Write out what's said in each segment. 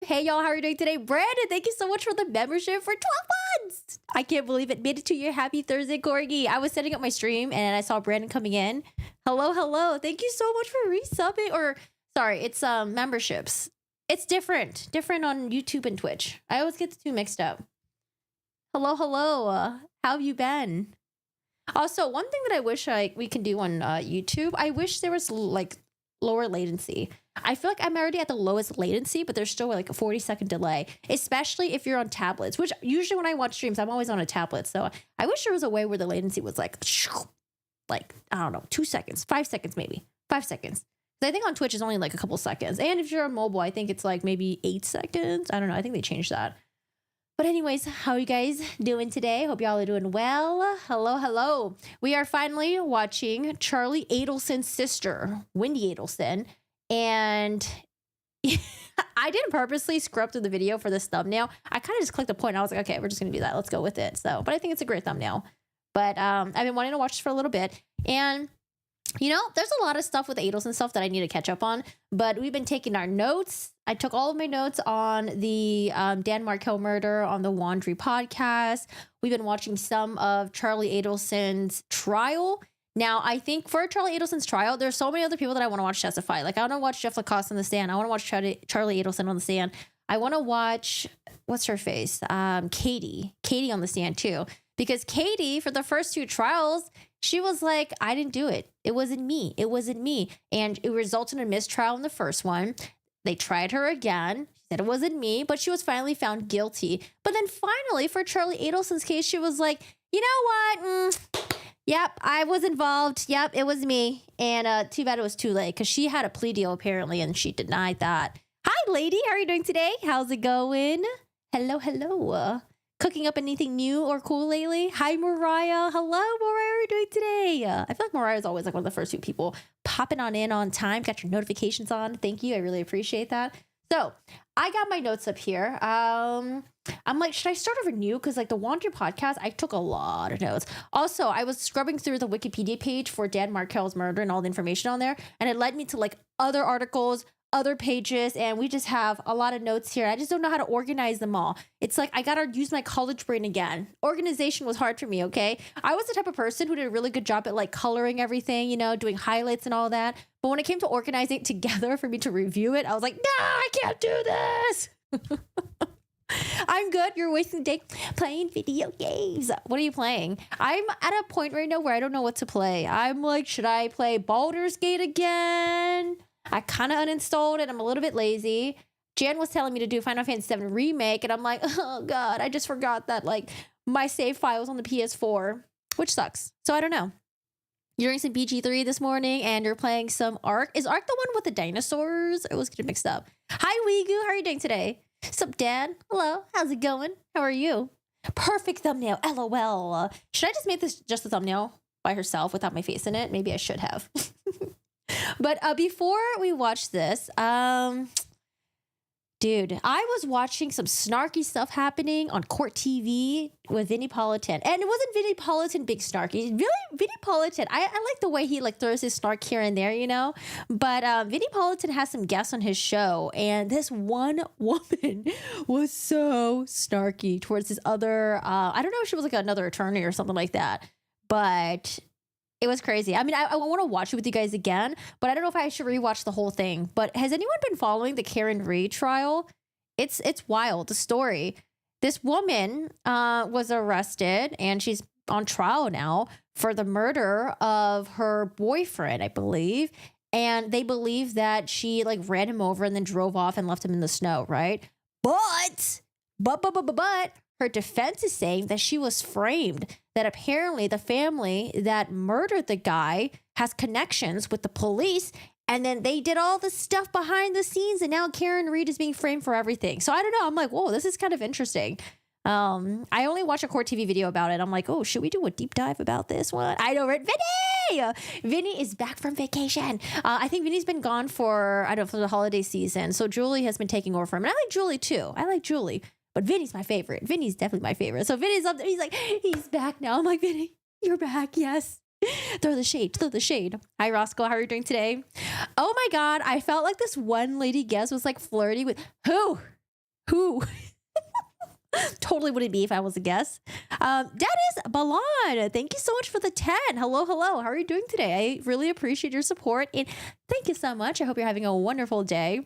Hey y'all, how are you doing today? Brandon, thank you so much for the membership for 12 months. I can't believe it. Made it to your happy Thursday, Corgi. I was setting up my stream and I saw Brandon coming in. Hello, hello. Thank you so much for resubbing. Or sorry, it's memberships. It's different on YouTube and Twitch. I always get the two mixed up. Hello, hello. How have you been? Also, one thing that I wish we can do on YouTube, I wish there was like lower latency. I feel like I'm already at the lowest latency, but there's still like a 40-second delay, especially if you're on tablets, which usually when I watch streams, I'm always on a tablet. So I wish there was a way where the latency was like, I don't know, 2 seconds, 5 seconds, maybe 5 seconds. I think on Twitch is only like a couple seconds. And if you're on mobile, I think it's like maybe 8 seconds. I don't know. I think they changed that. But anyways, how are you guys doing today? Hope y'all are doing well. Hello, hello. We are finally watching Charlie Adelson's sister, Wendy Adelson. And I didn't purposely scrub through the video for this thumbnail. I kind of just clicked a point. I was like, okay, we're just going to do that. Let's go with it. So, but I think it's a great thumbnail. But I've been wanting to watch this for a little bit. And, you know, there's a lot of stuff with Adelson stuff that I need to catch up on. But we've been taking our notes. I took all of my notes on the Dan Markel murder on the Wandry podcast. We've been watching some of Charlie Adelson's trial. Now, I think for Charlie Adelson's trial, there's so many other people that I want to watch testify. Like, I want to watch Jeff Lacoste on the stand. I want to watch Charlie Adelson on the stand. I want to watch, what's her face? Katie on the stand too. Because Katie, for the first two trials, she was like, I didn't do it. It wasn't me. It wasn't me. And it resulted in a mistrial in the first one. They tried her again. She said it wasn't me, but she was finally found guilty. But then finally, for Charlie Adelson's case, she was like, you know what? Yep, I was involved. Yep, it was me. And too bad it was too late because she had a plea deal apparently, and she denied that. Hi, lady. How are you doing today? How's it going? Hello, hello. Cooking up anything new or cool lately? Hi, Mariah. Hello, Mariah. How are you doing today? I feel like Mariah is always like one of the first few people popping on in on time. Got your notifications on. Thank you. I really appreciate that. So I got my notes up here. I'm like, should I start over new? Because like the Wander podcast, I took a lot of notes. Also, I was scrubbing through the Wikipedia page for Dan Markel's murder and all the information on there. And it led me to like other articles, other pages, and we just have a lot of notes here. I just don't know how to organize them all. It's like I gotta use my college brain again. Organization was hard for me, okay? I was the type of person who did a really good job at like coloring everything, you know, doing highlights and all that. But when it came to organizing it together for me to review it, I was like, no, I can't do this. I'm good. You're wasting the day playing video games. What are you playing? I'm at a point right now where I don't know what to play. I'm like, should I play Baldur's Gate again? I kind of uninstalled it. I'm a little bit lazy. Jan was telling me to do Final Fantasy VII Remake, and I'm like, oh God, I just forgot that like my save file was on the PS4, which sucks. So I don't know. You're doing some BG3 this morning, and you're playing some Ark. Is Ark the one with the dinosaurs? I was getting mixed up. Hi, Weegu. How are you doing today? Sup, Dad? Hello. How's it going? How are you? Perfect thumbnail. LOL. Should I just make this just a thumbnail by herself without my face in it? Maybe I should have. But before we watch this, dude, I was watching some snarky stuff happening on Court TV with Vinnie Politan. And it wasn't Vinnie Politan big snarky. Really, Vinnie Politan, I like the way he like throws his snark here and there, you know? But Vinnie Politan has some guests on his show. And this one woman was so snarky towards this other, I don't know if she was like another attorney or something like that. But it was crazy. I mean, I want to watch it with you guys again, but I don't know if I should rewatch the whole thing. But has anyone been following the Karen Reed trial? It's wild, the story. This woman was arrested, and she's on trial now for the murder of her boyfriend, I believe. And they believe that she like ran him over and then drove off and left him in the snow, right? But her defense is saying that she was framed, that apparently the family that murdered the guy has connections with the police, and then they did all the stuff behind the scenes, and now Karen Reed is being framed for everything. So I don't know. I'm like, whoa, this is kind of interesting. I only watched a Court TV video about it. I'm like, oh, should we do a deep dive about this one? I know, right? Vinny is back from vacation. I think Vinny's been gone for, I don't know, for the holiday season. So Julie has been taking over for him. And I like Julie too. I like Julie. But Vinny's my favorite. Vinny's definitely my favorite. So Vinny's up there. He's like, he's back now. I'm like, Vinny, you're back. Yes. Throw the shade. Throw the shade. Hi, Roscoe. How are you doing today? Oh my God. I felt like this one lady guest was like flirty with who? Who? Totally wouldn't be if I was a guest. That is Balan. Thank you so much for the 10. Hello, hello. How are you doing today? I really appreciate your support. And thank you so much. I hope you're having a wonderful day.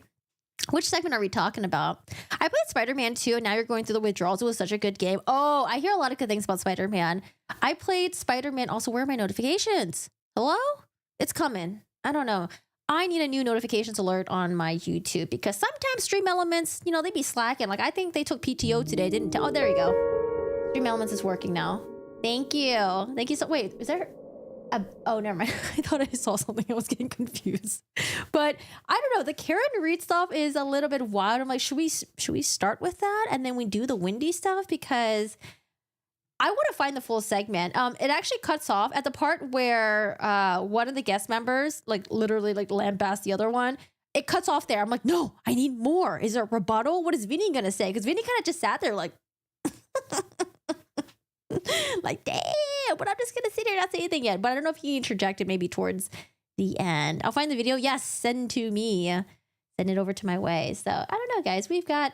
Which segment are we talking about? I played Spider-Man 2, and now you're going through the withdrawals. It was such a good game. Oh, I hear a lot of good things about Spider-Man. I played Spider-Man. Also, where are my notifications? Hello? It's coming. I don't know. I need a new notifications alert on my YouTube because sometimes Stream Elements, you know, they be slacking. Like, I think they took PTO today, didn't they? Oh, there you go. Stream Elements is working now. Thank you. Thank you so... Wait, is there... oh, never mind. I thought I saw something. I was getting confused. But I don't know. The Karen Reed stuff is a little bit wild. I'm like, should we start with that? And then we do the Wendy stuff? Because I want to find the full segment. It actually cuts off at the part where one of the guest members, like literally like lambasts the other one. It cuts off there. I'm like, no, I need more. Is there a rebuttal? What is Vinny going to say? Because Vinny kind of just sat there like... like, damn, but I'm just gonna sit here and not say anything yet. But I don't know if he interjected maybe towards the end. I'll find the video. Yes, send to me. Send it over to my way. So I don't know, guys. We've got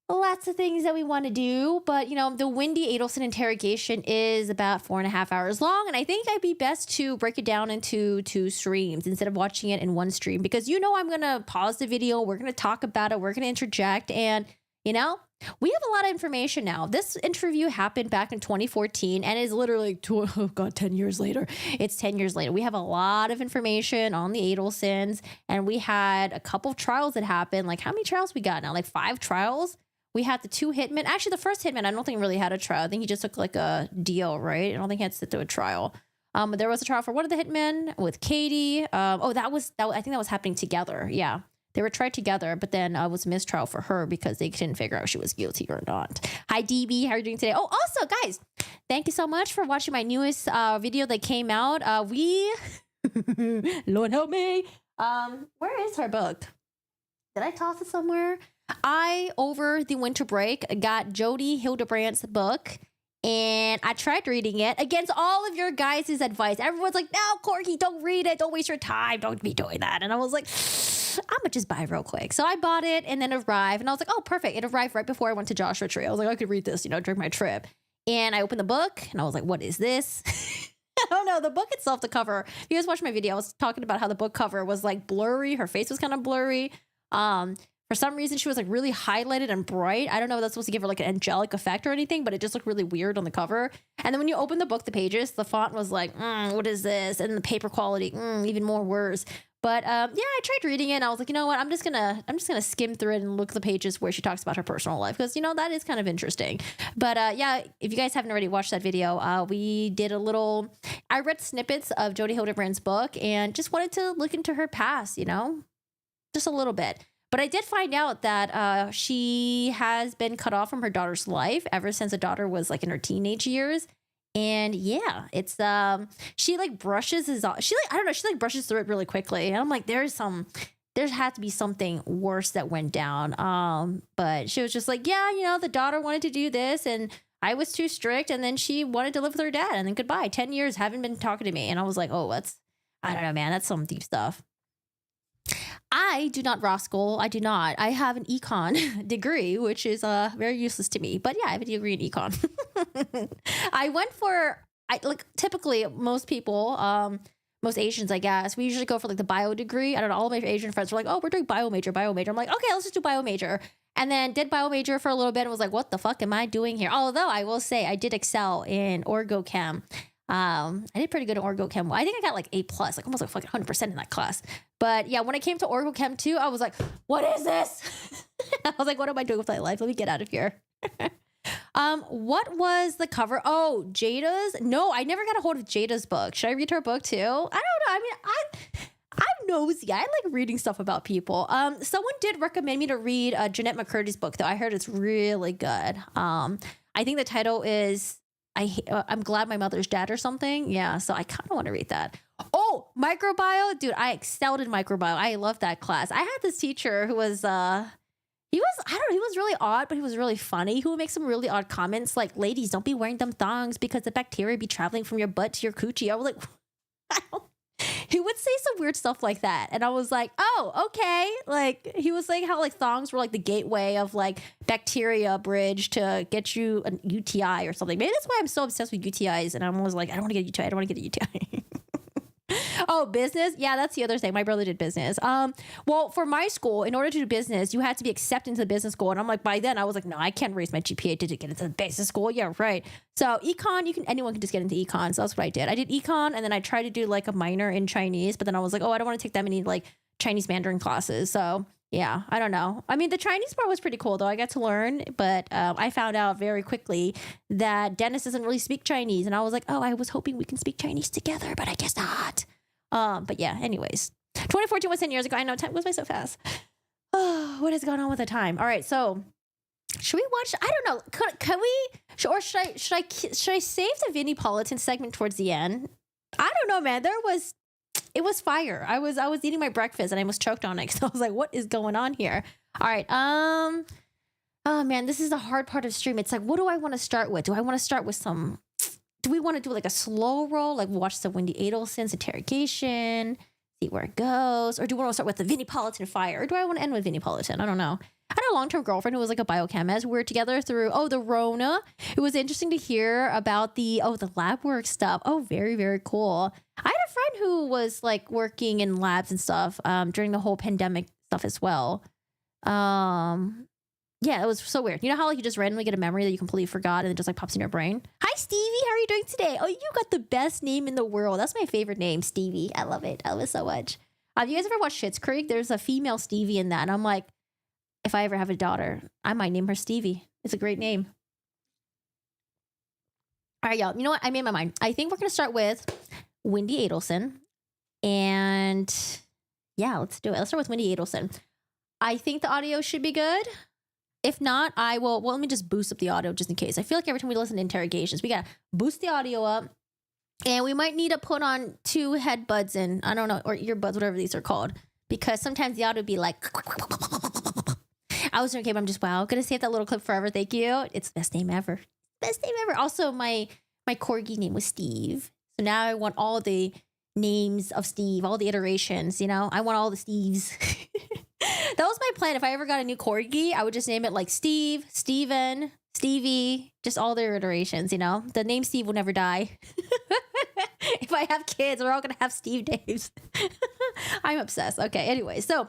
lots of things that we want to do, but you know, the Wendy Adelson interrogation is about 4.5 hours long, and I think I'd be best to break it down into 2 streams instead of watching it in one stream, because you know I'm gonna pause the video, we're gonna talk about it, we're gonna interject, and you know, we have a lot of information now. This interview happened back in 2014 and is literally, 10 years later. It's 10 years later. We have a lot of information on the Adelsons, and we had a couple of trials that happened. Like, how many trials we got now? Like 5 trials? We had the 2 hitmen. Actually, the first hitman, I don't think really had a trial. I think he just took like a deal, right? I don't think he had to sit through a trial. But there was a trial for one of the hitmen with Katie. I think that was happening together. Yeah. They were tried together, but then it was a mistrial for her because they couldn't figure out if she was guilty or not. Hi, DB. How are you doing today? Oh, also, guys, thank you so much for watching my newest video that came out. Lord help me. Where is her book? Did I toss it somewhere? I, over the winter break, got Jody Hildebrandt's book. And I tried reading it against all of your guys' advice. Everyone's like, no, Corky, don't read it. Don't waste your time. Don't be doing that. And I was like, I'm going to just buy it real quick. So I bought it and then it arrived. And I was like, oh, perfect. It arrived right before I went to Joshua Tree. I was like, I could read this, you know, during my trip. And I opened the book and I was like, what is this? I don't know. The book itself, the cover. If you guys watched my video, I was talking about how the book cover was like blurry. Her face was kind of blurry. For some reason, she was like really highlighted and bright. I don't know if that's supposed to give her like an angelic effect or anything, but it just looked really weird on the cover. And then when you open the book, the pages, the font was like, what is this? And the paper quality, even more worse. But yeah, I tried reading it and I was like, you know what? I'm just gonna skim through it and look at the pages where she talks about her personal life, because you know that is kind of interesting. But yeah, if you guys haven't already watched that video, we did I read snippets of Jody Hildebrandt's book and just wanted to look into her past, you know, just a little bit. But I did find out that she has been cut off from her daughter's life ever since the daughter was like in her teenage years. And yeah, it's she like brushes his she brushes through it really quickly. And I'm like, there had to be something worse that went down. But she was just like, yeah, you know, the daughter wanted to do this and I was too strict, and then she wanted to live with her dad, and then goodbye. 10 years, haven't been talking to me. And I was like, oh, I don't know, man, that's some deep stuff. I do not rascal. I do not. I have an econ degree, which is very useless to me. But yeah, I have a degree in econ. Typically most people, most Asians, I guess, we usually go for like the bio degree. I don't know. All of my Asian friends were like, oh, we're doing bio major. I'm like, okay, let's just do bio major. And then did bio major for a little bit and was like, what the fuck am I doing here? Although I will say I did excel in orgochem. I did pretty good in orgochem. I think I got like A+, like almost like fucking 100% in that class. But yeah, when it came to orgochem 2, I was like, what is this? I was like, what am I doing with my life? Let me get out of here. What was the cover? Oh, Jada's? No, I never got a hold of Jada's book. Should I read her book too? I don't know. I mean, I'm nosy. I like reading stuff about people. Someone did recommend me to read Jeanette McCurdy's book, though. I heard it's really good. I think the title is I'm Glad My Mother's Dead or something. Yeah, so I kind of want to read that. Oh, microbiome. Dude, I excelled in microbiome. I love that class. I had this teacher who was, he was really odd, but he was really funny. He would make some really odd comments like, ladies, don't be wearing them thongs because the bacteria be traveling from your butt to your coochie. I was like, He would say some weird stuff like that. And I was like, oh, okay. Like he was saying how like thongs were like the gateway of like bacteria bridge to get you an UTI or something. Maybe that's why I'm so obsessed with UTIs. And I'm always like, I don't want to get a UTI. I don't want to get a UTI. Oh, business? Yeah, that's the other thing. My brother did business. Well, for my school, in order to do business, you had to be accepted into the business school. And I'm like, by then I was like, no, I can't raise my GPA to get into the business school. Yeah, right. So econ, anyone can just get into econ. So that's what I did. I did econ, and then I tried to do like a minor in Chinese, but then I was like, oh, I don't want to take that many like Chinese Mandarin classes. So yeah, I don't know. I mean, the Chinese part was pretty cool though. I got to learn, but I found out very quickly that Dennis doesn't really speak Chinese. And I was like, oh, I was hoping we can speak Chinese together, but I guess not. But yeah, anyways, 2014 was 10 years ago. I know time goes by so fast. Oh, what has gone on with the time? All right. So should we watch? I don't know. Can we, or should I save the Vinnie Politan segment towards the end? I don't know, man. It was fire. I was eating my breakfast and I almost choked on it. So I was like, what is going on here? All right. Oh man, this is the hard part of stream. It's like, what do I want to start with? Do I want to start with do we want to do like a slow roll, like watch the Wendi Adelson's interrogation, see where it goes? Or do we want to start with the Vinnie Politan fire? Or do I want to end with Vinnie Politan? I don't know. I had a long-term girlfriend who was like a biochemist. We were together through, the Rona. It was interesting to hear about the lab work stuff. Oh, very, very cool. I had a friend who was like working in labs and stuff during the whole pandemic stuff as well. Yeah, it was so weird. You know how like you just randomly get a memory that you completely forgot and it just like pops in your brain? Hi, Stevie. How are you doing today? Oh, you got the best name in the world. That's my favorite name, Stevie. I love it. I love it so much. Have you guys ever watched Schitt's Creek? There's a female Stevie in that. And I'm like, if I ever have a daughter, I might name her Stevie. It's a great name. All right, y'all. You know what? I made my mind. I think we're going to start with Wendy Adelson. And yeah, let's do it. Let's start with Wendy Adelson. I think the audio should be good. If not, I will. Well, let me just boost up the audio just in case. I feel like every time we listen to interrogations, we got to boost the audio up. And we might need to put on 2 headbuds in, I don't know, or earbuds, whatever these are called. Because sometimes the audio would be like, I was doing, okay, but I'm just, wow, gonna save that little clip forever. Thank you. It's the best name ever. Best name ever. Also, my corgi name was Steve. So now I want all the names of Steve, all the iterations, you know? I want all the Steves. That was my plan. If I ever got a new corgi, I would just name it like Steve, Steven, Stevie, just all their iterations, you know? The name Steve will never die. If I have kids, we're all going to have Steve names. I'm obsessed. Okay, anyway, so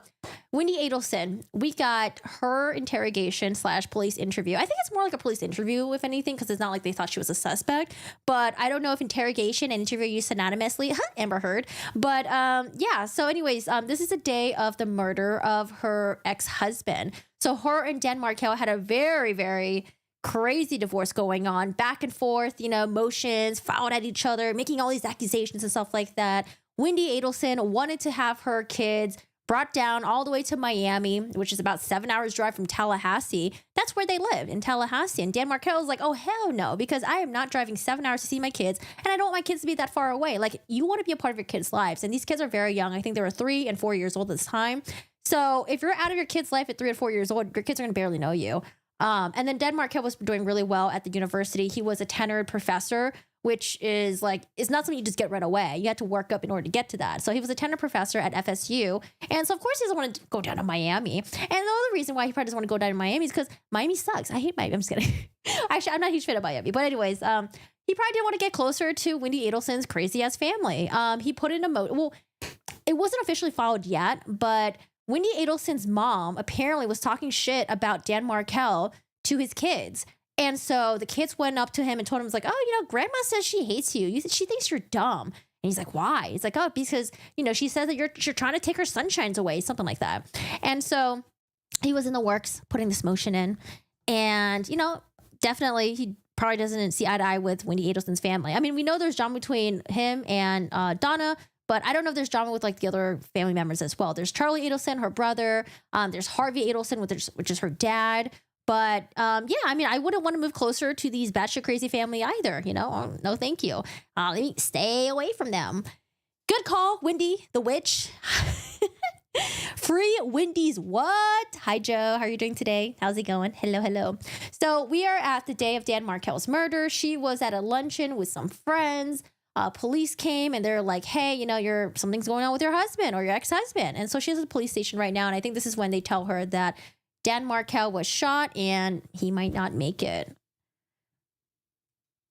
Wendy Adelson, we got her interrogation / police interview. I think it's more like a police interview, if anything, because it's not like they thought she was a suspect. But I don't know if interrogation and interview are used synonymously. Amber Heard. But yeah, so anyways, this is the day of the murder of her ex-husband. So her and Dan Markel had a very, very crazy divorce going on, back and forth, you know, motions, fouled at each other, making all these accusations and stuff like that. Wendy Adelson wanted to have her kids brought down all the way to Miami, which is about 7 hours drive from Tallahassee. That's where they live, in Tallahassee. And Dan Markel was like, oh, hell no, because I am not driving 7 hours to see my kids. And I don't want my kids to be that far away. Like, you want to be a part of your kids' lives. And these kids are very young. I think they were 3 and 4 years old at this time. So if you're out of your kid's life at 3 and 4 years old, your kids are going to barely know you. And then Dan Markel was doing really well at the university. He was a tenured professor, which is like, it's not something you just get right away. You had to work up in order to get to that. So he was a tenured professor at FSU. And so of course he doesn't want to go down to Miami. And the other reason why he probably doesn't want to go down to Miami is because Miami sucks. I hate Miami. I'm just kidding. Actually, I'm not a huge fan of Miami. But anyways, he probably didn't want to get closer to Wendy Adelson's crazy ass family. He put in well, it wasn't officially filed yet, but Wendy Adelson's mom apparently was talking shit about Dan Markel to his kids. And so the kids went up to him and told him, like, oh, you know, grandma says she hates you. She thinks you're dumb. And he's like, why? He's like, oh, because, you know, she says that you're trying to take her sunshines away, something like that. And so he was in the works putting this motion in. And, you know, definitely he probably doesn't see eye to eye with Wendy Adelson's family. I mean, we know there's drama between him and Donna, but I don't know if there's drama with like the other family members as well. There's Charlie Adelson, her brother. There's Harvey Adelson, which is her dad. But yeah, I mean, I wouldn't want to move closer to these batshit crazy family either. You know, oh, no, thank you. Let me stay away from them. Good call, Wendy, the witch. Free Wendy's what? Hi, Joe. How are you doing today? How's it going? Hello, hello. So we are at the day of Dan Markel's murder. She was at a luncheon with some friends. police came and they're like, hey, you know, something's going on with your husband or your ex-husband. And so she's at the police station right now. And I think this is when they tell her that Dan Markel was shot and he might not make it.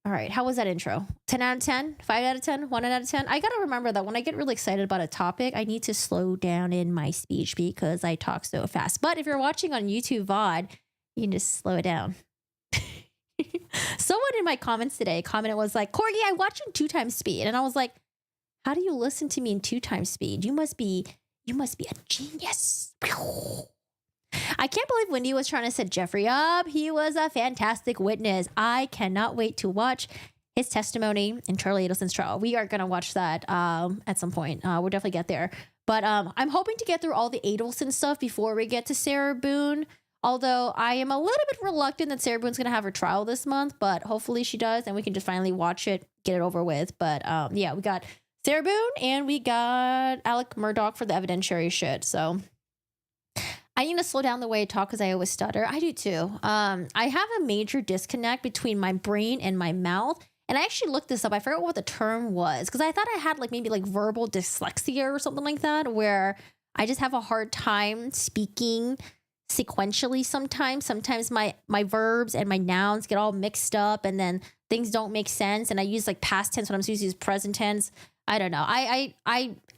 All right. How was that intro? 10 out of 10? 5 out of 10? 1 out of 10? I got to remember that when I get really excited about a topic, I need to slow down in my speech because I talk so fast. But if you're watching on YouTube VOD, you can just slow it down. Someone in my comments today commented was like, Corgi, I watch in 2 times speed. And I was like, how do you listen to me in 2 times speed? You must be a genius. I can't believe Wendy was trying to set Jeffrey up. He was a fantastic witness. I cannot wait to watch his testimony in Charlie Adelson's trial. We are going to watch that at some point. We'll definitely get there. But I'm hoping to get through all the Adelson stuff before we get to Sarah Boone. Although I am a little bit reluctant that Sarah Boone's going to have her trial this month. But hopefully she does. And we can just finally watch it, get it over with. But yeah, we got Sarah Boone and we got Alec Murdaugh for the evidentiary shit. So I need to slow down the way I talk because I always stutter. I do too. I have a major disconnect between my brain and my mouth. And I actually looked this up. I forgot what the term was because I thought I had like maybe like verbal dyslexia or something like that, where I just have a hard time speaking sequentially sometimes. Sometimes my verbs and my nouns get all mixed up and then things don't make sense. And I use like past tense when I'm supposed to use present tense. I don't know.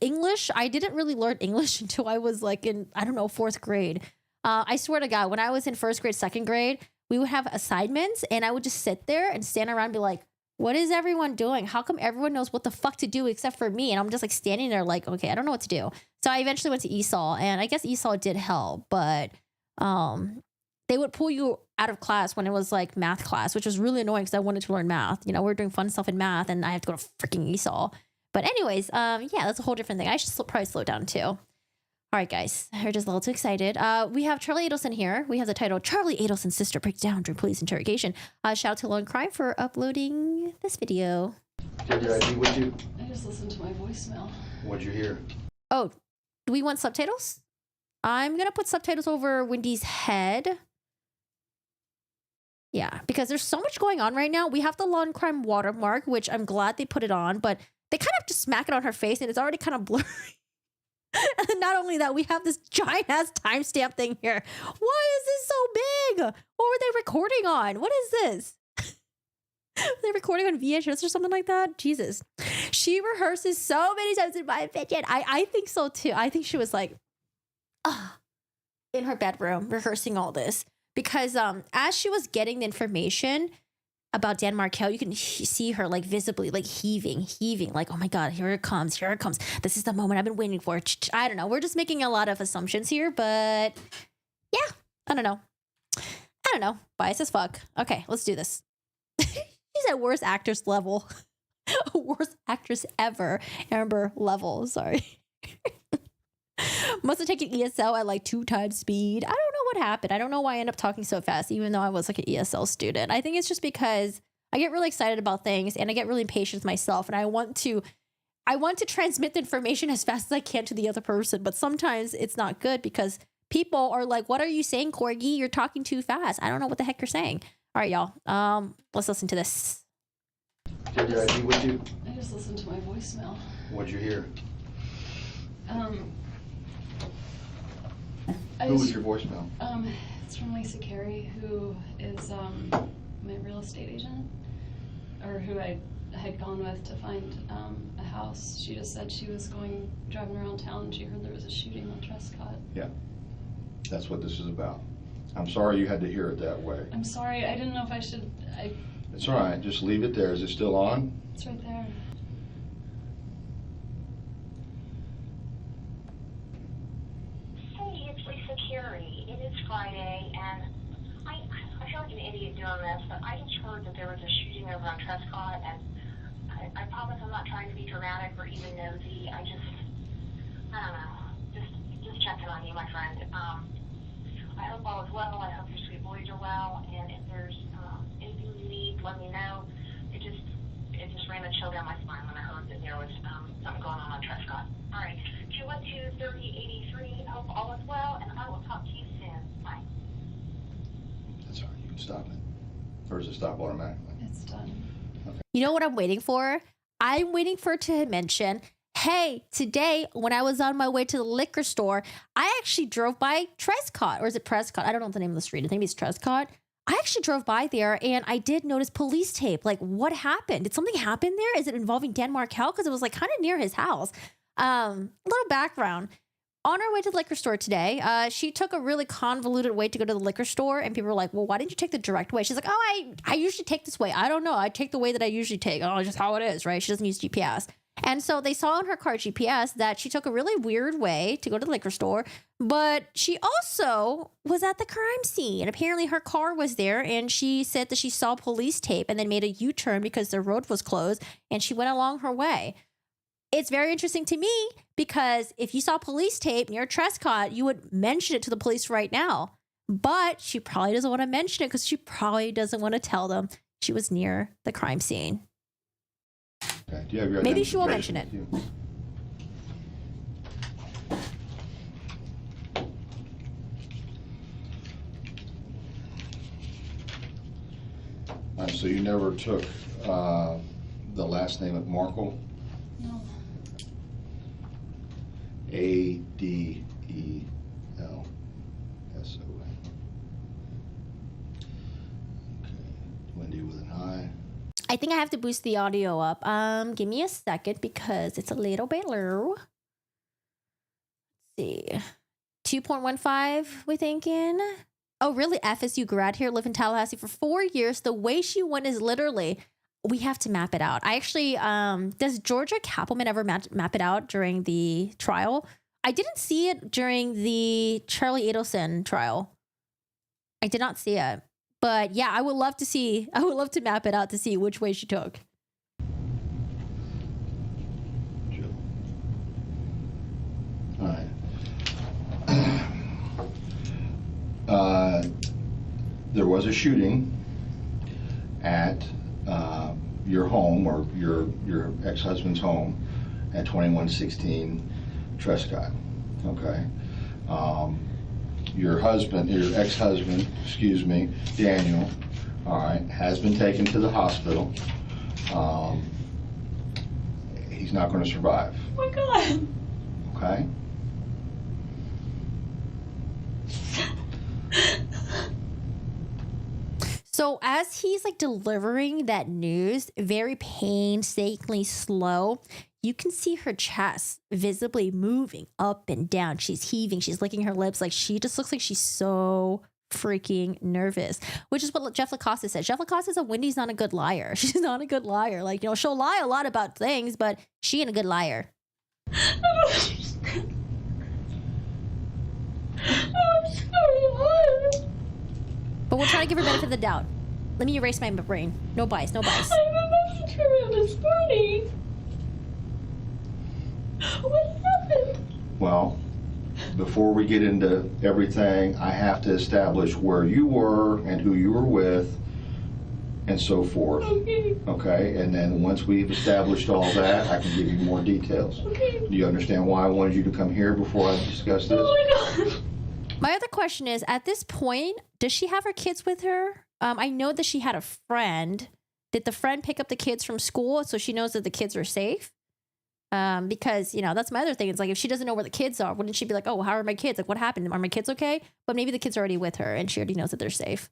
English, I didn't really learn English until I was like in, I don't know, 4th grade. I swear to God, when I was in 1st grade, 2nd grade, we would have assignments and I would just sit there and stand around and be like, what is everyone doing? How come everyone knows what the fuck to do except for me? And I'm just like standing there like, okay, I don't know what to do. So I eventually went to ESOL and I guess ESOL did help, but they would pull you out of class when it was like math class, which was really annoying because I wanted to learn math. You know, we're doing fun stuff in math and I have to go to freaking ESOL. But anyways, yeah, that's a whole different thing. I should probably slow down too. All right, guys, we're just a little too excited. We have Charlie Adelson here. We have the title, Charlie Adelson's Sister Breaks Down During Police Interrogation. Shout out to Lone Crime for uploading this video. Did your ID with you? I just listened to my voicemail. What'd you hear? Oh, do we want subtitles? I'm going to put subtitles over Wendy's head. Yeah, because there's so much going on right now. We have the Lone Crime watermark, which I'm glad they put it on, but they kind of just smack it on her face and it's already kind of blurry. And then not only that, we have this giant ass timestamp thing here. Why is this so big? What were they recording on? What is this? Were they recording on VHS or something like that? Jesus. She rehearses so many times in my opinion. I think so too. I think she was like, in her bedroom rehearsing all this. Because as she was getting the information about Dan Markel, you can see her like visibly like heaving, like, oh my God, here it comes. This is the moment I've been waiting for. I don't know. We're just making a lot of assumptions here, but yeah, I don't know. Bias as fuck. Okay, let's do this. She's at worst actress level. Worst actress ever. Amber level, sorry. Must have taken ESL at like 2 times speed. I don't know what happened. I don't know why I ended up talking so fast, even though I was like an ESL student. I think it's just because I get really excited about things and I get really impatient with myself and I want to transmit the information as fast as I can to the other person. But sometimes it's not good because people are like, what are you saying, Corgi? You're talking too fast. I don't know what the heck you're saying. All right, y'all. Let's listen to this. Did your ID with you? I just listened to my voicemail. What'd you hear? Who was your voicemail? It's from Lisa Carey, who is my real estate agent, or who I had gone with to find a house. She just said she was driving around town and she heard there was a shooting on Trescott. Yeah, that's what this is about. I'm sorry you had to hear it that way. I'm sorry, I didn't know if I should. It's all right, just leave it there. Is it still on? It's right there. It is Friday, and I feel like an idiot doing this, but I just heard that there was a shooting over on Trescott, and I promise I'm not trying to be dramatic or even nosy. I don't know, just checking on you, my friend. I hope all is well. I hope your sweet boys are well, and if there's anything you need, let me know. It just ran a chill down my spine when I heard that there was something going on Trescott. All right, 212-3083. Hope all is well, and I will talk to you soon. Bye. That's all right. You can stop it. Or does it stop automatically? It's done. Okay. You know what I'm waiting for? I'm waiting for her to mention, hey, today when I was on my way to the liquor store, I actually drove by Trescott, or is it Prescott? I don't know the name of the street. I think it's Trescott. I actually drove by there and I did notice police tape. Like, what happened? Did something happen there? Is it involving Dan Markel? Because it was like kind of near his house. A little background. On her way to the liquor store today, she took a really convoluted way to go to the liquor store, and people were like, well, why didn't you take the direct way? She's like, oh, I usually take this way. I don't know. I take the way that I usually take. Oh, just how it is, right? She doesn't use GPS. And so they saw on her car GPS that she took a really weird way to go to the liquor store, but she also was at the crime scene. Apparently her car was there, and she said that she saw police tape and then made a U-turn because the road was closed, and she went along her way. It's very interesting to me because if you saw police tape near Trescott, you would mention it to the police right now. But she probably doesn't want to mention it because she probably doesn't want to tell them she was near the crime scene. Okay. Do you have your Maybe she will mention it. So you never took the last name of Markel? No. Adelson. Okay. Wendy with an I. I think I have to boost the audio up. Give me a second because it's a little bit low. Let's see. 2.15, we're thinking. Oh, really? FSU grad here, live in Tallahassee for 4 years. The way she went is literally, we have to map it out. I actually, does Georgia Kappelman ever map it out during the trial? I didn't see it during the Charlie Adelson trial. I did not see it. But yeah, I would love to map it out to see which way she took. Jill. All right. There was a shooting at your home, or your ex-husband's home, at 2116 Trescott. Okay. Your ex-husband, Daniel, all right, has been taken to the hospital. He's not going to survive. Oh my God. Okay. So as he's like delivering that news, very painstakingly slow, you can see her chest visibly moving up and down. She's heaving. She's licking her lips. Like, she just looks like she's so freaking nervous, which is what Jeff Lacoste said. Jeff Lacoste said Wendy's not a good liar. She's not a good liar. Like, she'll lie a lot about things, but she ain't a good liar. I'm sorry. But we'll try to give her benefit of the doubt. Let me erase my brain. No bias, no bias. I'm about to turn around this morning. What happened? Well, before we get into everything, I have to establish where you were and who you were with and so forth. Okay. Okay, and then once we've established all that, I can give you more details. Okay. Do you understand why I wanted you to come here before I discuss this? Oh my God. My other question is, at this point, does she have her kids with her? I know that she had a friend. Did the friend pick up the kids from school so she knows that the kids are safe? Because, that's my other thing. It's like, if she doesn't know where the kids are, wouldn't she be like, oh, well, how are my kids? Like, what happened? Are my kids okay? But maybe the kids are already with her and she already knows that they're safe.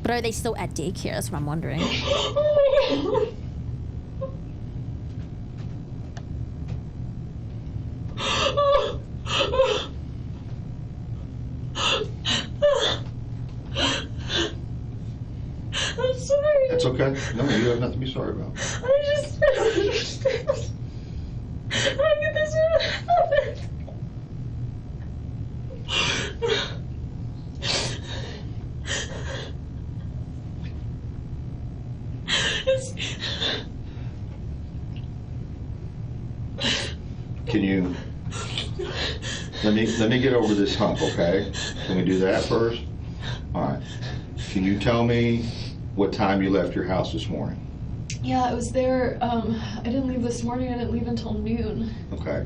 But are they still at daycare? That's what I'm wondering. I'm sorry. That's okay. No, you have nothing to be sorry about. I just don't understand. How did this happen? Can you let me get over this hump, okay? Can we do that first? All right. Can you tell me what time you left your house this morning? Yeah, I was there. I didn't leave this morning. I didn't leave until noon. Okay.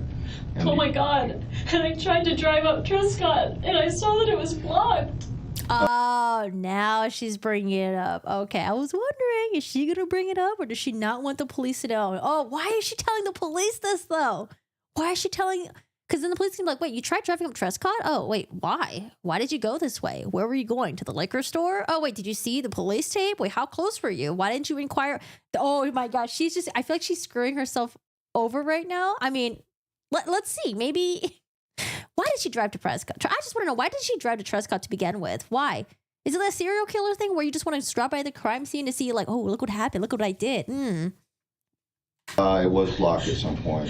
And Oh my God. And I tried to drive up Trescott and I saw that it was blocked. Oh, now she's bringing it up. Okay, I was wondering, is she going to bring it up or does she not want the police to know? Oh, why is she telling the police this, though? Why is she telling... Because then the police can be like, wait, you tried driving up Trescott? Oh, wait, why? Why did you go this way? Where were you going? To the liquor store? Oh, wait, did you see the police tape? Wait, how close were you? Why didn't you inquire? Oh, my gosh, she's just... I feel like she's screwing herself over right now. I mean, let's see. Maybe... Why did she drive to Prescott? I just want to know, why did she drive to Trescott to begin with? Why? Is it a serial killer thing where you just want to drop by the crime scene to see, like, oh, look what happened. Look what I did. it was blocked at some point.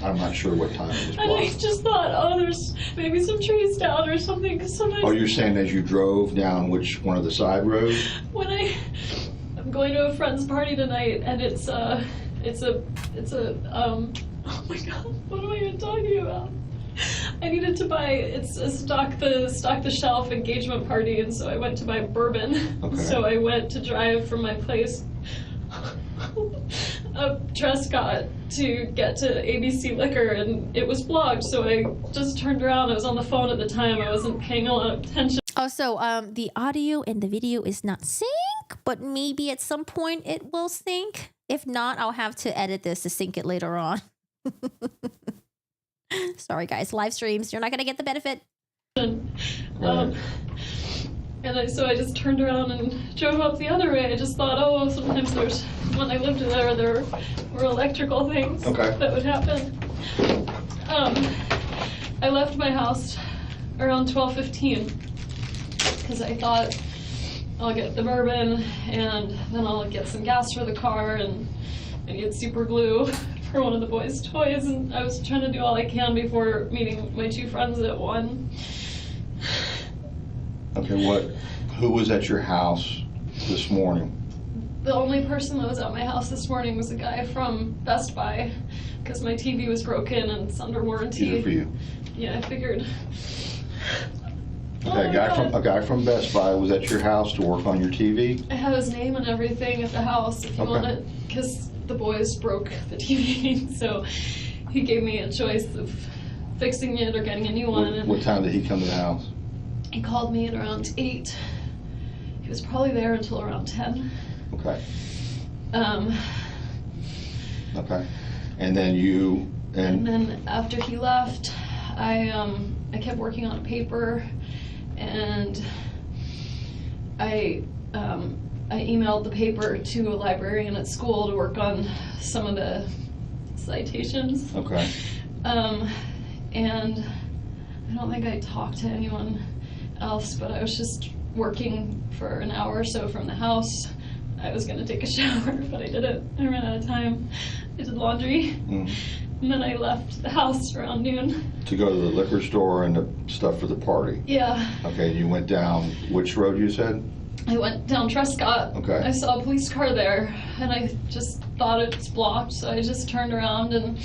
I'm not sure what time it was And I blocked. just thought, oh, there's maybe some trees down or something. Because sometimes Oh, you're saying as you drove down which one of the side roads? when I'm going to a friend's party tonight, and it's oh my God, what am I even talking about? I needed to buy, it's a stock the shelf engagement party, and so I went to buy bourbon. Okay. So I went to drive from my place up Trescott to get to ABC Liquor, and it was blocked, so I just turned around. I was on the phone at the time. I wasn't paying a lot of attention. Oh, so the audio and the video is not sync, but maybe at some point it will sync. If not, I'll have to edit this to sync it later on. Sorry, guys. Live streams, you're not going to get the benefit. So I just turned around and drove up the other way. I just thought, oh, sometimes when I lived there were electrical things that would happen. I left my house around 12:15 because I thought I'll get the bourbon and then I'll get some gas for the car and get super glue for one of the boys' toys, and I was trying to do all I can before meeting my two friends at 1. Okay, who was at your house this morning? The only person that was at my house this morning was a guy from Best Buy, because my TV was broken and it's under warranty. Good for you. Yeah, I figured. Okay, a guy from Best Buy was at your house to work on your TV? I have his name and everything at the house if you want it, because the boys broke the TV, so he gave me a choice of fixing it or getting a new one. What time did he come to the house? He called me at around 8. He was probably there until around 10. Okay. Okay. And then and then after he left, I kept working on a paper, and I emailed the paper to a librarian at school to work on some of the citations. Okay. And I don't think I talked to anyone else, but I was just working for an hour or so from the house. I was gonna take a shower, but I didn't. I ran out of time. I did laundry, and then I left the house around noon. To go to the liquor store and the stuff for the party? Yeah. Okay, and you went down which road you said? I went down Trescott. Okay. I saw a police car there, and I just thought it's blocked, so I just turned around and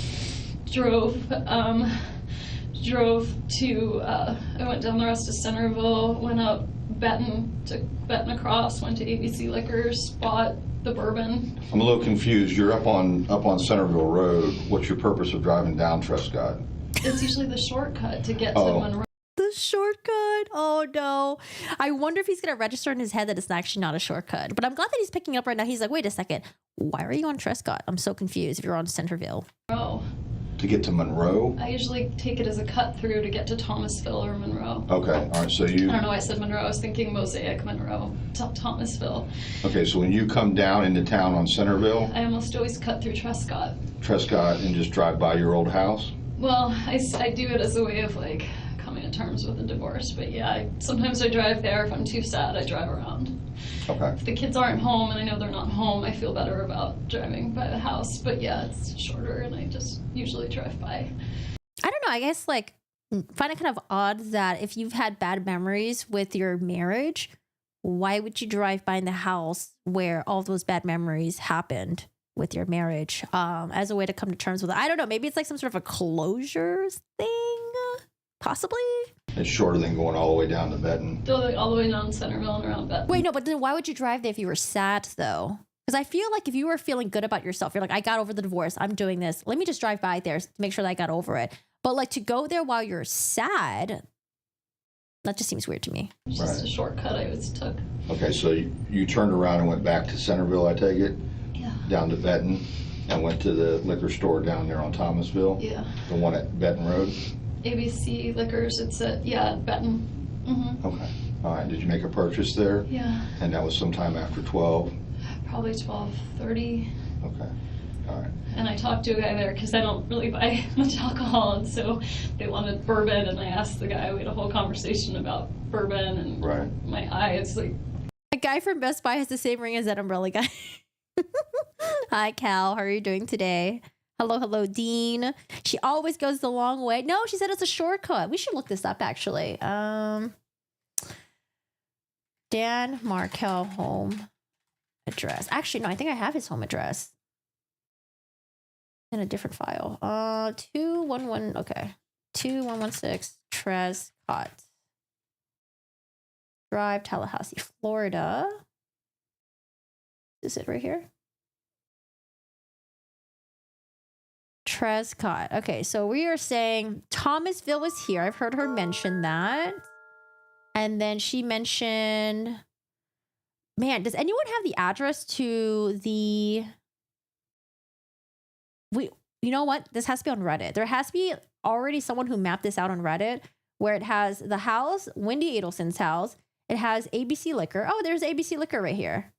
drove to, I went down the rest of Centerville, went up Benton across, went to ABC Liquors, bought the bourbon. I'm a little confused. You're up on Centerville Road. What's your purpose of driving down Trescott? It's usually the shortcut to get to Monroe. The shortcut. Oh no. I wonder if he's going to register in his head that it's actually not a shortcut. But I'm glad that he's picking up right now. He's like, wait a second. Why are you on Trescott? I'm so confused if you're on Centerville. To get to Monroe? I usually take it as a cut through to get to Thomasville or Monroe. Okay, all right, so I don't know why I said Monroe. I was thinking Mosaic, Monroe, Thomasville. Okay, so when you come down into town on Centerville? I almost always cut through Trescott. And just drive by your old house? Well, I do it as a way of like coming to terms with a divorce, but yeah, sometimes I drive there. If I'm too sad, I drive around. Okay. If the kids aren't home and I know they're not home, I feel better about driving by the house. But yeah, it's shorter and I just usually drive by. I don't know. I guess like find it kind of odd that if you've had bad memories with your marriage, why would you drive by in the house where all those bad memories happened with your marriage as a way to come to terms with it? I don't know. Maybe it's like some sort of a closure thing, possibly. It's shorter than going all the way down to Benton. All the way down Centerville and around Benton. Wait, no, but then why would you drive there if you were sad, though? Because I feel like if you were feeling good about yourself, you're like, I got over the divorce. I'm doing this. Let me just drive by there to make sure that I got over it. But like to go there while you're sad, that just seems weird to me. It's just a shortcut I always took. Okay, so you turned around and went back to Centerville, I take it? Yeah. Down to Benton and went to the liquor store down there on Thomasville? Yeah. The one at Benton Road? ABC Liquors, it's at, Benton. Mm-hmm. Okay. All right. Did you make a purchase there? Yeah. And that was sometime after 12? Probably 12:30. Okay. All right. And I talked to a guy there because I don't really buy much alcohol, and so they wanted bourbon, and I asked the guy, we had a whole conversation about bourbon, and Right. my eyes, like... A guy from Best Buy has the same ring as that umbrella guy. Hi, Cal. How are you doing today? Hello, Dean. She always goes the long way. No, she said it's a shortcut. We should look this up, actually. Dan Markel home address. Actually, no, I think I have his home address in a different file. 211. Okay, 2116 Trescott Drive, Tallahassee, Florida. Is it right here? Trescott. Okay, so we are saying Thomasville was here. I've heard her mention that. And then she mentioned, man, does anyone have the address to the... You know what? This has to be on Reddit. There has to be already someone who mapped this out on Reddit where it has the house, Wendy Adelson's house. It has ABC Liquor. Oh, there's ABC Liquor right here.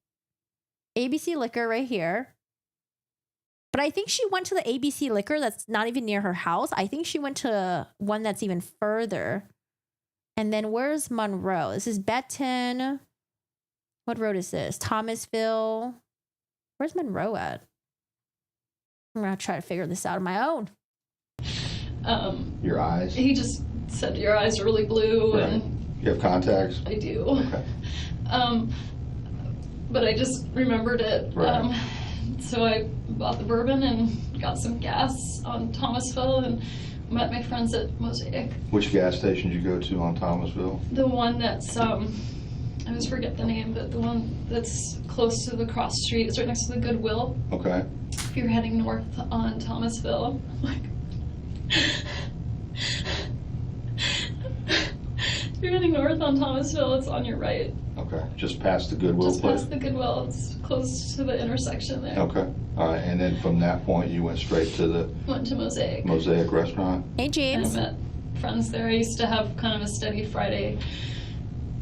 ABC Liquor right here. But I think she went to the ABC Liquor that's not even near her house. I think she went to one that's even further. And then where's Monroe? This is Benton. What road is this? Thomasville. Where's Monroe at? I'm going to try to figure this out on my own. Your eyes? He just said your eyes are really blue. Right. And You have contacts? I do. Okay. But I just remembered it. Right. So I bought the bourbon and got some gas on Thomasville and met my friends at Mosaic. Which gas station did you go to on Thomasville? The one that's, I always forget the name, but the one that's close to the cross street. It's right next to the Goodwill. Okay. If you're heading north on Thomasville. If you're heading north on Thomasville, it's on your right. Okay. Just past the Goodwill Just place? past the Goodwill. It's close to the intersection there. Okay. All right. And then from that point, you went straight to the Went to Mosaic. Mosaic restaurant? Hey, And James. I met friends there. I used to have kind of a steady Friday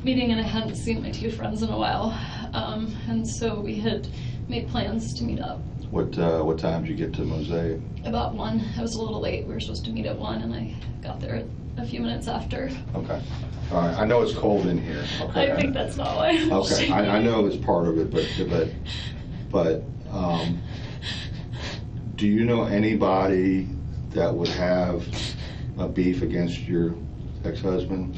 meeting, and I hadn't seen my two friends in a while. And so we had made plans to meet up. What time did you get to Mosaic? About 1. I was a little late. We were supposed to meet at 1, and I got there a few minutes after. Okay. All right. I know it's cold in here. Okay. I think that's not why. Okay. I know it's part of it, but do you know anybody that would have a beef against your ex-husband?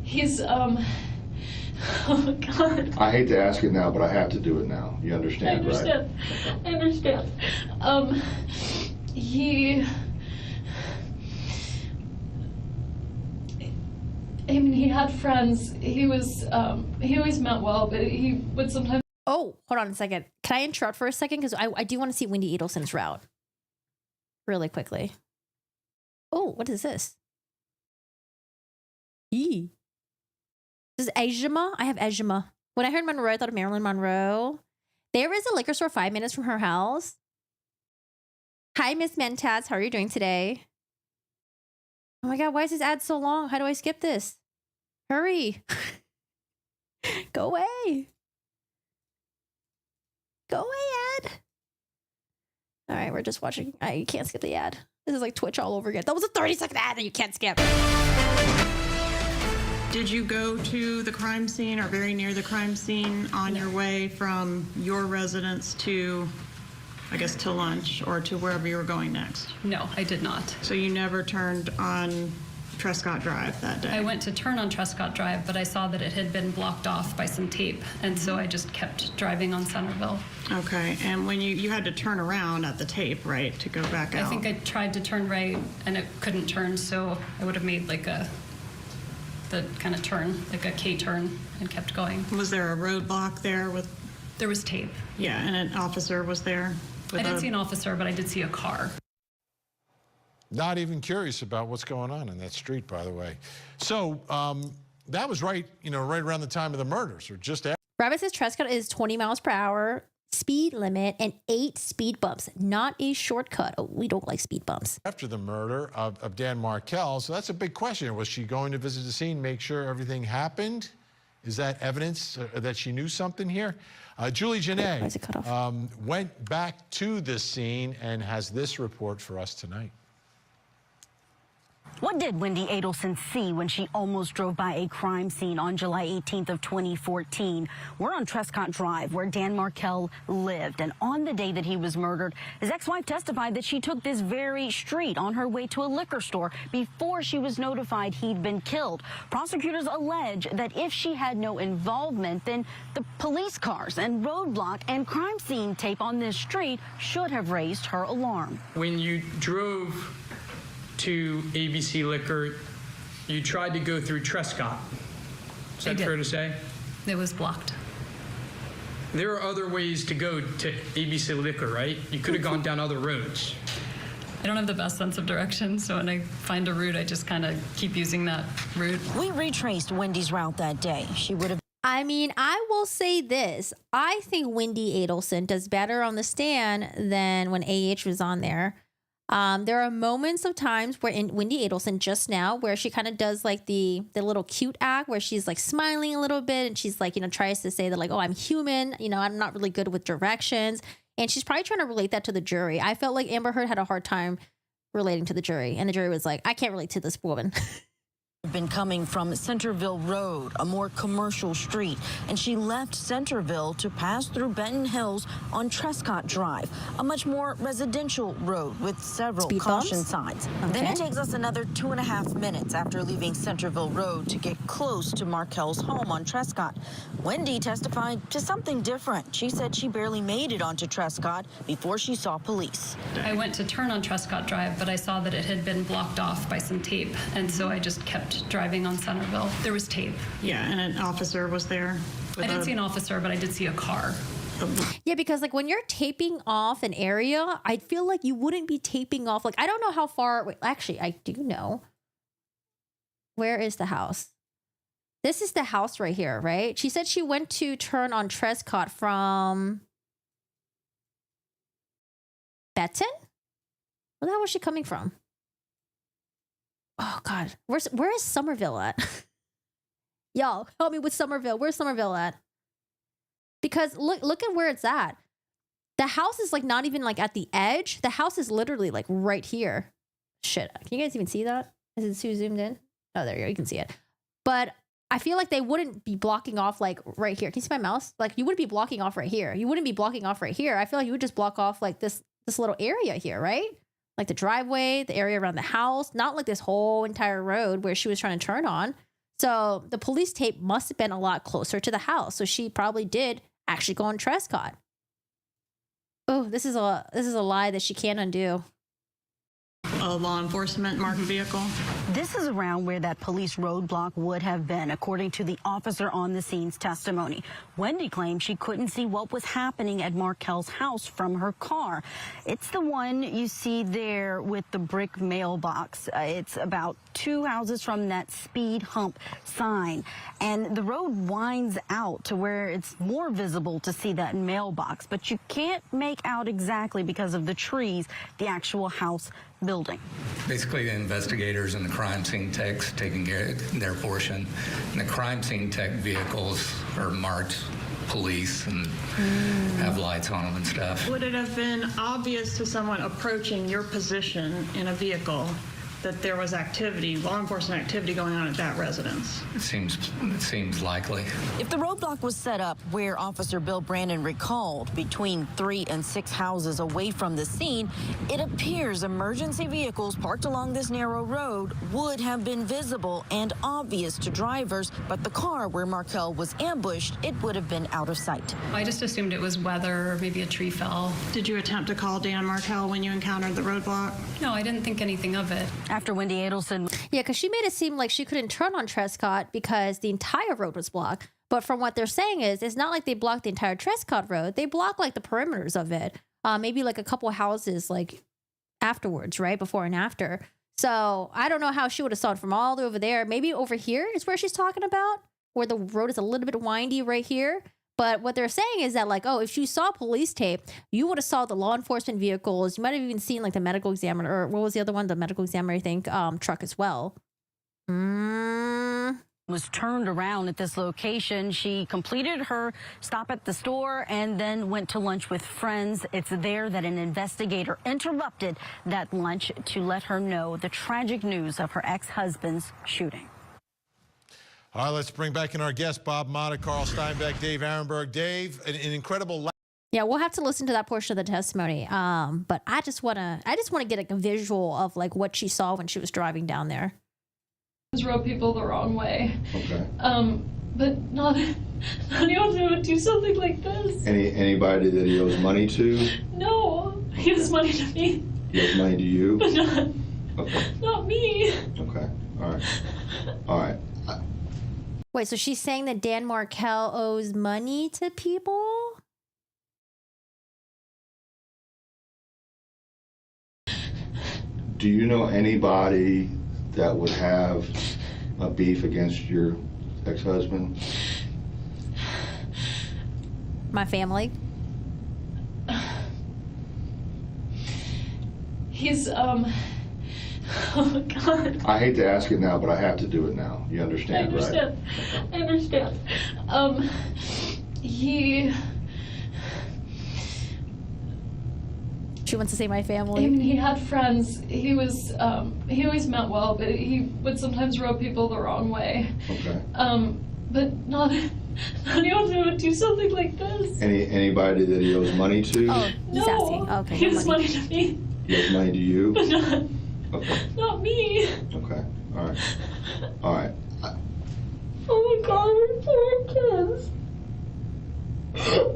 He's, oh my God. I hate to ask it now, but I have to do it now. You understand, right? I understand. He had friends. He always meant well, but he would sometimes. Oh, hold on a second. Can I interrupt for a second? Because I do want to see Wendy Adelson's route really quickly. Oh, what is this? This is eczema. I have eczema. When I heard Monroe, I thought of Marilyn Monroe. There is a liquor store 5 minutes from her house. Hi, Miss Mentas. How are you doing today? Oh my God, why is this ad so long? How do I skip this? Hurry. Go away. Go away, ad. All right, we're just watching. You can't skip the ad. This is like Twitch all over again. That was a 30-second ad that you can't skip. Did you go to the crime scene or very near the crime scene on your way from your residence to, I guess, to lunch or to wherever you were going next? No, I did not. So you never turned on Trescott Drive that day? I went to turn on Trescott Drive, but I saw that it had been blocked off by some tape, and so I just kept driving on Centerville. Okay, and when you had to turn around at the tape, right, to go back out? I think I tried to turn right, and it couldn't turn, so I would have made like a the kind of turn, like a K-turn, and kept going. Was there a roadblock there with? There was tape. Yeah, and an officer was there? I didn't see an officer, but I did see a car. Not even curious about what's going on in that street, by the way. So that was right around the time of the murders, or just after. Rabbit says Trescott is 20 miles per hour speed limit and 8 speed bumps, not a shortcut. Oh, we don't like speed bumps. After the murder of Dan Markel. So that's a big question. Was she going to visit the scene, make sure everything happened? Is that evidence that she knew something here? Julie Janae went back to the scene and has this report for us tonight. What did Wendy Adelson see when she almost drove by a crime scene on July 18th of 2014? We're on Trescott Drive, where Dan Markel lived. And on the day that he was murdered, his ex-wife testified that she took this very street on her way to a liquor store before she was notified he'd been killed. Prosecutors allege that if she had no involvement, then the police cars and roadblock and crime scene tape on this street should have raised her alarm. When you drove to ABC Liquor, you tried to go through Trescott. Is that fair to say? It was blocked. There are other ways to go to ABC Liquor, right? You could have gone down other roads. I don't have the best sense of direction, so when I find a route, I just kind of keep using that route. We retraced Wendy's route that day. She would have. I mean, I will say this. I think Wendy Adelson does better on the stand than when AH was on there. There are moments of times where in Wendy Adelson just now where she kind of does like the little cute act where she's like smiling a little bit and she's like, tries to say that like, oh, I'm human, I'm not really good with directions. And she's probably trying to relate that to the jury. I felt like Amber Heard had a hard time relating to the jury, and the jury was like, I can't relate to this woman. Been coming from Centerville Road, a more commercial street, and she left Centerville to pass through Benton Hills on Trescott Drive, a much more residential road with several caution signs. Okay. Then it takes us another 2.5 minutes after leaving Centerville Road to get close to Markel's home on Trescott. Wendy testified to something different. She said she barely made it onto Trescott before she saw police. I went to turn on Trescott Drive, but I saw that it had been blocked off by some tape, and so I just kept driving on Centerville. There was tape. Yeah, and an officer was there. I didn't see an officer, but I did see a car. Yeah, because like when you're taping off an area, I feel like you wouldn't be taping off. Like, I don't know how far. Wait, actually, I do know. Where is the house? This is the house right here, right? She said she went to turn on Trescott from Benton? Where the hell was she coming from? Oh God, where is Somerville at? Y'all, help me with Somerville. Where's Somerville at? Because look at where it's at. The house is like not even like at the edge. The house is literally like right here. Shit, can you guys even see that? Is it too zoomed in? Oh, there you go. You can see it. But I feel like they wouldn't be blocking off like right here. Can you see my mouse? Like you wouldn't be blocking off right here. You wouldn't be blocking off right here. I feel like you would just block off like this little area here, right? Like the driveway, the area around the house, not like this whole entire road where she was trying to turn on. So the police tape must have been a lot closer to the house. So she probably did actually go on Trescott. Oh, this is a lie that she can't undo. A law enforcement marked vehicle. This is around where that police roadblock would have been, according to the officer on the scene's testimony. Wendy claimed she couldn't see what was happening at Markel's house from her car. It's the one you see there with the brick mailbox. It's about 2 houses from that speed hump sign. And the road winds out to where it's more visible to see that mailbox, but you can't make out exactly because of the trees, the actual house building. Basically, the investigators and the crime scene techs taking their portion. And the crime scene tech vehicles are marked police and have lights on them and stuff. Would it have been obvious to someone approaching your position in a vehicle that there was activity, law enforcement activity going on at that residence? It seems likely. If the roadblock was set up where Officer Bill Brandon recalled, between 3 and 6 houses away from the scene, it appears emergency vehicles parked along this narrow road would have been visible and obvious to drivers, but the car where Markel was ambushed, it would have been out of sight. I just assumed it was weather or maybe a tree fell. Did you attempt to call Dan Markel when you encountered the roadblock? No, I didn't think anything of it. After Wendy Adelson. Yeah, because she made it seem like she couldn't turn on Trescott because the entire road was blocked. But from what they're saying is, it's not like they blocked the entire Trescott road. They blocked like the perimeters of it. Maybe like a couple houses like afterwards, right? Before and after. So I don't know how she would have saw it from all the way over there. Maybe over here is where she's talking about, where the road is a little bit windy right here. But what they're saying is that, like, oh, if you saw police tape, you would have saw the law enforcement vehicles. You might have even seen like the medical examiner, or what was the other one? The medical examiner, I think, truck as well. Was turned around at this location. She completed her stop at the store and then went to lunch with friends. It's there that an investigator interrupted that lunch to let her know the tragic news of her ex-husband's shooting. All right, let's bring back in our guests, Bob Motta, Carl Steinbeck, Dave Arenberg. Dave, an incredible. Yeah, we'll have to listen to that portion of the testimony. But I just wanna get like a visual of like what she saw when she was driving down there. Rub people the wrong way. Okay. But not anyone who would do something like this. Anybody that he owes money to? No, he owes money to me. He owes money to you? But not, Okay. not me. Okay. All right. All right. Wait, so she's saying that Dan Markel owes money to people? Do you know anybody that would have a beef against your ex-husband? My family. He's oh God. I hate to ask it now, but I have to do it now. You understand, right? I understand. She wants to say my family. I mean, he had friends. He always meant well, but he would sometimes rub people the wrong way. Okay. But not anyone who would do something like this. Anybody that he owes money to? Oh, he's asking. Okay. He no owes money to me. He owes money to you? But not, Okay. not me. Okay. All right. All right. Oh my God, we're poor kids.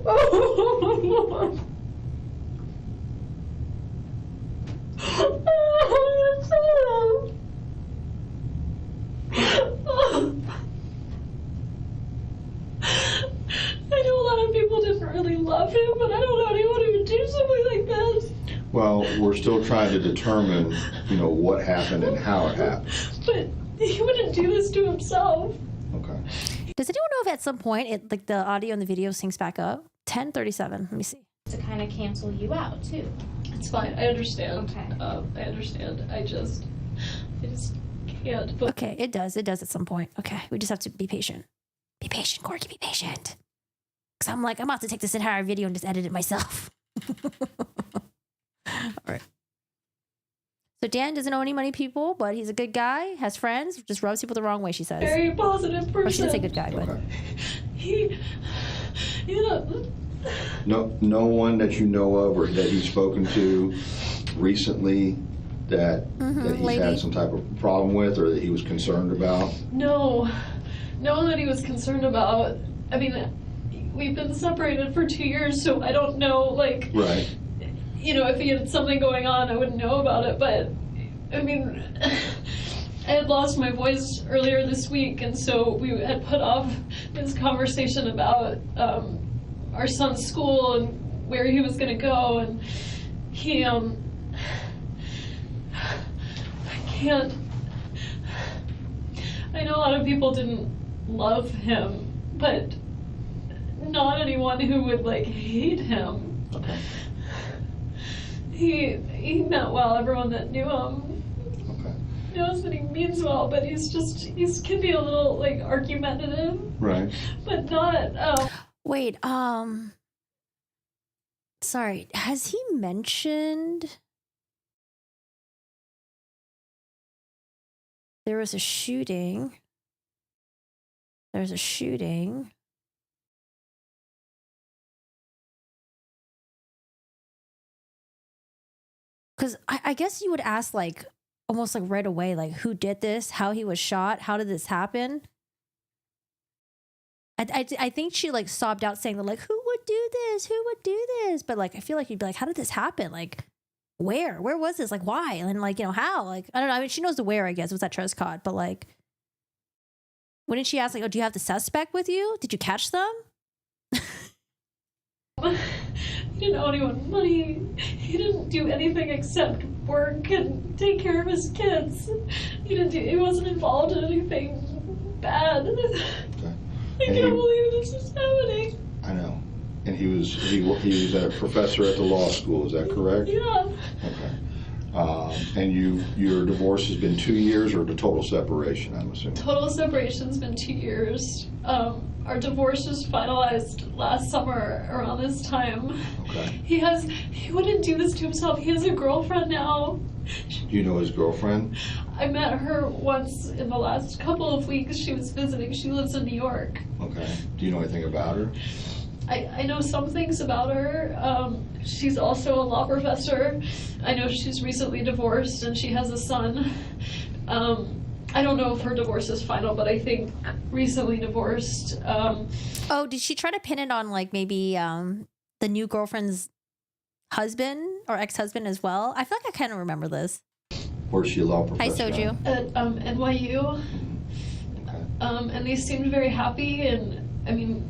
Oh, I know a lot of people didn't really love him, but I don't know anyone who would do something like this. Well, we're still trying to determine, what happened and how it happened. But he wouldn't do this to himself. Okay. Does anyone know if at some point it like the audio and the video syncs back up? 10:37. Let me see. To kind of cancel you out too. It's fine. I understand. Okay. I understand. I just can't. But Okay, it does. It does at some point. Okay, we just have to be patient. Be patient, Corky. Be patient. Because I'm about to take this entire video and just edit it myself. All right. So Dan doesn't owe any money, people, but he's a good guy, has friends, just rubs people the wrong way, she says. very positive person. Or she didn't say good guy, but Okay. He, No one that you know of or that he's spoken to recently that he's lady. had some type of problem with or that he was concerned about? no one that he was concerned about. I mean, we've been separated for 2 years, so I don't know, like, Right. if he had something going on, I wouldn't know about it. But I mean, I had lost my voice earlier this week, and so we had put off this conversation about our son's school and where he was going to go, and he I can't. I know a lot of people didn't love him, but not anyone who would like hate him. Okay. He meant well. Everyone that knew him Okay. knows that he means well, but he can be a little like argumentative, Right. but not. wait, sorry, has he mentioned there was a shooting? There's a shooting. Because I guess you would ask, like, almost like right away, like, who did this? How he was shot? How did this happen? I think she, like, sobbed out saying, like, who would do this? Who would do this? But, like, I feel like you'd be like, how did this happen? Like, where was this? Like, why? And like, you know, how? Like, I don't know. I mean, she knows the where, I guess. It was at Trescott, but like, wouldn't she ask, like, oh, do you have the suspect with you? Did you catch them? He didn't owe anyone money. He didn't do anything except work and take care of his kids. He wasn't involved in anything bad. Okay. I can't believe this is happening. I know. And he was a professor at the law school, is that correct? Yeah. Okay. And your divorce has been 2 years, or the total separation, I'm assuming? Total separation's been 2 years. Our divorce was finalized last summer around this time. Okay. He wouldn't do this to himself. He has a girlfriend now. Do you know his girlfriend? I met her once in the last couple of weeks. She was visiting. She lives in New York. Okay. Do you know anything about her? I know some things about her. She's also a law professor. I know she's recently divorced and she has a son. I don't know if her divorce is final, but I think recently divorced. Oh, did she try to pin it on like maybe the new girlfriend's husband or ex-husband as well? I feel like I kind of remember this. Where's she a law professor? Hi, Soju. At NYU. Okay. And they seemed very happy, and I mean,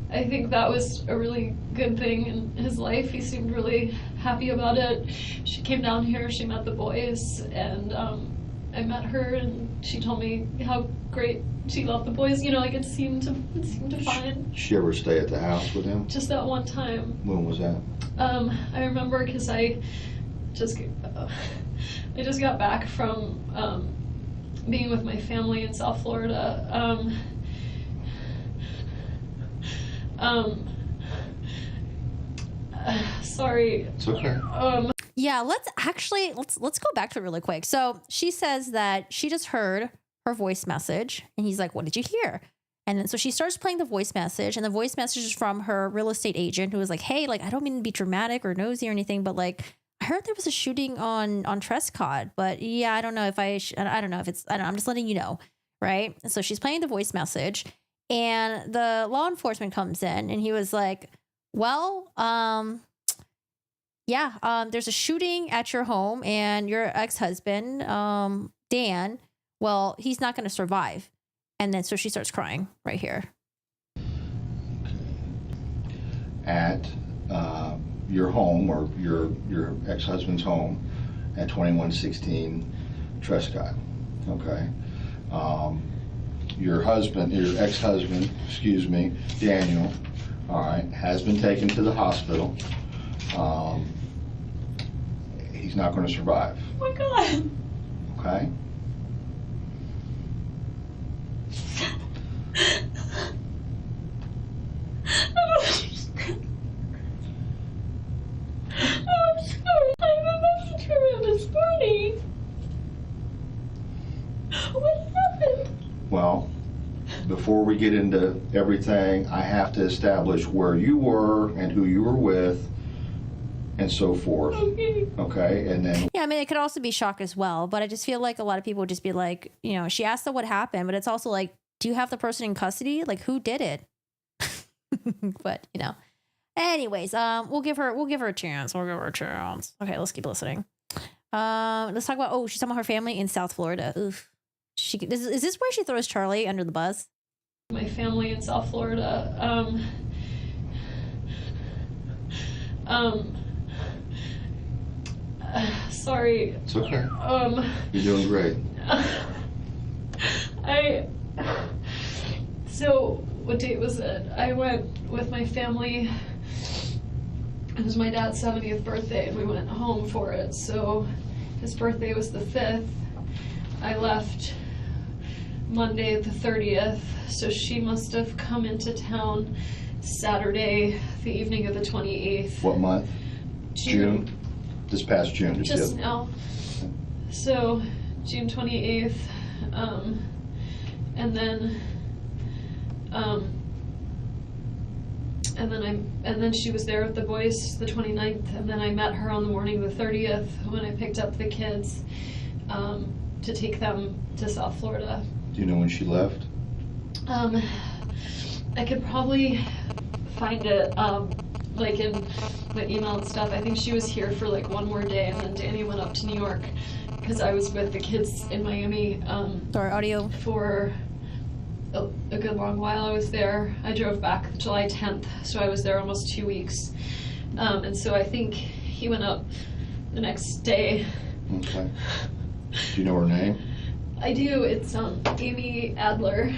I think that was a really good thing in his life. He seemed really happy about it. She came down here, she met the boys, and I met her, and she told me how great she loved the boys. You know, like it seemed fine. Did she ever stay at the house with him? Just that one time. When was that? I remember because I just got back from being with my family in South Florida. Sorry. It's okay. Yeah, let's go back to it really quick. So she says that she just heard her voice message, and he's like, "What did you hear?" And then so she starts playing the voice message, and the voice message is from her real estate agent, who was like, "Hey, like I don't mean to be dramatic or nosy or anything, but like I heard there was a shooting on Trescott, but yeah, I don't know if I don't know if it's I'm just letting you know, right?" And so she's playing the voice message, and the law enforcement comes in, and he was like, "Well, yeah, there's a shooting at your home, and your ex-husband, Dan, well, he's not going to survive." And then so she starts crying right here. At your home, or your ex-husband's home at 2116 Trescott. Okay. Your ex-husband, Daniel, all right, has been taken to the hospital. He's not going to survive. Oh my God. Okay. I'm sorry. I'm a tremendous party. What happened? Well, before we get into everything, I have to establish where you were and who you were with and so forth. Okay. Okay, and then... Yeah, I mean, it could also be shock as well, but I just feel like a lot of people would just be like, you know, she asked them what happened, but it's also like, do you have the person in custody? Like, who did it? But, you know. Anyways, we'll give her a chance. Okay, let's keep listening. Let's talk about, she's talking about her family in South Florida. Oof. Is this where she throws Charlie under the bus? My family in South Florida. Sorry. It's okay. You're doing great. So what date was it? I went with my family. It was my dad's 70th birthday, and we went home for it. So his birthday was the 5th. I left Monday the 30th, so she must have come into town Saturday, the evening of the 28th. What month? June? This past June. Just now. So June 28th, and then she was there with the boys the 29th, and then I met her on the morning of the 30th when I picked up the kids to take them to South Florida. Do you know when she left? I could probably find it. like in the email and stuff, I think she was here for like one more day, and then Danny went up to New York because I was with the kids in Miami. Sorry, audio. For a good long while I was there. I drove back July 10th, so I was there almost 2 weeks. And so I think he went up the next day. Okay. Do you know her name? I do. It's Amy Adler.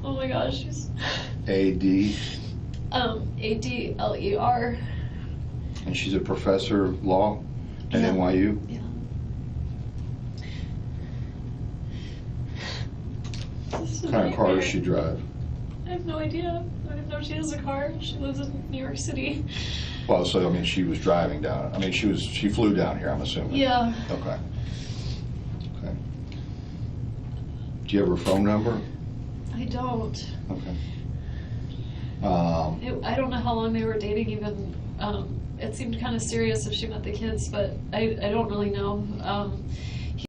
Oh my gosh, she's A.D. A-D-L-E-R. And she's a professor of law at NYU? Yeah. What kind of car does she drive? I have no idea. I don't know if she has a car. She lives in New York City. Well, so, I mean, she was driving down. I mean, she flew down here, I'm assuming. Yeah. Okay. Okay. Do you have her phone number? I don't. Okay. I don't know how long they were dating even. It seemed kind of serious if she met the kids, but I don't really know.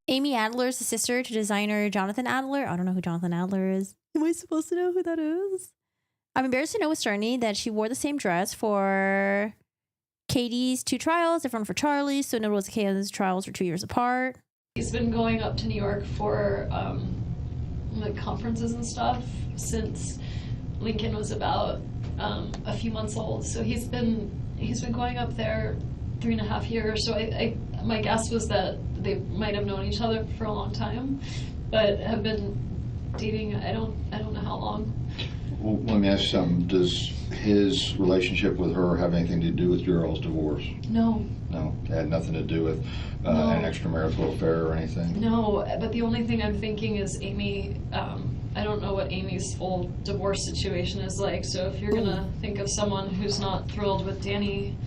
Amy Adler is the sister to designer Jonathan Adler. I don't know who Jonathan Adler is. Am I supposed to know who that is? I'm embarrassed to know with Sterney that she wore the same dress for Katie's 2 trials, different for Charlie's. So notable was Katie's trials were 2 years apart. He's been going up to New York for like conferences and stuff since Lincoln was about a few months old. So he's been going up there 3.5 years. So my guess was that they might have known each other for a long time, but have been dating. I don't know how long. Well, let me ask you something. Does his relationship with her have anything to do with your all's divorce? No. No, it had nothing to do with an extramarital affair or anything? No, but the only thing I'm thinking is Amy. I don't know what Amy's full divorce situation is like, so if you're gonna think of someone who's not thrilled with Danny,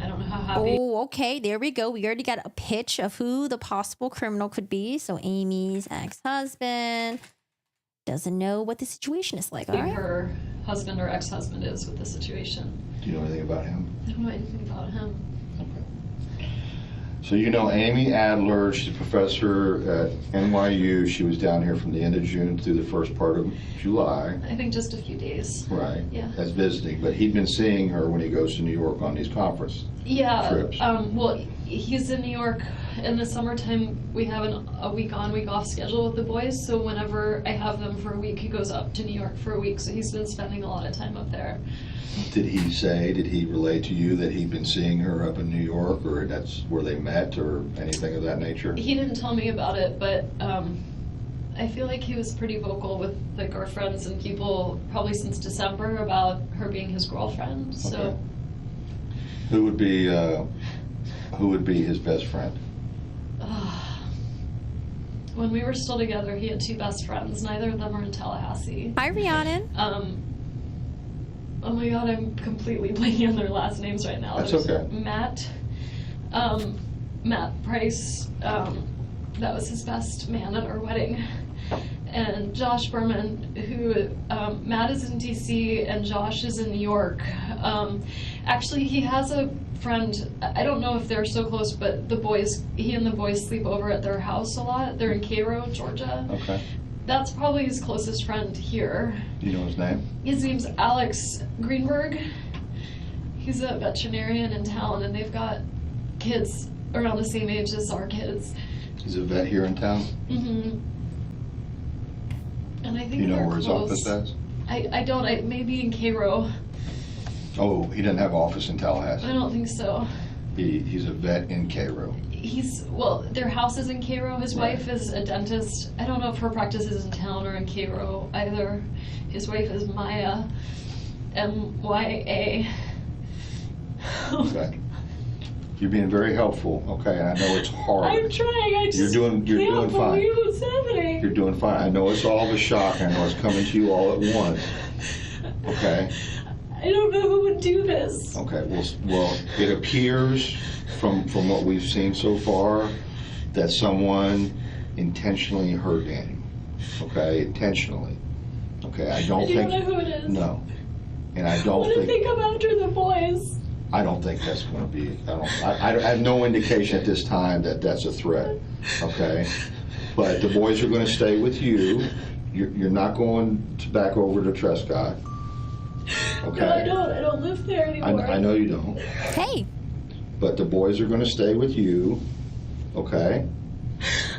I don't know how happy. Oh, okay. There we go. We already got a pitch of who the possible criminal could be. So Amy's ex-husband doesn't know what the situation is like. All right. Her husband or ex-husband is with the situation. Do you know anything about him? I don't know anything about him. So you know Amy Adler, she's a professor at NYU. She was down here from the end of June through the first part of July. I think just a few days. Right. Yeah. As visiting, but he'd been seeing her when he goes to New York on these conference trips. Well, he's in New York in the summertime. We have a week on, week off schedule with the boys. So whenever I have them for a week, he goes up to New York for a week. So he's been spending a lot of time up there. Did he relate to you that he'd been seeing her up in New York, or that's where they met, or anything of that nature? He didn't tell me about it, but I feel like he was pretty vocal with like our friends and people probably since December about her being his girlfriend. So Okay. Who would be his best friend? when we were still together, he had 2 best friends. Neither of them are in Tallahassee. Hi, Rhiannon. Oh my God, I'm completely blanking on their last names right now. That's There's okay. Matt Price, that was his best man at our wedding. And Josh Berman, who, Matt is in DC and Josh is in New York. Actually, he has a friend, I don't know if they're so close, but he and the boys sleep over at their house a lot. They're in Cairo, Georgia. Okay. That's probably his closest friend here. Do you know his name? His name's Alex Greenberg. He's a veterinarian in town, and they've got kids around the same age as our kids. He's a vet here in town? Mm-hmm. And I think Do you know they're where his close. office is? I don't. Maybe in Cairo. Oh, he doesn't have office in Tallahassee? I don't think so. He's a vet in Cairo. Their house is in Cairo. His Right. wife is a dentist. I don't know if her practice is in town or in Cairo either. His wife is Maya, M-Y-A. Okay. You're being very helpful, okay, and I know it's hard. I'm trying. I just You're doing can't fine. believe what's happening. You're doing fine. I know it's all of a shock. I know it's coming to you all at once. Okay? I don't know who would do this. Okay, well, it appears from what we've seen so far that someone intentionally hurt Danny. Okay, intentionally. Okay, I don't You think. don't know who it is? No, and I don't What if think. they come after the boys? I don't think that's going to be. I have no indication at this time that that's a threat. Okay, but the boys are going to stay with you. You're not going back over to Trescott. Okay? No, I don't live there anymore. I know you don't. Hey. But the boys are going to stay with you, okay?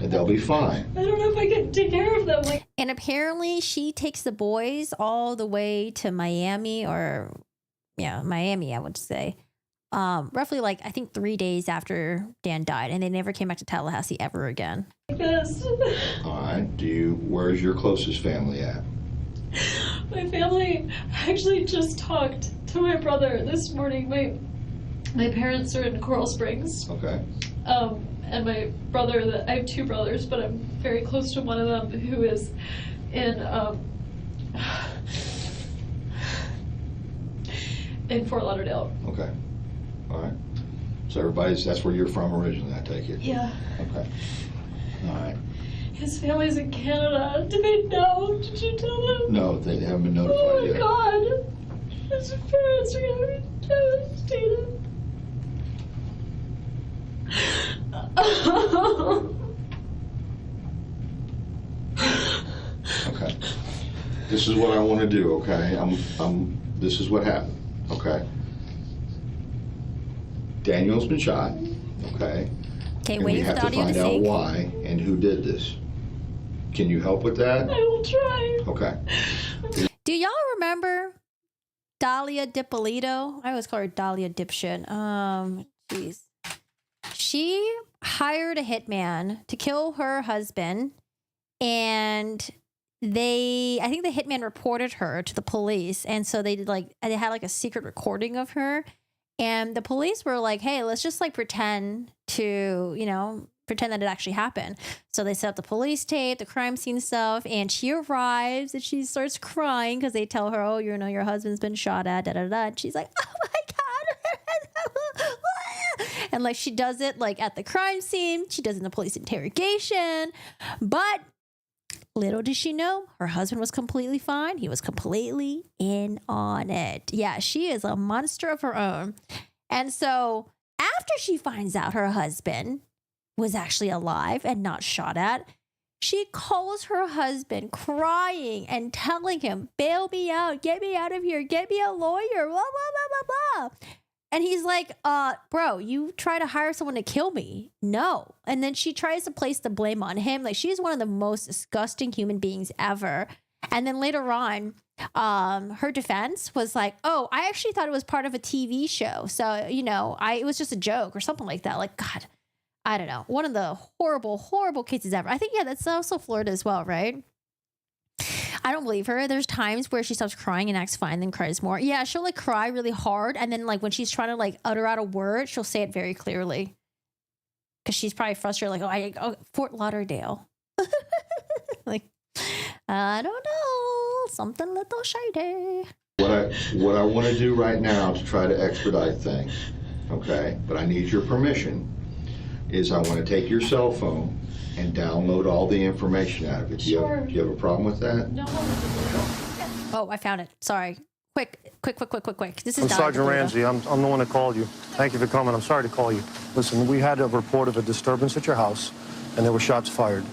And they'll be fine. I don't know if I can take care of them. Like, And apparently she takes the boys all the way to Miami, Miami, I would say. Roughly like, I think 3 days after Dan died, and they never came back to Tallahassee ever again. this. All right. Where's your closest family at? My family actually just talked to my brother this morning. My parents are in Coral Springs. Okay. And my brother, I have two brothers, but I'm very close to one of them who is in Fort Lauderdale. Okay. All right. So that's where you're from originally, I take it? Yeah. Okay. All right. His family's in Canada. Did they know? Did you tell them? No, they haven't been notified Oh my yet. God. His parents are going to be devastated. Okay. This is what I want to do, okay? This is what happened, okay? Daniel's been shot, okay? Okay, And we waiting for have the to audio to find out sync. why and who did this. Can you help with that? I will try. Okay. Do y'all remember Dahlia Dippolito? I always call her Dahlia Dipshit. Jeez. She hired a hitman to kill her husband, and I think the hitman reported her to the police, and so they had like a secret recording of her, and the police were like, hey, let's just like pretend that it actually happened. So they set up the police tape, the crime scene stuff, and she arrives and she starts crying because they tell her, oh, your husband's been shot at, and she's like, oh my God. And like she does it like at the crime scene, she does it in the police interrogation, but little did she know, her husband was completely fine. He was completely in on it. Yeah, she is a monster of her own. And so after she finds out her husband was actually alive and not shot at, she calls her husband crying and telling him, bail me out, get me out of here, get me a lawyer, blah, blah, blah, blah, blah. And he's like, bro, you try to hire someone to kill me? No. And then she tries to place the blame on him. Like, she's one of the most disgusting human beings ever. And then later on, her defense was like, oh, I actually thought it was part of a TV show. So, it was just a joke or something like that. Like, God, I don't know. One of the horrible, horrible cases ever. I think, yeah, that's also Florida as well, right? I don't believe her. There's times where she stops crying and acts fine, then cries more. Yeah, she'll like cry really hard, and then like when she's trying to like utter out a word, she'll say it very clearly because she's probably frustrated. Like, Fort Lauderdale. Like, I don't know, something little shady. What I want to do right now to try to expedite things, okay? But I need your permission. Is I want to take your cell phone and download all the information out of it. Sure. Do you have a problem with that? No. Oh, I found it. Sorry. Quick. This is I'm Sergeant Ramsey. I'm the one that called you. Thank you for coming. I'm sorry to call you. Listen, we had a report of a disturbance at your house, and there were shots fired.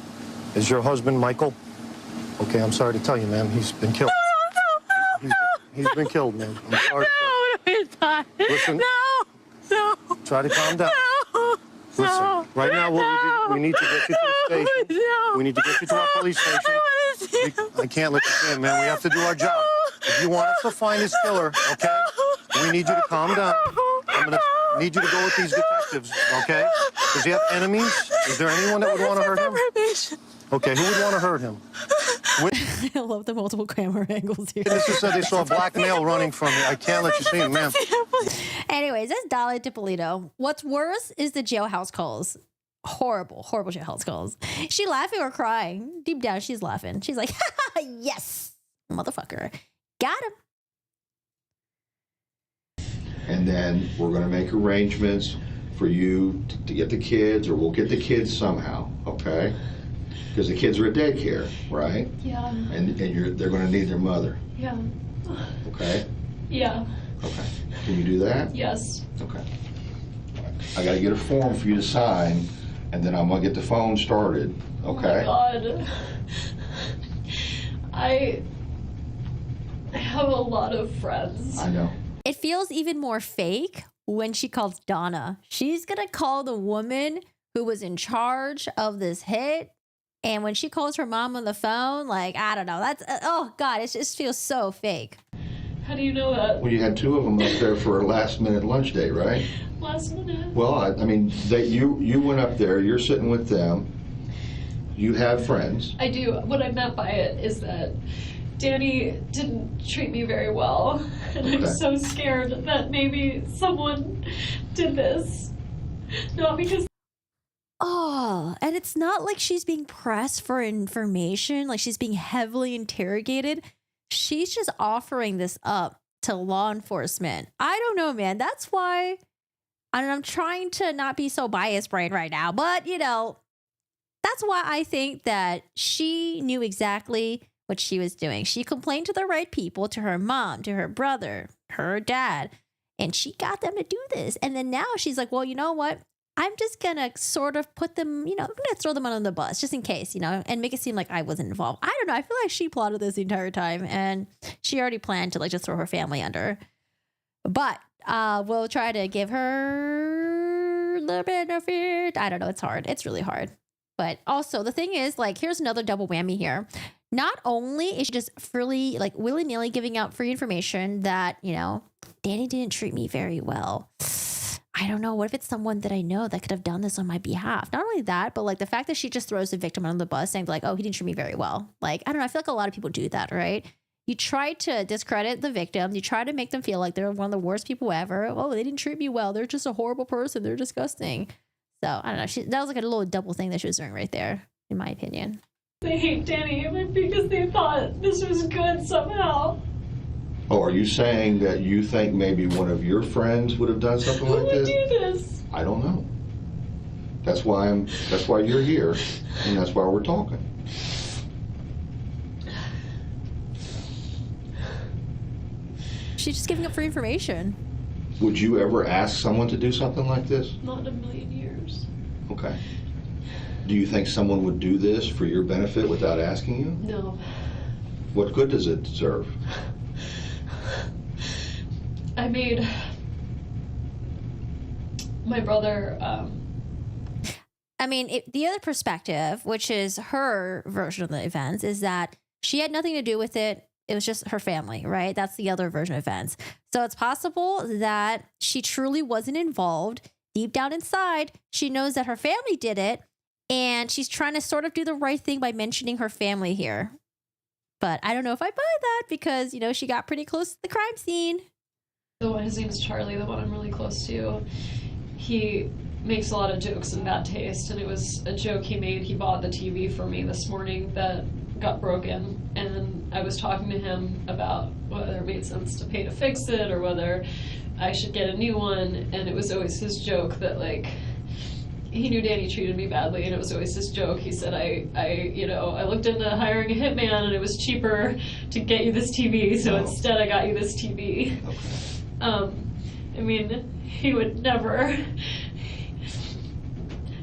Is your husband Michael? Okay, I'm sorry to tell you, ma'am. He's been killed. He's been killed, man. I'm sorry. No, he's not. Listen. No. Try to calm down. No. Listen, right now what we need to get you to the station. No. We need to get you to our police station. I can't let you see him, man. We have to do our job. If you want us to find this killer, okay, we need you to calm down. I'm going to need you to go with these detectives, okay? Does he have enemies? Is there anyone that would want to hurt him? Okay, who would want to hurt him? I love the multiple camera angles here. This said they saw a black male running from me. I can't let you see him, ma'am. Anyways, that's Dahlia Dippolito. What's worse is the jailhouse calls. Horrible jailhouse calls. Is she laughing or crying? Deep down, she's laughing. She's like, yes, motherfucker. Got him. And then we're going to make arrangements for you to get the kids, or we'll get the kids somehow, okay? Because the kids are at daycare, right? Yeah. And they're going to need their mother, Yeah. okay? Yeah. Okay. Can you do that? Yes. Okay. I got to get a form for you to sign, and then I'm going to get the phone started, okay? Oh my God. I have a lot of friends. I know. It feels even more fake when she calls Donna. She's going to call the woman who was in charge of this hit. And when she calls her mom on the phone, like, I don't know. That's, oh, God, it just feels so fake. How do you know that? Well, you had two of them up there for a last-minute lunch date, right? Last minute? Well, I mean, you went up there. You're sitting with them. You have friends. I do. What I meant by it is that Danny didn't treat me very well. And I'm so scared that maybe someone did this. Not because... Oh, and it's not like she's being pressed for information, like she's being heavily interrogated. She's just offering this up to law enforcement. I don't know, man. That's why I'm trying to not be so biased brain right now, but you know, that's why I think that she knew exactly what she was doing. She complained to the right people, to her mom, to her brother, her dad, and she got them to do this. And then now she's like, well, you know what? I'm just going to sort of put them, you know, I'm going to throw them under the bus just in case, you know, and make it seem like I wasn't involved. I don't know. I feel like she plotted this the entire time and she already planned to like just throw her family under. But we'll try to give her the benefit. I don't know. It's hard. It's really hard. But also the thing is, like, here's another double whammy here. Not only is she just freely, like, willy-nilly giving out free information that, you know, Danny didn't treat me very well. I don't know. What if it's someone that I know that could have done this on my behalf? Not only that, but like the fact that she just throws the victim under the bus saying like, oh, he didn't treat me very well. Like, I don't know. I feel like a lot of people do that, right? You try to discredit the victim. You try to make them feel like they're one of the worst people ever. Oh, they didn't treat me well. They're just a horrible person. They're disgusting. So I don't know. That was like a little double thing that she was doing right there, in my opinion. They hate Danny because they thought this was good somehow. Oh, are you saying that you think maybe one of your friends would have done something like this? Who would do this? I don't know. That's why you're here, and that's why we're talking. She's just giving up free information. Would you ever ask someone to do something like this? Not in a million years. Okay. Do you think someone would do this for your benefit without asking you? No. What good does it serve? I made my brother. I mean, the other perspective, which is her version of the events, is that she had nothing to do with it. It was just her family, right? That's the other version of events. So it's possible that she truly wasn't involved. Deep down inside, she knows that her family did it, and she's trying to sort of do the right thing by mentioning her family here. But I don't know if I buy that because, you know, she got pretty close to the crime scene. His name is Charlie, the one I'm really close to. He makes a lot of jokes in bad taste, and it was a joke he made. He bought the TV for me this morning that got broken, and I was talking to him about whether it made sense to pay to fix it or whether I should get a new one, and it was always his joke that, like, he knew Danny treated me badly, and it was always his joke. He said, I looked into hiring a hitman, and it was cheaper to get you this TV, so instead I got you this TV. Okay. I mean, he would never.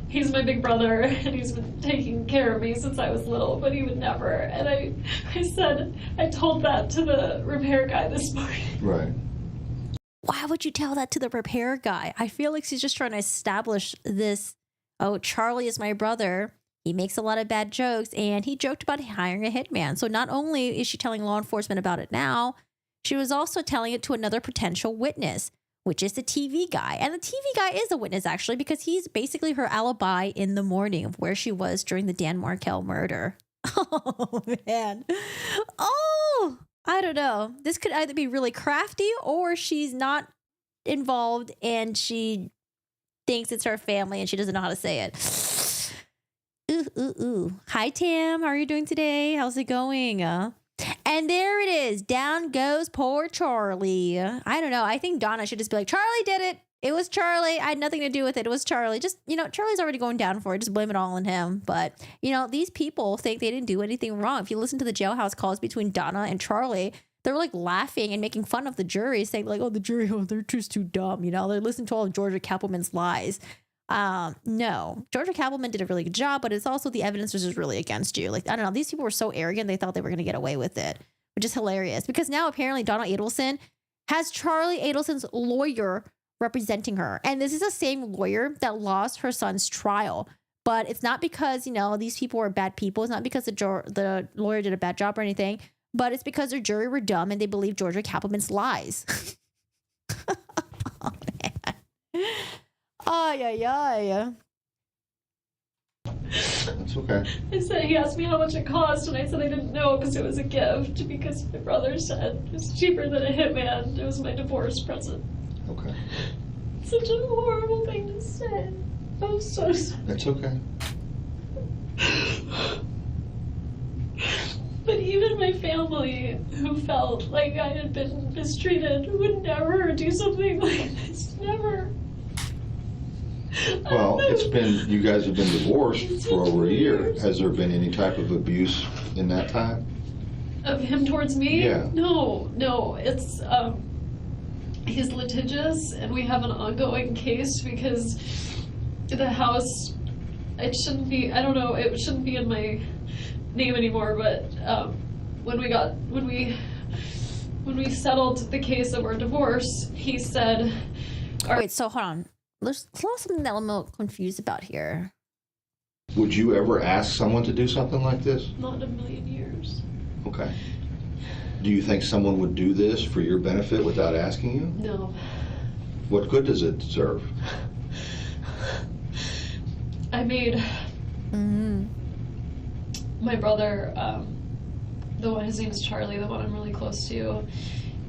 He's my big brother, and he's been taking care of me since I was little, but he would never. And I told that to the repair guy this morning. Right. Why would you tell that to the repair guy? I feel like she's just trying to establish this, oh, Charlie is my brother. He makes a lot of bad jokes, and he joked about hiring a hitman. So not only is she telling law enforcement about it now, she was also telling it to another potential witness, which is the TV guy. And the TV guy is a witness, actually, because he's basically her alibi in the morning of where she was during the Dan Markel murder. Oh, man. Oh, I don't know. This could either be really crafty or she's not involved and she thinks it's her family and she doesn't know how to say it. Ooh. Hi, Tam. How are you doing today? How's it going? And there it is. Down goes poor Charlie. I don't know. I think Donna should just be like, Charlie did it. It was Charlie. I had nothing to do with it. It was Charlie. Just, you know, Charlie's already going down for it. Just blame it all on him. But, you know, these people think they didn't do anything wrong. If you listen to the jailhouse calls between Donna and Charlie, they were like laughing and making fun of the jury, saying like, oh, the jury, oh, they're just too dumb. You know, they're listening to all of Georgia Kappelman's lies. No, Georgia Kappelman did a really good job, but it's also the evidence was just really against you. Like, I don't know. These people were so arrogant. They thought they were going to get away with it. which is hilarious because now apparently Donna Adelson has Charlie Adelson's lawyer representing her. And this is the same lawyer that lost her son's trial. But it's not because, you know, these people were bad people. It's not because the lawyer did a bad job or anything. But it's because their jury were dumb and they believed Georgia Cappleman's lies. Oh, man. Ay, ay, ay. That's okay. I said, he asked me how much it cost, and I said I didn't know because it was a gift, because my brother said it was cheaper than a hitman. It was my divorce present. Okay. Such a horrible thing to say. I'm so sorry. That's okay. But even my family, who felt like I had been mistreated, would never do something like this. Never. Well, it's been, you guys have been divorced for over a year. Has there been any type of abuse in that time? Of him towards me? Yeah. No. It's, he's litigious, and we have an ongoing case because the house, it shouldn't be, I don't know, it shouldn't be in my name anymore, but when we settled the case of our divorce, he said... Wait, so hold on. There's something that I'm a little confused about here. Would you ever ask someone to do something like this? Not in a million years. Okay. Do you think someone would do this for your benefit without asking you? No. What good does it serve? I made my brother, his name is Charlie, the one I'm really close to,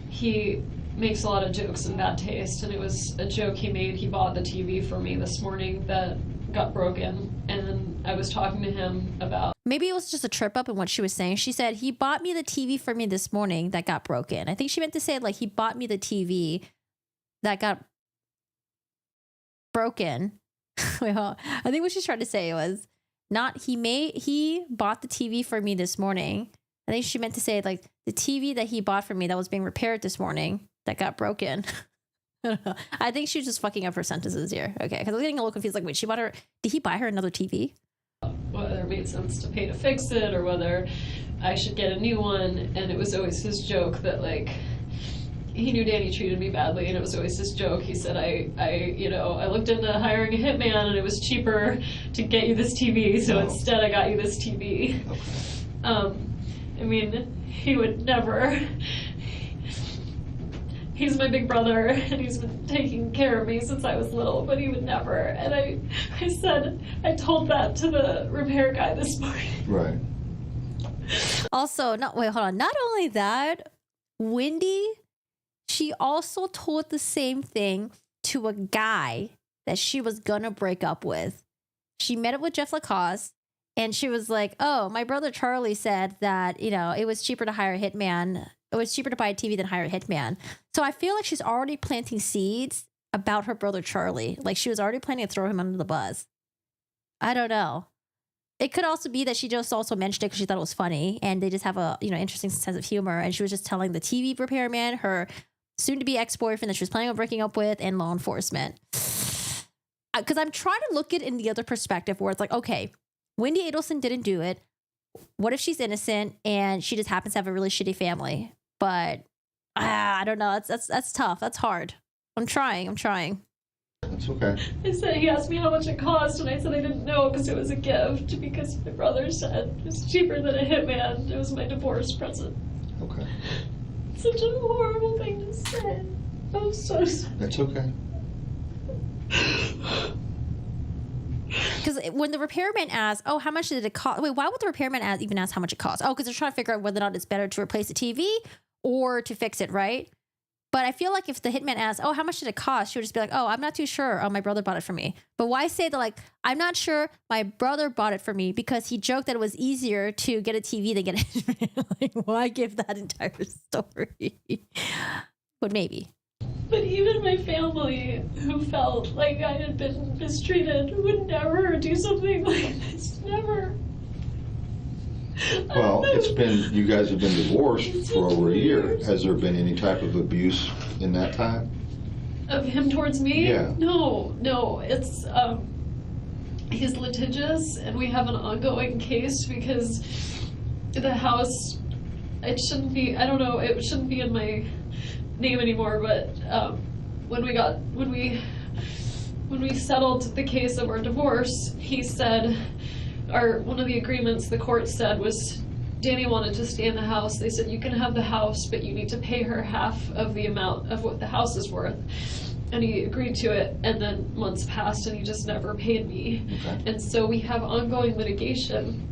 he makes a lot of jokes in bad taste, and it was a joke he made. He bought the TV for me this morning that got broken, and I was talking to him about... Maybe it was just a trip up in what she was saying. She said, he bought me the TV for me this morning that got broken. I think she meant to say, like, he bought me the TV that got broken. Wait, hold on. I think what she's trying to say was not he bought the TV for me this morning. I think she meant to say, like, the TV that he bought for me that was being repaired this morning that got broken. I don't know. I think she was just fucking up her sentences here. Okay, because I was getting a little confused. Like, wait, did he buy her another TV? Whether it made sense to pay to fix it or whether I should get a new one. And it was always his joke that, like, he knew Danny treated me badly, and it was always his joke. He said, I looked into hiring a hitman, and it was cheaper to get you this TV, so instead I got you this TV. I mean, he would never. He's my big brother, and he's been taking care of me since I was little, but he would never. And I told that to the repair guy this morning. Right. Also, hold on. Not only that, Wendy, she also told the same thing to a guy that she was gonna break up with. She met up with Jeff Lacoste, and she was like, oh, my brother Charlie said that, you know, it was cheaper to hire a hitman. It was cheaper to buy a TV than hire a hitman. So I feel like she's already planting seeds about her brother Charlie. Like, she was already planning to throw him under the bus. I don't know. It could also be that she just also mentioned it because she thought it was funny, and they just have a, you know, interesting sense of humor. And she was just telling the TV repairman, her soon-to-be ex-boyfriend that she was planning on breaking up with, and law enforcement. Because I'm trying to look at it in the other perspective where it's like, okay, Wendy Adelson didn't do it. What if she's innocent and she just happens to have a really shitty family? But I don't know. That's tough. That's hard. I'm trying. That's okay. I said, he asked me how much it cost, and I said I didn't know because it was a gift, because my brother said it was cheaper than a hitman. It was my divorce present. Okay. Such a horrible thing to say. I'm so sorry. That's okay. Because when the repairman asks, oh, how much did it cost? Wait, why would the repairman even ask how much it costs? Oh, because they're trying to figure out whether or not it's better to replace the TV or to fix it, right? But I feel like if the hitman asks, oh, how much did it cost? She would just be like, oh, I'm not too sure. Oh, my brother bought it for me. But why say that, like, I'm not sure, my brother bought it for me because he joked that it was easier to get a TV than get a hitman. Like, why give that entire story? But maybe. But even my family, who felt like I had been mistreated, would never do something like this. Never. Well, it's been, you guys have been divorced for over a year. Has there been any type of abuse in that time? Of him towards me? Yeah. No. It's, he's litigious, and we have an ongoing case because the house, it shouldn't be, I don't know, it shouldn't be in my name anymore, but when we settled the case of our divorce, he said, one of the agreements the court said was Danny wanted to stay in the house. They said, you can have the house, but you need to pay her half of the amount of what the house is worth. And he agreed to it, and then months passed and he just never paid me. Okay. And so we have ongoing litigation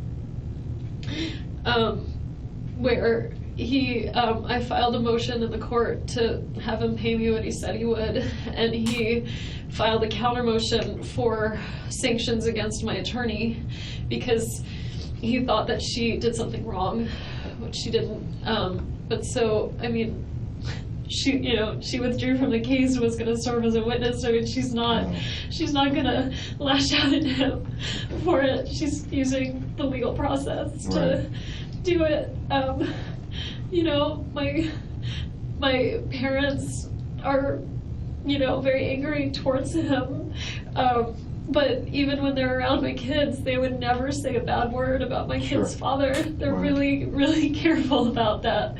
where I filed a motion in the court to have him pay me what he said he would, and he filed a counter motion for sanctions against my attorney because he thought that she did something wrong, which she didn't. But so, I mean, she withdrew from the case and was going to serve as a witness. I mean, she's not going to lash out at him for it. She's using the legal process to do it. My parents are, very angry towards him. But even when they're around my kids, they would never say a bad word about my kid's father. They're really, really careful about that.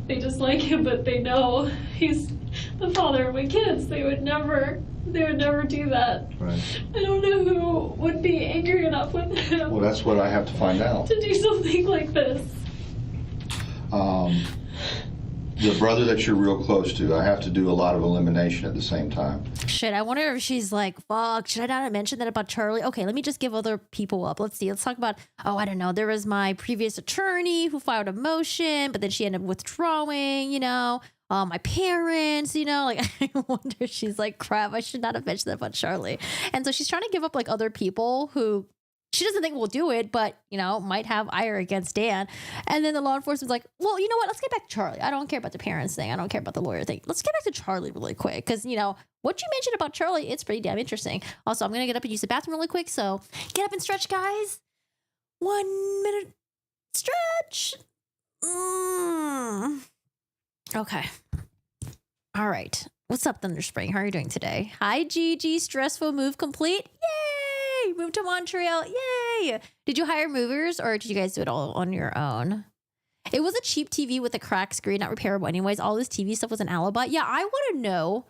They just like him, but they know he's the father of my kids. They would never do that. Right. I don't know who would be angry enough with him. Well, that's what I have to find out. To do something like this. The brother that you're real close to, I have to do a lot of elimination at the same time. Shit, I wonder if she's like, fuck, should I not have mentioned that about Charlie? Okay, let me just give other people up. Let's see. Let's talk about, I don't know. There was my previous attorney who filed a motion, but then she ended up withdrawing, my parents, I wonder if she's like, crap, I should not have mentioned that about Charlie. And so she's trying to give up like other people who she doesn't think will do it, but, might have ire against Dan. And then the law enforcement's like, well, you know what? Let's get back to Charlie. I don't care about the parents thing. I don't care about the lawyer thing. Let's get back to Charlie really quick. Because, what you mentioned about Charlie, it's pretty damn interesting. Also, I'm going to get up and use the bathroom really quick. So get up and stretch, guys. 1 minute stretch. Okay. All right. What's up, Thunderspring? How are you doing today? Hi, Gigi. Stressful move complete. Yay! Move to Montreal. Yay! Did you hire movers or did you guys do it all on your own? It was a cheap TV with a cracked screen, not repairable anyways. All this TV stuff was an alibi. Yeah, I want to know,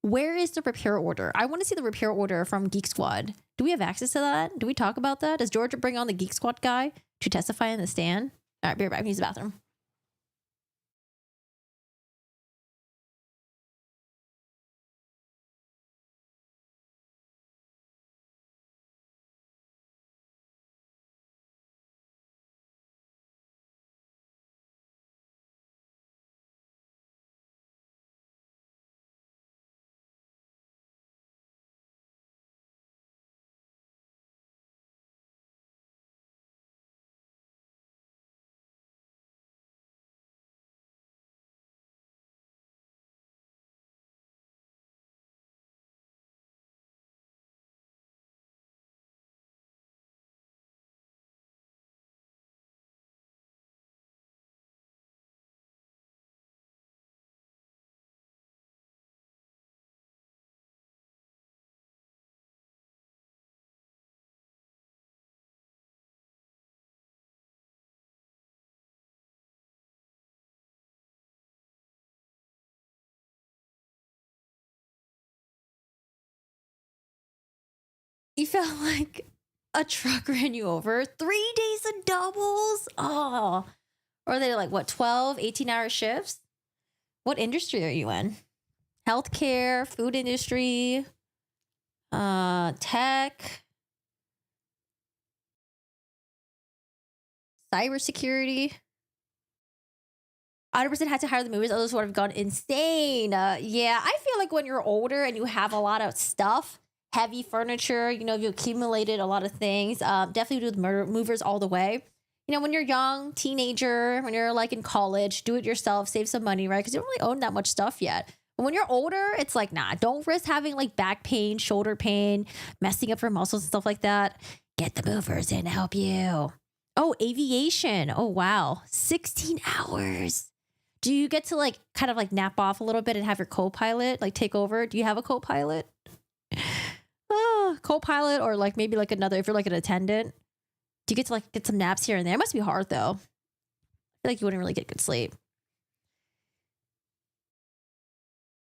where is the repair order? I want to see the repair order from Geek Squad. Do we have access to that? Do we talk about that? Does Georgia bring on the Geek Squad guy to testify in the stand? All right, be right back. Use the bathroom. You felt like a truck ran you over. 3 days of doubles. Oh, or are they like, what, 12, 18-hour shifts? What industry are you in? Healthcare, food industry, tech, cybersecurity. 100% had to hire the movers, others would have gone insane. Yeah, I feel like when you're older and you have a lot of stuff, heavy furniture, you accumulated a lot of things, definitely do the movers all the way. When you're young, teenager, when you're like in college, do it yourself, save some money, right? Because you don't really own that much stuff yet. But when you're older, it's like, nah, don't risk having like back pain, shoulder pain, messing up your muscles and stuff like that. Get the movers in to help you. Oh, aviation. Oh, wow. 16 hours. Do you get to like kind of like nap off a little bit and have your co-pilot like take over? Do you have a co-pilot? Co-pilot or like maybe like another, if you're like an attendant, do you get to like get some naps here and there? It must be hard though. feel like you wouldn't really get good sleep.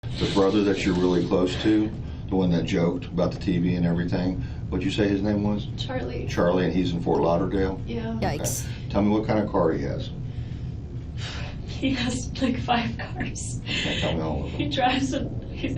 The brother that you're really close to, the one that joked about the TV and everything, what'd you say his name was? Charlie. Charlie, and he's in Fort Lauderdale? Yeah. Yikes. Okay. Tell me what kind of car he has. He has like 5 cars. Can't tell me all of them. He drives I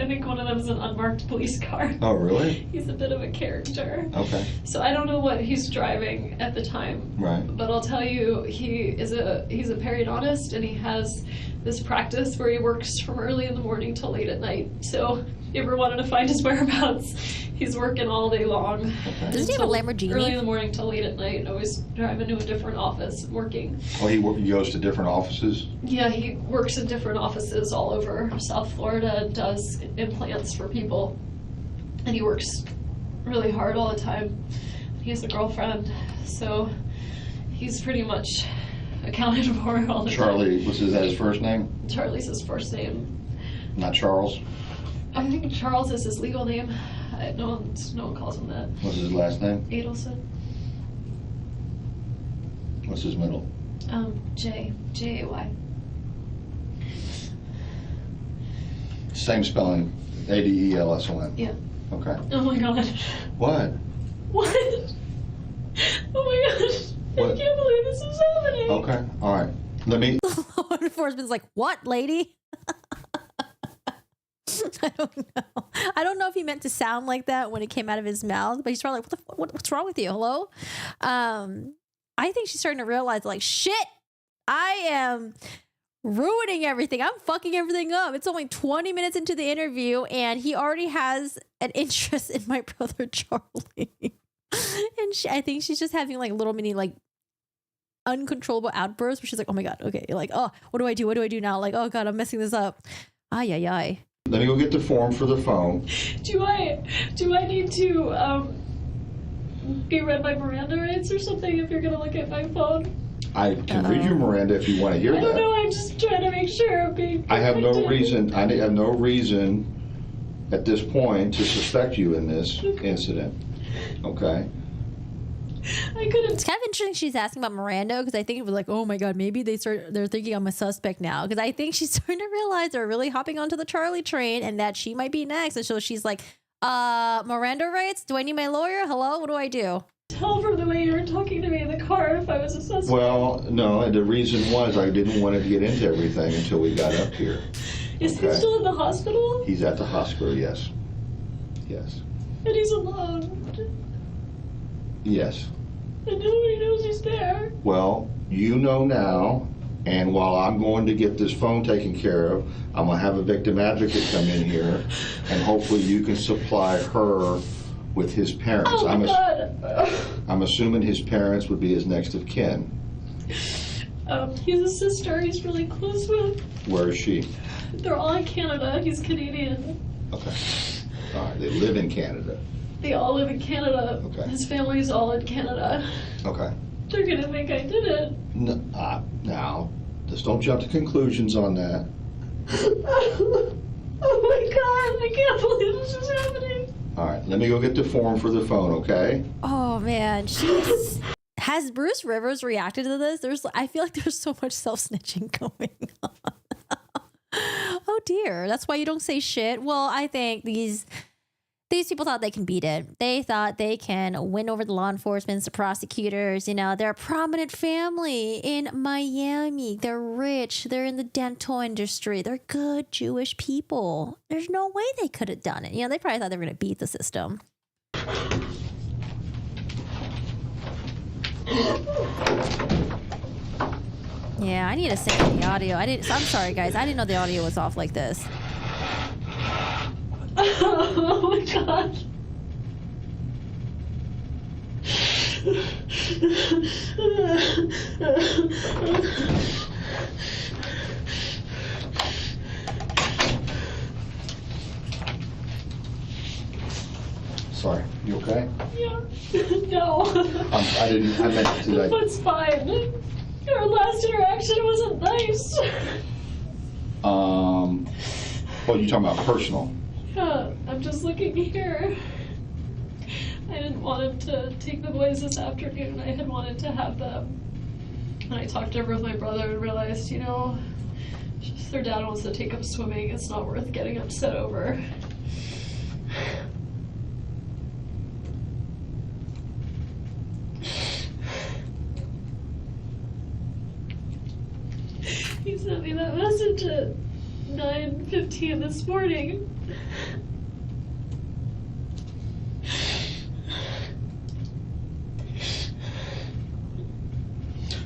think one of them is an unmarked police car. Oh, really? He's a bit of a character. Okay. So I don't know what he's driving at the time. Right. But I'll tell you, he's a periodontist, and he has this practice where he works from early in the morning till late at night. So if you ever wanted to find his whereabouts, he's working all day long. Okay. Doesn't he have a Lamborghini? Early in the morning till late at night, always driving to a different office, working. Oh, he goes to different offices? Yeah, he works in different offices all over South Florida, does implants for people, and he works really hard all the time. He has a girlfriend, so he's pretty much accounted for all the time. Charlie, is that his first name? Charlie's his first name. Not Charles? I think Charles is his legal name. No one calls him that. What's his last name? Adelson. What's his middle? J-A-Y. Same spelling, Adelson. Yeah. Okay. Oh my god. What? What? Oh my gosh. What? I can't believe this is happening. Okay, all right. Let me... Law enforcement's like, what, lady? I don't know. I don't know if he meant to sound like that when it came out of his mouth, but he's probably like, what's wrong with you? Hello? I think she's starting to realize, like, shit, I am ruining everything. I'm fucking everything up. It's only 20 minutes into the interview, and he already has an interest in my brother, Charlie. And I think she's just having, like, little mini, like, uncontrollable outbursts where she's like, oh my God, okay. Like, oh, what do I do? What do I do now? Like, oh God, I'm messing this up. Ay, ay, ay. Let me go get the form for the phone. Do I need to be read my Miranda rights or something if you're gonna look at my phone? I can read you Miranda if you want to hear I don't that. know, I'm just trying to make sure I'm being I have no protected. reason, I have no reason at this point to suspect you in this incident. Okay? It's kind of interesting she's asking about Miranda, because I think it was like, oh my God, maybe they're thinking I'm a suspect now, because I think she's starting to realize they're really hopping onto the Charlie train and that she might be next. And so she's like, Miranda rights? Do I need my lawyer? Hello? What do I do? Tell from the way you were talking to me in the car if I was a suspect. Well, no, and the reason was I didn't want to get into everything until we got up here. Is he still in the hospital? He's at the hospital, yes. Yes. And he's alone. Yes. And nobody knows he's there. Well, you know now, and while I'm going to get this phone taken care of, I'm going to have a victim advocate come in here, and hopefully you can supply her with his parents. Oh my God. I'm assuming his parents would be his next of kin. He's a sister he's really close with. Where is she? They're all in Canada. He's Canadian. Okay. All right, they live in Canada. They all live in Canada. Okay. His family's all in Canada. Okay. They're gonna think I did it. Now, just don't jump to conclusions on that. Oh my God, I can't believe this is happening. All right, let me go get the form for the phone, okay? Oh man, has Bruce Rivers reacted to this? I feel like there's so much self-snitching going on. Oh dear, that's why you don't say shit. Well, I think these people thought they can beat it. They thought they can win over the law enforcement, the prosecutors. You know, they're a prominent family in Miami. They're rich. They're in the dental industry. They're good Jewish people. There's no way they could have done it. You know, they probably thought they were going to beat the system. Yeah, I need to sync the audio. I'm sorry, guys. I didn't know the audio was off like this. Oh my God. Sorry, you okay? Yeah. No. I meant to like... It's fine. Our last interaction wasn't nice. What are you talking about, personal? Yeah, I'm just looking here. I didn't want him to take the boys this afternoon. I had wanted to have them And I talked over with my brother and realized, you know, if their dad wants to take them swimming, it's not worth getting upset over. He sent me that message at 9:15 this morning.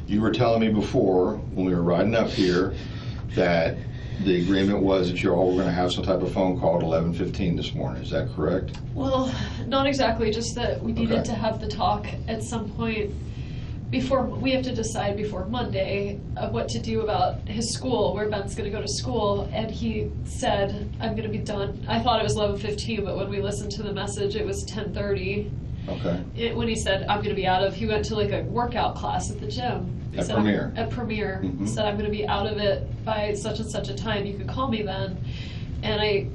You were telling me before, when we were riding up here, that the agreement was that you all were going to have some type of phone call at 11:15 this morning. Is that correct? Well, not exactly, just that we needed Okay. to have the talk at some point before, we have to decide before Monday of what to do about his school, where Ben's gonna go to school, and he said, I'm gonna be done. I thought it was 11:15, but when we listened to the message, it was 10:30. Okay. When he said, I'm gonna be out of, he went to like a workout class at the gym. He At said, Premier. At Premier. He Mhm. said, I'm gonna be out of it by such and such a time, you can call me then. And I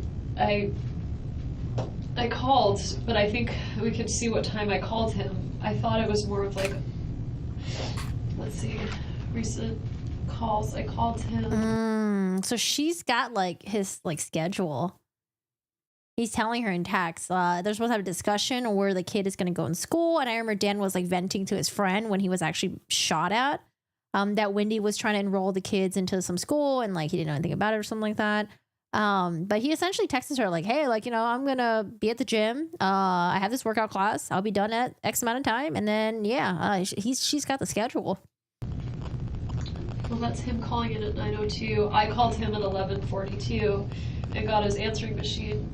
called, but I think we could see what time I called him. I thought it was more of like, let's see, recent calls. I called him. So she's got like his like schedule. He's telling her in text, they're supposed to have a discussion where the kid is going to go in school. And I remember Dan was like venting to his friend when he was actually shot at, that Wendy was trying to enroll the kids into some school and like he didn't know anything about it or something like that. But he essentially texts her like, hey, like, you know, I'm going to be at the gym. I have this workout class. I'll be done at X amount of time. And then, yeah, she's got the schedule. Well, that's him calling in at 9:02. I called him at 11:42 and got his answering machine.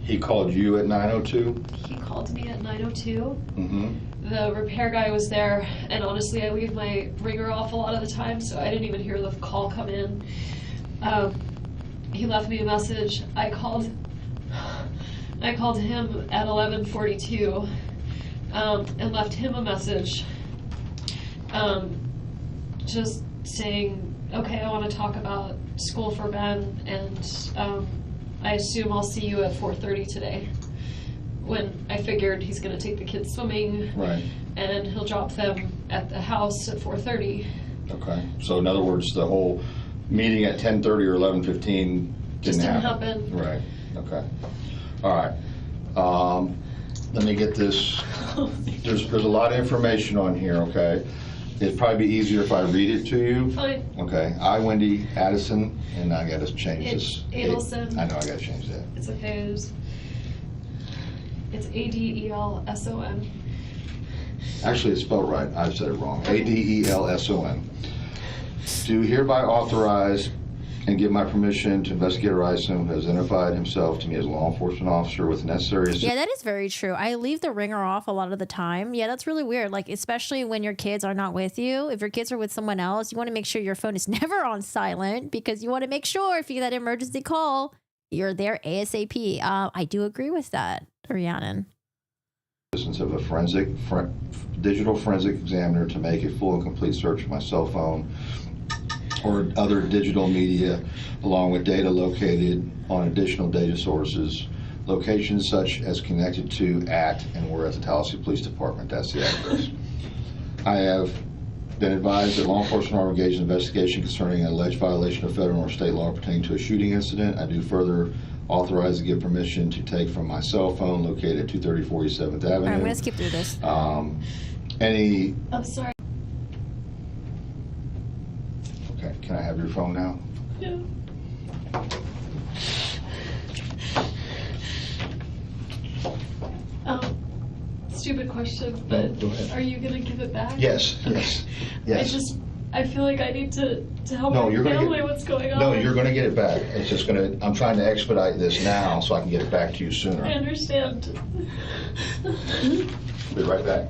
He called you at 9:02? He called me at 9:02. Mm-hmm. The repair guy was there, and honestly, I leave my ringer off a lot of the time, so I didn't even hear the call come in. He left me a message. I called him at 11:42 and left him a message, just saying, okay, I want to talk about school for Ben, and I assume I'll see you at 4:30 today. When I figured he's going to take the kids swimming, Right. and he'll drop them at the house at 4:30. Okay. So in other words, the whole meeting at 10:30 or 11:15 Just didn't didn't happen. happen. Right. Okay. All right. Let me get this. There's a lot of information on here, okay? It'd probably be easier if I read it to you. Fine. Okay. I, Wendy Adelson, and I got to change this. Adelson. I know, I got to change that. It's okay. It's Adelson. Actually, it's spelled right. I said it wrong. Adelson. Do hereby authorize and give my permission to investigate Adelson, who has identified himself to me as a law enforcement officer with necessary assistance. Yeah, that is very true. I leave the ringer off a lot of the time. Yeah, that's really weird. Like, especially when your kids are not with you. If your kids are with someone else, you want to make sure your phone is never on silent because you want to make sure if you get that emergency call, you're there ASAP. I do agree with that, Rhiannon. Assistance of a digital forensic examiner to make a full and complete search of my cell phone or other digital media, along with data located on additional data sources, locations such as connected to, at, and were at the Tallahassee Police Department. That's the address. I have been advised that law enforcement are engaged in investigation concerning an alleged violation of federal or state law pertaining to a shooting incident. I do further authorize to give permission to take from my cell phone located at 230 47th Avenue. All right, I'm going to skip through this. I'm sorry. Okay, can I have your phone now? Yeah. Stupid question, but Go ahead. are you gonna give it back? Yes, yes. I feel like I need to help No, my you're gonna family. get, What's going on? No, you're gonna get it back. It's just gonna, I'm trying to expedite this now so I can get it back to you sooner. I understand. Be right back.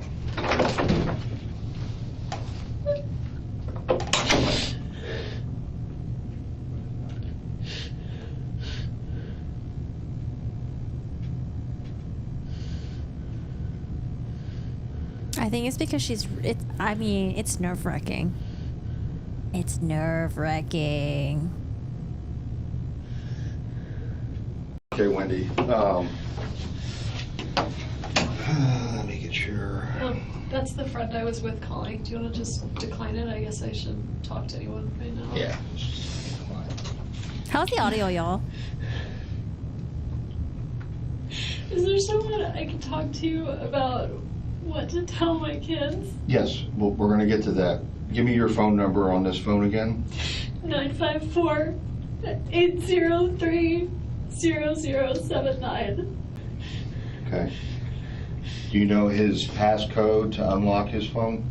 I think it's because it's nerve-wracking. It's nerve-wracking. Okay, Wendy. Let me get get your... That's the friend I was with calling. Do you want to just decline it? I guess I shouldn't talk to anyone right now. Yeah. How's the audio, y'all? Is there someone I can talk to about what to tell my kids? Yes, well, we're going to get to that. Give me your phone number on this phone again. 954-803-0079. Okay. Do you know his passcode to unlock his phone?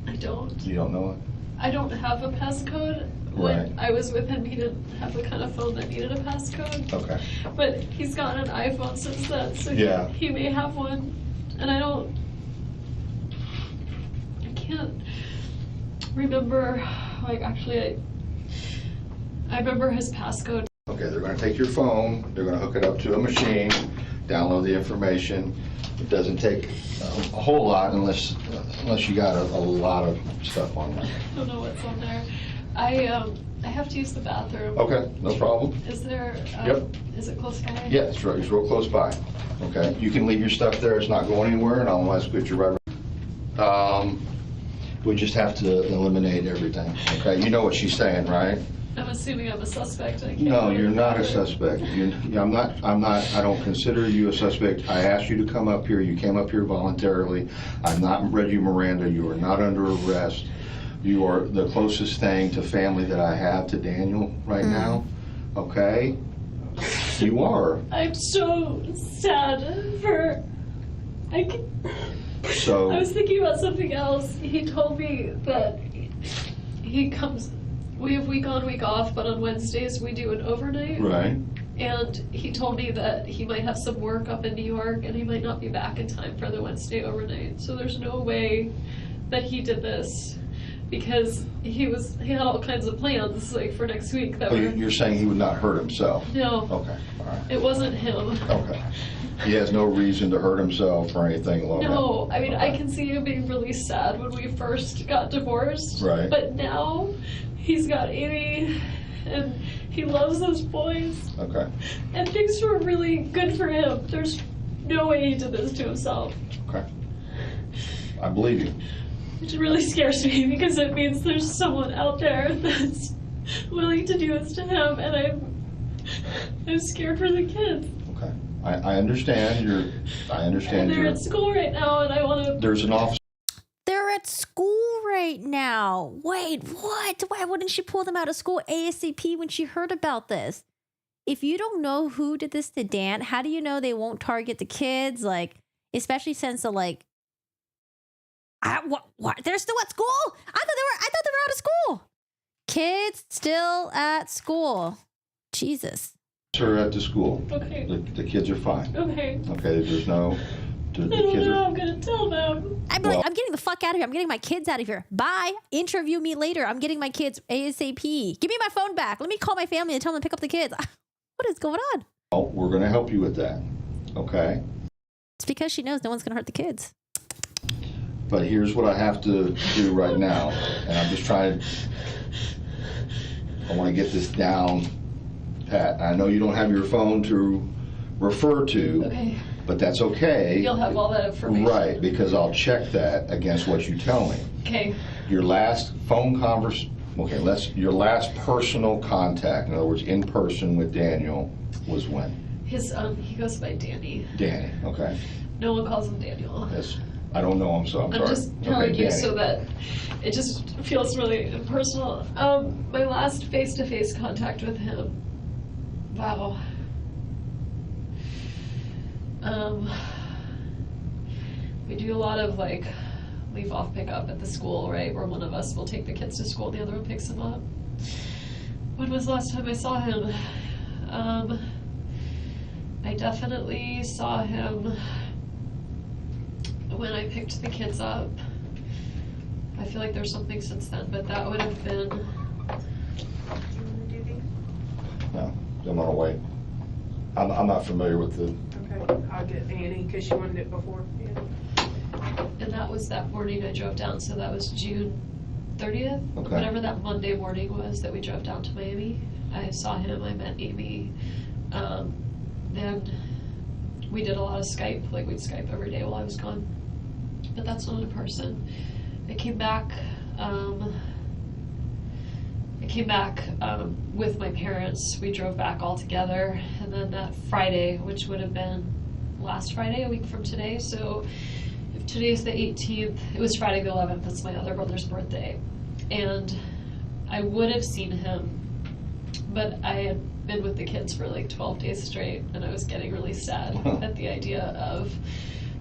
I don't. You don't know it? I don't have a passcode. Right. When I was with him, he didn't have the kind of phone that needed a passcode. Okay. But he's gotten an iPhone since then, so Yeah. he may have one. And I can't remember, like, actually, I remember his passcode. Okay, they're going to take your phone, they're going to hook it up to a machine, download the information. It doesn't take a whole lot unless you got a lot of stuff on there. I don't know what's on there. I have to use the bathroom. Okay, no problem. Is there, Yep. Is it close by? Yeah, it's real close by. Okay, you can leave your stuff there, it's not going anywhere, and I'll put you right. We just have to eliminate everything. Okay, you know what she's saying, right? I'm assuming I'm a suspect. I can't No, go you're any not a further. suspect. I don't consider you a suspect. I asked you to come up here. You came up here voluntarily. I'm not Reggie Miranda. You are not under arrest. You are the closest thing to family that I have to Daniel right now. Okay? You are. I'm so sad for. I So. was thinking about something else. He told me that he comes. We have week on, week off, but on Wednesdays we do an overnight. Right. And he told me that he might have some work up in New York and he might not be back in time for the Wednesday overnight. So there's no way that he did this because he had all kinds of plans like for next week that Oh, were. you're saying he would not hurt himself? No. Okay, all right. It wasn't him. Okay. He has no reason to hurt himself or anything along that. No, I mean, I can see him being really sad when we first got divorced. Right. But now he's got Amy and he loves those boys. Okay. And things were really good for him. There's no way he did this to himself. Okay. I believe you. Which really scares me because it means there's someone out there that's willing to do this to him, and I'm scared for the kids. Okay. I understand And they're at school right now, and I want to. There's an officer. They're at school right now. Wait, what? Why wouldn't she pull them out of school ASAP when she heard about this? If you don't know who did this to Dan, how do you know they won't target the kids? Like, especially since the what? They're still at school? I thought they were out of school. Kids still at school. Jesus. Her at the school. Okay. The kids are fine. Okay. Okay, there's no. The I don't kids know how are. I'm going to tell them. I'm getting the fuck out of here. I'm getting my kids out of here. Bye. Interview me later. I'm getting my kids ASAP. Give me my phone back. Let me call my family and tell them to pick up the kids. What is going on? Oh, we're going to help you with that. Okay. It's because she knows no one's going to hurt the kids. But here's what I have to do right now, and I'm just trying. I want to get this down, Pat. I know you don't have your phone to refer to. Okay. But that's okay. You'll have all that information. Right, because I'll check that against what you tell me. Okay. Your last phone conversation, your last personal contact, in other words, in person with Daniel, was when? He goes by Danny. Danny, okay. No one calls him Daniel. Yes, I don't know him, so I'm sorry. I'm just telling you Danny. so that it just feels really impersonal. My last face-to-face contact with him, wow. We do a lot of leave off pickup at the school, right? Where one of us will take the kids to school and the other one picks them up. When was the last time I saw him? I definitely saw him when I picked the kids up. I feel like there's something since then, but that would have been. Do you want to do these? No, I'm gonna wait. I'm not familiar with the. Okay, I'll get Annie because she wanted it before. Yeah. And that was that morning I drove down, so that was June 30th, Okay. whatever that Monday morning was that we drove down to Miami. I saw him, I met Amy. Then we did a lot of Skype, we'd Skype every day while I was gone. but that's not in person. I came back with my parents. We drove back all together, and then that Friday, which would have been last Friday, a week from today, so if today's the 18th, it was Friday the 11th, that's my other brother's birthday, and I would have seen him, but I had been with the kids for like 12 days straight, and I was getting really sad at the idea of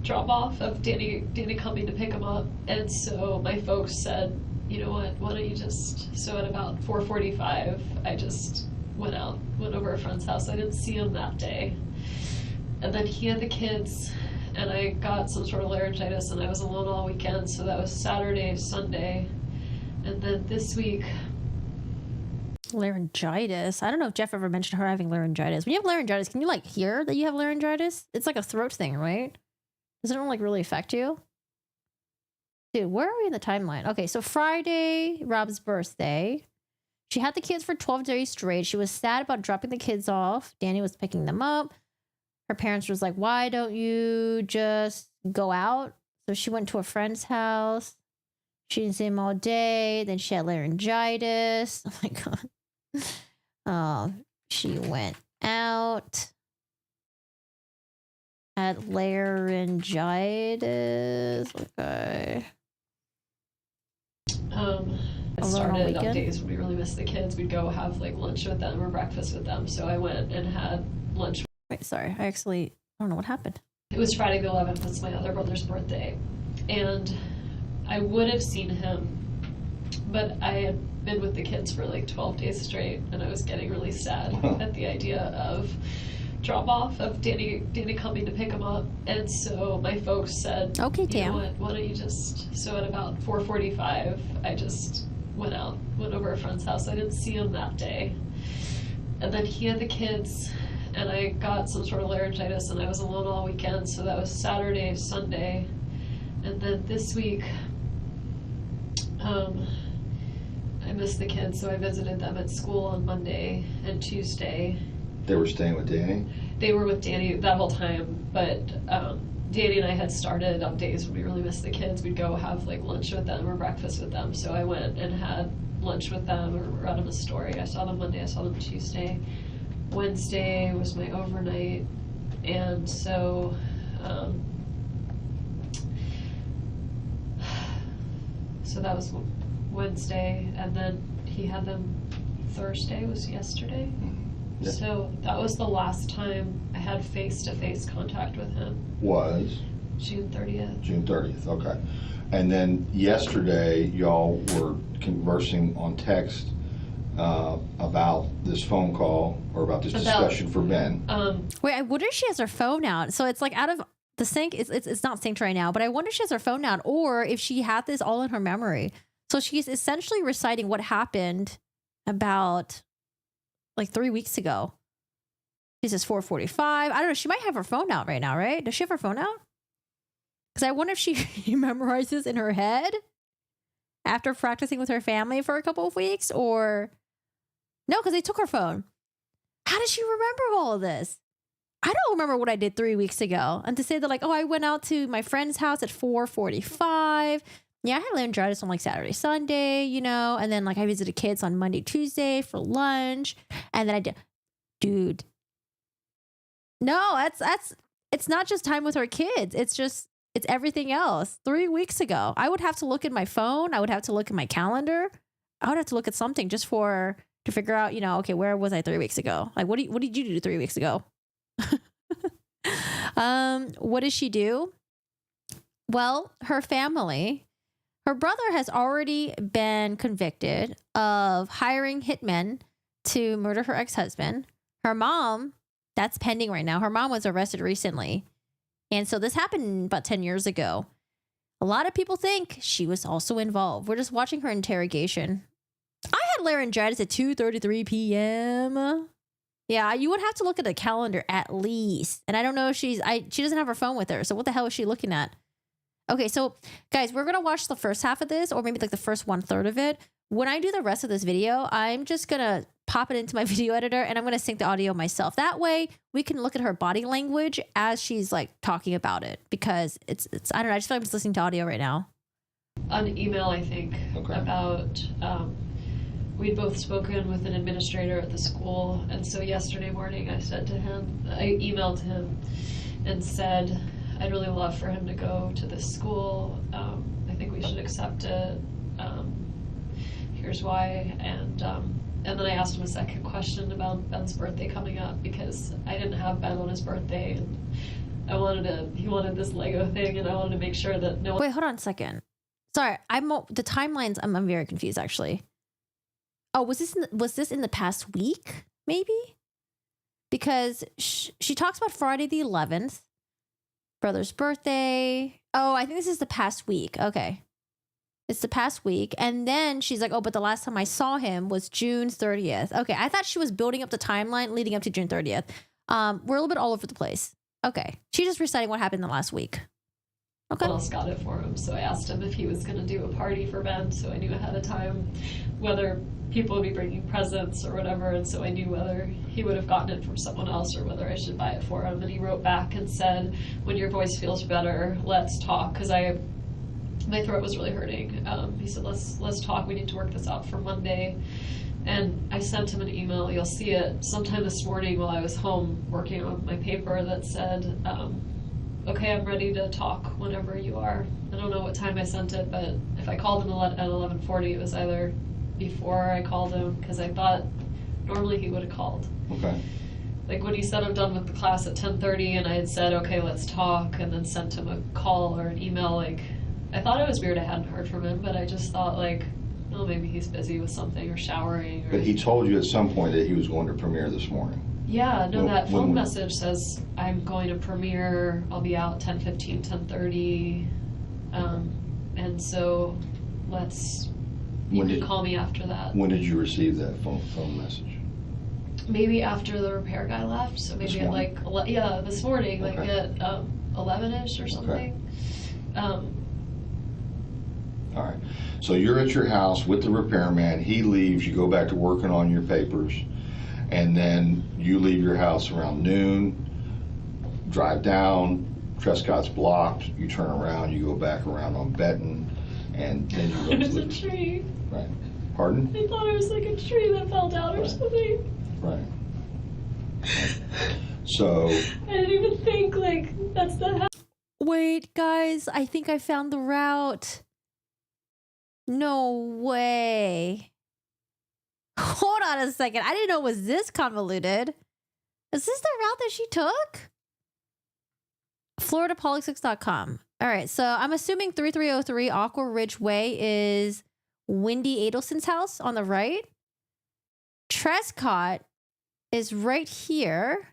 drop off of Danny coming to pick him up, and so my folks said, you know what, why don't you just, so at about 4:45, I just went over a friend's house. I didn't see him that day. And then he had the kids, and I got some sort of laryngitis, and I was alone all weekend, so that was Saturday, Sunday. And then this week... Laryngitis? I don't know if Jeff ever mentioned her having laryngitis. When you have laryngitis, can you like hear that you have laryngitis? It's like a throat thing, right? Doesn't it like really affect you? Dude, where are we in the timeline? Okay, so Friday, Rob's birthday. She had the kids for 12 days straight. She was sad about dropping the kids off. Danny was picking them up. Her parents was like, why don't you just go out? So she went to a friend's house. She didn't see him all day. Then she had laryngitis. Oh my God. Oh, she went out. Had laryngitis. Okay. It started on days when we really missed the kids. We'd go have like lunch with them or breakfast with them. So I went and had lunch. Wait, sorry. I don't know what happened. It was Friday the 11th. That's my other brother's birthday. And I would have seen him, but I had been with the kids for like 12 days straight, and I was getting really sad at the idea of drop off of Danny coming to pick him up, and so my folks said, okay, you know what, why don't you just, so at about 4:45, I just went over a friend's house. I didn't see him that day, and then he had the kids, and I got some sort of laryngitis, and I was alone all weekend, so that was Saturday, Sunday, and then this week, I missed the kids, so I visited them at school on Monday and Tuesday. They were staying with Danny? They were with Danny that whole time, but Danny and I had started on days when we really missed the kids. We'd go have like lunch with them or breakfast with them. So I went and had lunch with them or read them a story. I saw them Monday, I saw them Tuesday. Wednesday was my overnight, and so so that was Wednesday, and then he had them Thursday was yesterday. Yeah. So that was the last time I had face-to-face contact with him. Was? June 30th. June 30th, okay. And then yesterday, y'all were conversing on text about this phone call or about this discussion for Ben. Wait, I wonder if she has her phone out. So it's like out of the sync. It's not synced right now, but I wonder if she has her phone out or if she had this all in her memory. So she's essentially reciting what happened about like 3 weeks ago. She says 4:45. I don't know. She might have her phone out right now, right? Does she have her phone out? Because I wonder if she memorizes in her head after practicing with her family for a couple of weeks, or no, because they took her phone. How does she remember all of this? I don't remember what I did 3 weeks ago. And to say that like, oh, I went out to my friend's house at 4:45. Yeah, I had laryngitis on like Saturday, Sunday, you know, and then like I visited kids on Monday, Tuesday for lunch, and then I did, dude. No, it's not just time with her kids. It's everything else. 3 weeks ago, I would have to look at my phone. I would have to look at my calendar. I would have to look at something just to figure out, you know, okay, where was I 3 weeks ago? Like, what did you do 3 weeks ago? What does she do? Well, her family. Her brother has already been convicted of hiring hitmen to murder her ex-husband. Her mom, that's pending right now. Her mom was arrested recently. And so this happened about 10 years ago. A lot of people think she was also involved. We're just watching her interrogation. I had laryngitis at 2:33 p.m. Yeah, you would have to look at the calendar at least. And I don't know if she doesn't have her phone with her. So what the hell is she looking at? Okay, so guys, we're going to watch the first half of this, or maybe like the first 1/3 of it. When I do the rest of this video, I'm just going to pop it into my video editor and I'm going to sync the audio myself. That way we can look at her body language as she's like talking about it, because it's I don't know. I just feel like I'm just listening to audio right now. On email, I think, about, we'd both spoken with an administrator at the school. And so yesterday morning I emailed him and said, I'd really love for him to go to this school. I think we should accept it. Here's why. And then I asked him a second question about Ben's birthday coming up, because I didn't have Ben on his birthday, and he wanted this Lego thing, and I wanted to make sure that no one. Wait, hold on a second. Sorry, the timelines. I'm very confused actually. Oh, was this in the past week maybe? Because she talks about Friday the 11th, brother's birthday. Oh, I think this is the past week. Okay. It's the past week. And then she's like, oh, but the last time I saw him was June 30th. Okay. I thought she was building up the timeline leading up to June 30th. We're a little bit all over the place. Okay. She's just reciting what happened the last week. Okay. Someone else got it for him. So I asked him if he was going to do a party for Ben. So I knew ahead of time whether people would be bringing presents or whatever. And so I knew whether he would have gotten it from someone else or whether I should buy it for him. And he wrote back and said, when your voice feels better, let's talk. Because my throat was really hurting. He said, let's talk. We need to work this out for Monday. And I sent him an email. You'll see it sometime this morning while I was home working on my paper that said, okay, I'm ready to talk whenever you are. I don't know what time I sent it, but if I called him at 11:40, it was either before I called him, because I thought normally he would have called. Okay. Like when he said I'm done with the class at 10:30, and I had said, okay, let's talk, and then sent him a call or an email, like, I thought it was weird I hadn't heard from him, but I just thought, like, oh, maybe he's busy with something or showering. But he told you at some point that he was going to premiere this morning. Yeah, no, that phone message says, I'm going to premiere, I'll be out 10:15, 10:30, and so you can call me after that. When did you receive that phone message? Maybe after the repair guy left, so maybe at like, this morning, like at 11-ish or something. Okay. All right. So you're at your house with the repairman. He leaves. You go back to working on your papers. And then you leave your house around noon, drive down. Trescott's blocked. You turn around. You go back around on Benton. And then you go There's a tree. Right. Pardon? I thought it was like a tree that fell down or something. Right. So. I didn't even think, like, that's the house. Wait, guys. I think I found the route. No way. Hold on a second. I didn't know it was this convoluted. Is this the route that she took? FloridaPolitics.com. All right. So I'm assuming 3303 Aqua Ridge Way is Wendy Adelson's house on the right. Trescott is right here.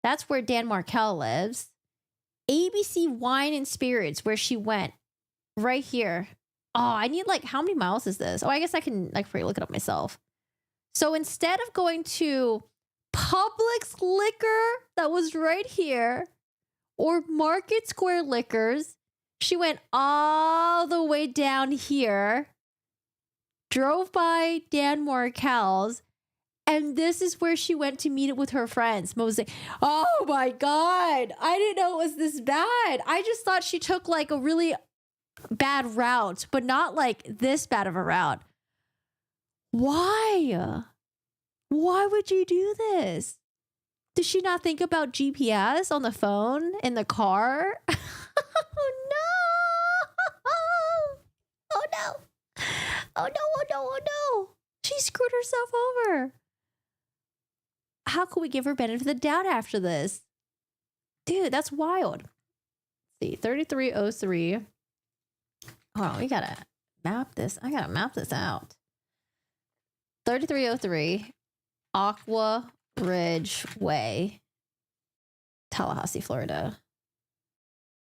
That's where Dan Markel lives. ABC Wine and Spirits, where she went, right here. Oh, I need like, how many miles is this? Oh, I guess I can like look it up myself. So instead of going to Publix Liquor that was right here or Market Square Liquors, she went all the way down here, drove by Dan Markel's, and this is where she went to meet it with her friends. Mo was like, oh my God, I didn't know it was this bad. I just thought she took like a really bad route, but not like this bad of a route. Why? Why would you do this? Did she not think about GPS on the phone in the car? Oh no! Oh no! Oh no! Oh no! Oh no! She screwed herself over. How could we give her benefit of the doubt after this? Dude, that's wild. Let's see, 3303. Hold on, we gotta map this. I gotta map this out. 3303 Aqua Ridge Way, Tallahassee, Florida.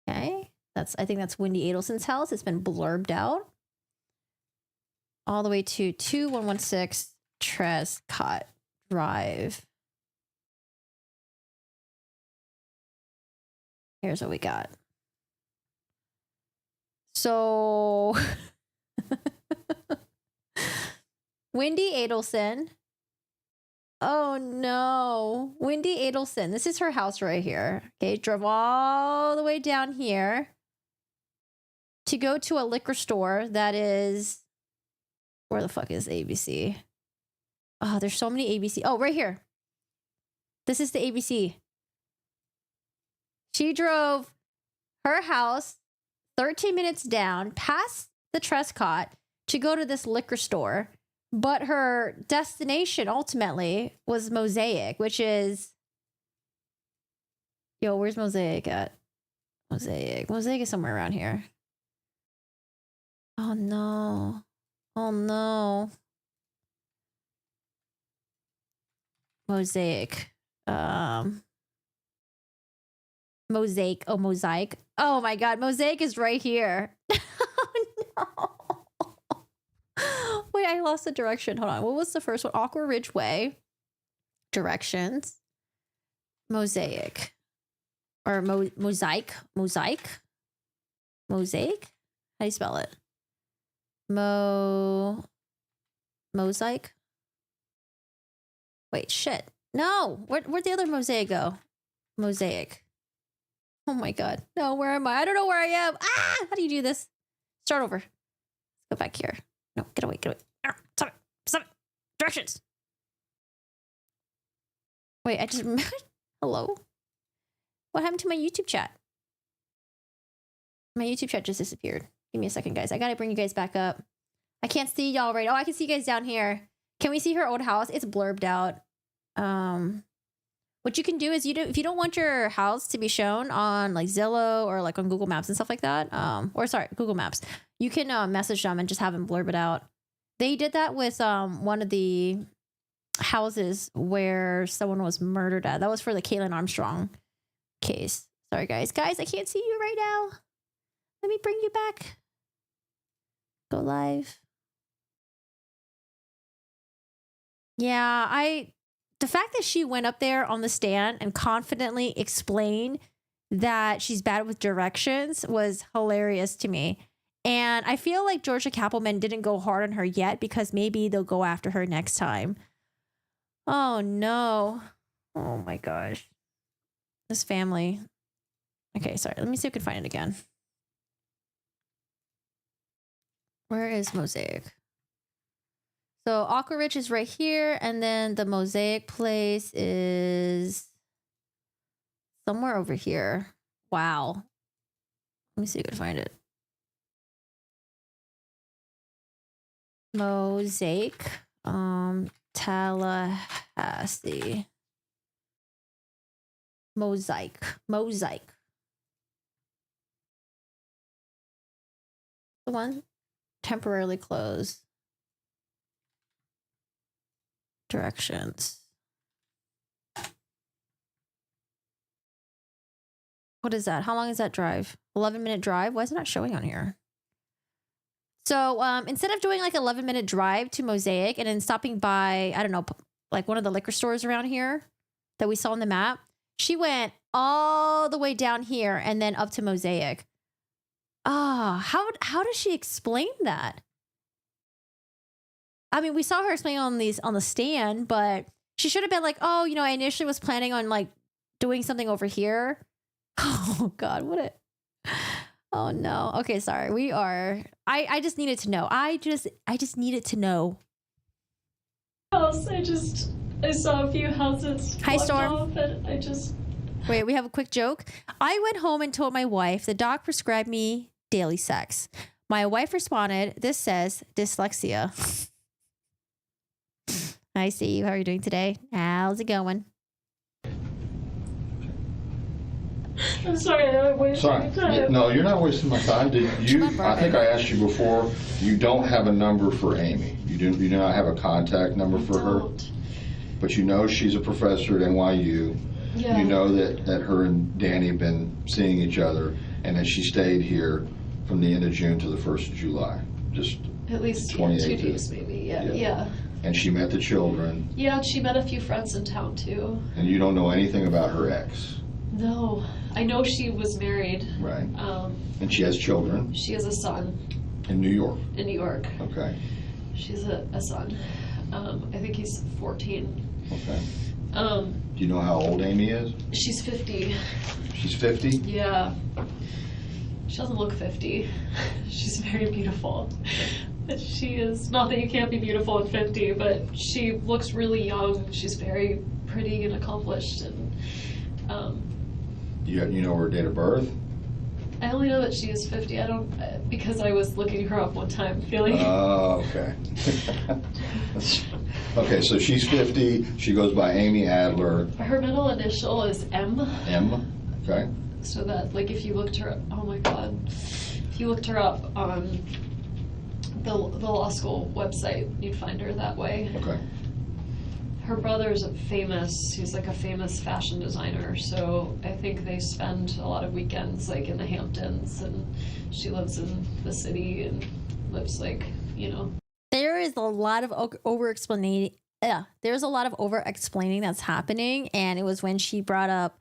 Okay, I think that's Wendy Adelson's house. It's been blurbed out. All the way to 2116 Trescott Drive. Here's what we got. So, Wendy Adelson Oh no. Wendy Adelson. This is her house right here. Okay, drove all the way down here to go to a liquor store that is... Where the fuck is ABC? Oh, there's so many ABC. Oh, right here. This is the ABC. She drove her house 13 minutes down past the Trescott to go to this liquor store. But her destination ultimately was Mosaic, which is... Yo, where's Mosaic at? Mosaic. Mosaic is somewhere around here. Oh, no. Oh, no. Mosaic. Mosaic. Oh, Mosaic. Oh, my God. Mosaic is right here. Oh, no. Wait, I lost the direction. Hold on. What was the first one? Aqua Ridge Way. Directions. Mosaic. Or Mosaic. Mosaic? Mosaic? How do you spell it? Mosaic? Wait, shit. No. Where'd the other Mosaic go? Mosaic. Oh my God. No, where am I? I don't know where I am. Ah! How do you do this? Start over. Let's go back here. No, get away, get away. Stop it. Stop it. Directions. Wait, I just... Hello? What happened to my YouTube chat? My YouTube chat just disappeared. Give me a second, guys. I gotta bring you guys back up. I can't see y'all right. Oh, I can see you guys down here. Can we see her old house? It's blurbed out. What you can do is if you don't want your house to be shown on like Zillow or like on Google Maps and stuff like that, or sorry, Google Maps, you can message them and just have them blurb it out. They did that with one of the houses where someone was murdered at. That was for the Caitlin Armstrong case. Sorry, guys. Guys, I can't see you right now. Let me bring you back. Go live. Yeah, the fact that she went up there on the stand and confidently explained that she's bad with directions was hilarious to me. And I feel like Georgia Kappelman didn't go hard on her yet because maybe they'll go after her next time. Oh, no. Oh, my gosh. This family. Okay, sorry. Let me see if I can find it again. Where is Mosaic? So Aqua Ridge is right here, and then the Mosaic place is somewhere over here. Wow. Let me see if I can find it. Mosaic, Tallahassee. Mosaic. The one temporarily closed. Directions. What is that? How long is that drive? 11-minute drive? Why is it not showing on here? So instead of doing like 11-minute drive to Mosaic and then stopping by, I don't know, like one of the liquor stores around here that we saw on the map, she went all the way down here and then up to Mosaic. Ah, how does she explain that? I mean, we saw her explain on the stand, but she should have been like, oh, I initially was planning on like doing something over here. Oh God, oh no. Okay, sorry. I just needed to know. I just needed to know. I saw a few houses. Hi, Storm. Off and Wait, we have a quick joke. I went home and told my wife the doc prescribed me daily sex. My wife responded, "This says dyslexia." Hi, Steve. How are you doing today? How's it going? I'm sorry, I'm wasting my time. No, you're not wasting my time. I think I asked you before, you don't have a number for Amy. You do not have a contact number for her. But you know she's a professor at NYU. Yeah. You know that her and Danny have been seeing each other and that she stayed here from the end of June to the 1st of July. Just at least 2 days maybe. Yeah. And she met the children. Yeah, she met a few friends in town too. And you don't know anything about her ex. No, I know she was married. Right. And she has children. She has a son. In New York. In New York. Okay. She's a son. I think he's 14. Okay. Um, Do you know how old Amy is? she's 50. She's 50? Yeah. She doesn't look 50. She's very beautiful. She is, not that you can't be beautiful at 50, but she looks really young. She's very pretty and accomplished. And You know her date of birth? I only know that she is 50. I don't, because I was looking her up one time, feeling. Oh, okay. Okay, so she's 50. She goes by Amy Adler. Her middle initial is M. M. Okay. So that, like, if you looked her, oh my God, if you looked her up on the law school website, you'd find her that way. Okay. Her brother's famous. He's like a famous fashion designer. So I think they spend a lot of weekends like in the Hamptons, and she lives in the city and lives like, you know. There is a lot of over-explaining. There's a lot of over-explaining that's happening, and it was when she brought up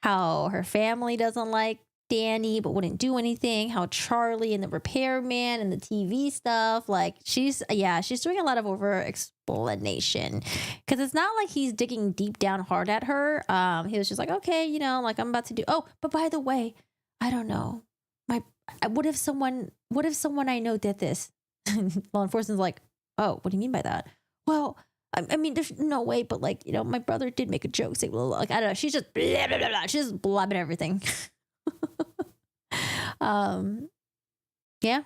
how her family doesn't like Danny but wouldn't do anything, how Charlie and the repairman and the TV stuff, like she's doing a lot of over explanation, because it's not like he's digging deep down hard at her. He was just like, okay, you know, like I'm about to do, oh, but by the way, I don't know, what if someone I know did this? Law enforcement's like, oh, what do you mean by that? Well, I mean, there's no way, but like, you know, my brother did make a joke, say, well, like, I don't know, she's just blah, blah, blah, blah. She's just blabbing everything. Yeah,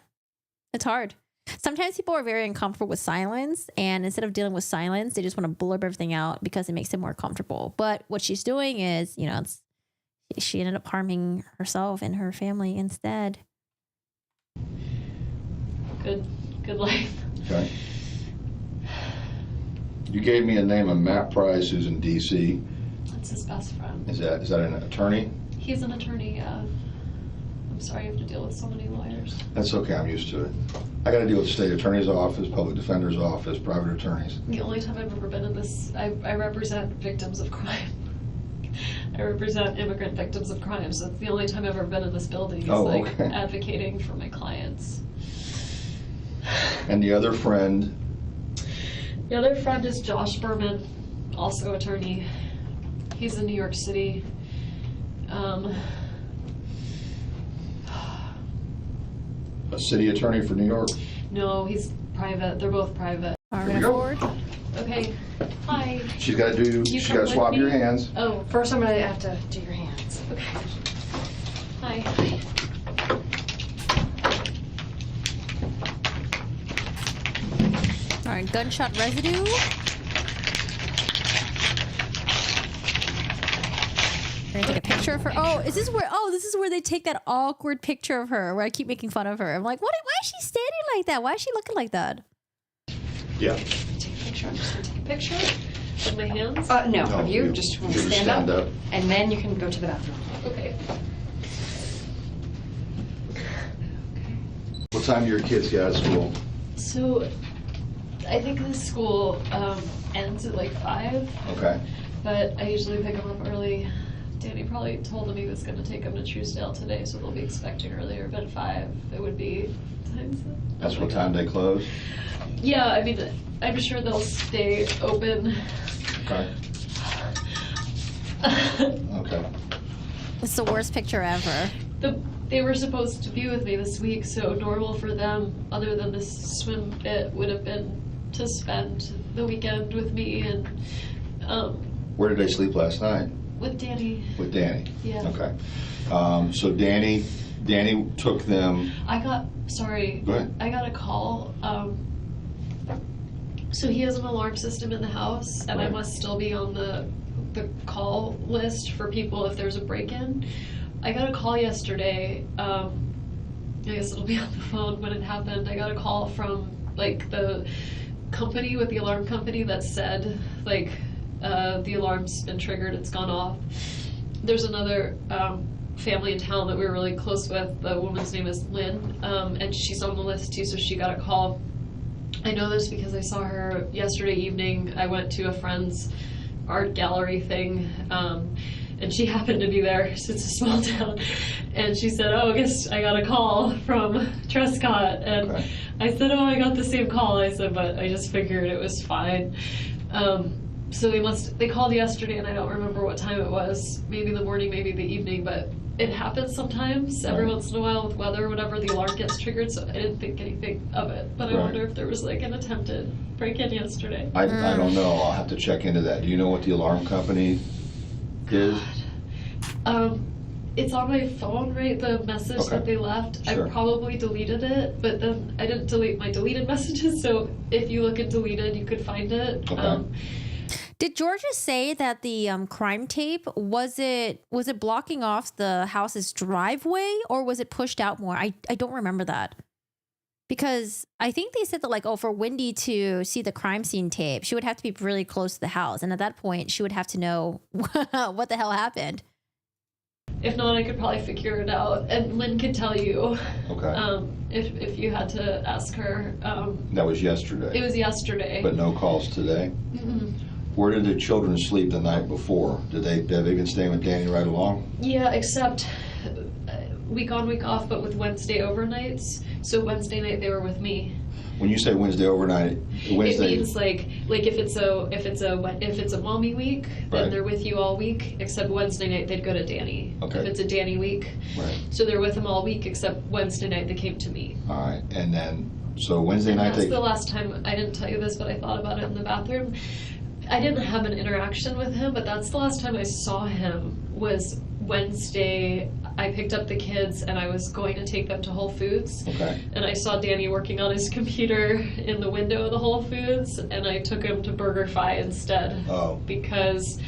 it's hard. Sometimes people are very uncomfortable with silence, and instead of dealing with silence, they just want to blurb everything out because it makes them more comfortable. But what she's doing is, you know, she ended up harming herself and her family instead. Good life. Okay. You gave me a name of Matt Price, who's in D.C. That's his best friend. Is that an attorney? He's an attorney, yeah. I'm sorry you have to deal with so many lawyers. That's okay, I'm used to it. I got to deal with the state attorney's office, public defender's office, private attorneys. The only time I've ever been in this, I represent victims of crime. I represent immigrant victims of crime, so it's the only time I've ever been in this building is okay. Advocating for my clients. And the other friend? The other friend is Josh Berman, also attorney. He's in New York City. A city attorney for New York? No, he's private. They're both private. Here we go. Okay. Hi. She's got to swab your hands. Oh, First I'm gonna have to do your hands. okay. Hi. All right, gunshot residue. We're gonna take a picture of her. Oh, is this where? Oh, this is where they take that awkward picture of her, where I keep making fun of her. I'm like, what? Why is she standing like that? Why is she looking like that? Yeah. Take a picture. I'm just gonna take a picture with my hands. No, No, you you just want just to stand up, and then you can go to the bathroom. Okay. What time do your kids get out of school? So, I think the school ends at like 5. Okay. But I usually pick them up early. Danny probably told him he was going to take them to Truesdale today, so they'll be expecting earlier. But at 5, it would be times. That's what time they close? Yeah, I mean, I'm sure they'll stay open. Okay. Okay. It's the worst picture ever. They were supposed to be with me this week, so normal for them, other than this swim bit, would have been to spend the weekend with me and Where did they sleep last night? with Danny. With Danny? Yeah. Okay. So Danny took them. Sorry. Go ahead. I got a call. So he has an alarm system in the house, and I Right. must still be on the call list for people if there's a break-in. I got a call yesterday. I guess it'll be on the phone when it happened. I got a call from like the company with the alarm company that said like the alarm's been triggered, it's gone off. There's another family in town that we're really close with. The woman's name is Lynn, and she's on the list too, so she got a call. I know this because I saw her yesterday evening. I went to a friend's art gallery thing, and she happened to be there. It's a small town. And she said, oh, I guess I got a call from Trescott. And I said, oh, I got the same call. I said, but I just figured it was fine. So they called yesterday, and I don't remember what time it was. Maybe the morning, maybe the evening, but it happens sometimes, every once in a while with weather or whatever, the alarm gets triggered, so I didn't think anything of it. But I wonder if there was like an attempted break-in yesterday. I don't know. I'll have to check into that. Do you know what the alarm company is? It's on my phone, right? The message that they left. Sure. I probably deleted it, but then I didn't delete my deleted messages, so if you look at deleted, you could find it. Okay. Did Georgia say that the crime tape was it blocking off the house's driveway, or was it pushed out more? I don't remember that, because I think they said that like, oh, for Wendy to see the crime scene tape, she would have to be really close to the house, and at that point she would have to know what the hell happened. If not, I could probably figure it out, and Lynn could tell you. Okay. If you had to ask her. That was yesterday. It was yesterday. But no calls today? Mm-mm. Where did the children sleep the night before? Have they been staying with Danny right along? Yeah, except week on, week off, but with Wednesday overnights. So Wednesday night they were with me. When you say Wednesday overnight, Wednesday. It means like if it's a mommy week, then they're with you all week. Except Wednesday night they'd go to Danny. Okay. If it's a Danny week, right. So they're with him all week. Except Wednesday night they came to me. All right, and then so Wednesday night That's the last time. I didn't tell you this, but I thought about it in the bathroom. I didn't have an interaction with him, but that's the last time I saw him was Wednesday. I picked up the kids and I was going to take them to Whole Foods. Okay. And I saw Danny working on his computer in the window of the Whole Foods, and I took him to BurgerFi instead. Oh. Because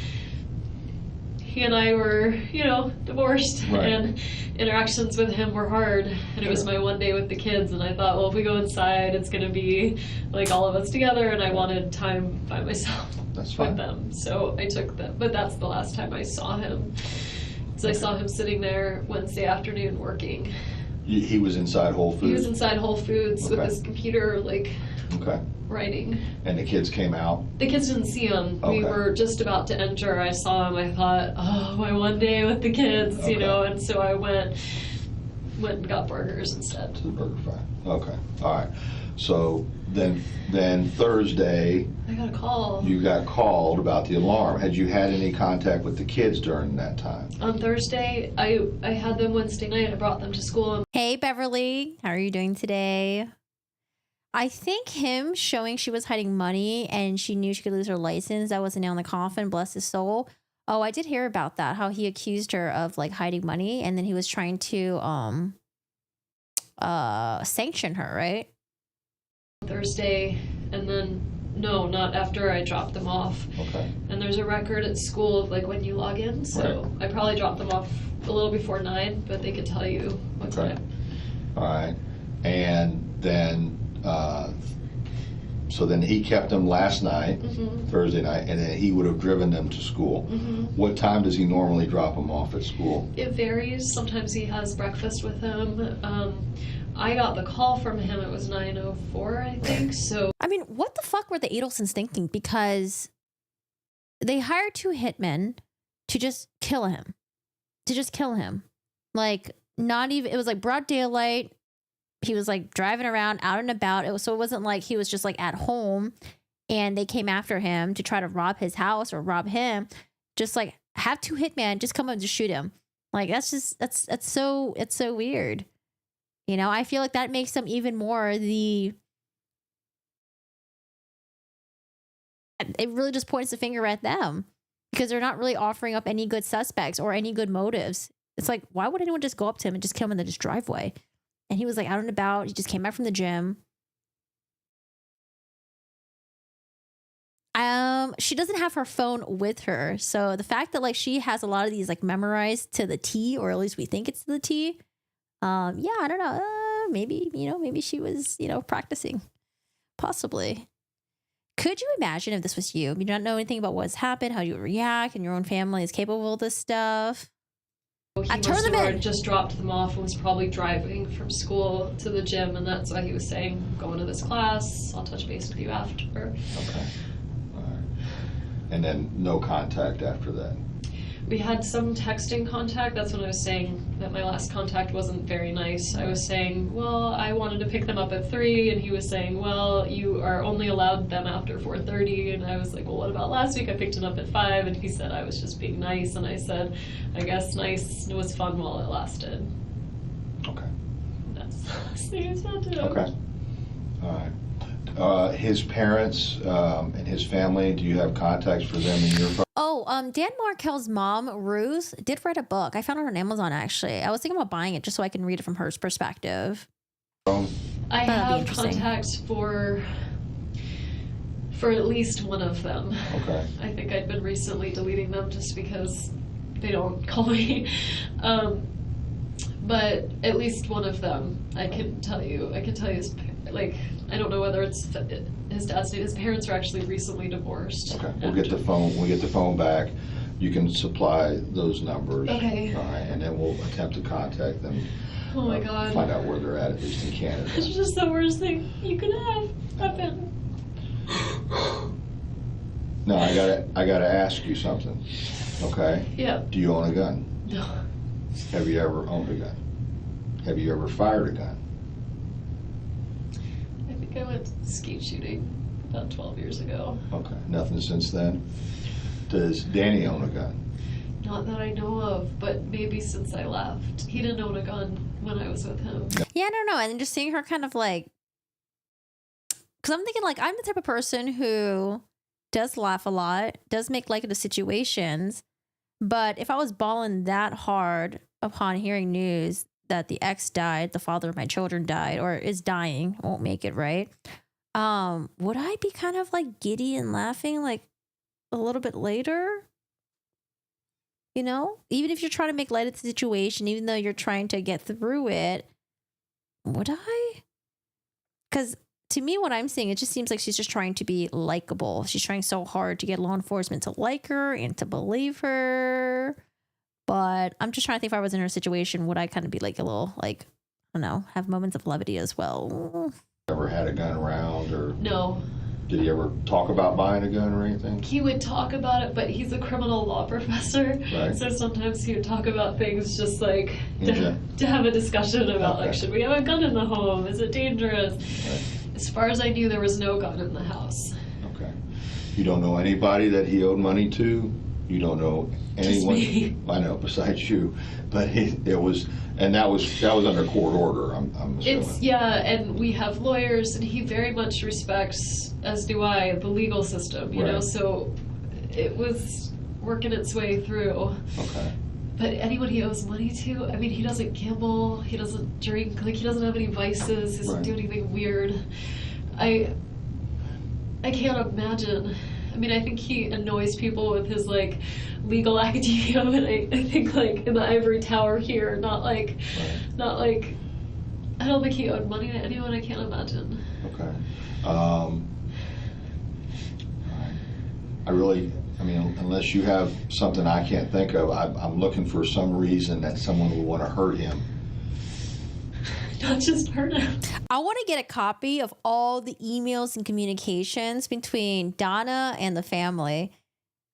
he and I were, divorced, and interactions with him were hard. And it was my one day with the kids, and I thought, well, if we go inside, it's going to be like all of us together, and I wanted time by myself with them. So I took them, but that's the last time I saw him. So I saw him sitting there Wednesday afternoon working. He was inside Whole Foods? He was inside Whole Foods with his computer, writing. And the kids came out? The kids didn't see him. Okay. We were just about to enter. I saw him. I thought, oh, my one day with the kids, and so I went and got burgers instead. To the BurgerFi. Okay. All right. So then Thursday, I got a call. You got called about the alarm. Had you had any contact with the kids during that time? On Thursday, I had them Wednesday night. I brought them to school. Hey, Beverly. How are you doing today? I think him showing she was hiding money and she knew she could lose her license, that was a nail in the coffin, bless his soul. Oh, I did hear about that, how he accused her of like hiding money, and then he was trying to sanction her, right? Thursday, and then no, not after I dropped them off. Okay. And there's a record at school of like when you log in, so I probably dropped them off a little before 9, but they could tell you what time. All right. And then so then he kept them last night, Thursday night, and then he would have driven them to school. What time does he normally drop them off at school? It varies. Sometimes he has breakfast with him. I got the call from him. It was 9:04, I think. So I mean, what the fuck were the Adelsons thinking? Because they hired 2 hitmen to just kill him. Like, not even, it was like broad daylight. He was like driving around out and about. So it wasn't like he was just like at home and they came after him to try to rob his house or rob him. Just like have 2 hitmen just come up and just shoot him. Like it's so weird. I feel like that makes them even more it really just points the finger at them because they're not really offering up any good suspects or any good motives. It's like, why would anyone just go up to him and just kill him in his driveway? And he was like out and about. He just came back from the gym. She doesn't have her phone with her. So the fact that like she has a lot of these like memorized to the T, or at least we think it's to the T. I don't know. Maybe she was, practicing. Possibly. Could you imagine if this was you? You don't know anything about what's happened, how you would react, and your own family is capable of this stuff. he must have just dropped them off and was probably driving from school to the gym, and that's why he was saying, going to this class, I'll touch base with you after. Okay. All right. And then no contact after that? We had some texting contact. That's when I was saying that my last contact wasn't very nice. I was saying, well, I wanted to pick them up at 3, and he was saying, well, you are only allowed them after 4:30. And I was like, well, what about last week? I picked them up at 5, and he said I was just being nice. And I said, I guess nice was fun while it lasted. Okay. That's the last thing I said to him. Okay. All right. His parents and his family, do you have contacts for them in your phone? Oh, Dan Markel's mom, Ruth, did write a book. I found it on Amazon, actually. I was thinking about buying it just so I can read it from her perspective. I have contacts for at least one of them. Okay. I think I'd been recently deleting them just because they don't call me. But at least one of them, I can tell you his, like, I don't know whether it's his dad's name. His parents are actually recently divorced. Okay. We'll get the phone. We'll get the phone back. You can supply those numbers. Okay. All right, and then we'll attempt to contact them. Oh my God. Find out where they're at least in Canada. It's just the worst thing you could have happen. No, I gotta ask you something. Okay. Yeah. Do you own a gun? No. Have you ever owned a gun? Have you ever fired a gun? I think I went skeet shooting about 12 years ago. Okay. Nothing since then. Does Danny own a gun? Not that I know of, but maybe since I left. He didn't own a gun when I was with him. Yeah, I don't know. And just seeing her kind of like, because I'm thinking like, I'm the type of person who does laugh a lot, does make light of the situations. But if I was bawling that hard upon hearing news that the ex died, the father of my children died, or is dying, won't make it right, would I be kind of like giddy and laughing like a little bit later? You know, even if you're trying to make light of the situation, even though you're trying to get through it, would I? Because to me, what I'm seeing, it just seems like she's just trying to be likable. She's trying so hard to get law enforcement to like her and to believe her. But I'm just trying to think, if I was in her situation, would I kind of be like a little, like, I don't know, have moments of levity as well? Ever had a gun around, or No. did he ever talk about buying a gun or anything? He would talk about it, but he's a criminal law professor. Right. So sometimes he would talk about things just like Okay. to have a discussion about, like, Okay. should we have a gun in the home? Is it dangerous? Right. As far as I knew, there was no gun in the house. Okay. You don't know anybody that he owed money to? You don't know anyone? me. I know, besides you. But that was under court order, I'm assuming. It's, yeah, and we have lawyers, and he very much respects, as do I, the legal system, you know, Right. so it was working its way through. Okay. But anyone he owes money to, I mean, he doesn't gamble, he doesn't drink, like, he doesn't have any vices, he doesn't Right. do anything weird. I can't imagine. I mean, I think he annoys people with his, like, legal academia, but I think, like, in the ivory tower here, not like, I don't think he owed money to anyone. I can't imagine. Okay. I mean, unless you have something I can't think of, I'm looking for some reason that someone would want to hurt him. Not just hurt him. I want to get a copy of all the emails and communications between Donna and the family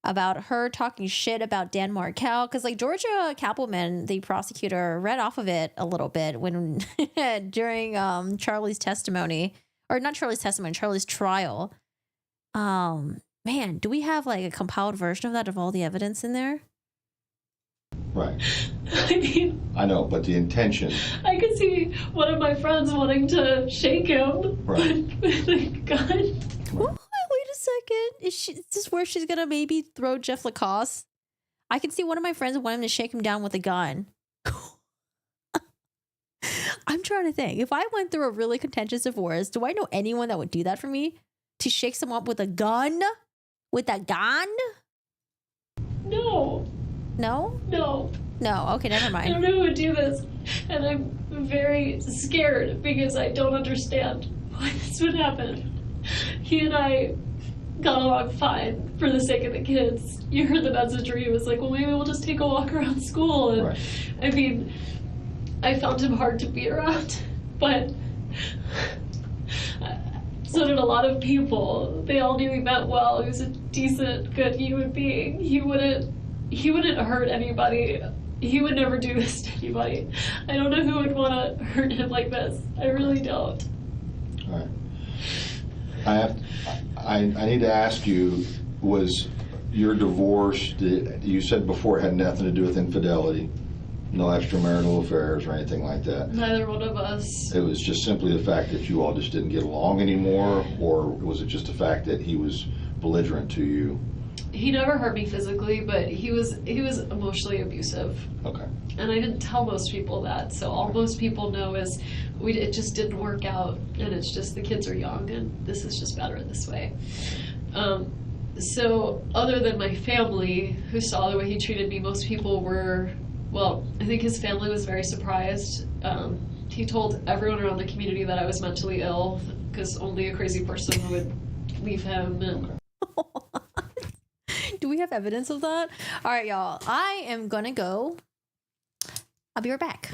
about her talking shit about Dan Markel. Because, like, Georgia Kappelman, the prosecutor, read off of it a little bit when during Charlie's testimony, or not Charlie's testimony, Charlie's trial. Man, do we have like a compiled version of that, of all the evidence in there? Right. I mean, I know, but the intention. I could see one of my friends wanting to shake him Right. with a gun. Oh, wait a second. Is this where she's gonna maybe throw Jeff Lacoste? I can see one of my friends want him to shake him down with a gun. I'm trying to think. If I went through a really contentious divorce, do I know anyone that would do that for me? To shake someone up with a gun? With a gun? No. No? No. No. Okay, never I mind. don't know who would do this. And I'm very scared because I don't understand why this would happen. He and I got along fine for the sake of the kids. You heard the message where he was like, well, maybe we'll just take a walk around school. And Right. I mean, I found him hard to be around, but so did a lot of people. They all knew he meant well. He was a decent, good human being. He wouldn't he wouldn't hurt anybody. He would never do this to anybody. I don't know who would want to hurt him like this. I really don't. All right. I need to ask you, was your divorce, you said before it had nothing to do with infidelity, no extramarital affairs or anything like that? Neither one of us. It was just simply the fact that you all just didn't get along anymore, or was it just the fact that he was belligerent to you? He never hurt me physically, but he was emotionally abusive. Okay. And I didn't tell most people that, so all most people know is it just didn't work out, and it's just the kids are young, and this is just better this way. So other than my family, who saw the way he treated me, most people were, well, I think his family was very surprised. He told everyone around the community that I was mentally ill, because only a crazy person would leave him. And Do we have evidence of that? All right, y'all. I am gonna go. I'll be right back.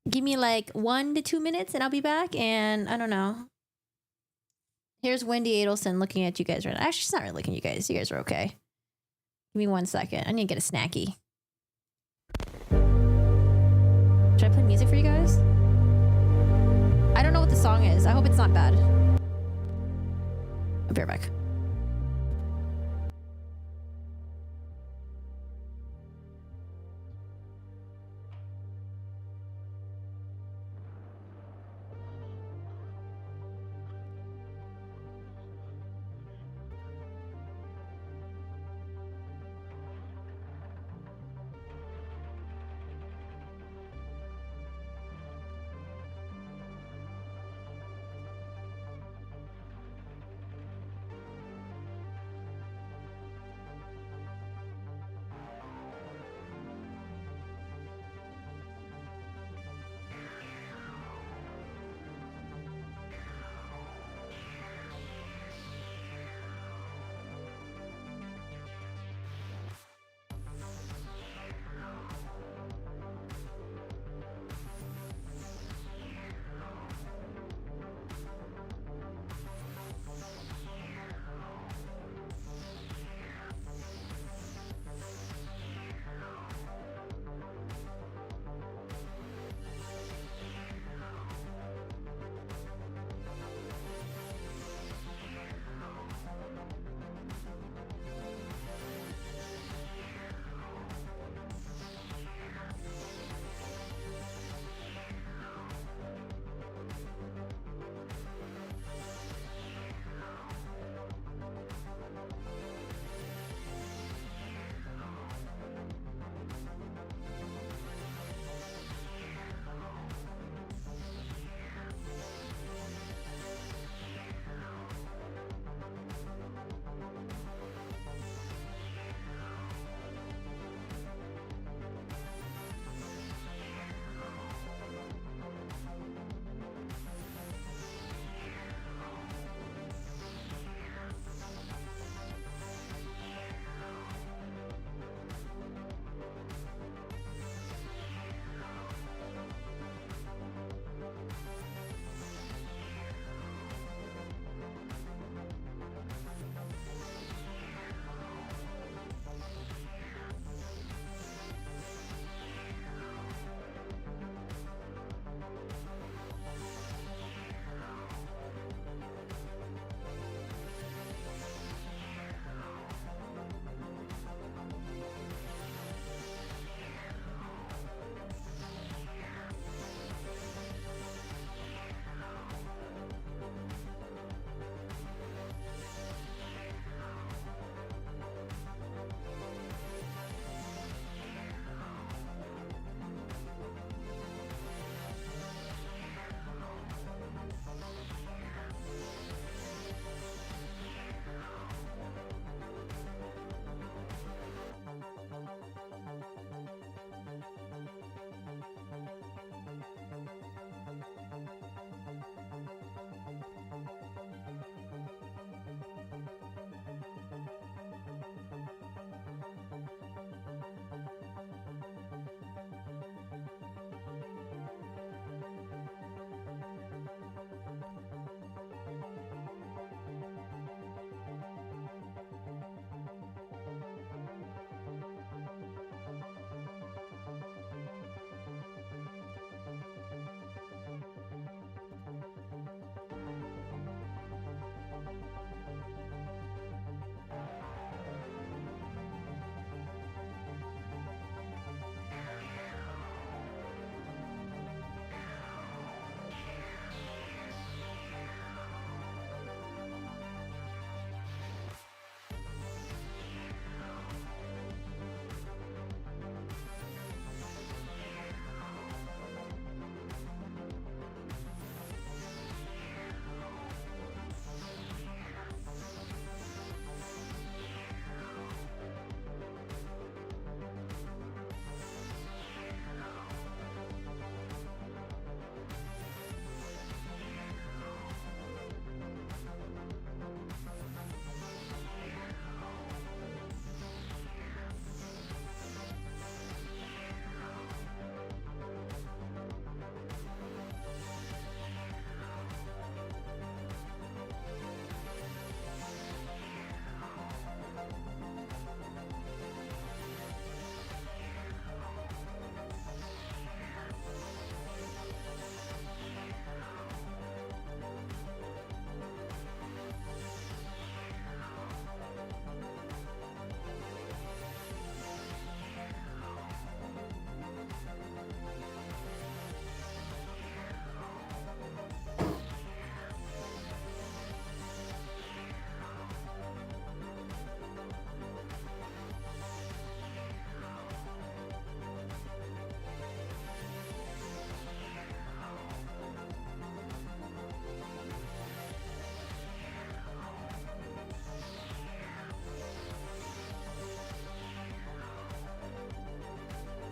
Give me like 1 to 2 minutes and I'll be back. And I don't know. Here's Wendy Adelson looking at you guys right now. Actually, she's not really looking at you guys. You guys are okay. Give me 1 second. I need to get a snacky. Should I play music for you guys? I don't know what the song is. I hope it's not bad. I'll be right back.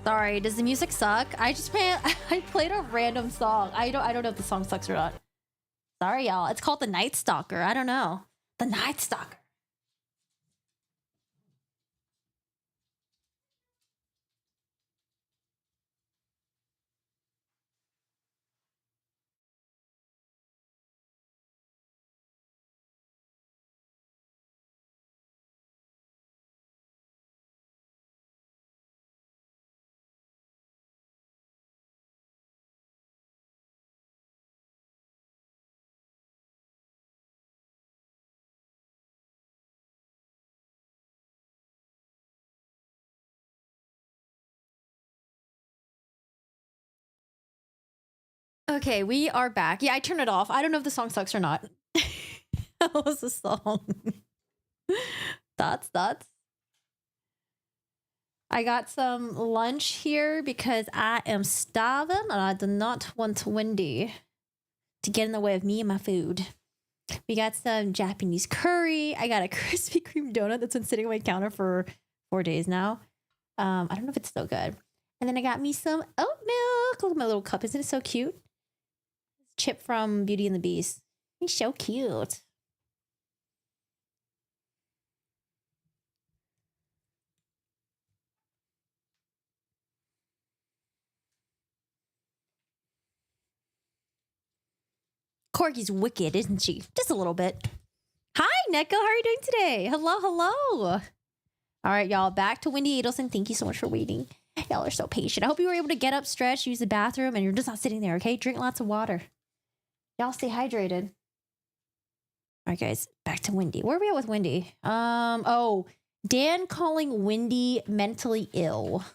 Sorry, does the music suck? I played a random song. I don't know if the song sucks or not. Sorry, y'all. It's called The Night Stalker. I don't know. The Night Stalker. Okay, we are back. Yeah, I turned it off. I don't know if the song sucks or not. That was the song. Thoughts? I got some lunch here because I am starving and I do not want Wendy to get in the way of me and my food. We got some Japanese curry. I got a Krispy Kreme donut that's been sitting on my counter for 4 days now. I don't know if it's still good. And then I got me some oat milk. Look at my little cup. Isn't it so cute? Chip from Beauty and the Beast. He's so cute. Corgi's wicked, isn't she? Just a little bit. Hi, Neko. How are you doing today? Hello. All right, y'all. Back to Wendy Adelson. Thank you so much for waiting. Y'all are so patient. I hope you were able to get up, stretch, use the bathroom, and you're just not sitting there, okay? Drink lots of water. Y'all stay hydrated. All right, guys, back to Wendy. Where are we at with Wendy? Oh, Dan calling Wendy mentally ill.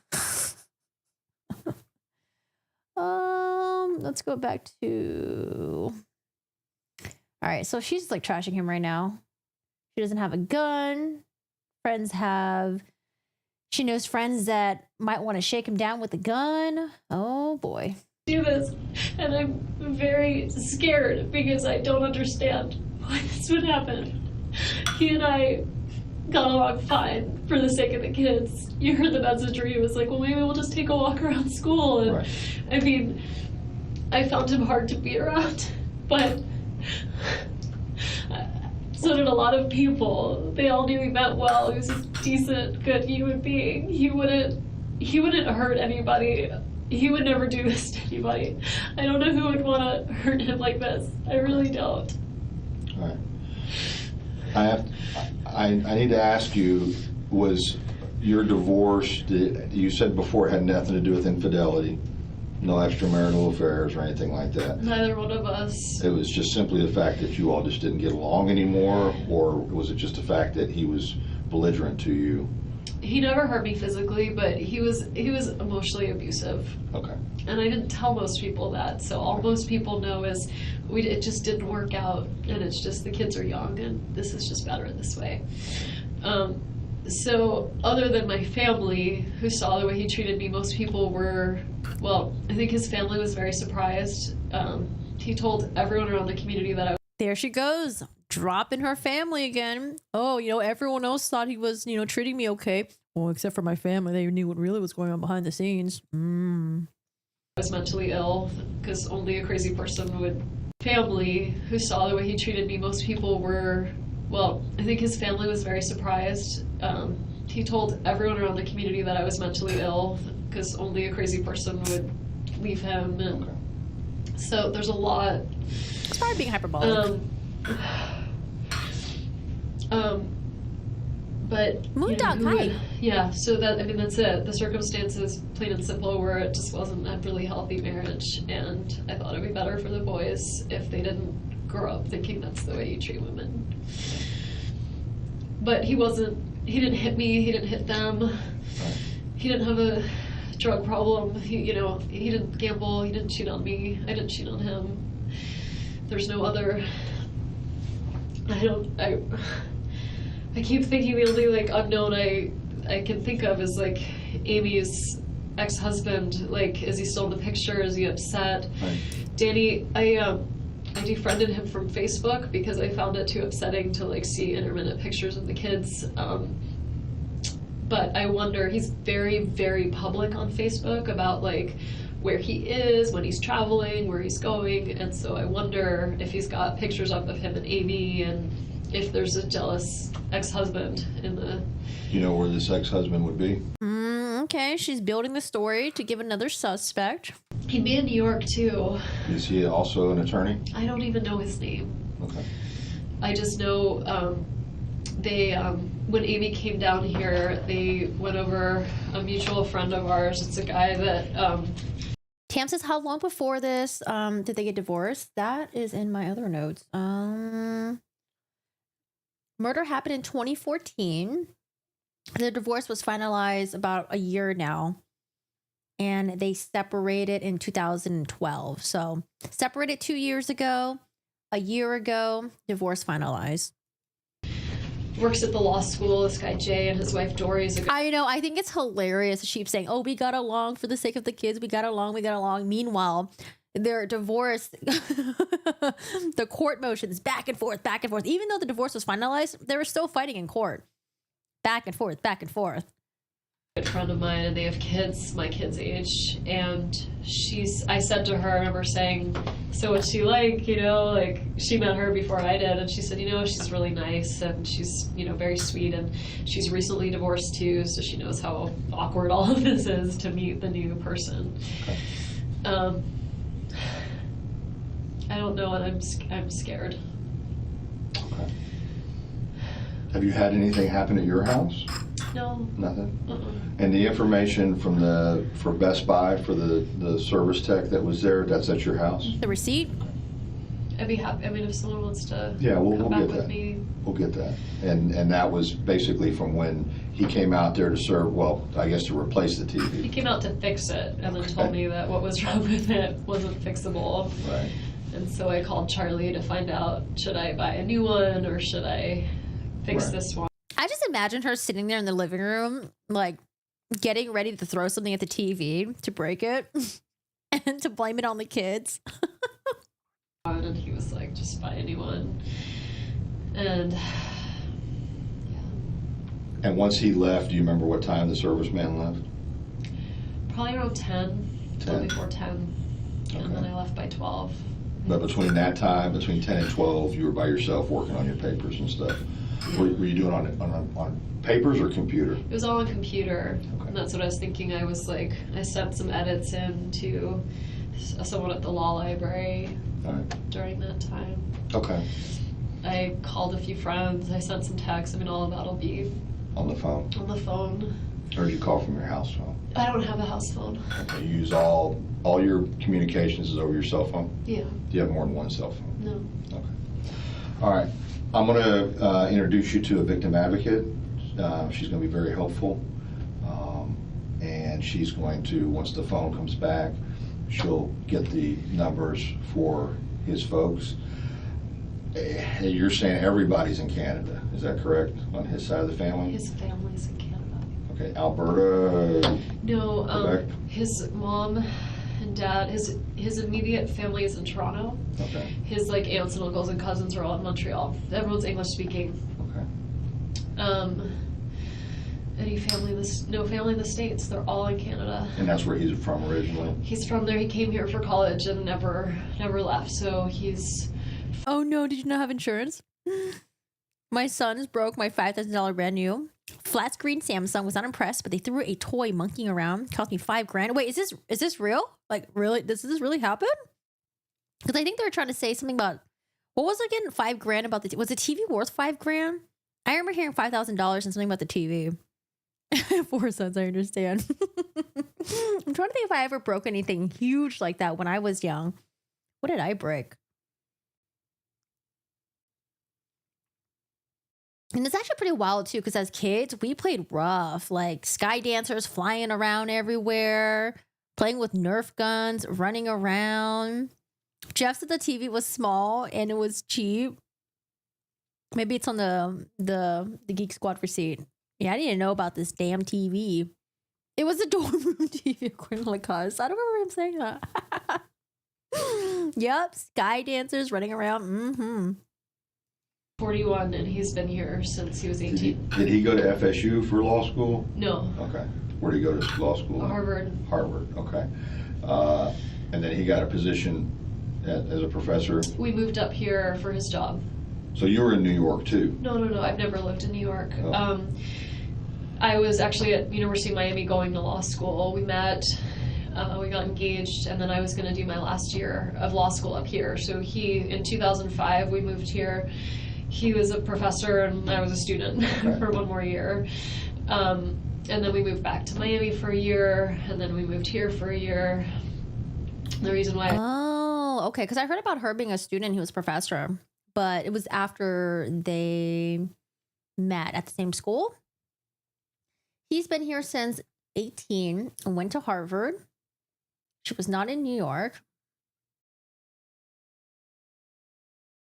Let's go back to... All right, so she's like trashing him right now. She doesn't have a gun. She knows friends that might want to shake him down with a gun. Oh, boy. Do this, and I'm very scared because I don't understand why this would happen. He and I got along fine for the sake of the kids. You heard the message where he was like, well, maybe we'll just take a walk around school. And right. I mean, I found him hard to be around, but so did a lot of people. They all knew he meant well. He was a decent, good human being. He wouldn't hurt anybody. He would never do this to anybody. I don't know who would want to hurt him like this. I really don't. All right. I need to ask you, was your divorce, you said before it had nothing to do with infidelity, no extramarital affairs or anything like that? Neither one of us. It was just simply the fact that you all just didn't get along anymore, or was it just the fact that he was belligerent to you? He never hurt me physically, but he was emotionally abusive. Okay. And I didn't tell most people that, so all most people know is it just didn't work out, and it's just the kids are young, and this is just better this way. So other than my family, who saw the way he treated me, most people were, well, I think his family was very surprised. He told everyone around the community that I was... There she goes, dropping her family again. Oh, everyone else thought he was, treating me okay. Well, except for my family. They knew what really was going on behind the scenes. I was mentally ill, because only a crazy person would... Family, who saw the way he treated me, most people were, well, I think his family was very surprised. He told everyone around the community that I was mentally ill, because only a crazy person would leave him. And so there's a lot. It's probably being hyperbolic. But Moondog, hi. Yeah, so that's it. The circumstances, plain and simple, were it just wasn't a really healthy marriage, and I thought it'd be better for the boys if they didn't grow up thinking that's the way you treat women. But he didn't hit me, he didn't hit them, he didn't have a drug problem, he didn't gamble, he didn't cheat on me, I didn't cheat on him. There's no other, I keep thinking the only unknown I can think of is Amy's ex-husband. Is he still in the picture? Is he upset? Right. Danny, I defriended him from Facebook because I found it too upsetting to see intermittent pictures of the kids. But but I wonder, he's very, very public on Facebook about like where he is, when he's traveling, where he's going, and so I wonder if he's got pictures up of him and Amy, and if there's a jealous ex-husband in the... You know where this ex-husband would be? Okay, she's building the story to give another suspect. He'd be in New York too. Is he also an attorney? I don't even know his name. Okay. I just know when Amy came down here, they went over a mutual friend of ours. It's a guy that... Tam says, how long before this did they get divorced? That is in my other notes. Murder happened in 2014. The divorce was finalized about a year now. And they separated in 2012. So separated 2 years ago, a year ago, divorce finalized. Works at the law school, this guy Jay and his wife Dory. I know, I think it's hilarious. She keeps saying, oh, we got along for the sake of the kids. We got along. Meanwhile, their divorce, the court motions back and forth. Even though the divorce was finalized, they were still fighting in court. Back and forth. A good friend of mine, and they have kids, my kid's age, and I said to her, I remember saying, so what's she like, you know, like she met her before I did, and she said, you know, she's really nice, and she's, you know, very sweet, and she's recently divorced too, so she knows how awkward all of this is to meet the new person. I don't know, and I'm scared. Okay. Have you had anything happen at your house? No. Nothing? And the information for Best Buy for the service tech that was there, that's at your house? The receipt? I'd be happy. I mean, if someone wants to we'll come back get with that. me. We'll get that. And that was basically from when he came out there to serve, well, I guess to replace the TV. He came out to fix it and then told me that what was wrong with it wasn't fixable. Right. And so I called Charlie to find out, should I buy a new one or should I fix this one? I just imagine her sitting there in the living room, like getting ready to throw something at the TV to break it and to blame it on the kids. And he was like, just buy a new one. And And once he left, do you remember what time the serviceman left? probably around 10, a little before 10. And then I left by 12. But between that time, between 10 and 12, you were by yourself working on your papers and stuff. Were you doing on papers or computer? It was all on computer, and that's what I was thinking. I was like, I sent some edits in to someone at the law library during that time. Okay. I called a few friends, I sent some texts. I mean, all of that'll be On the phone? on the phone. Or did you call from your house phone? I don't have a house phone. Okay, you use all your communications is over your cell phone? Yeah. Do you have more than one cell phone? No. Okay. All right. I'm going to introduce you to a victim advocate. She's going to be very helpful. And she's going to, once the phone comes back, she'll get the numbers for his folks. You're saying everybody's in Canada. Is that correct? On his side of the family? His family's in Canada. Okay. Alberta? No, Quebec? his mom and dad, his immediate family is in Toronto. Okay. His like aunts and uncles and cousins are all in Montreal. Everyone's English speaking. Okay. Any family no family in the States. They're all in Canada. And that's where he's from originally? He's from there. He came here for college and never left. So he's... Oh no, did you not have insurance? My sons broke my $5,000 brand new flat screen Samsung. Was not impressed, but they threw a toy monkeying around. Cost me $5,000. Wait, is this real? Like, really? Does this really happen? Because I think they were trying to say something about, what was it again? $5,000 about was the TV worth $5,000? I remember hearing $5,000 and something about the TV. 4 sons, I understand. I'm trying to think if I ever broke anything huge like that when I was young. What did I break? And it's actually pretty wild too, because as kids, we played rough, like sky dancers flying around everywhere, playing with Nerf guns, running around. Jeff said the TV was small and it was cheap. Maybe it's on the Geek Squad receipt. Yeah, I didn't know about this damn TV. It was a dorm room TV, according to Lacoste. I don't remember him saying that. Yep, sky dancers running around. 41, and he's been here since he was 18. Did he go to FSU for law school? No. Okay. Where did he go to law school? Harvard. Harvard, okay. And then he got a position as a professor? We moved up here for his job. So you were in New York too? No, I've never lived in New York. Oh. I was actually at University of Miami going to law school. We met, we got engaged, and then I was going to do my last year of law school up here. So in 2005, we moved here. He was a professor and I was a student for one more year. And then we moved back to Miami for a year, and then we moved here for a year. The reason why... Oh, okay. Because I heard about her being a student. He was a professor, but it was after they met at the same school. He's been here since 18 and went to Harvard. She was not in New York.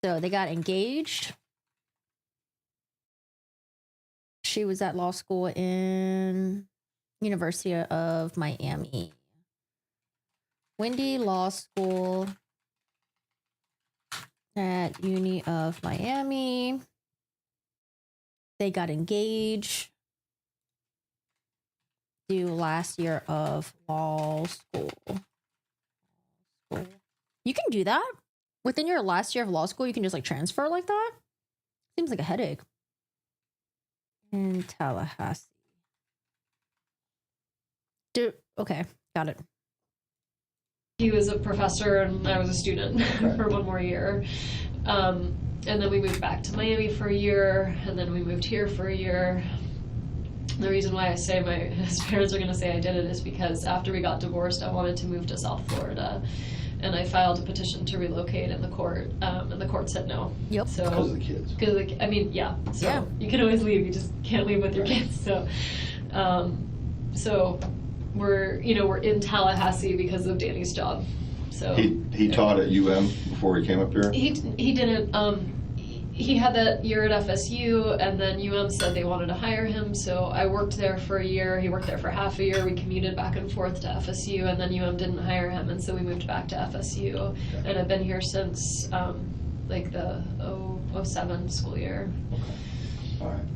So they got engaged. She was at law school in University of Miami. Wendy Law School at Uni of Miami. They got engaged. Do last year of law school. You can do that within your last year of law school. You can just like transfer like that. Seems like a headache. In Tallahassee. Okay, got it. He was a professor and I was a student for one more year. And then we moved back to Miami for a year, and then we moved here for a year. The reason why I say his parents are going to say I did it is because after we got divorced, I wanted to move to South Florida, and I filed a petition to relocate in the court, and the court said no. Yep. So, because of the kids. Because, I mean, yeah. So you can always leave, you just can't leave with your kids. So, so we're in Tallahassee because of Danny's job. So he taught at UM before he came up here? He didn't. He had that year at FSU, and then UM said they wanted to hire him, so I worked there for a year. He worked there for half a year. We commuted back and forth to FSU, and then UM didn't hire him, and so we moved back to FSU. Okay. And I've been here since like the 07 school year. Okay. All right.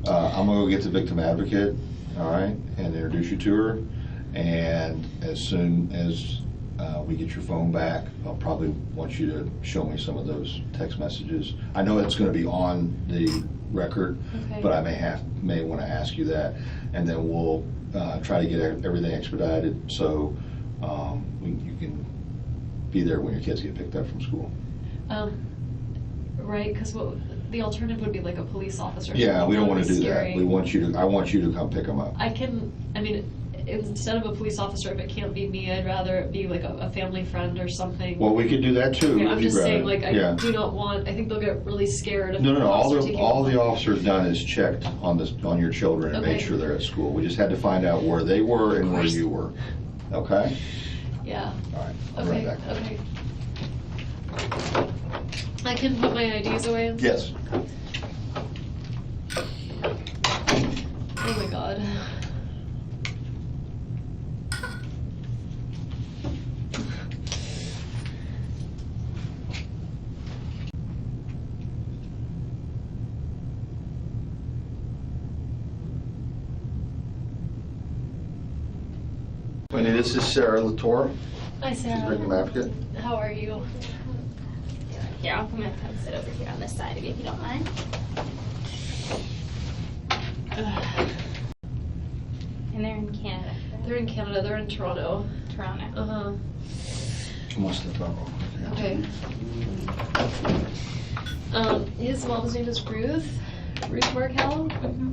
I'm going to go get the victim advocate, all right, and introduce you to her. And as soon as we get your phone back, I'll probably want you to show me some of those text messages. I know it's going to be on the record, okay, but I may want to ask you that, and then we'll try to get everything expedited so you can be there when your kids get picked up from school. Right, because the alternative would be like a police officer. Yeah, we don't want to do that. I want you to come pick them up. Instead of a police officer, if it can't be me, I'd rather it be like a family friend or something. Well, we could do that too. Okay, I'm just saying, like, I do not want. I think they'll get really scared. If No. All the officer's done is checked on your children and made sure they're at school. We just had to find out where they were and where you were. Okay. Yeah. All right. I'll be right back. Okay. I can put my IDs away. Yes. Oh my God. Wendy, this is Sarah Latour. Hi, Sarah. She's victim advocate. How are you? Here, I'm gonna come sit over here on this side of you if you don't mind. And they're in Canada. They're in Canada. They're in Toronto. Toronto. Must have done. Okay. His mom's name is Ruth Markel. Mm-hmm.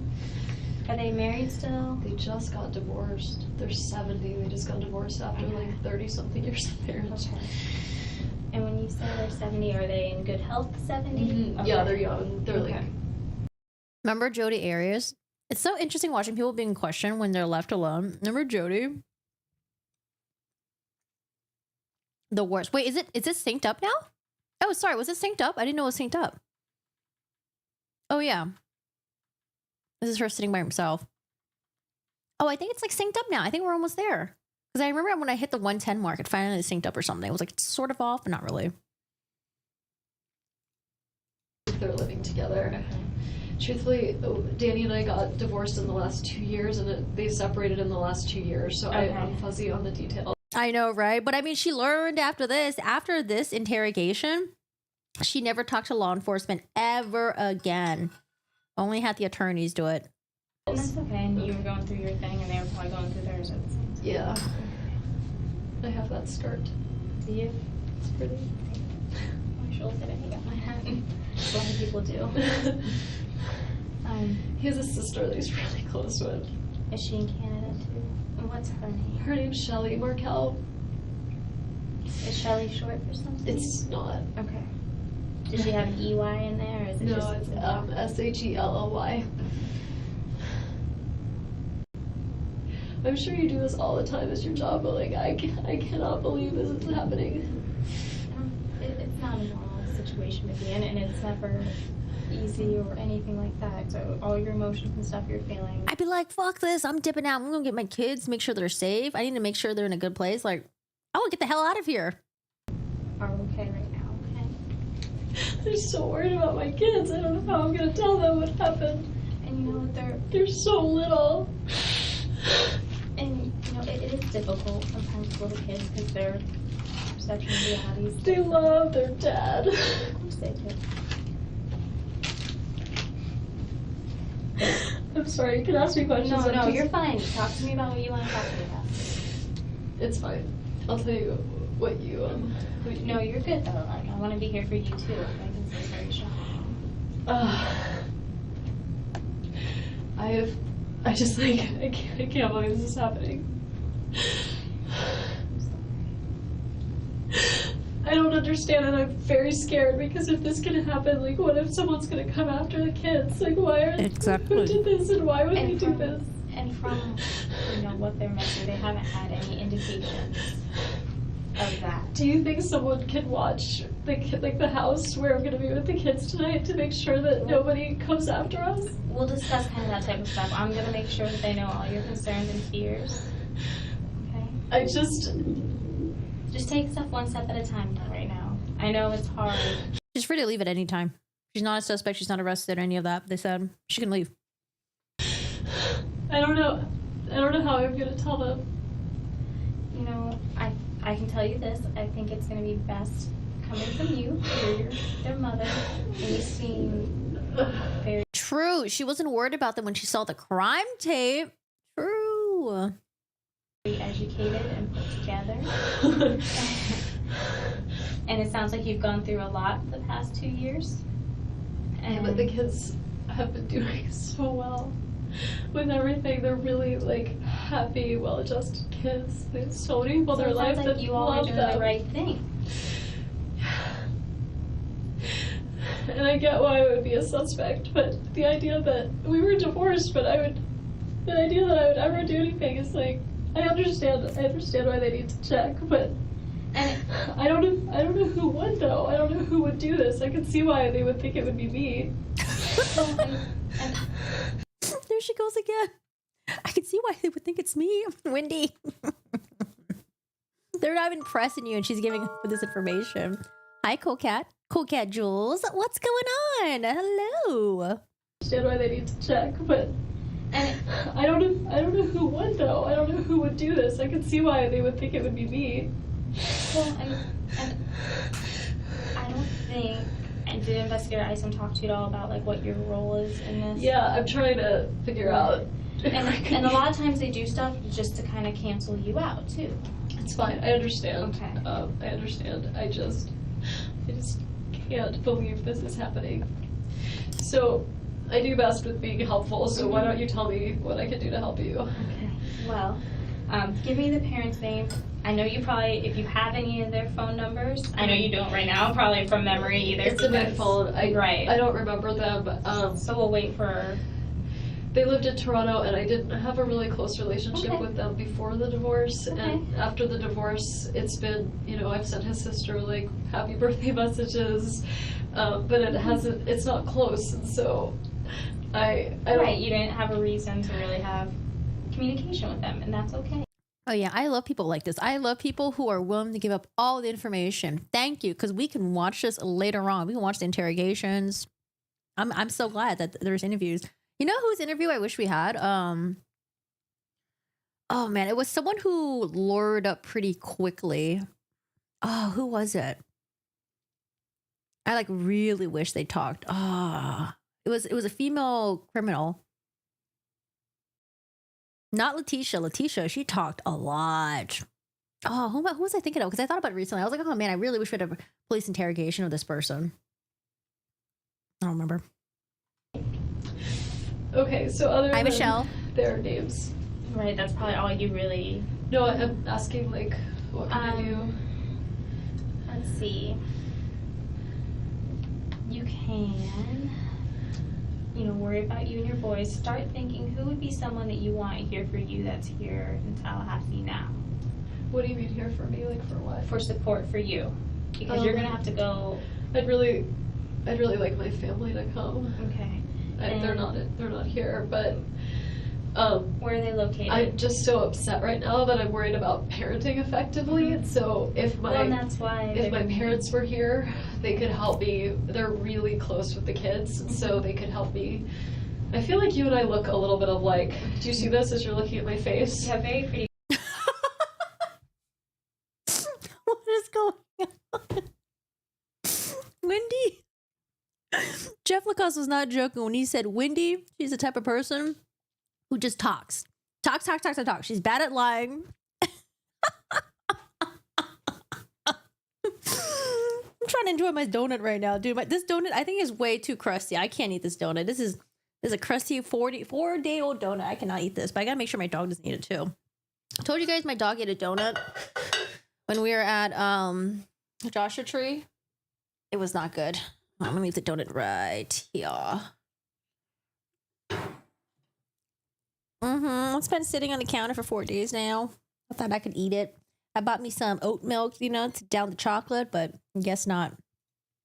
Are they married still? They just got divorced. They're 70. They just got divorced after like 30-something years of marriage. Okay. And when you say they're 70, are they in good health 70? Mm-hmm. Okay. Yeah, they're young. They're like... Remember Jody Arias? It's so interesting watching people being questioned when they're left alone. Remember Jody? The worst. Wait, is it synced up now? Oh, sorry. Was it synced up? I didn't know it was synced up. Oh, yeah. This is her sitting by herself. Oh, I think it's like synced up now. I think we're almost there. Because I remember when I hit the 110 mark, it finally synced up or something. It was like sort of off, but not really. they're living together. Truthfully, Danny and I got divorced in the last 2 years, and they separated in the last 2 years, so I'm fuzzy on the details. I know, right? But I mean, she learned after this interrogation, she never talked to law enforcement ever again. Only had the attorneys do it. And that's okay, and you were going through your thing, and they were probably going through theirs at the same time. Yeah. I have that skirt. Do you? It's pretty. I should look at it. I got my hat. A lot of people do. He has a sister that he's really close with. Is she in Canada too? And what's her name? Her name's Shelly Markel. Is Shelly short for something? It's not. Okay. Does she have an EY in there, or is it No, just... it's Shelly. I'm sure you do this all the time as your job, but like I cannot believe this is happening. It's not a normal situation to be in, and it's never easy or anything like that. So all your emotions and stuff you're feeling. I'd be like, fuck this, I'm dipping out. I'm gonna get my kids, make sure they're safe. I need to make sure they're in a good place. Like, I want to get the hell out of here. Are okay right now, okay? I'm so worried about my kids. I don't know how I'm gonna tell them what happened. And you know what, they're so little. And you know, it is difficult sometimes with little kids because their perception of reality is They love their dad. Of course they do. I'm sorry, you can ask me questions. No, you're fine. Talk to me about what you want to talk to me about. It's fine. I'll tell you what you No, you're good though. Like, I want to be here for you too. I can say very shy. I just like I can't believe this is happening. I don't understand, and I'm very scared because if this can happen, like, what if someone's gonna come after the kids? Like, why are who did this, and why would they do this? And from you know what they're missing, they haven't had any indications of that. Do you think someone can watch the house where I'm gonna be with the kids tonight to make sure that nobody comes after us? We'll discuss kind of that type of stuff. I'm gonna make sure that they know all your concerns and fears. Okay. I just take stuff one step at a time right now. I know it's hard. She's free to leave at any time. She's not a suspect. She's not arrested or any of that. They said she can leave. I don't know how I'm gonna tell them. You know, I can tell you this. I think it's gonna be best coming from you. You're their mother, and you seem very true. She wasn't worried about them when she saw the crime tape. True. Educated and put together. And it sounds like you've gone through a lot the past 2 years. Yeah, but the kids have been doing so well with everything. They're really like happy, well-adjusted kids. They have so many people in their life that you all are love doing them. the right thing. And I get why I would be a suspect, but the idea that we were divorced, but the idea that I would ever do anything is like, I understand why they need to check, but I don't know who would though. I don't know who would do this. I can see why they would think it would be me. There she goes again. I can see why they would think it's me, Wendy. They're not even pressing you, and she's giving her this information. Hi, Cool Cat Jules. What's going on? Hello. I understand why they need to check, but I don't know who would though. I don't know who would do this. I can see why they would think it would be me. Well, and I don't think. And did Investigator Isom talk to you at all about like what your role is in this? Yeah, I'm trying to figure out. And a lot of times they do stuff just to kind of cancel you out too. It's fine. I understand. Okay. I understand. I just can't believe this is happening. So I do best with being helpful. So why don't you tell me what I can do to help you? Okay. Well, give me the parents' names. I know you probably, if you have any of their phone numbers, I know you don't right now, probably from memory either. It's in my phone. Right. I don't remember them. So we'll wait for. They lived in Toronto, and I didn't have a really close relationship with them before the divorce. Okay. And after the divorce, it's been, I've sent his sister like happy birthday messages, but it's not close, and so I don't. Right. You didn't have a reason to really have communication with them, and that's okay. Oh yeah, I love people like this. I love people who are willing to give up all the information. Thank you, because we can watch this later on. We can watch the interrogations. I'm so glad that there's interviews. You know whose interview I wish we had? Oh man, it was someone who lured up pretty quickly. Oh, who was it? I like really wish they talked. It was a female criminal. Not Letitia. Letitia, she talked a lot. Oh, who was I thinking of? Because I thought about it recently. I was like, oh man, I really wish we had a police interrogation of this person. I don't remember. Okay, so other Hi, than Michelle. their names. Right, that's probably all you really... No, I'm asking, like, what can I do? Let's see. You can, worry about you and your boys. Start thinking who would be someone that you want here for you that's here in Tallahassee now. What do you mean here for me? Like, for what? For support for you. Because you're going to have to go... I'd really like my family to come. Okay. They're not here, but... where are they located? I'm just so upset right now that I'm worried about parenting effectively. And so if my parents were here, they could help me. They're really close with the kids, and so they could help me. I feel like you and I look a little bit of like. Do you see this as you're looking at my face? Yeah, very pretty. What is going on? Wendy. Jeff Lacoste was not joking when he said Wendy, she's the type of person who just talks. Talks. She's bad at lying. I'm trying to enjoy my donut right now, dude. This donut, I think, is way too crusty. I can't eat this donut. This is a crusty 4-day-old donut. I cannot eat this, but I gotta make sure my dog doesn't eat it too. I told you guys my dog ate a donut when we were at Joshua Tree. It was not good. I'm gonna leave the donut right here. It's been sitting on the counter for 4 days now. I thought I could eat it. I bought me some oat milk, to down the chocolate, but I guess not.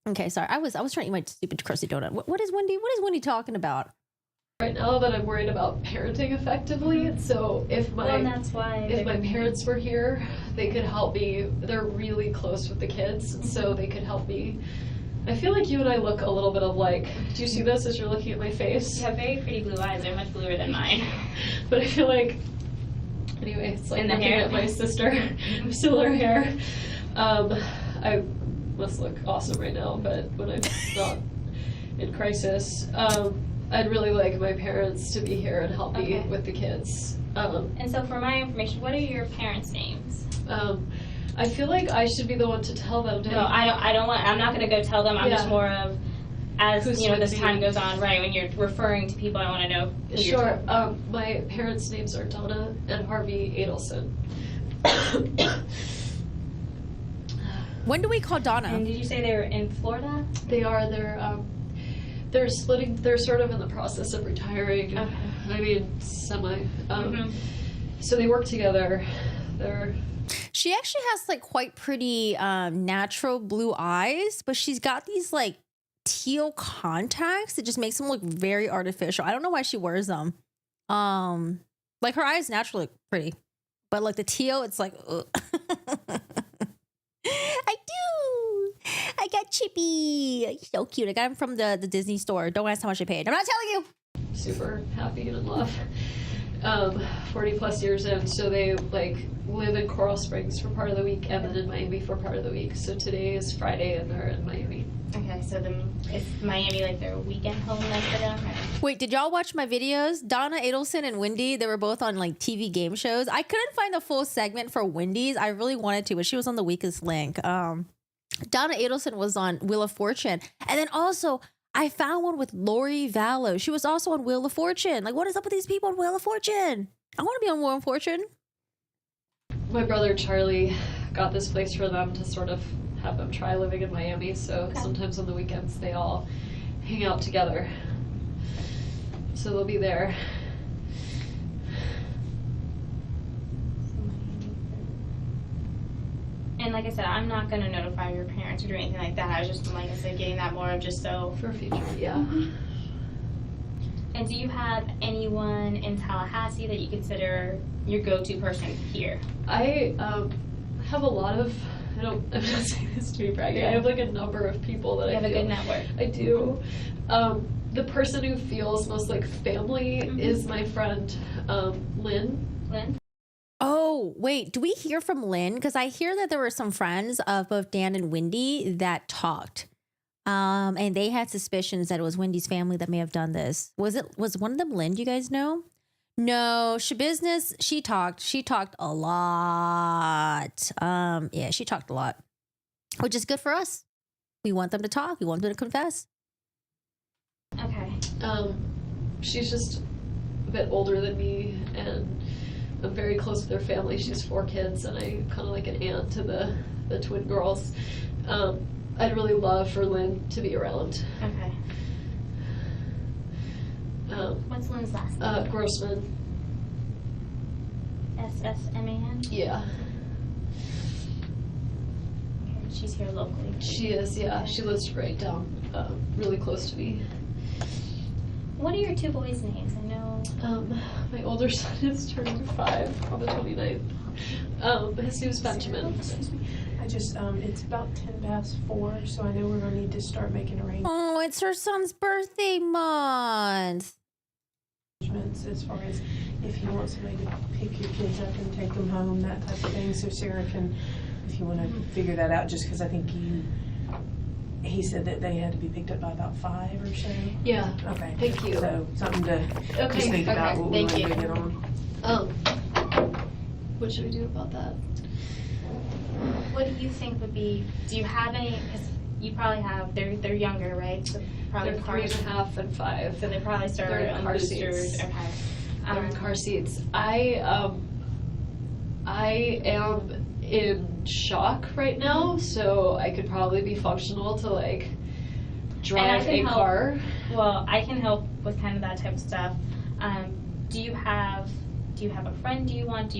Okay, sorry. I was trying to eat my stupid crusty donut. What is Wendy talking about? Right now that I'm worried about parenting effectively, and so if my parents were here, they could help me. They're really close with the kids, and so they could help me. I feel like you and I look a little bit of like. Do you see this as you're looking at my face? You have very pretty blue eyes. They're much bluer than mine. But I feel like. Anyway, it's like looking at my sister, similar hair. I must look awesome right now, but when I'm not in crisis, I'd really like my parents to be here and help me with the kids. And so for my information, what are your parents' names? I feel like I should be the one to tell them. No, I don't want. I'm not going to go tell them. I'm just more of, as this time goes on, right? When you're referring to people, I want to know. Who Sure. My parents' names are Donna and Harvey Adelson. When do we call Donna? And did you say they were in Florida? They are. They're splitting. They're sort of in the process of retiring. Okay. I mean, semi. So they work together. She actually has like quite pretty natural blue eyes, but she's got these like teal contacts that just makes them look very artificial. I don't know why she wears them. Like her eyes naturally look pretty, but like the teal, it's like ugh. I got Chippy. So cute. I got him from the Disney store. Don't ask how much I paid. I'm not telling you. Super happy and in love. 40 plus years in, so they like live in Coral Springs for part of the week and then in Miami for part of the week. So today is Friday and they're in Miami. Okay, so is Miami like their weekend home like for them? Wait, did y'all watch my videos? Donna Adelson and Wendy, they were both on like TV game shows. I couldn't find the full segment for Wendy's. I really wanted to, but she was on the weakest link. Donna Adelson was on Wheel of Fortune. And then also, I found one with Lori Vallow. She was also on Wheel of Fortune. Like, what is up with these people on Wheel of Fortune? I want to be on Wheel of Fortune. My brother Charlie got this place for them to sort of have them try living in Miami. So sometimes on the weekends they all hang out together. So they'll be there. And like I said, I'm not going to notify your parents or do anything like that. I was just, like I said, getting that more of just so... For future, yeah. And do you have anyone in Tallahassee that you consider your go-to person here? I have a lot of... I'm not saying this to be bragging. I have like a number of people that you have a good network. I do. the person who feels most like family is my friend, Lynn. Lynn? Oh, wait, do we hear from Lynn? Because I hear that there were some friends of both Dan and Wendy that talked. And they had suspicions that it was Wendy's family that may have done this. Was one of them Lynn, do you guys know? No, Shabusiness, she talked a lot. Yeah, she talked a lot, which is good for us. We want them to talk. We want them to confess. Okay. She's just a bit older than me, and I'm very close to their family. She has 4 kids, and I'm kind of like an aunt to the twin girls. I'd really love for Lynn to be around. Okay. What's Lynn's last name? Grossman. S-S-M-A-N? Yeah. Okay, she's here locally. She is, yeah. She lives right down, really close to me. What are your 2 boys' names? I know. My older son is turning 5 on the 29th. His name's Benjamin. Excuse me. I just, it's about 4:10, so I know we're gonna need to start making arrangements Oh, it's her son's birthday month. as far as if he wants somebody to pick your kids up and take them home, that type of thing. So Sarah can, if you want to figure that out, just because I think he said that they had to be picked up by about 5 or so. Yeah. Okay. Thank you. So something to just think about what we want to bring it on. What should we do about that? What do you think would be, do you have any, because you probably have, they're younger, right? So probably They're 3.5 and 5. So they probably start They're in on car boosters. seats. Okay. They're in car seats. I am in shock right now, so I could probably be functional to like drive a car. Well, I can help with kind of that type of stuff. Do you have a friend do you want?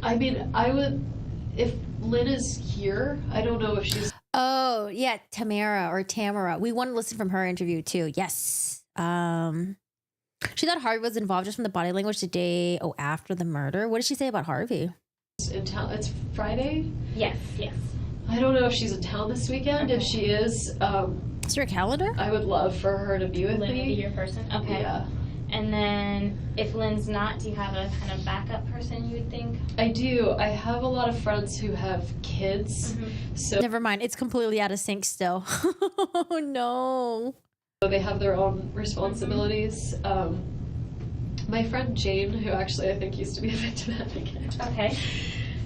I mean, I would, if Lynn is here, I don't know if she's. Oh, yeah, Tamara. We want to listen from her interview too. Yes. She thought Harvey was involved just from the body language the day after the murder. What did she say about Harvey? In town. It's Friday? Yes. I don't know if she's in town this weekend. Okay. If she is, Is there a calendar? I would love for her to be with Lynn me. would be your person? Okay. Yeah. And then if Lynn's not, do you have a kind of backup person you would think? I do. I have a lot of friends who have kids. So Never mind. It's completely out of sync still. Oh, no. they have their own responsibilities. My friend Jane, who actually I think used to be a victim advocate. Okay.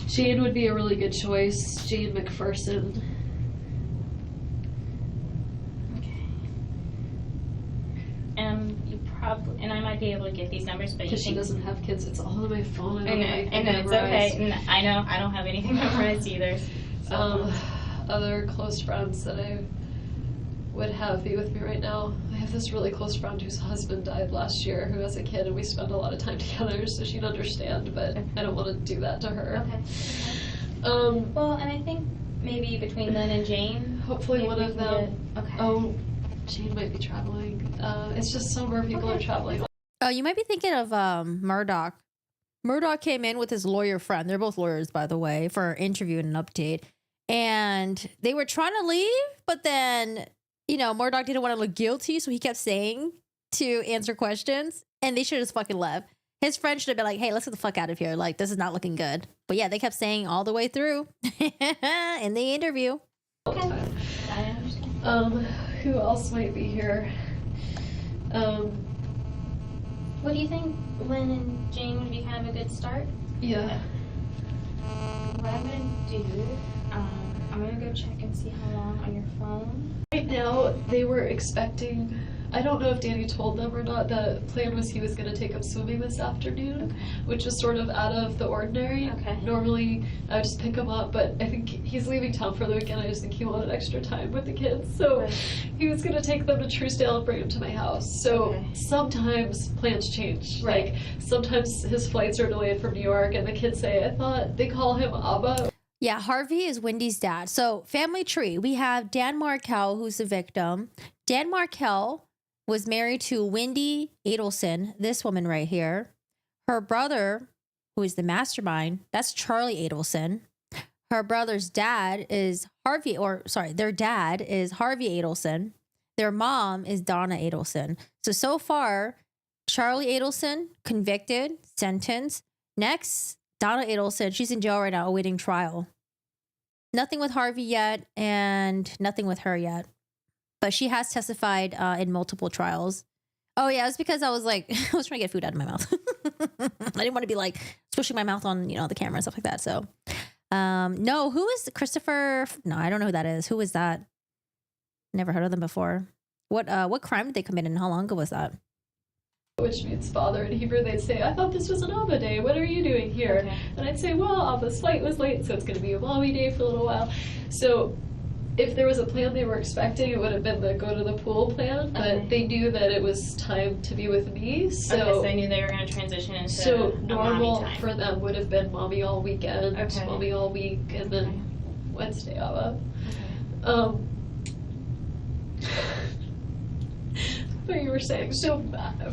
Jane would be a really good choice. Jane McPherson. Okay. You probably, and I might be able to get these numbers, but you Because she think doesn't have kids. It's all on my phone. I know, it's okay. And I know I don't have anything memorized either. So. Other close friends that I would have be with me right now. I have this really close friend whose husband died last year, who has a kid, and we spend a lot of time together, so she'd understand, but I don't want to do that to her. Okay. Well, and I think maybe between Lynn and Jane. Hopefully one of them. Okay. Oh, Jane might be traveling. It's just summer, people are traveling. Oh, you might be thinking of Murdoch. Murdoch came in with his lawyer friend. They're both lawyers, by the way, for an interview and an update. And they were trying to leave, but then, Murdoch didn't want to look guilty, so he kept saying to answer questions, and they should have just fucking left. His friend should have been like, hey, let's get the fuck out of here. Like, this is not looking good. But yeah, they kept saying all the way through in the interview. Okay. I understand. Who else might be here? What do you think Lynn and Jane would be kind of a good start? Yeah. What I'm going to do, I'm going to go check and see how long on your phone. Right now, they were expecting, I don't know if Danny told them or not, the plan was he was going to take them swimming this afternoon, which was sort of out of the ordinary. Okay. Normally, I would just pick him up, but I think he's leaving town for the weekend. I just think he wanted extra time with the kids. So he was going to take them to Truesdale and bring them to my house. So sometimes plans change. Right. Like, sometimes his flights are delayed from New York, and the kids say, I thought they call him Abba. Yeah, Harvey is Wendy's dad. So family tree, we have Dan Markel, who's the victim. Dan Markel was married to Wendy Adelson, this woman right here. Her brother, who is the mastermind, that's Charlie Adelson. Her brother's dad is their dad is Harvey Adelson. their mom is Donna Adelson. So far, Charlie Adelson, convicted, sentenced. Next, Donna Adelson, she's in jail right now awaiting trial. Nothing with Harvey yet and nothing with her yet. But she has testified in multiple trials. Oh, yeah, it was because I was like, I was trying to get food out of my mouth. I didn't want to be like squishing my mouth on, the camera and stuff like that. So, no, who is Christopher? No, I don't know who that is. Who is that? Never heard of them before. What crime did they commit and how long ago was that? Which means father in Hebrew. They'd say, I thought this was an Abba day. What are you doing here? Okay. And I'd say, well, Abba's flight was late, so it's going to be a mommy day for a little while. So if there was a plan they were expecting, it would have been the go to the pool plan, but they knew that it was time to be with me. So they knew they were going to transition into so a normal mommy time. for them would have been mommy all weekend, mommy all week, and then Wednesday Abba. Okay. What you were saying. So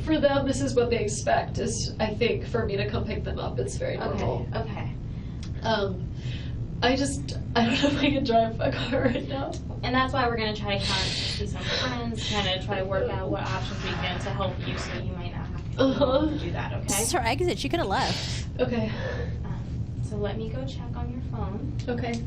for them, this is what they expect. Is I think for me to come pick them up, it's very normal. Okay. I don't know if I can drive a car right now. And that's why we're going to try to see some friends, kind of try to work out what options we can to help you so you might not have to do that, okay? This is her exit. She could have left. Okay. So let me go check on your phone. Okay.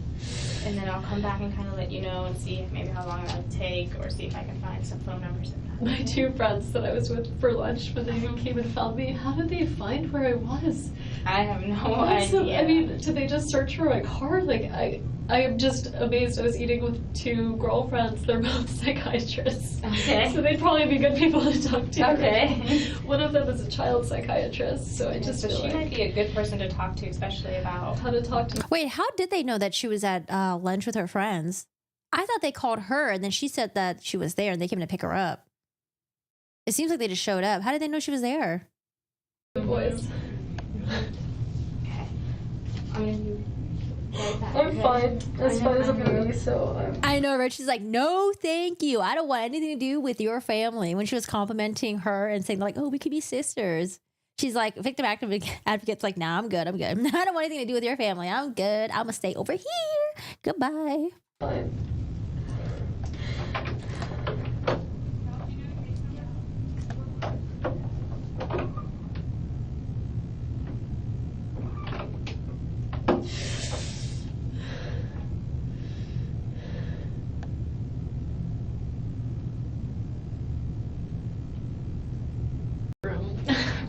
And then I'll come back and kind of let you know and see maybe how long that'll take or see if I can find some phone numbers. My two friends that I was with for lunch when they came and found me, how did they find where I was? I have no idea. I mean, did they just search for my car? Like, I am just amazed. I was eating with two girlfriends. They're both psychiatrists. Okay. So they'd probably be good people to talk to. Okay. One of them is a child psychiatrist, so I just so feel she might be a good person to talk to, especially about how to talk to. Wait, how did they know that she was at lunch with her friends? I thought they called her and then she said that she was there and they came to pick her up. It seems like they just showed up. How did they know she was there? The boys. Okay. I'm going to do right back. I'm fine. As fine as I'm going to be, so. I know, right? She's like, no, thank you. I don't want anything to do with your family. When she was complimenting her and saying, like, oh, we could be sisters. She's like, victim advocate's like, nah, I'm good. I don't want anything to do with your family. I'm good. I'm going to stay over here. Goodbye. Fine.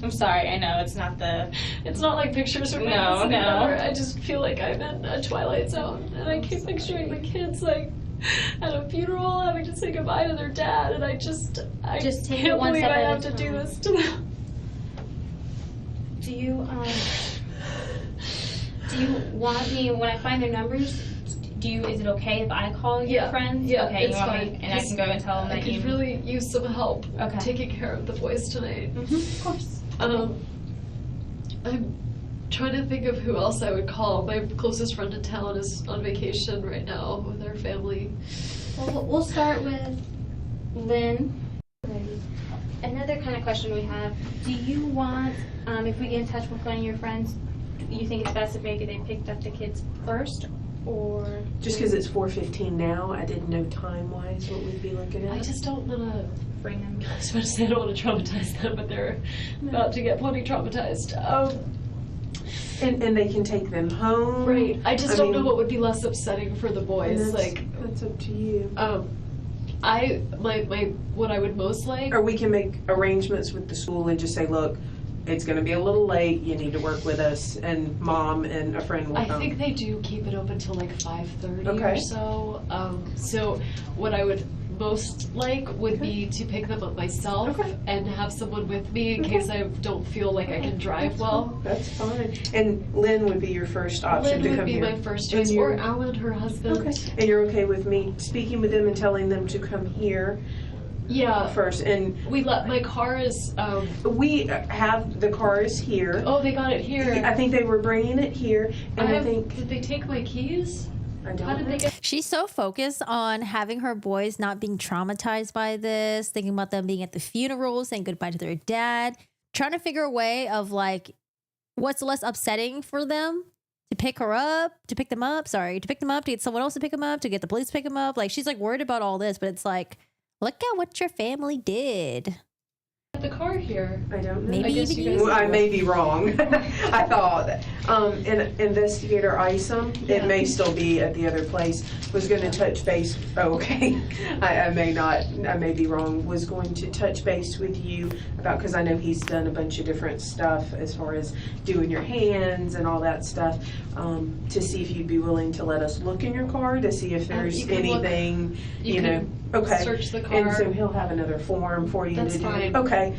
I'm sorry, I know it's not like pictures from No. I just feel like I'm in a Twilight Zone, and I keep picturing the kids like at a funeral having to say goodbye to their dad, and I just take can't one believe step I at have a to do time. this to them. Do you want me, when I find their numbers, is it okay if I call your friends? Yeah, okay, it's you want fine. me, and I can go and tell them I that could you really use some help Okay. taking care of the boys tonight. Of course. I'm trying to think of who else I would call. My closest friend in town is on vacation right now with her family. Well, we'll start with Lynn. Another kind of question we have, do you want, if we get in touch with one of your friends, you think it's best if maybe they picked up the kids first, or? Just because it's 4:15 now, I didn't know time-wise what we'd be looking at. I just don't want to bring them. I was about to say I don't want to traumatize them, but they're about to get plenty traumatized. And they can take them home. Right. I just don't know what would be less upsetting for the boys. That's up to you. What I would most like. Or we can make arrangements with the school and just say, look, it's going to be a little late. You need to work with us, and mom and a friend will come. I think they do keep it open till like 5:30 or Okay. so. So what I would most like would be to pick them up myself and have someone with me in case I don't feel like I can drive well. That's fine. And Lynn would be your first option Lynn to would come be here. my first choice, or Alan, her husband. Okay. And you're okay with me speaking with them and telling them to come here? Yeah. First, and my car is. We have the cars here. Oh, they got it here. I think they were bringing it here, and I think. Did they take my keys? How did they get? She's so focused on having her boys not being traumatized by this, thinking about them being at the funeral, saying goodbye to their dad, trying to figure a way of like what's less upsetting for them to pick them up, to get someone else to pick them up, to get the police to pick them up. Like she's like worried about all this, but it's like Look at what your family did. The car here. I don't know. Maybe even you. Well, I may be wrong. I thought Investigator Isom, it may still be at the other place, was going to touch base. Oh, okay. I may be wrong. Was going to touch base with you about, because I know he's done a bunch of different stuff as far as doing your hands and all that stuff, to see if you'd be willing to let us look in your car to see if there's anything, you know. Okay. Search the car. And so he'll have another form for you That's to do. fine. Okay.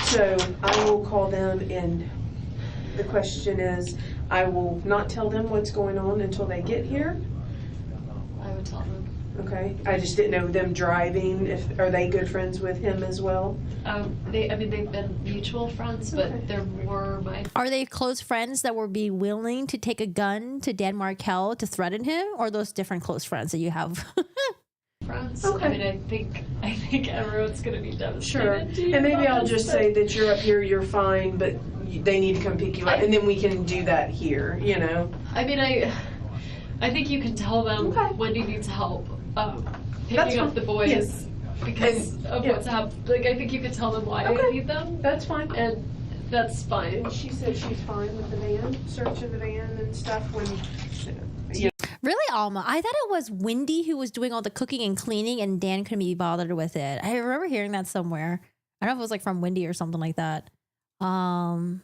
So I will call them, and the question is, I will not tell them what's going on until they get here. I would tell them. Okay. I just didn't know them driving. Are they good friends with him as well? They've been mutual friends, but they're more my. Are they close friends that would be willing to take a gun to Dan Markel to threaten him, or are those different close friends that you have? Friends. Okay. I mean, I think everyone's gonna be devastated. Sure. And maybe I'll just say that you're up here, you're fine, but they need to come pick you up, and then we can do that here, you know? I mean, I think you can tell them Wendy needs help picking up the boys. Yes. Because of what's happened. Like, I think you could tell them why they need them. That's fine. And that's fine. She said she's fine with the van, searching the van and stuff when. Really, Alma? I thought it was Wendy who was doing all the cooking and cleaning, and Dan couldn't be bothered with it. I remember hearing that somewhere. I don't know if it was like from Wendy or something like that. I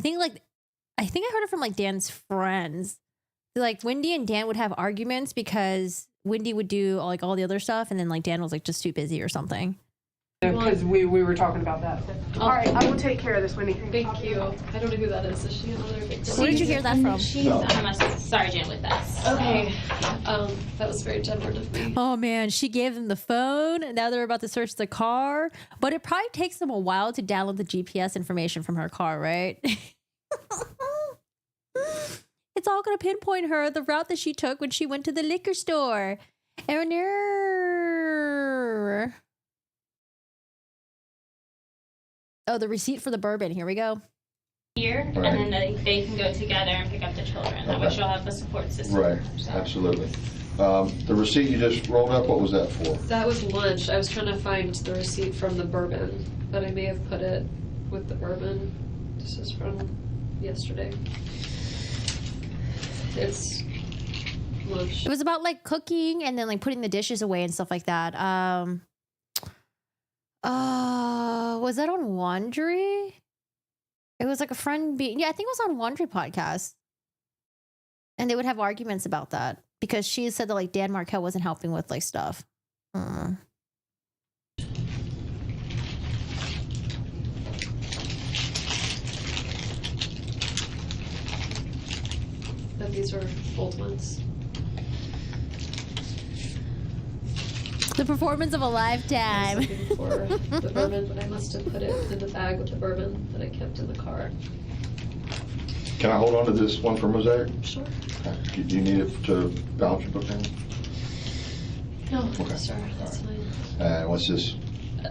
think I heard it from like Dan's friends. Like Wendy and Dan would have arguments because Wendy would do like all the other stuff, and then like Dan was like just too busy or something. Because we were talking about that. All right, I will take care of this, Wendy. Thank you. I don't know who that is. Is she another victim? Where did you hear that from? She's a sergeant with us. Okay. That was very gendered of me. Oh man, she gave them the phone, and now they're about to search the car. But it probably takes them a while to download the GPS information from her car, right? It's all going to pinpoint her, the route that she took when she went to the liquor store. Oh, the receipt for the bourbon. Here we go. Here, Right. and then they can go together and pick up the children. That way she'll have the support system. Right, absolutely. The receipt you just rolled up, what was that for? That was lunch. I was trying to find the receipt from the bourbon, but I may have put it with the bourbon. This is from yesterday. It's lunch. It was about like cooking and then like putting the dishes away and stuff like that. Was that on Wandry? It was like a friend yeah, I think it was on Wandry podcast. And they would have arguments about that because she said that like Dan Markel wasn't helping with like stuff. But these are old ones. The performance of a lifetime. I was looking for the bourbon, but I must have put it in the bag with the bourbon that I kept in the car. Can I hold on to this one for Mosaic? Sure. Okay. Do you need it to balance your book in? No, Okay. sir, that's fine. And what's this?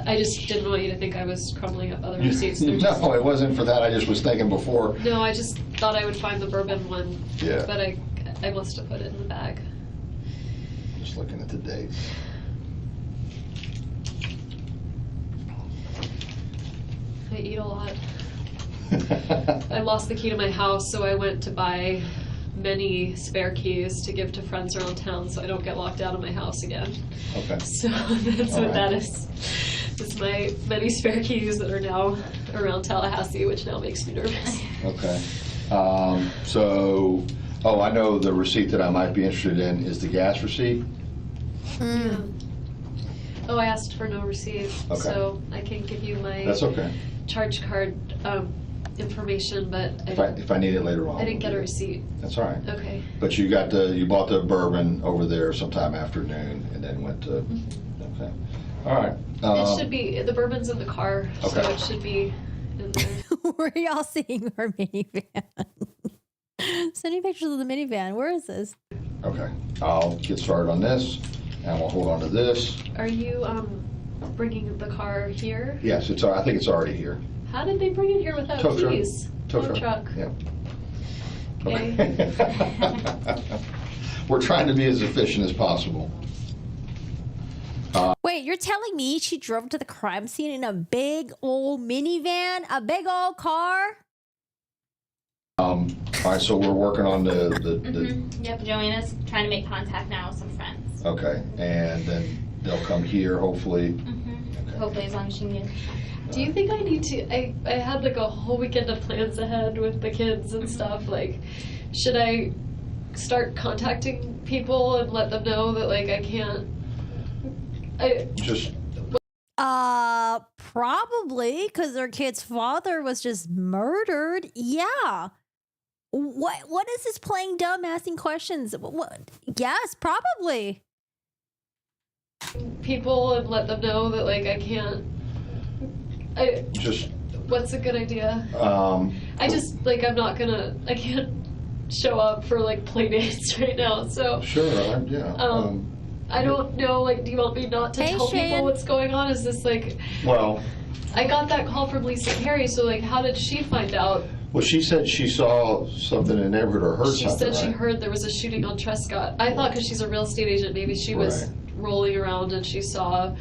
I just didn't want you to think I was crumbling up other receipts. They're just- No, it wasn't for that. I just was thinking before. No, I just thought I would find the bourbon one. Yeah. But I must have put it in the bag. Just looking at the dates. I eat a lot. I lost the key to my house, so I went to buy many spare keys to give to friends around town so I don't get locked out of my house again. Okay. So that's what that is. It's my many spare keys that are now around Tallahassee, which now makes me nervous. Okay. I know the receipt that I might be interested in is the gas receipt. Yeah. Oh, I asked for no receipt, Okay. so I can give you my That's okay. charge card information, but If I need it later on. I didn't get a receipt. That's all right. Okay. But you bought the bourbon over there sometime afternoon and then went to, okay. All right. It should be, the bourbon's in the car, so Okay. it should be in there. Where are y'all seeing our minivan? Send me pictures of the minivan. Where is this? Okay. I'll get started on this and we'll hold on to this. Are you bringing the car here? Yes, I think it's already here. How did they bring it here without Tow truck. keys? Tow truck. Yeah. Okay. We're trying to be as efficient as possible. Wait, you're telling me she drove to the crime scene in a big old minivan, a big old car? All right, so we're working on the Yep, Joanna's trying to make contact now with some friends. okay, and then they'll come here, hopefully. Hopefully, as long as she can get. Do you think I need to? I had like a whole weekend of plans ahead with the kids and stuff. Like, should I start contacting people and let them know that like I can't? Just Probably because their kid's father was just murdered. Yeah. What is this playing dumb, asking questions? What? Yes, probably. People and let them know that like I can't. just What's a good idea? I just like I can't show up for like play dates right now. So sure, yeah. I don't know. Like, do you want me not to tell people what's going on? Is this like? Well, I got that call from Lisa Perry. So like, how did she find out? well, she said she saw something in the neighborhood or heard She something. said she right? heard there was a shooting on Trescott. I thought because she's a real estate agent, maybe she was Right. rolling around and she saw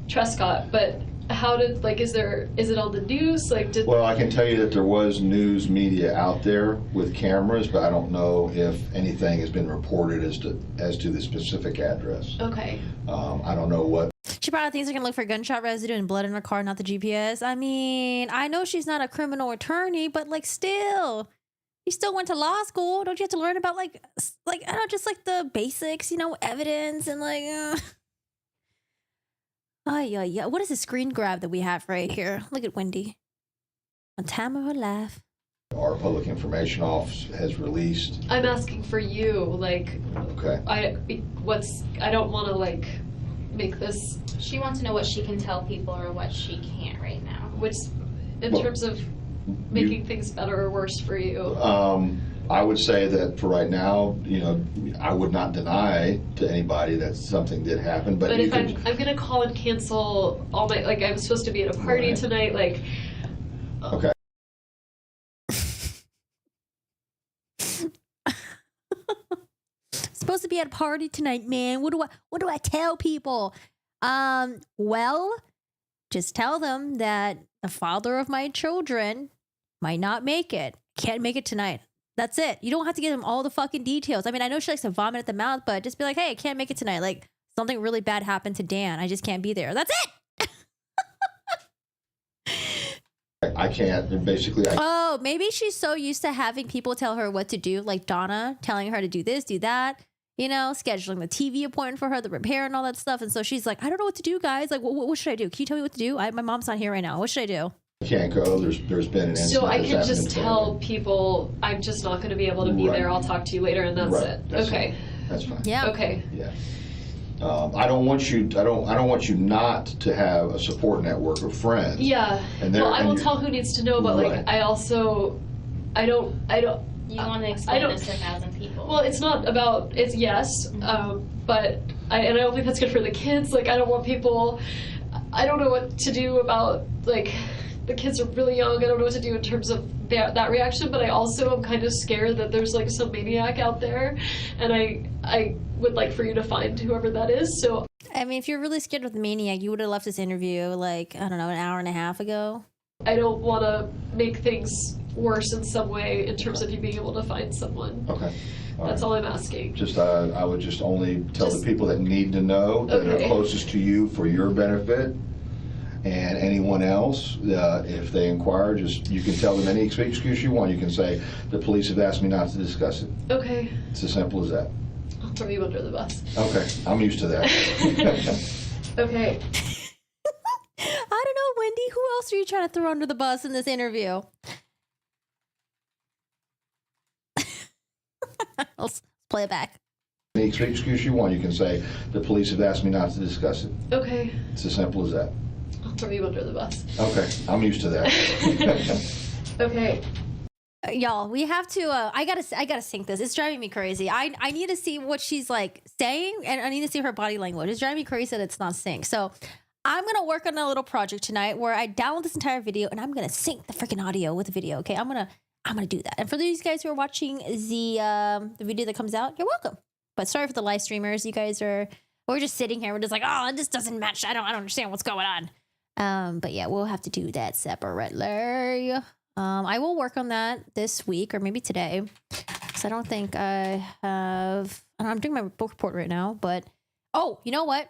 Trescott. But how did like is it on the news? Like did Well, I can tell you that there was news media out there with cameras, but I don't know if anything has been reported as to the specific address. okay. I don't know what. She probably thinks they're gonna look for gunshot residue and blood in her car, not the GPS. I mean, I know she's not a criminal attorney, but like, still, you still went to law school. Don't you have to learn about like I don't know, just like the basics, you know, evidence and like. Yeah. What is the screen grab that we have right here? Look at Wendy. On time of her life. Our public information office has released. I'm asking for you. Like, Okay. I don't want to like make this. She wants to know what she can tell people or what she can't right now. Which, in Well, terms of making things better or worse for you. I would say that for right now, you know, I would not deny to anybody that something did happen, but you if could. I'm gonna call and cancel all my like I'm supposed to be at a party Right. tonight. Like, Okay. Supposed to be at a party tonight, man. What do I tell people? Well, just tell them that the father of my children might not make it. Can't make it tonight. That's it. You don't have to give them all the fucking details. I mean, I know she likes to vomit at the mouth, but just be like, hey, I can't make it tonight. Like, something really bad happened to Dan. I just can't be there. That's it. I can't. Basically, Oh, maybe she's so used to having people tell her what to do, like Donna telling her to do this, do that, you know, scheduling the TV appointment for her, the repair and all that stuff. And so she's like, I don't know what to do, guys. Like, what should I do? Can you tell me what to do? My mom's not here right now. What should I do? I can't go. There's been an incident. so I that's can happened just in tell family. people I'm just not going to be able to be Right. there. I'll talk to you later, and that's Right. it. That's Okay. fine. That's fine. Yeah. Okay. Yeah. I don't want you. I don't want you not to have a support network of friends. Yeah. And Well, I and will you- tell who needs to know, but like Right. I also, I don't. You want to explain this to 1,000 people. Well, it's not about. It's yes, but I don't think that's good for the kids. Like I don't want people. I don't know what to do about like the kids are really young. I don't know what to do in terms of that reaction. But I also am kind of scared that there's like some maniac out there, and I would like for you to find whoever that is. So I mean, if you're really scared of the maniac, you would have left this interview like, I don't know, an hour and a half ago. I don't want to make things worse in some way in terms of you being able to find someone. Okay. That's all I'm asking. Just I would just only tell the people that need to know that Okay. are closest to you for your benefit. And anyone else, if they inquire, just you can tell them any excuse you want. You can say the police have asked me not to discuss it. Okay. It's as simple as that. I'll throw you under the bus. Okay, I'm used to that. Okay. I don't know, Wendy. Who else are you trying to throw under the bus in this interview? Let's play it back. Any excuse you want. You can say the police have asked me not to discuss it. Okay. It's as simple as that. I'll throw you under the bus. Okay, I'm used to that. Okay. Y'all, we have to. I gotta sync this. It's driving me crazy. I need to see what she's like saying, and I need to see her body language. It's driving me crazy that it's not synced. So I'm gonna work on a little project tonight where I download this entire video and I'm gonna sync the freaking audio with the video. Okay, I'm gonna do that. And for these guys who are watching the video that comes out, you're welcome. But sorry for the live streamers. You guys are We're just sitting here. We're just like, oh, this doesn't match. I don't understand what's going on. But yeah, we'll have to do that separately. I will work on that this week or maybe today. Because I don't think I have. I'm doing my book report right now. But oh, you know what?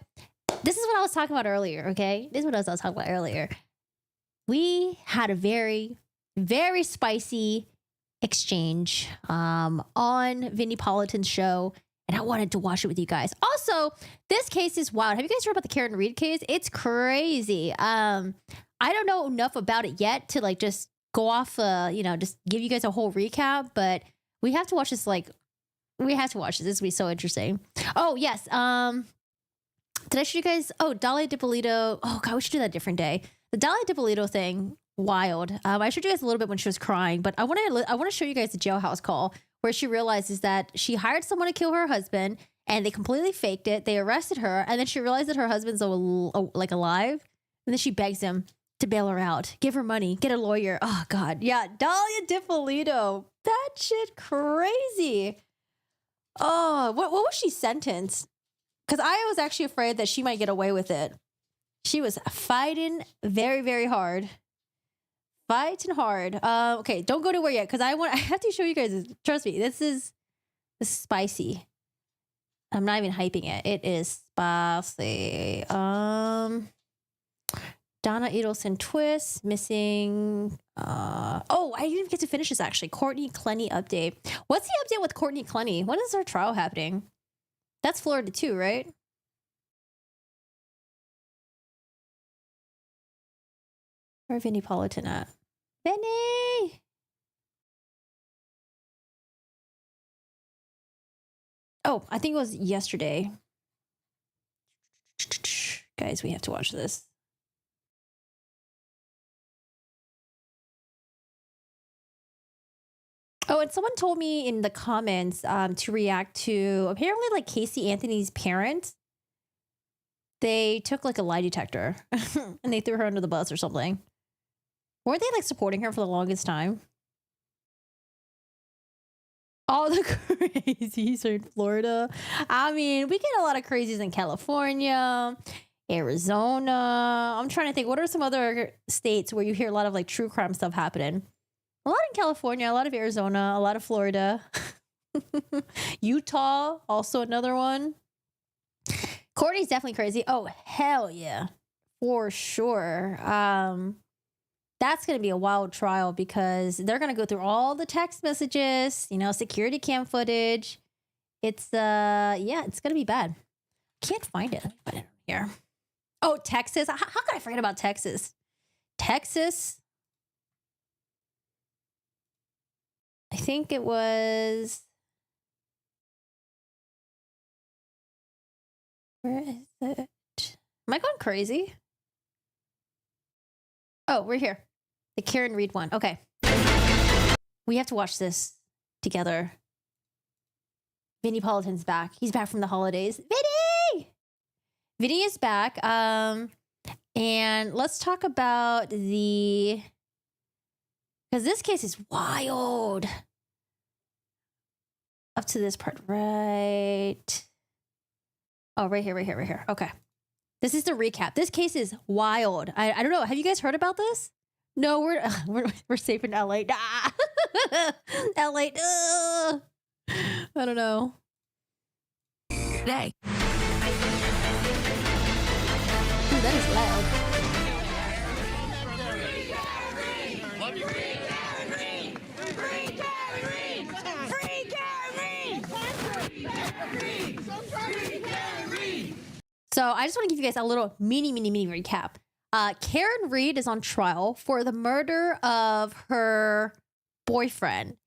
This is what I was talking about earlier. Okay, this is what I was talking about earlier. We had a very, very spicy exchange on Vinnie Politan's show, and I wanted to watch it with you guys. Also, this case is wild. Have you guys heard about the Karen Reed case? It's crazy. I don't know enough about it yet to like just go off, just give you guys a whole recap, but we have to watch this. We have to watch this. This will be so interesting. Oh, yes. Did I show you guys? Oh, Dalia Dippolito. Oh, God, we should do that a different day. The Dalia Dippolito thing, wild. I showed you guys a little bit when she was crying, but I want to show you guys the jailhouse call where she realizes that she hired someone to kill her husband, and they completely faked it. They arrested her, and then she realized that her husband's alive, and then she begs him to bail her out, give her money, get a lawyer. Oh, God. Yeah, Dalia Dippolito. That shit crazy. Oh, what was she sentenced? Because I was actually afraid that she might get away with it. She was fighting very, very hard. Fighting hard. Okay, don't go nowhere yet because I have to show you guys this. Trust me, this is spicy. I'm not even hyping it. It is spicy. Donna Adelson twist missing. Oh, I didn't even get to finish this actually. Courtney Clenny update. What's the update with Courtney Clenny? When is her trial happening? That's Florida too, right? Where Vinnie Politan at? Vinnie! Oh, I think it was yesterday. Guys, we have to watch this. Oh, and someone told me in the comments to react to apparently like Casey Anthony's parents. They took like a lie detector and they threw her under the bus or something. Weren't they like supporting her for the longest time? All the crazies are in Florida. I mean, we get a lot of crazies in California, Arizona. I'm trying to think, what are some other states where you hear a lot of like true crime stuff happening? A lot in California, a lot of Arizona, a lot of Florida. Utah, also another one. Courtney's definitely crazy. Oh, hell yeah. For sure. That's going to be a wild trial because they're going to go through all the text messages, security cam footage. It's, it's going to be bad. Can't find it. Put it here. Oh, Texas. How could I forget about Texas? Texas. I think it was. Where is it? Am I going crazy? Oh, we're here. The Karen Reed one. Okay. We have to watch this together. Vinnie Politan's back. He's back from the holidays. Vinnie! Vinnie is back. And let's talk about because this case is wild. Up to this part, right? Oh, right here. Okay. This is the recap. This case is wild. I don't know. Have you guys heard about this? No, we're safe in LA. Nah. LA. I don't know. Today. Ooh, that is loud. So I just want to give you guys a little mini recap. Karen Reed is on trial for the murder of her boyfriend.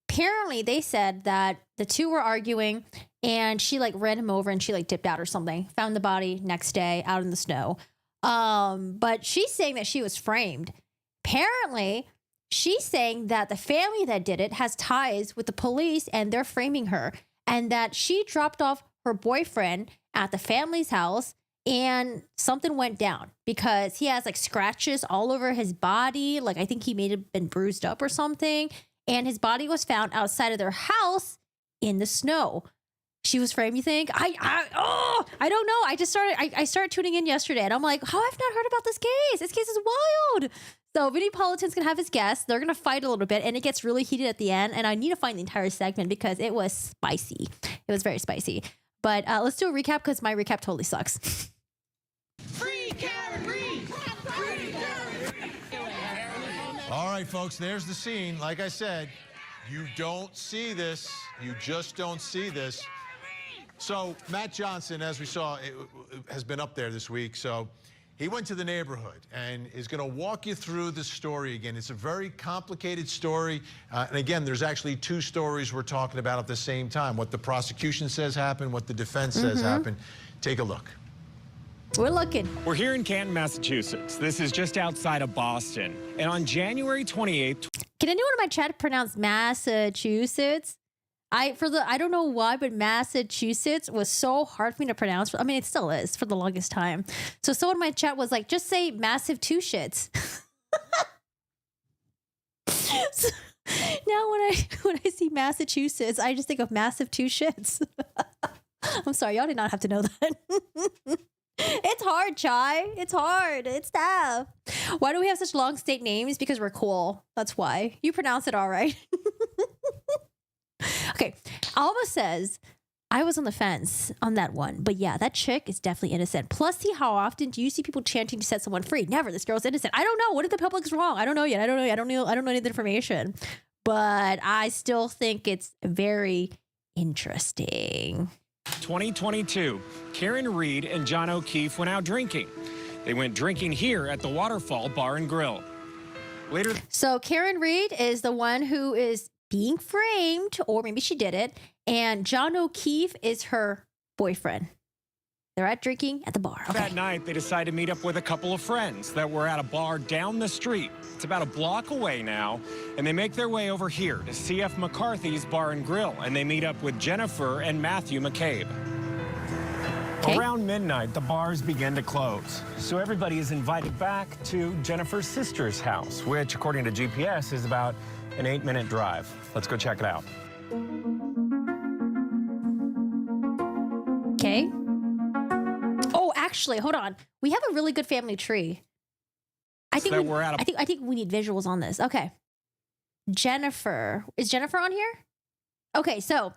Apparently, they said that the two were arguing and she like ran him over and she like dipped out or something. Found the body next day out in the snow. But she's saying that she was framed. Apparently, she's saying that the family that did it has ties with the police and they're framing her. And that she dropped off her boyfriend at the family's house and something went down because he has like scratches all over his body. Like I think he may have been bruised up or something. And his body was found outside of their house in the snow. She was framed, you think? Oh, I don't know. I started tuning in yesterday, and I'm like, oh, I've not heard about this case. This case is wild. So Vinny Politan's gonna have his guests. They're gonna fight a little bit, and it gets really heated at the end. And I need to find the entire segment because it was spicy. It was very spicy. But let's do a recap because my recap totally sucks. Free Karen Reed! Free Karen Reed! All right, folks, there's the scene. Like I said, you don't see this. You just don't see this. So Matt Johnson, as we saw, has been up there this week. So he went to the neighborhood and is going to walk you through the story again. It's a very complicated story. And again, there's actually two stories we're talking about at the same time. What the prosecution says happened, what the defense says happened. Take a look. We're looking. We're here in Canton, Massachusetts. This is just outside of Boston. And on January 28th... Can anyone in my chat pronounce Massachusetts? I don't know why, but Massachusetts was so hard for me to pronounce. I mean, it still is for the longest time. So someone in my chat was like, just say massive two shits. So now when I see Massachusetts, I just think of massive two shits. I'm sorry, y'all did not have to know that. It's hard, Chai. It's hard. It's tough. Why do we have such long state names? Because we're cool. That's why. You pronounce it all right. Okay, Alma says, I was on the fence on that one. But yeah, that chick is definitely innocent. Plus, see, how often do you see people chanting to set someone free? Never. This girl's innocent. I don't know. What if the public's wrong? I don't know yet. I don't know any of the information. But I still think it's very interesting. 2022, Karen Reed and John O'Keefe went out drinking. They went drinking here at the Waterfall Bar and Grill. Later... So Karen Reed is the one who is being framed, or maybe she did it, and John O'Keefe is her boyfriend. They're out drinking at the bar. Okay. That night, they decided to meet up with a couple of friends that were at a bar down the street. It's about a block away now, and they make their way over here to C.F. McCarthy's Bar and Grill, and they meet up with Jennifer and Matthew McCabe. Okay. Around midnight, the bars begin to close, so everybody is invited back to Jennifer's sister's house, which, according to GPS, is about an 8-minute drive. Let's go check it out. Okay. Oh, actually, hold on. We have a really good family tree. I think we need visuals on this. Okay. Jennifer. Is Jennifer on here? Okay, so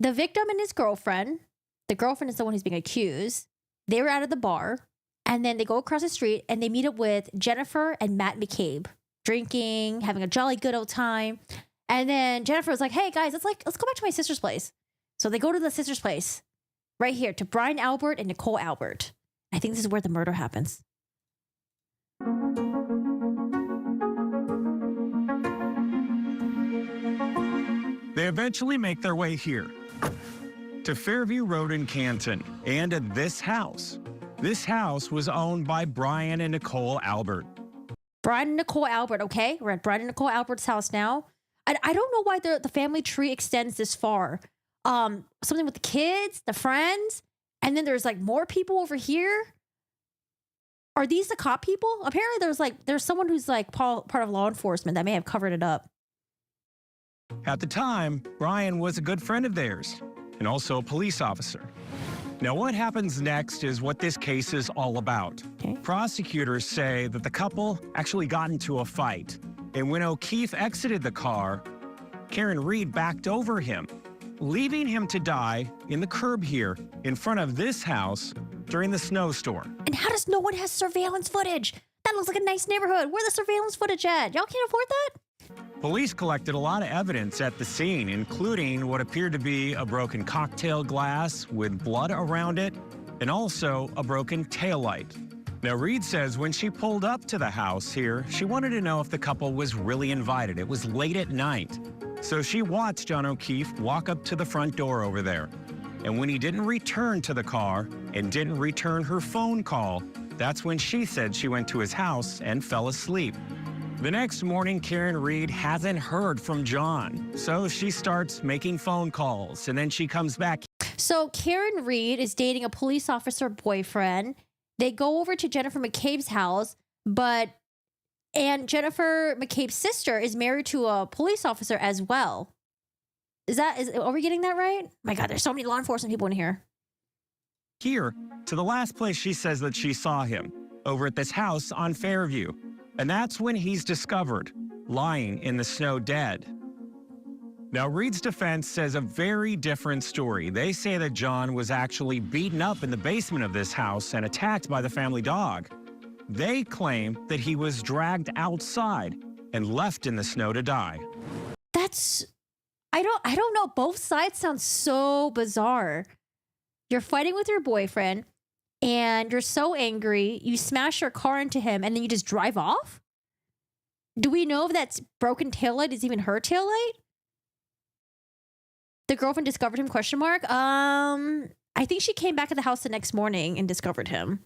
the victim and his girlfriend. The girlfriend is the one who's being accused. They were out of the bar, and then they go across the street and they meet up with Jennifer and Matt McCabe, drinking, having a jolly good old time. And then Jennifer was like, "Hey guys, let's go back to my sister's place." So they go to the sister's place right here to Brian Albert and Nicole Albert. I think this is where the murder happens. They eventually make their way here to Fairview Road in Canton and at this house. This house was owned by Brian and Nicole Albert. Brian and Nicole Albert, okay? We're at Brian and Nicole Albert's house now. I don't know why the family tree extends this far. Something with the kids, the friends, and then there's like more people over here. Are these the cop people? Apparently there's someone who's like part of law enforcement that may have covered it up. At the time, Brian was a good friend of theirs and also a police officer. Now, what happens next is what this case is all about. Okay. Prosecutors say that the couple actually got into a fight, and when O'Keefe exited the car, Karen Reed backed over him, leaving him to die in the curb here in front of this house during the snowstorm. And how does no one have surveillance footage? That looks like a nice neighborhood. Where's the surveillance footage at? Y'all can't afford that? Police collected a lot of evidence at the scene, including what appeared to be a broken cocktail glass with blood around it, and also a broken taillight. Now, Reed says when she pulled up to the house here, she wanted to know if the couple was really invited. It was late at night. So she watched John O'Keefe walk up to the front door over there. And when he didn't return to the car and didn't return her phone call, that's when she said she went to his house and fell asleep. The next morning, Karen Reed hasn't heard from John, so she starts making phone calls, and then she comes back. So Karen Reed is dating a police officer boyfriend. They go over to Jennifer McCabe's house, and Jennifer McCabe's sister is married to a police officer as well. Are we getting that right? My God, there's so many law enforcement people in here. here to the last place she says that she saw him, over at this house on Fairview. And that's when he's discovered, lying in the snow dead. Now, Reed's defense says a very different story. They say that John was actually beaten up in the basement of this house and attacked by the family dog. They claim that he was dragged outside and left in the snow to die. That's, I don't know. Both sides sound so bizarre. You're fighting with your boyfriend and you're so angry, you smash your car into him and then you just drive off? Do we know if that broken taillight is even her taillight? The girlfriend discovered him, question mark? I think she came back at the house the next morning and discovered him.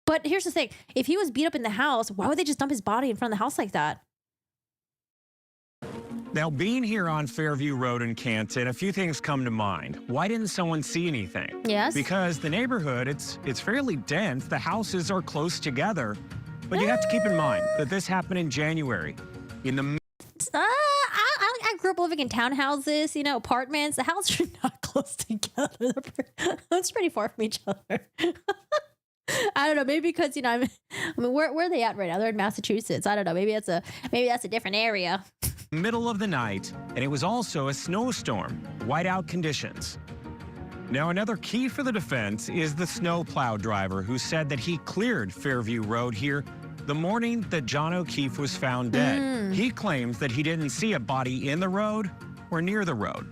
But here's the thing. If he was beat up in the house, why would they just dump his body in front of the house like that? Now, being here on Fairview Road in Canton, a few things come to mind. Why didn't someone see anything? Yes. Because the neighborhood, it's fairly dense. The houses are close together. But you have to keep in mind that this happened in January. In the I grew up living in townhouses, you know, apartments. The houses are not close together. It's pretty far from each other. I don't know. Maybe because, you know, I mean, where are they at right now? They're in Massachusetts. I don't know. Maybe that's a different area. middle of the night, and it was also a snowstorm, whiteout conditions. Now, another key for the defense is the snowplow driver who said that he cleared Fairview Road here the morning that John O'Keefe was found dead. He claims that he didn't see a body in the road or near the road.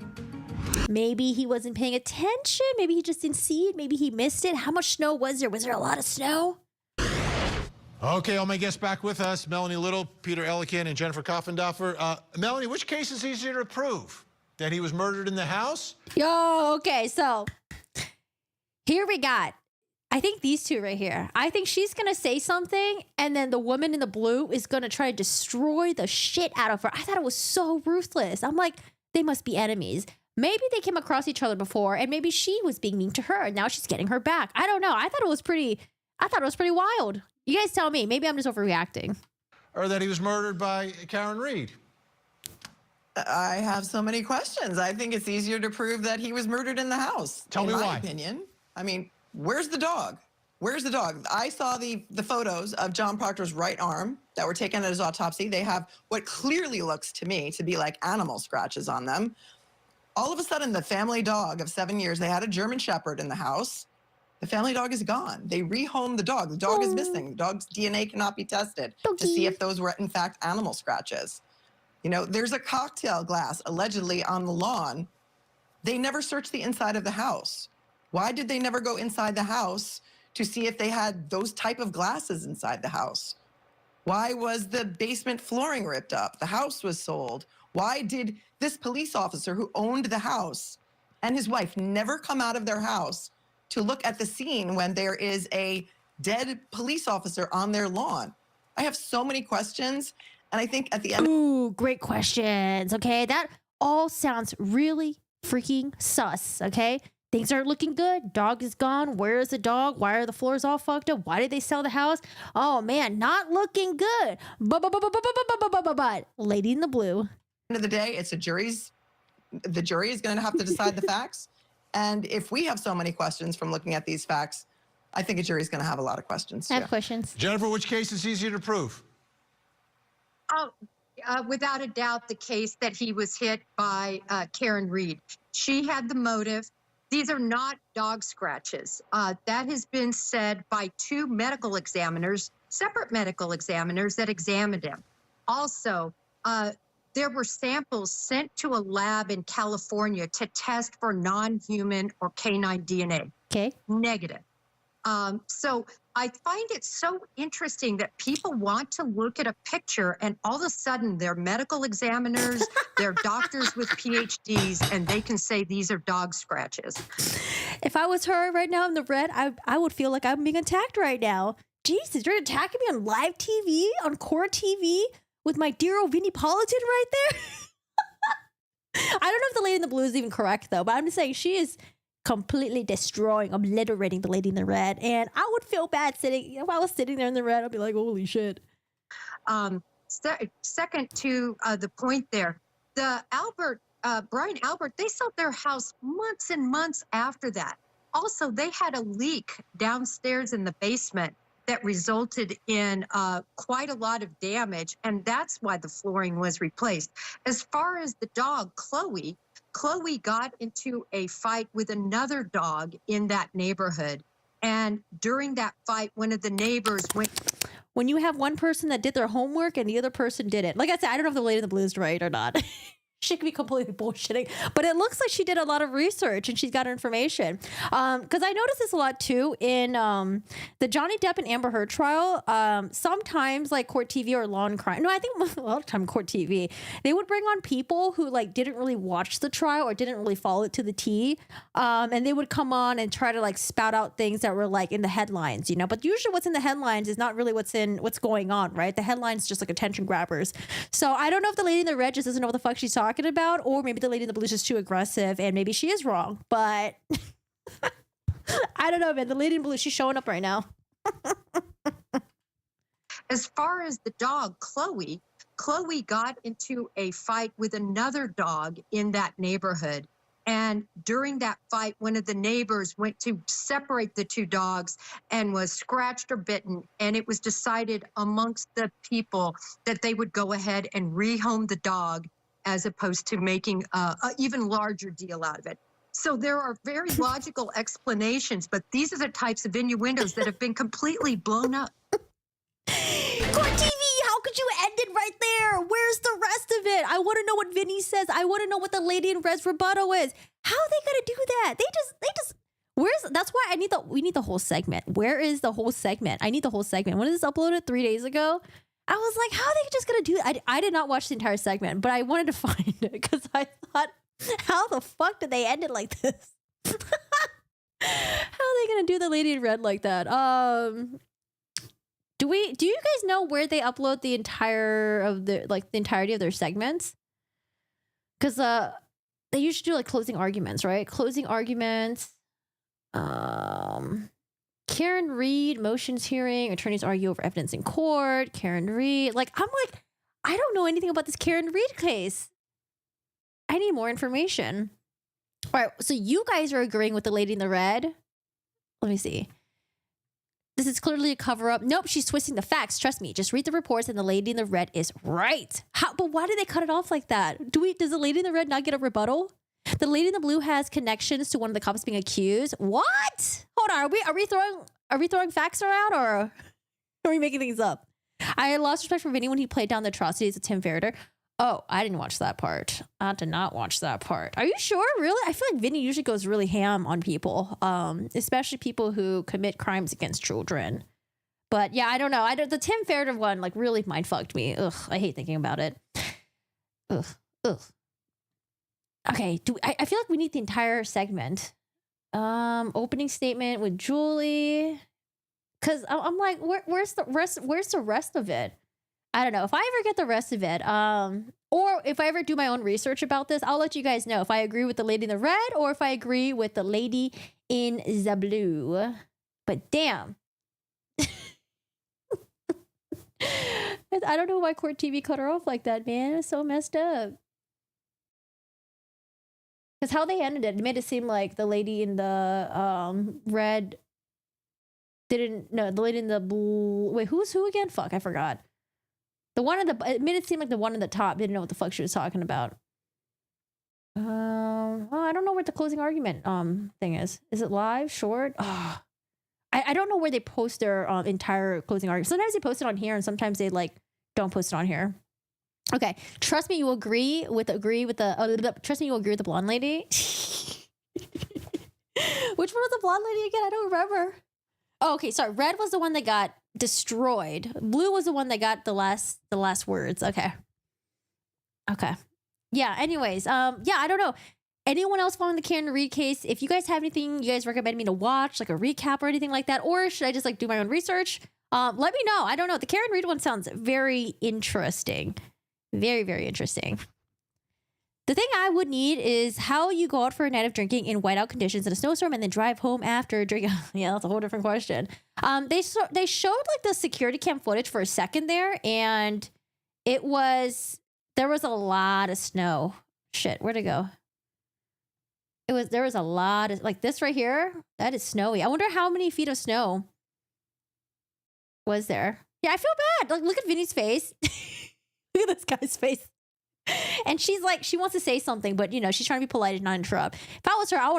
Maybe he wasn't paying attention. Maybe he just didn't see it. Maybe he missed it. How much snow was there? Was there a lot of snow? Okay, all my guests back with us, Melanie Little, Peter Ellikin, and Jennifer Koffendorfer. Melanie, which case is easier to prove? That he was murdered in the house? Yo, okay, so here we got, I think these two right here. I think she's going to say something, and then the woman in the blue is going to try to destroy the shit out of her. I thought it was so ruthless. I'm like, they must be enemies. Maybe they came across each other before, and maybe she was being mean to her, and now she's getting her back. I don't know. I thought it was pretty wild. You guys tell me. Maybe I'm just overreacting. Or that he was murdered by Karen Reed? I have so many questions. I think it's easier to prove that he was murdered in the house. Tell me why. In my opinion. I mean, where's the dog? Where's the dog? I saw the photos of John Proctor's right arm that were taken at his autopsy. They have what clearly looks to me to be like animal scratches on them. All of a sudden, the family dog of 7 years, they had a German Shepherd in the house. The family dog is gone. They rehomed the dog. The dog is missing. The dog's DNA cannot be tested to see if those were, in fact, animal scratches. You know, there's a cocktail glass allegedly on the lawn. They never searched the inside of the house. Why did they never go inside the house to see if they had those type of glasses inside the house? Why was the basement flooring ripped up? The house was sold. Why did this police officer who owned the house and his wife never come out of their house to look at the scene when there is a dead police officer on their lawn? I have so many questions. And I think at the end... Ooh, great questions, okay? That all sounds really freaking sus, okay? Things aren't looking good. Dog is gone. Where is the dog? Why are the floors all fucked up? Why did they sell the house? Oh, man, not looking good. But, lady in the blue. At the end of the day, it's the jury is going to have to decide the facts. And if we have so many questions from looking at these facts, I think a jury is going to have a lot of questions. I have questions. Jennifer, which case is easier to prove? Oh, without a doubt, the case that he was hit by Karen Reed. She had the motive. These are not dog scratches. That has been said by two medical examiners, separate medical examiners that examined him. Also, there were samples sent to a lab in California to test for non-human or canine DNA. Okay. Negative. So I find it so interesting that people want to look at a picture and all of a sudden they're medical examiners, they're doctors with PhDs, and they can say these are dog scratches. If I was her right now in the red, I would feel like I'm being attacked right now. Jesus, you're attacking me on live TV, on Court TV, with my dear old Wendy Adelson right there? I don't know if the lady in the blue is even correct, though, but I'm just saying she is completely destroying, obliterating the lady in the red. And I would feel bad if I was sitting there in the red, I'd be like, holy shit. Second to the point there, the Brian Albert, they sold their house months and months after that. Also, they had a leak downstairs in the basement that resulted in quite a lot of damage, and that's why the flooring was replaced. As far as the dog, Chloe got into a fight with another dog in that neighborhood. And during that fight, one of the neighbors went. When you have one person that did their homework and the other person didn't. Like I said, I don't know if the lady in the blue is right or not. She could be completely bullshitting, but it looks like she did a lot of research and she's got information. Because I noticed this a lot too in the Johnny Depp and Amber Heard trial. Sometimes like Court TV or Law and Crime. No, I think a lot of time Court TV. They would bring on people who like didn't really watch the trial or didn't really follow it to the T. And they would come on and try to like spout out things that were like in the headlines, you know. But usually what's in the headlines is not really what's going on, right? The headlines just like attention grabbers. So I don't know if the lady in the red just doesn't know what the fuck she's talking about, or maybe the lady in the blue is just too aggressive and maybe she is wrong, but I don't know, man. The lady in blue, she's showing up right now. As far as the dog, Chloe got into a fight with another dog in that neighborhood. And during that fight, one of the neighbors went to separate the two dogs and was scratched or bitten. And it was decided amongst the people that they would go ahead and rehome the dog as opposed to making an even larger deal out of it. So there are very logical explanations, but these are the types of innuendos that have been completely blown up. Court TV, how could you end it right there? Where's the rest of it? I want to know what Vinny says. I want to know what the lady in red's rebuttal is. How are they gonna do that? They just. That's why we need the whole segment. Where is the whole segment? I need the whole segment. When is this uploaded? 3 days ago. I was like, how are they just gonna do that? I did not watch the entire segment, but I wanted to find it because I thought, how the fuck did they end it like this? How are they gonna do the lady in red like that? Do you guys know where they upload the entirety of their segments? Because they usually do like closing arguments, right? Closing arguments. Karen Reed, motions hearing, attorneys argue over evidence in court. Karen Reed, I'm like, I don't know anything about this Karen Reed case. I need more information. All right, so you guys are agreeing with the lady in the red. Let me see. This is clearly a cover-up. Nope, she's twisting the facts. Trust me. Just read the reports and the lady in the red is right. But why did they cut it off like that? Does the lady in the red not get a rebuttal? The lady in the blue has connections to one of the cops being accused. What? Hold on. Are we throwing facts around or are we making things up? I lost respect for Vinny when he played down the atrocities of Tim Ferritter. Oh, I didn't watch that part. I did not watch that part. Are you sure? Really? I feel like Vinny usually goes really ham on people, especially people who commit crimes against children. But yeah, I don't know. The Tim Ferritter one really mind fucked me. Ugh, I hate thinking about it. Ugh. Okay, I feel like we need the entire segment. Opening statement with Julie. Cause I'm like, where's the rest of it? I don't know. If I ever get the rest of it, or if I ever do my own research about this, I'll let you guys know if I agree with the lady in the red or if I agree with the lady in the blue. But damn. I don't know why Court TV cut her off like that, man. It's so messed up. Because how they ended it made it seem like the lady in the red the lady in the blue. Wait, who's who again? Fuck, I forgot. It made it seem like the one in the top didn't know what the fuck she was talking about. I don't know what the closing argument thing is. Is it live? Short? Oh, I don't know where they post their entire closing argument. Sometimes they post it on here and sometimes they don't post it on here. Okay, trust me, you will agree with the trust me, you will agree with the blonde lady. Which one was the blonde lady again? I don't remember. Oh, okay, sorry. Red was the one that got destroyed. Blue was the one that got the last words. Okay. Yeah. Anyways, yeah, I don't know. Anyone else following the Karen Reed case? If you guys have anything you guys recommend me to watch, like a recap or anything like that, or should I just do my own research? Let me know. I don't know. The Karen Reed one sounds very interesting. Very, very interesting. The thing I would need is how you go out for a night of drinking in whiteout conditions in a snowstorm and then drive home after drinking. Yeah, that's a whole different question. They showed the security cam footage for a second there, and there was a lot of snow. Shit, where'd it go? There was a lot of, like this right here, that is snowy. I wonder how many feet of snow was there. Yeah, I feel bad. Like, look at Vinny's face. Look at this guy's face. And she's like, she wants to say something, but she's trying to be polite and not interrupt. If I was her, I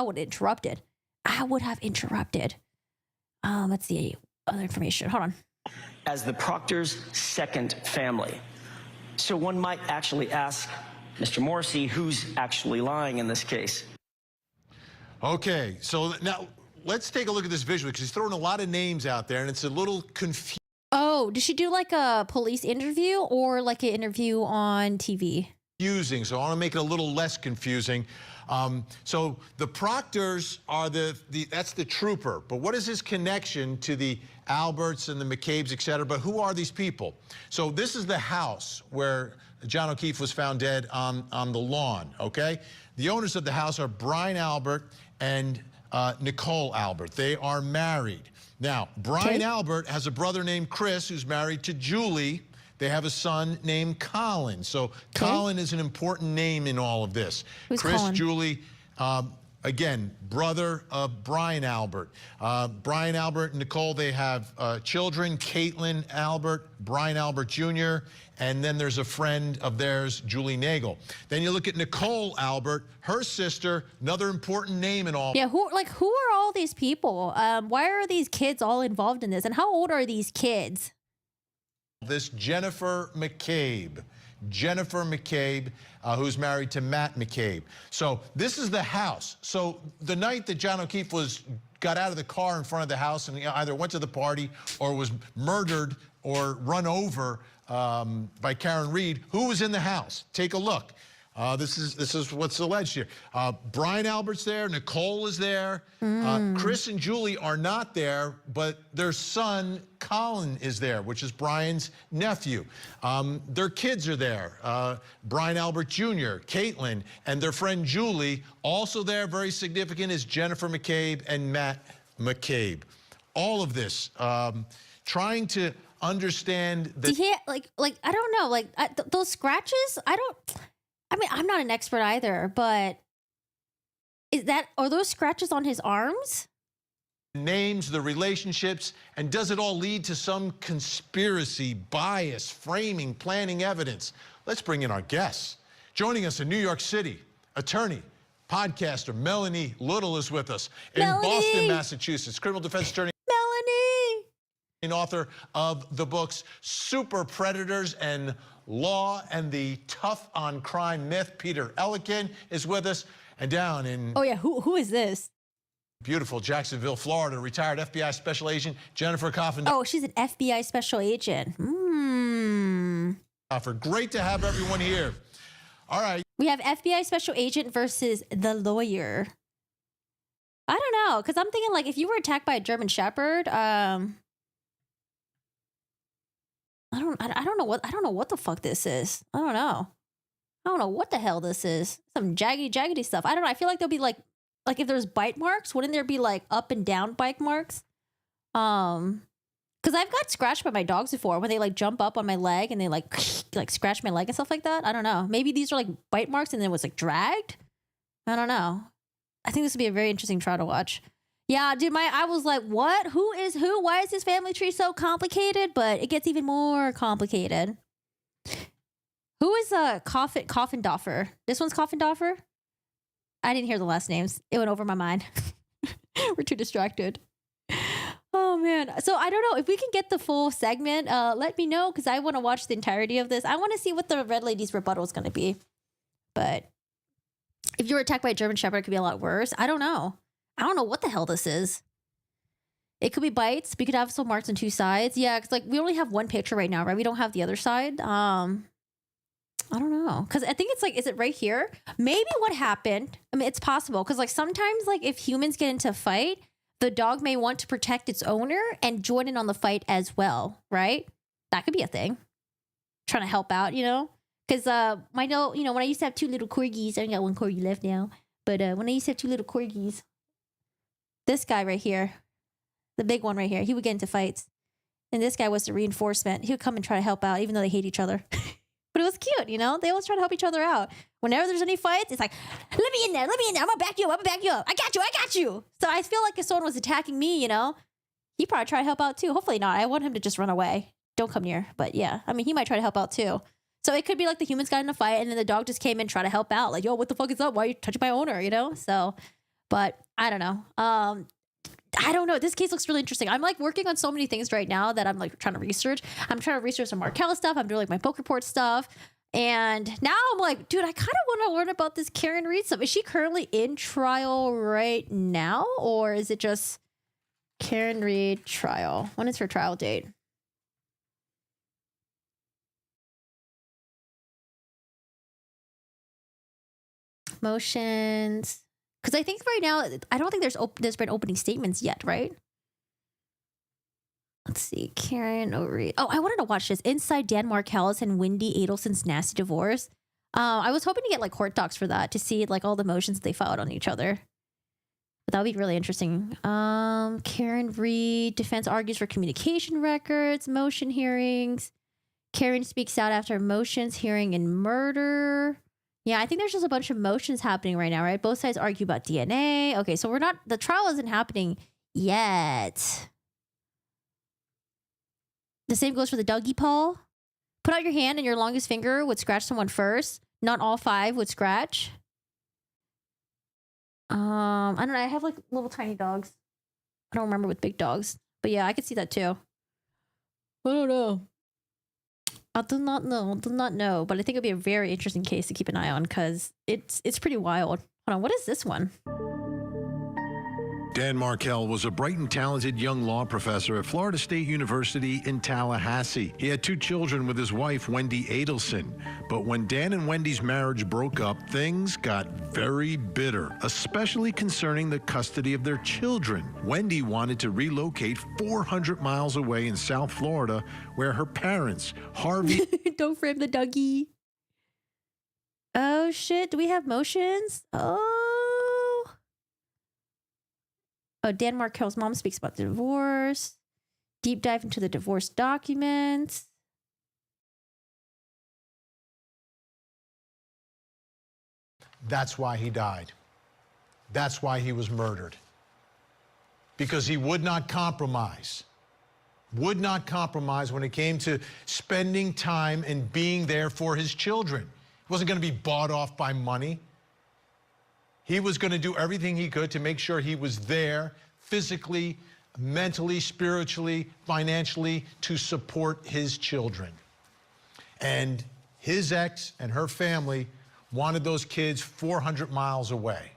would have interrupted. I would have interrupted. Let's see other information. Hold on. As the Proctor's second family. So one might actually ask Mr. Morrissey, who's actually lying in this case? Okay, so now let's take a look at this visual because he's throwing a lot of names out there and it's a little confusing. Oh, did she do like a police interview or like an interview on TV? So I want to make it a little less confusing. So the Proctors are that's the trooper, but what is his connection to the Alberts and the McCabe's, et cetera? But who are these people? So this is the house where John O'Keefe was found dead on the lawn, okay? The owners of the house are Brian Albert and Nicole Albert. They are married. Now, Brian Albert has a brother named Chris who's married to Julie. They have a son named Colin. So Colin is an important name in all of this. Who's Chris, Colin? Julie, again, brother of Brian Albert. Brian Albert and Nicole, they have children, Caitlin Albert, Brian Albert Jr., and then there's a friend of theirs, Julie Nagel. Then you look at Nicole Albert, her sister, another important name in all. Yeah, who are all these people? Why are these kids all involved in this? And how old are these kids? This Jennifer McCabe, who's married to Matt McCabe. So this is the house. So the night that John O'Keefe got out of the car in front of the house and either went to the party or was murdered or run over by Karen Reed, who was in the house? Take a look. This is what's alleged here. Brian Albert's there. Nicole is there. Chris and Julie are not there, but their son, Colin, is there, which is Brian's nephew. Their kids are there. Brian Albert Jr., Caitlin, and their friend Julie. Also there, very significant, is Jennifer McCabe and Matt McCabe. All of this, trying to understand that. Yeah, like I don't know, those scratches. I mean, I'm not an expert either, but are those scratches on his arms? Names, the relationships, and does it all lead to some conspiracy, bias, framing, planning evidence? Let's bring in our guests. Joining us in New York City, attorney, podcaster Melanie Little is with us. In Boston, Massachusetts, criminal defense attorney. Melanie! And author of the books Super Predators and Law and the Tough on Crime Myth, Peter Ellikin is with us. And down in... Oh, yeah. Who is this? Beautiful Jacksonville, Florida, retired FBI Special Agent Jennifer Coffin. Oh, she's an FBI Special Agent. Great to have everyone here. All right. We have FBI Special Agent versus the lawyer. I don't know, because I'm thinking, like, if you were attacked by a German Shepherd, I don't know what the fuck this is. I don't know what the hell this is. Some jaggedy stuff. I don't know. I feel like there'll be like if there's bite marks, wouldn't there be like up and down bite marks? Because I've got scratched by my dogs before when they like jump up on my leg and they like scratch my leg and stuff like that. I don't know. Maybe these are like bite marks and then it was like dragged. I don't know. I think this would be a very interesting trial to watch. Yeah, dude, I was like, what? Who is who? Why is this family tree so complicated? But it gets even more complicated. Who is Coffindoffer? This one's Coffindoffer? I didn't hear the last names. It went over my mind. We're too distracted. Oh, man. So I don't know. If we can get the full segment, let me know because I want to watch the entirety of this. I want to see what the red lady's rebuttal is going to be. But if you were attacked by a German Shepherd, it could be a lot worse. I don't know. I don't know what the hell this is. It could be bites. We could have some marks on two sides. Yeah, because like we only have one picture right now, right? We don't have the other side. I don't know. Because I think it's like, is it right here? Maybe what happened, I mean, it's possible. Because like sometimes like if humans get into a fight, the dog may want to protect its owner and join in on the fight as well, right? That could be a thing. Trying to help out, you know? Because I know, you know, when I used to have two little corgis, I only got one corgi left now. But when I used to have two little corgis, this guy right here, the big one right here, he would get into fights. And this guy was the reinforcement. He would come and try to help out, even though they hate each other. But it was cute, you know? They always try to help each other out. Whenever there's any fights, it's like, let me in there. I'm gonna back you up. I got you. So I feel like if someone was attacking me, you know, he'd probably try to help out too. Hopefully not. I want him to just run away. Don't come near. But yeah, I mean, he might try to help out too. So it could be like the humans got in a fight and then the dog just came in and tried to help out. Like, yo, what the fuck is up? Why are you touching my owner, you know? So, but I don't know. I don't know. This case looks really interesting. I'm like working on so many things right now that I'm like trying to research. I'm trying to research some Markel stuff. I'm doing like my book report stuff. And now I'm like, dude, I kind of want to learn about this Karen Reed stuff. Is she currently in trial right now? Or is it just Karen Reed trial? When is her trial date? Motions. Because I think right now, I don't think there's been opening statements yet, right? Let's see. Karen Reed. Oh, I wanted to watch this. Inside Dan Markel's and Wendy Adelson's nasty divorce. I was hoping to get like court docs for that to see like all the motions they filed on each other. But that would be really interesting. Karen Reed. Defense argues for communication records. Motion hearings. Karen speaks out after motions hearing in murder. Yeah, I think there's just a bunch of motions happening right now, right? Both sides argue about DNA. Okay, so the trial isn't happening yet. The same goes for the Dougie Paul. Put out your hand and your longest finger would scratch someone first. Not all 5 would scratch. I don't know. I have like little tiny dogs. I don't remember with big dogs. But yeah, I could see that too. I don't know. I do not know. But I think it'd be a very interesting case to keep an eye on because it's pretty wild. Hold on, what is this one? Dan Markel was a bright and talented young law professor at Florida State University in Tallahassee. He had 2 children with his wife, Wendy Adelson. But when Dan and Wendy's marriage broke up, things got very bitter, especially concerning the custody of their children. Wendy wanted to relocate 400 miles away in South Florida, where her parents, Harvey... Don't frame the Dougie. Oh, shit. Do we have motions? Oh, Dan Markel's mom speaks about the divorce. Deep dive into the divorce documents. That's why he died. That's why he was murdered. Because he would not compromise. Would not compromise when it came to spending time and being there for his children. He wasn't going to be bought off by money. He was going to do everything he could to make sure he was there physically, mentally, spiritually, financially to support his children. And his ex and her family wanted those kids 400 miles away.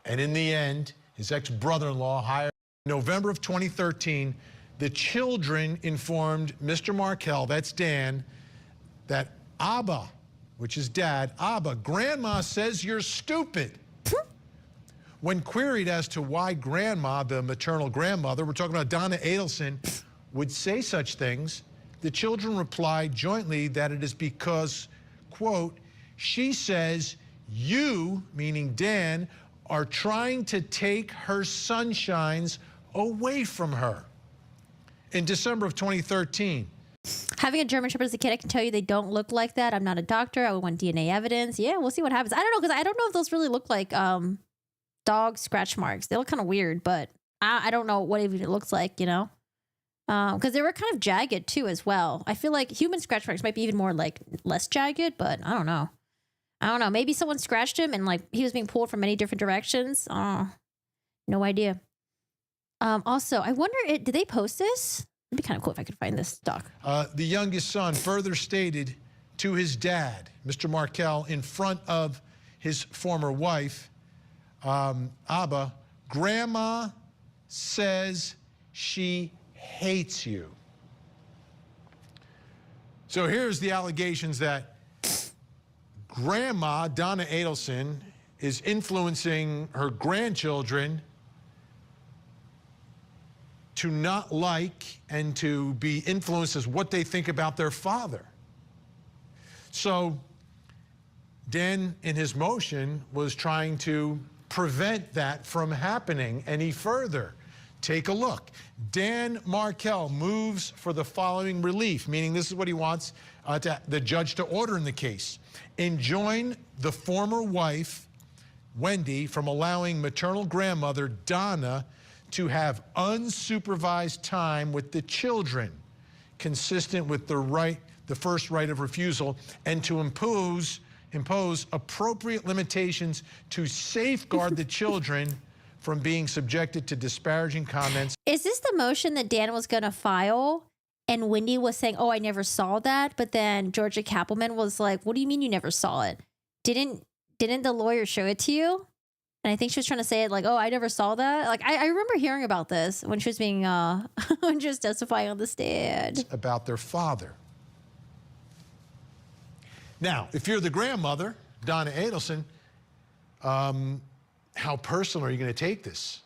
And in the end, his ex-brother-in-law hired. In November of 2013, the children informed Mr. Markel, that's Dan, that Abba, which is dad, Abba, grandma says you're stupid. When queried as to why grandma, the maternal grandmother, we're talking about Donna Adelson, would say such things, the children replied jointly that it is because, quote, she says you, meaning Dan, are trying to take her sunshines away from her. In December of 2013. Having a German Shepherd as a kid, I can tell you they don't look like that. I'm not a doctor. I would want DNA evidence. Yeah, we'll see what happens. I don't know, because I don't know if those really look like dog scratch marks. They look kind of weird, but I don't know what even it looks like, you know? Because they were kind of jagged too as well. I feel like human scratch marks might be even more like less jagged, but I don't know. Maybe someone scratched him and like he was being pulled from many different directions. No idea. Also, I wonder, did they post this? It'd be kind of cool if I could find this doc. The youngest son further stated to his dad, Mr. Markel, in front of his former wife, Abba, grandma says she hates you. So here's the allegations that grandma, Donna Adelson, is influencing her grandchildren to not like and to be influenced as what they think about their father. So Dan, in his motion, was trying to prevent that from happening any further. Take a look. Dan Markel moves for the following relief, meaning this is what he wants. the judge to order in the case, enjoin the former wife, Wendy, from allowing maternal grandmother, Donna, to have unsupervised time with the children, consistent with the first right of refusal, and to impose appropriate limitations to safeguard the children from being subjected to disparaging comments. Is this the motion that Dan was going to file? And Wendy was saying, oh, I never saw that. But then Georgia Kappelman was like, what do you mean you never saw it? Didn't the lawyer show it to you? And I think she was trying to say it like, oh, I never saw that. Like, I remember hearing about this when she was being, when she was testifying on the stand. About their father. Now, if you're the grandmother, Donna Adelson, how personal are you going to take this?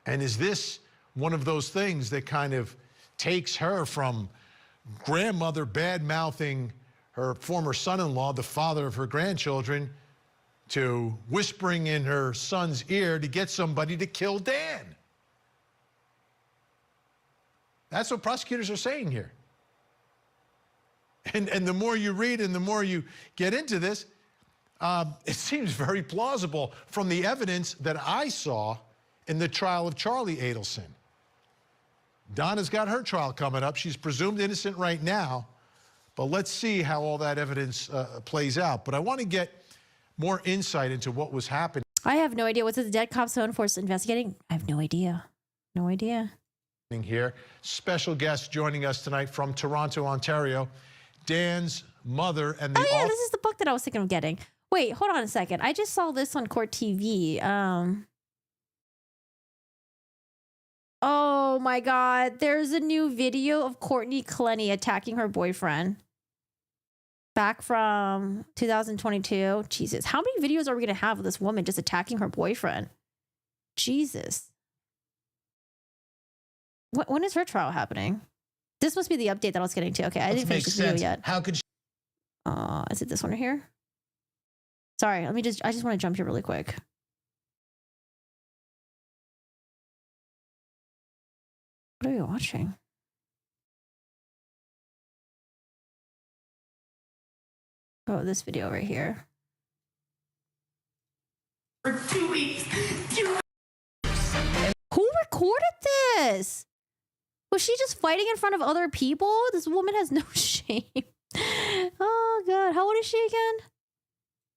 And is this one of those things that kind of takes her from grandmother bad-mouthing her former son-in-law, the father of her grandchildren, to whispering in her son's ear to get somebody to kill Dan? That's what prosecutors are saying here. And the more you read and the more you get into this, it seems very plausible from the evidence that I saw in the trial of Charlie Adelson. Donna's got her trial coming up. She's presumed innocent right now, but let's see how all that evidence plays out. But I want to get more insight into what was happening. I have no idea. What's the dead cop's own force investigating? I have no idea. No idea. Here, special guest joining us tonight from Toronto, Ontario, Dan's mother and the... Oh yeah, this is the book that I was thinking of getting. Wait, hold on a second. I just saw this on Court TV. Oh my God. There's a new video of Courtney Clenny attacking her boyfriend. Back from 2022. Jesus. How many videos are we going to have of this woman just attacking her boyfriend? Jesus. When is her trial happening? This must be the update that I was getting to. Okay, I didn't finish this video yet. How could she... Is it this one right here? Sorry, I just want to jump here really quick. What are you watching? Oh, this video right here. For 2 weeks. Who recorded this? Was she just fighting in front of other people? This woman has no shame. Oh, God. How old is she again?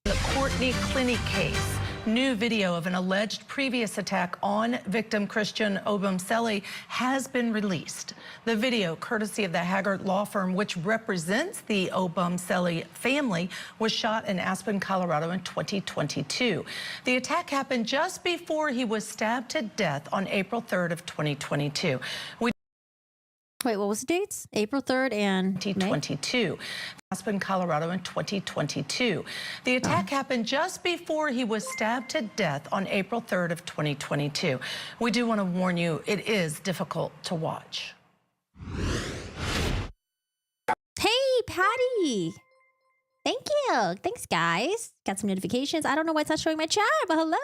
The Courtney Clenny case. New video of an alleged previous attack on victim Christian Obumseli has been released. The video, courtesy of the Haggard law firm, which represents the Obumseli family, was shot in Aspen, Colorado in 2022. The attack happened just before he was stabbed to death on April 3rd of 2022. Wait, what was the dates? April 3rd and 2022. Aspen, Colorado in 2022. The attack happened just before he was stabbed to death on April 3rd of 2022. We do want to warn you, it is difficult to watch. Hey, Patty. Thank you. Thanks, guys. Got some notifications. I don't know why it's not showing my chat, but hello.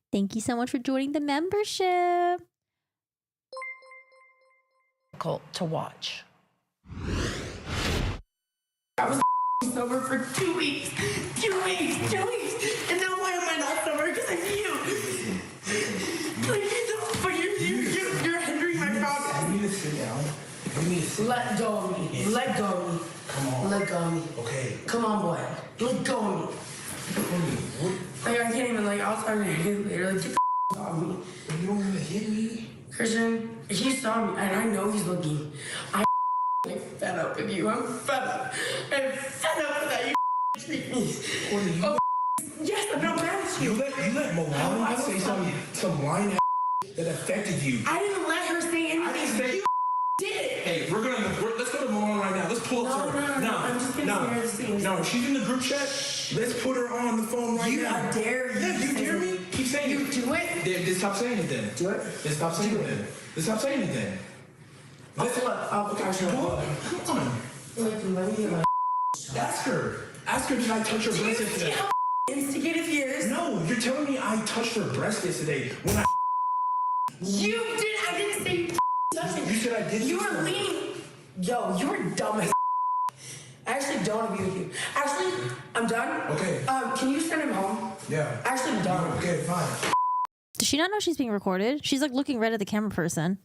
Thank you so much for joining the membership. To watch. I was sober for 2 weeks. 2 weeks. 2 weeks. And now why am I not sober? Because of you. But you're hindering my progress. You need to sit down. You need to sit Let go of me. Let go of me. Come on. Let go of me. Okay. Come on, boy. Let go of me. Like, I can't even, like, I'll start to hit you later. Like, get the off me. You don't want to hit me? Christian, he saw me, and I know he's looking. I'm fed up with you. I'm fed up. I'm fed up with that you treat me. Courtney, oh, yes, I'm not mad at you. You let Malala say some line that affected you. I didn't let her say anything. I didn't say you did. Hey, let's go to Malala right now. Let's pull up to her. No, I'm just gonna hear the scenes. No, she's in the group chat. Let's put her on the phone right now. I dare you. Yeah, you dare me? Keep saying you it. do it. Then stop saying it then. Do it. Then stop saying it then. Then stop saying it then. Let's pull up. Come on. Let me get my Ask her. Ask her, did I touch her breast yesterday? How instigative he is? No, you're telling me I touched her breast yesterday when I... You did. I didn't say you touched it. You said I did. You were leaning. Yo, you were dumb as I actually don't want to be with you. Actually, I'm done. Okay. Can you send him home? Yeah. Actually, I'm done. Okay, fine. Does she not know she's being recorded? She's like looking right at the camera person.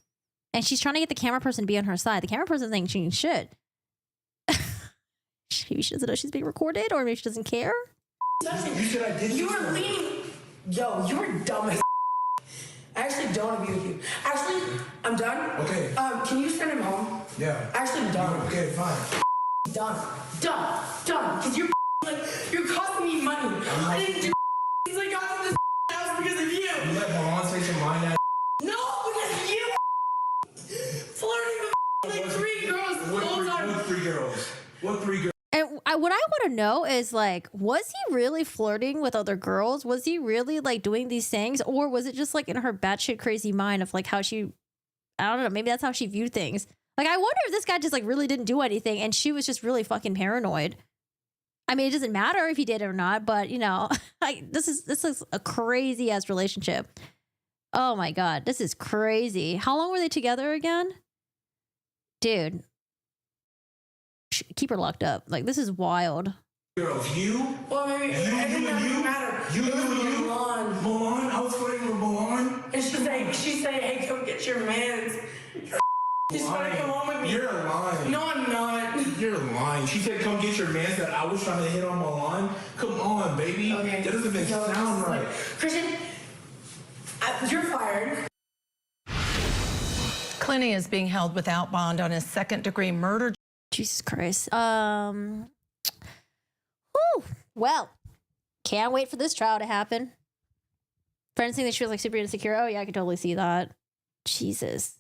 And she's trying to get the camera person to be on her side. The camera person's saying she shit. Maybe she doesn't know she's being recorded, or maybe she doesn't care. You said I did. You were leaning. Yo, you were dumb as I actually don't want to be with you. Actually, I'm done. Okay. Can you send him home? Yeah. Actually, I'm done. Okay, fine. Done. Because you're like, you're costing me money. I didn't do things I got from this house because of you. You let Milan say some line ass. No, because of you. Flirting with like 3 girls the whole time. What 3 girls? What 3 girls? And what I want to know is, like, was he really flirting with other girls? Was he really, like, doing these things? Or was it just, like, in her batshit crazy mind of, like, how she, I don't know, maybe that's how she viewed things. Like, I wonder if this guy just, like, really didn't do anything and she was just really fucking paranoid. I mean, it doesn't matter if he did it or not, but, you know, like, this is a crazy-ass relationship. Oh, my God. This is crazy. How long were they together again? Dude. Keep her locked up. Like, this is wild. Girls, you? Well, maybe you matter. You. Milan? I was flirting with Milan? And she's saying, hey, come get your mans. She's trying to come home with me. You're lying. No, I'm not. You're lying. She said, come get your mans that I was trying to hit on Milan? Come on, baby. Okay. That doesn't even sound right. Christian, you're fired. Clenny is being held without bond on his second-degree murder. Jesus Christ. Whew. Well, can't wait for this trial to happen. Friends saying that she was like super insecure. Oh yeah, I can totally see that. Jesus.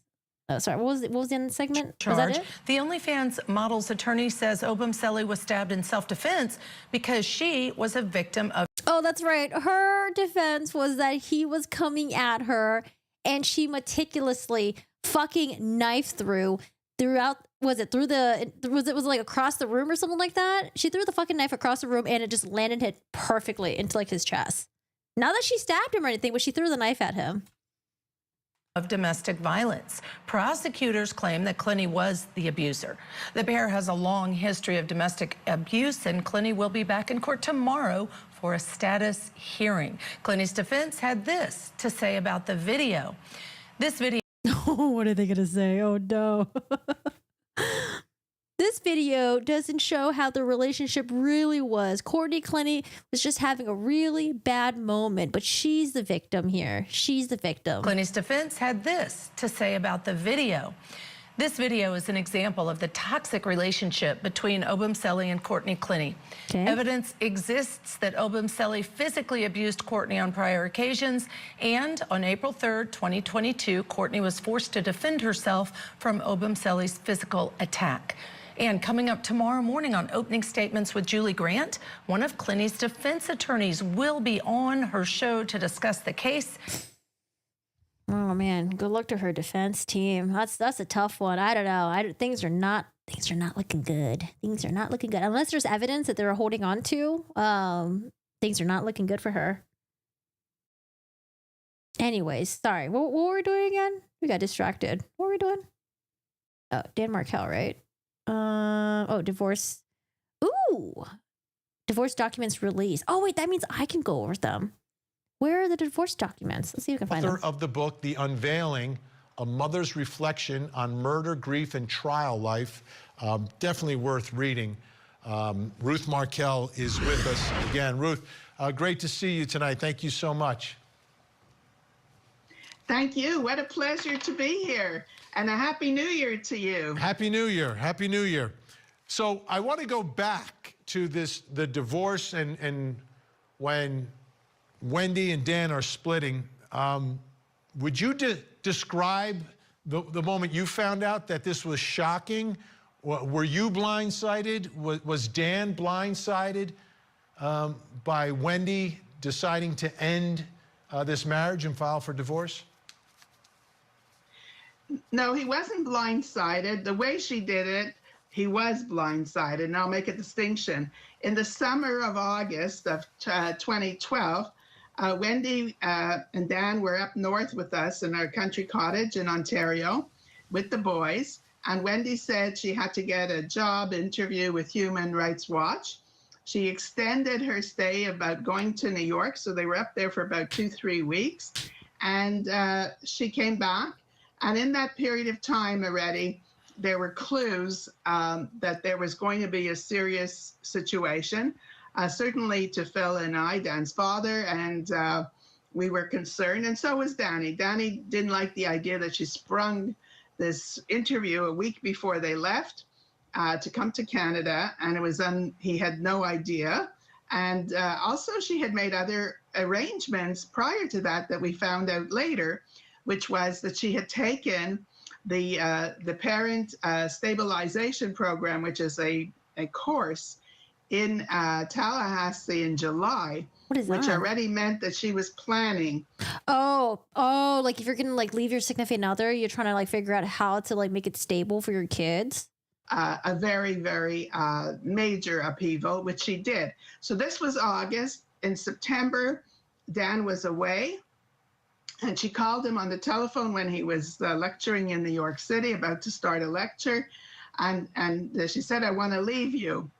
Oh, sorry. What was the end of the segment? Was that it? The OnlyFans model's attorney says Obumseli was stabbed in self-defense because she was a victim of. Oh, that's right. Her defense was that he was coming at her and she meticulously fucking knifed throughout. Was it like across the room or something like that? She threw the fucking knife across the room and it just landed hit perfectly into like his chest. Not that she stabbed him or anything, but she threw the knife at him. Of domestic violence. Prosecutors claim that Clenny was the abuser. The pair has a long history of domestic abuse, and Clenny will be back in court tomorrow for a status hearing. Clenny's defense had this to say about the video. This video. What are they gonna say? Oh no. This video doesn't show how the relationship really was. Courtney Clenny was just having a really bad moment, but she's the victim here. She's the victim. Clenny's defense had this to say about the video. This video is an example of the toxic relationship between Obumseli and Courtney Clenny. Okay. Evidence exists that Obumseli physically abused Courtney on prior occasions, and on April 3rd, 2022, Courtney was forced to defend herself from Obumseli's physical attack. And coming up tomorrow morning on Opening Statements with Julie Grant, one of Clenny's defense attorneys will be on her show to discuss the case. Oh man, good luck to her defense team. That's a tough one. I don't know. Things are not looking good. Things are not looking good unless there's evidence that they're holding on to. Things are not looking good for her. Anyways, sorry. What were we doing again? We got distracted. What were we doing? Oh, Dan Markel, right? Divorce. Ooh, divorce documents released. Oh wait, that means I can go over them. Where are the divorce documents? Let's see if we can find them. Author of the book, The Unveiling, A Mother's Reflection on Murder, Grief, and Trial Life. Definitely worth reading. Ruth Markel is with us again. Ruth, great to see you tonight. Thank you so much. Thank you. What a pleasure to be here. And a Happy New Year to you. Happy New Year. Happy New Year. So I want to go back to the divorce and when Wendy and Dan are splitting. Would you describe the moment you found out that this was shocking? Were you blindsided? Was Dan blindsided by Wendy deciding to end this marriage and file for divorce? No, he wasn't blindsided. The way she did it, he was blindsided, and I'll make a distinction. In the summer of August of 2012, Wendy and Dan were up north with us in our country cottage in Ontario with the boys. And Wendy said she had to get a job interview with Human Rights Watch. She extended her stay about going to New York, so they were up there for about 2-3 weeks. And she came back, and in that period of time already, there were clues that there was going to be a serious situation, certainly to Phil and I, Dan's father, and we were concerned, and so was Danny. Danny didn't like the idea that she sprung this interview a week before they left to come to Canada, and it was he had no idea. And also she had made other arrangements prior to that we found out later, which was that she had taken the parent stabilization program, which is a course in Tallahassee in July, which already meant that she was planning. Oh, like if you're gonna like leave your significant other, you're trying to like figure out how to like make it stable for your kids. A very, very major upheaval, which she did. So this was August. In September, Dan was away, and she called him on the telephone when he was lecturing in New York City, about to start a lecture, and she said, "I want to leave you,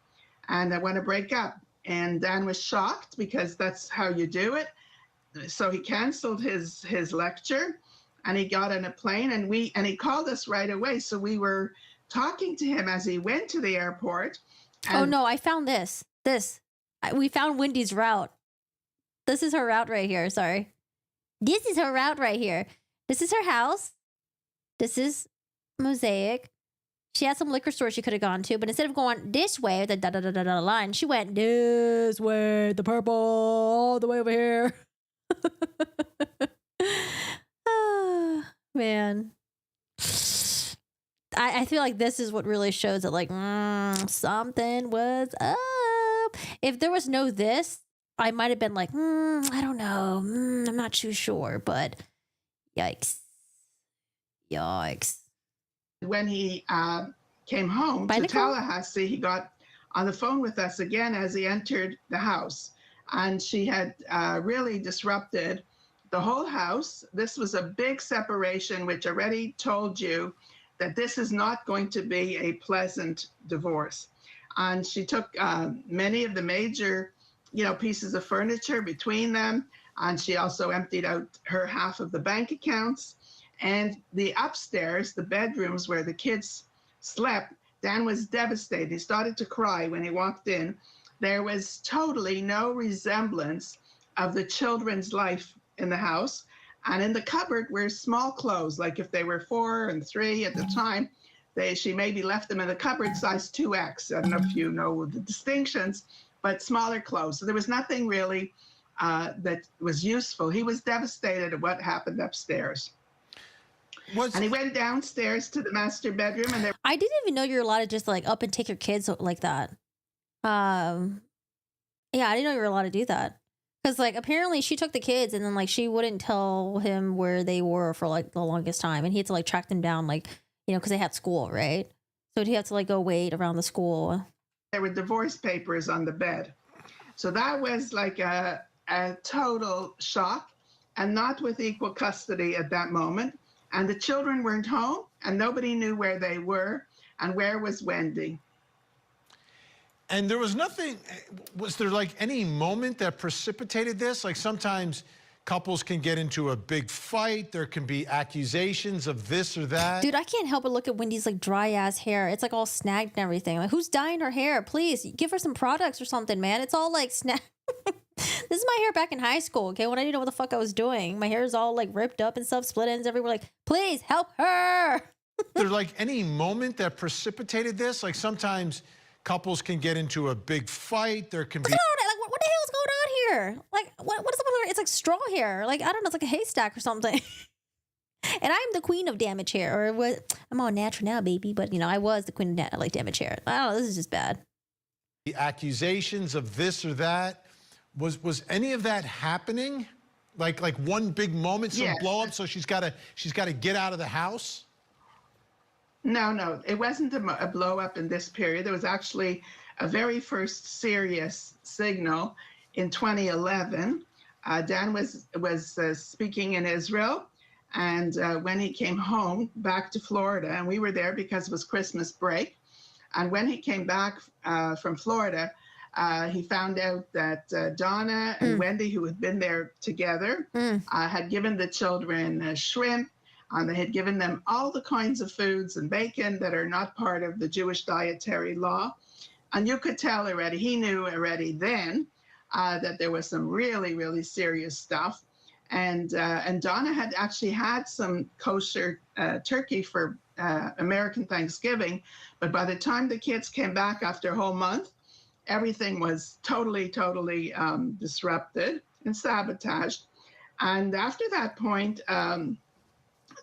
and I want to break up." And Dan was shocked, because that's how you do it. So he canceled his lecture, and he got on a plane, and he called us right away. So we were talking to him as he went to the airport. Oh no, I found this. We found Wendy's route. This is her route right here. Sorry. This is her route right here. This is her house. This is Mosaic. She had some liquor store she could have gone to, but instead of going this way, the line, she went this way, the purple, all the way over here. Oh, man. I feel like this is what really shows that like something was up. If there was no this, I might have been like, I don't know. I'm not too sure, but yikes. When he came home to Tallahassee, he got on the phone with us again as he entered the house. And she had really disrupted the whole house. This was a big separation, which already told you that this is not going to be a pleasant divorce. And she took many of the major, pieces of furniture between them. And she also emptied out her half of the bank accounts. And the upstairs, the bedrooms where the kids slept, Dan was devastated. He started to cry when he walked in. There was totally no resemblance of the children's life in the house. And in the cupboard were small clothes, like if they were 4 and 3 at the time, she maybe left them in the cupboard size 2X. I don't know if you know the distinctions, but smaller clothes. So there was nothing really that was useful. He was devastated at what happened upstairs. And he went downstairs to the master bedroom, and I didn't even know you're allowed to just like up and take your kids like that. Yeah, I didn't know you were allowed to do that. Because like apparently she took the kids and then like she wouldn't tell him where they were for like the longest time, and he had to like track them down, like, because they had school, right? So he had to like go wait around the school. There were divorce papers on the bed. So that was like a total shock, and not with equal custody at that moment. And the children weren't home, and nobody knew where they were, and where was Wendy. And there was nothing, was there like any moment that precipitated this? Like sometimes couples can get into a big fight. There can be accusations of this or that. Dude, I can't help but look at Wendy's like dry ass hair. It's like all snagged and everything. Like, who's dyeing her hair? Please give her some products or something, man. It's all like snagged. This is my hair back in high school, okay? When I didn't know what the fuck I was doing. My hair is all like ripped up and stuff, split ends everywhere. Like, please help her. There's like any moment that precipitated this? Like sometimes couples can get into a big fight. There can be. Like, what the hell is going on here? Like, what is up with her? It's like straw hair. Like, I don't know. It's like a haystack or something. And I'm the queen of damage hair. Or what? I'm all natural now, baby. But, I was the queen of like damage hair. I don't know. This is just bad. The accusations of this or that. Was any of that happening? Like one big moment, some blow up, so she's got to get out of the house? No, it wasn't a blow up in this period. There was actually a very first serious signal in 2011. Dan was speaking in Israel, And when he came home back to Florida, and we were there because it was Christmas break, and when he came back from Florida, he found out that Donna and Wendy, who had been there together, had given the children shrimp, and they had given them all the kinds of foods and bacon that are not part of the Jewish dietary law. And you could tell already, he knew already then that there was some really, really serious stuff. And Donna had actually had some kosher turkey for American Thanksgiving, but by the time the kids came back after a whole month, everything was totally disrupted and sabotaged. And after that point,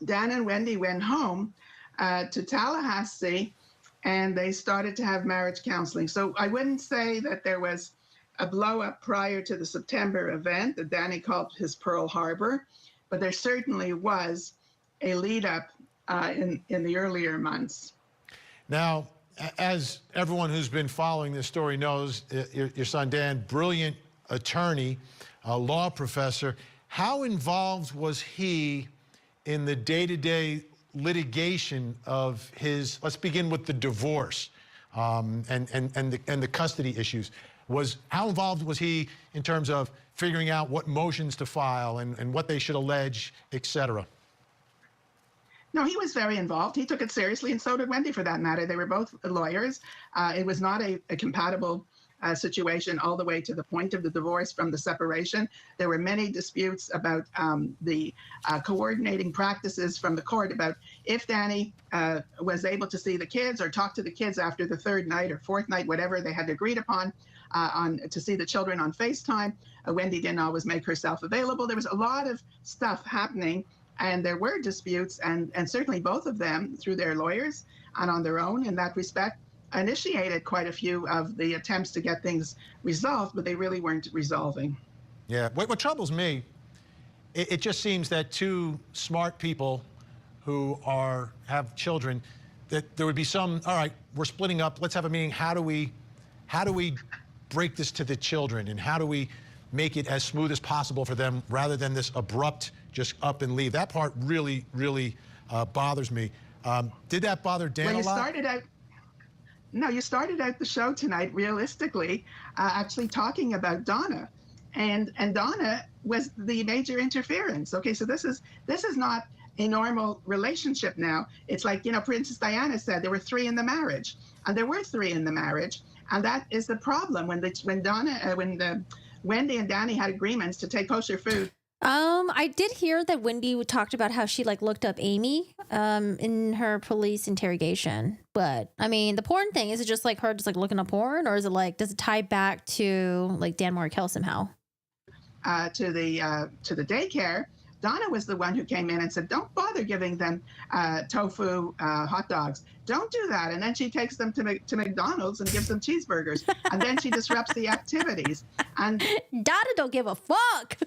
Dan and Wendy went home to Tallahassee, and they started to have marriage counseling. So I wouldn't say that there was a blow up prior to the September event that Danny called his Pearl Harbor, but there certainly was a lead up in the earlier months. Now, as everyone who's been following this story knows, your son Dan, brilliant attorney, a law professor. How involved was he in the day-to-day litigation of his, let's begin with the divorce and the custody issues? How involved was he in terms of figuring out what motions to file and what they should allege, et cetera? No, he was very involved. He took it seriously, and so did Wendy, for that matter. They were both lawyers. It was not a compatible situation all the way to the point of the divorce from the separation. There were many disputes about the coordinating practices from the court about if Danny was able to see the kids or talk to the kids after the third night or fourth night, whatever they had agreed upon, to see the children on FaceTime. Wendy didn't always make herself available. There was a lot of stuff happening, and there were disputes, and certainly both of them, through their lawyers and on their own in that respect, initiated quite a few of the attempts to get things resolved, but they really weren't resolving. Yeah, what troubles me, it just seems that two smart people who have children, that there would be some, all right, we're splitting up, let's have a meeting, how do we break this to the children, and how do we make it as smooth as possible for them rather than this abrupt just up and leave? That part really, really bothers me. Did that bother Dan a lot? You started out the show tonight realistically, actually talking about Donna, and Donna was the major interference. Okay, so this is not a normal relationship now. It's like, Princess Diana said there were 3 in the marriage, and there were 3 in the marriage, and that is the problem. When Wendy and Danny had agreements to take kosher food. I did hear that Wendy talked about how she looked up Amy in her police interrogation. But I mean, the porn thing, is it just her just looking up porn, or is it does it tie back to Dan Markel somehow? To the daycare, Donna was the one who came in and said, "Don't bother giving them tofu hot dogs. Don't do that." And then she takes them to McDonald's and gives them cheeseburgers. And then she disrupts the activities. And Donna don't give a fuck.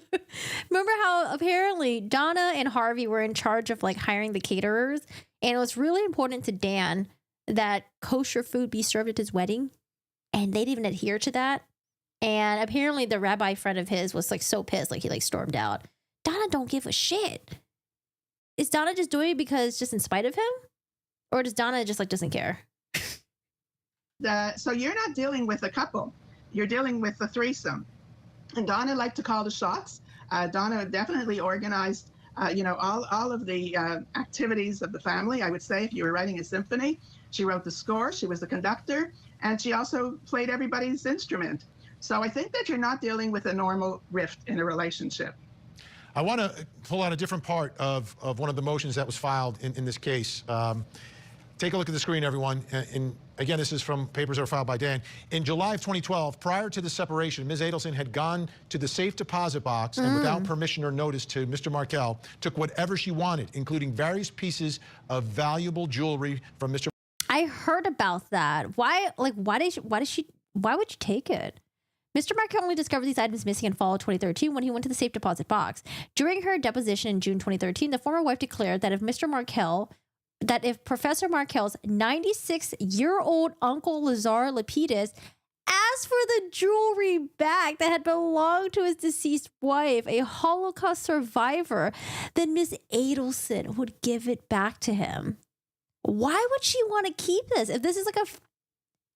Remember how apparently Donna and Harvey were in charge of hiring the caterers, and it was really important to Dan that kosher food be served at his wedding, and they didn't even adhere to that. And apparently the rabbi friend of his was so pissed, he stormed out. Donna don't give a shit. Is Donna just doing it because just in spite of him? Or does Donna just doesn't care? So you're not dealing with a couple. You're dealing with a threesome. And Donna liked to call the shots. Donna definitely organized, all of the activities of the family. I would say if you were writing a symphony, she wrote the score, she was the conductor, and she also played everybody's instrument. So I think that you're not dealing with a normal rift in a relationship. I want to pull out a different part of one of the motions that was filed in this case. Take a look at the screen, everyone. And again, this is from papers that were filed by Dan. In July of 2012, prior to the separation, Ms. Adelson had gone to the safe deposit box and without permission or notice to Mr. Markel, took whatever she wanted, including various pieces of valuable jewelry from Mr. I heard about that. Why would you take it? Mr. Markel only discovered these items missing in fall of 2013 when he went to the safe deposit box. During her deposition in June 2013, the former wife declared that if Professor Markel's 96-year-old uncle Lazar Lapidus asked for the jewelry back that had belonged to his deceased wife, a Holocaust survivor, then Miss Adelson would give it back to him. Why would she want to keep this? If this is like a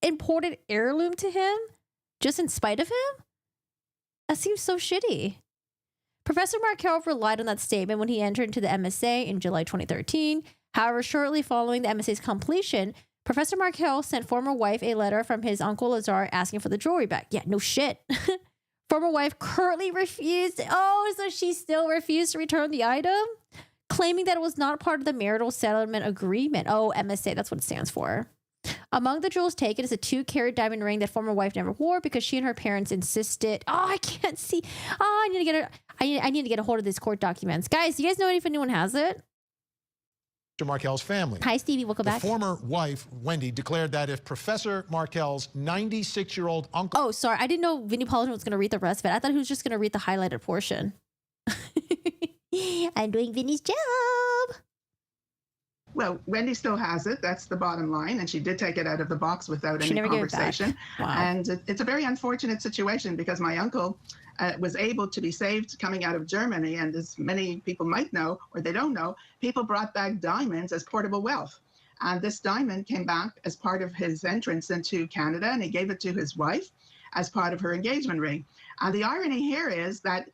important heirloom to him, just in spite of him? That seems so shitty. Professor Markel relied on that statement when he entered into the MSA in July 2013. However, shortly following the MSA's completion, Professor Markel sent former wife a letter from his uncle Lazar asking for the jewelry back. Yeah, no shit. Former wife currently refused. Oh, so she still refused to return the item? Claiming that it was not part of the marital settlement agreement. Oh, MSA, that's what it stands for. Among the jewels taken is a 2-carat diamond ring that former wife never wore because she and her parents insisted. Oh, I can't see. Oh, I need to get a hold of these court documents. Guys, do you guys know if anyone has it? Mr. Markel's family. Hi, Stevie. Welcome back. The former wife, Wendy, declared that if Professor Markel's 96-year-old uncle... Oh, sorry. I didn't know Vinnie Paulson was going to read the rest of it. I thought he was just going to read the highlighted portion. I'm doing Vinny's job. Well, Wendy still has it. That's the bottom line. And she did take it out of the box without any conversation. Wow. And it's a very unfortunate situation because my uncle was able to be saved coming out of Germany. And as many people might know, or they don't know, people brought back diamonds as portable wealth. And this diamond came back as part of his entrance into Canada, and he gave it to his wife as part of her engagement ring. And the irony here is that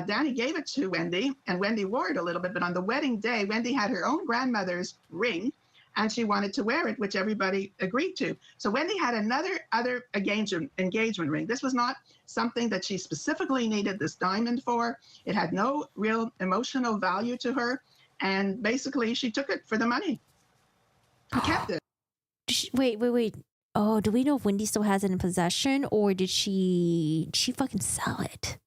Danny gave it to Wendy, and Wendy wore it a little bit, but on the wedding day, Wendy had her own grandmother's ring, and she wanted to wear it, which everybody agreed to. So Wendy had other engagement ring. This was not something that she specifically needed this diamond for. It had no real emotional value to her, and basically she took it for the money. She kept it. Wait. Oh, do we know if Wendy still has it in possession, or did she fucking sell it?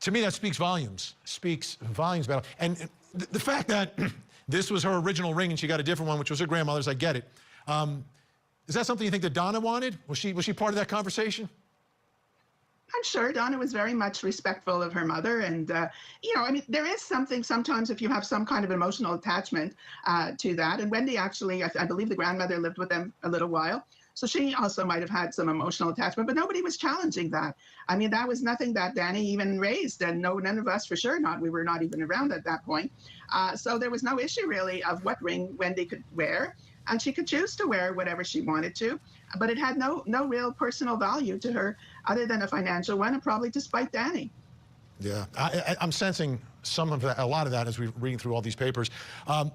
To me, that speaks volumes. About it. And the fact that this was her original ring and she got a different one, which was her grandmother's, I get it. Is that something you think that Donna wanted? Was she part of that conversation? I'm sure Donna was very much respectful of her mother. And, I mean, there is something sometimes if you have some kind of emotional attachment to that. And Wendy actually, I believe the grandmother lived with them a little while. So she also might have had some emotional attachment, but nobody was challenging that. I mean, that was nothing that Danny even raised, and none of us for sure not. We were not even around at that point. So there was no issue really of what ring Wendy could wear, and she could choose to wear whatever she wanted to, but it had no real personal value to her other than a financial one, and probably to spite Danny. Yeah, I'm sensing some of that, a lot of that as we're reading through all these papers.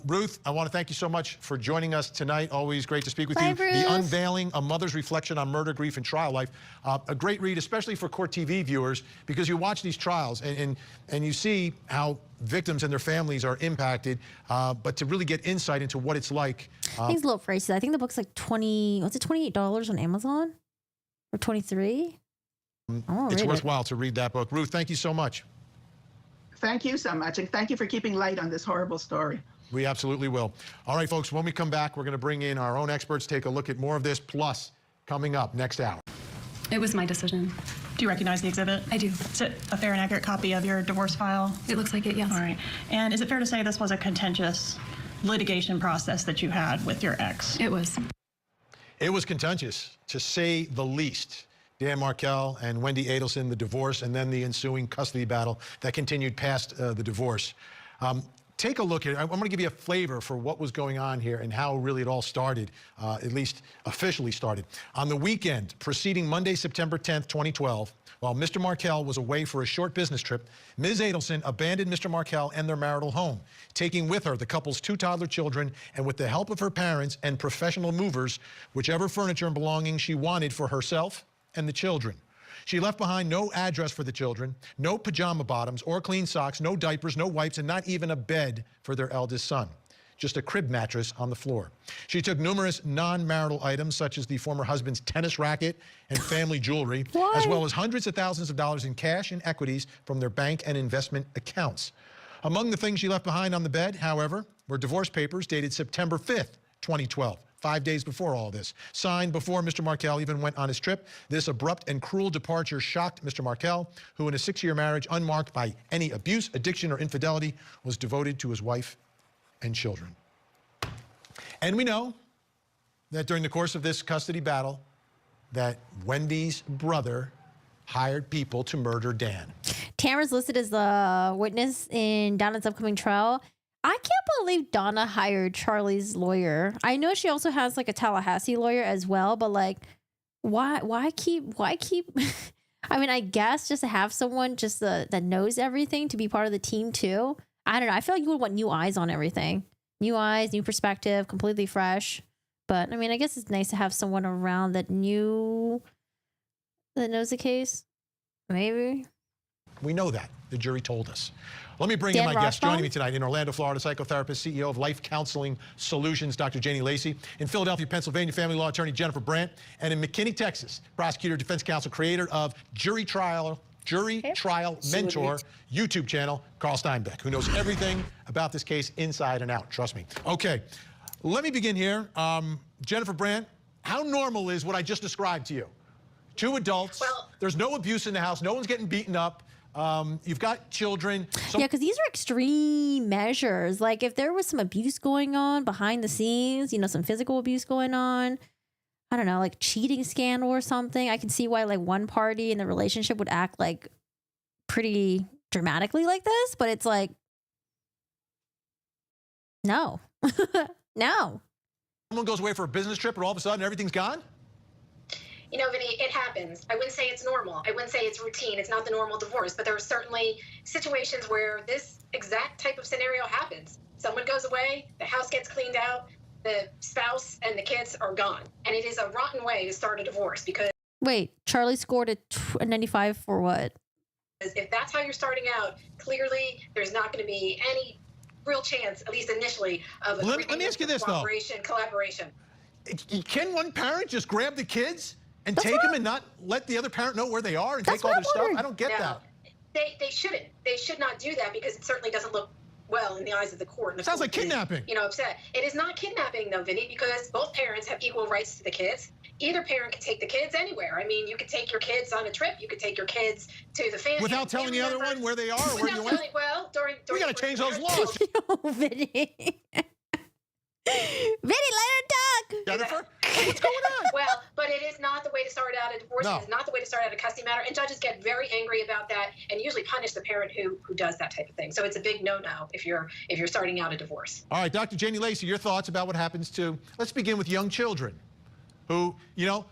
Ruth, I want to thank you so much for joining us tonight. Always great to speak with you. Ruth. The Unveiling, A Mother's Reflection on Murder, Grief, and Trial Life. A great read, especially for Court TV viewers, because you watch these trials and you see how victims and their families are impacted, but to really get insight into what it's like. I think it's a little pricey. I think the book's like $28 on Amazon? Or $23? It's worthwhile to read that book. Ruth, thank you so much. Thank you so much, and thank you for keeping light on this horrible story. We absolutely will. All right, folks, when we come back, we're going to bring in our own experts, take a look at more of this, plus coming up next hour. It was my decision. Do you recognize the exhibit? I do. Is it a fair and accurate copy of your divorce file? It looks like it, yes. All right. And is it fair to say this was a contentious litigation process that you had with your ex? It was. It was contentious, to say the least. Dan Markel and Wendy Adelson, the divorce, and then the ensuing custody battle that continued past the divorce. Take a look at it. I'm going to give you a flavor for what was going on here and how really it all started, at least officially started. On the weekend preceding Monday, September 10th, 2012, while Mr. Markel was away for a short business trip, Ms. Adelson abandoned Mr. Markel and their marital home, taking with her the couple's 2 toddler children, and with the help of her parents and professional movers, whichever furniture and belongings she wanted for herself and the children. She left behind no address for the children, no pajama bottoms or clean socks, no diapers, no wipes, and not even a bed for their eldest son. Just a crib mattress on the floor. She took numerous non-marital items, such as the former husband's tennis racket and family jewelry, as well as hundreds of thousands of dollars in cash and equities from their bank and investment accounts. Among the things she left behind on the bed, however, were divorce papers dated September 5th, 2012. 5 days before all this, signed before Mr. Markel even went on his trip. This abrupt and cruel departure shocked Mr. Markel, who in a 6-year marriage unmarked by any abuse, addiction, or infidelity, was devoted to his wife and children. And we know that during the course of this custody battle, that Wendy's brother hired people to murder Dan. Tamara's listed as the witness in Donna's upcoming trial. I can't believe Donna hired Charlie's lawyer. I know she also has like a Tallahassee lawyer as well, but like, why keep? I mean, I guess just to have someone just that knows everything to be part of the team too. I don't know. I feel like you would want new eyes on everything. New eyes, new perspective, completely fresh. But I mean, I guess it's nice to have someone around that knows the case. Maybe. We know that. The jury told us. Let me bring in my guest joining me tonight in Orlando, Florida, psychotherapist, CEO of Life Counseling Solutions, Dr. Janie Lacey. In Philadelphia, Pennsylvania, family law attorney Jennifer Brandt. And in McKinney, Texas, prosecutor, defense counsel, creator of Jury Trial Mentor YouTube channel, Carl Steinbeck, who knows everything about this case inside and out. Trust me. Okay, let me begin here. Jennifer Brandt, how normal is what I just described to you? Two adults, there's no abuse in the house, no one's getting beaten up. You've got children. Yeah, because these are extreme measures. Like if there was some abuse going on behind the scenes, you know, some physical abuse going on, I don't know, like cheating scandal or something, I can see why like one party in the relationship would act like pretty dramatically like this, but it's like, no, no. Someone goes away for a business trip and all of a sudden everything's gone? You know, Vinny, it happens. I wouldn't say it's normal. I wouldn't say it's routine. It's not the normal divorce, but there are certainly situations where this exact type of scenario happens. Someone goes away, the house gets cleaned out, the spouse and the kids are gone. And it is a rotten way to start a divorce because... Wait, Charlie scored a 95 for what? If that's how you're starting out, clearly there's not going to be any real chance, at least initially, of Let me ask you this, though. Collaboration. Can one parent just grab the kids and take them and not let the other parent know where they are and take all their stuff? I don't get that. They shouldn't. They should not do that because it certainly doesn't look well in the eyes of the court. Sounds like kidnapping. You know, upset. It is not kidnapping though, Vinny, because both parents have equal rights to the kids. Either parent can take the kids anywhere. I mean, you could take your kids on a trip. You could take your kids to the family. Without telling the other one where they are or where you went? Well, during we got to change those laws. Vinny. Vinny, let her talk. Jennifer, what's going on? Well, but it is not the way to start out a divorce. No. It is not the way to start out a custody matter. And judges get very angry about that and usually punish the parent who does that type of thing. So it's a big no-no if you're starting out a divorce. All right, Dr. Janie Lacey, your thoughts about what happens to, let's begin with young children who, you know,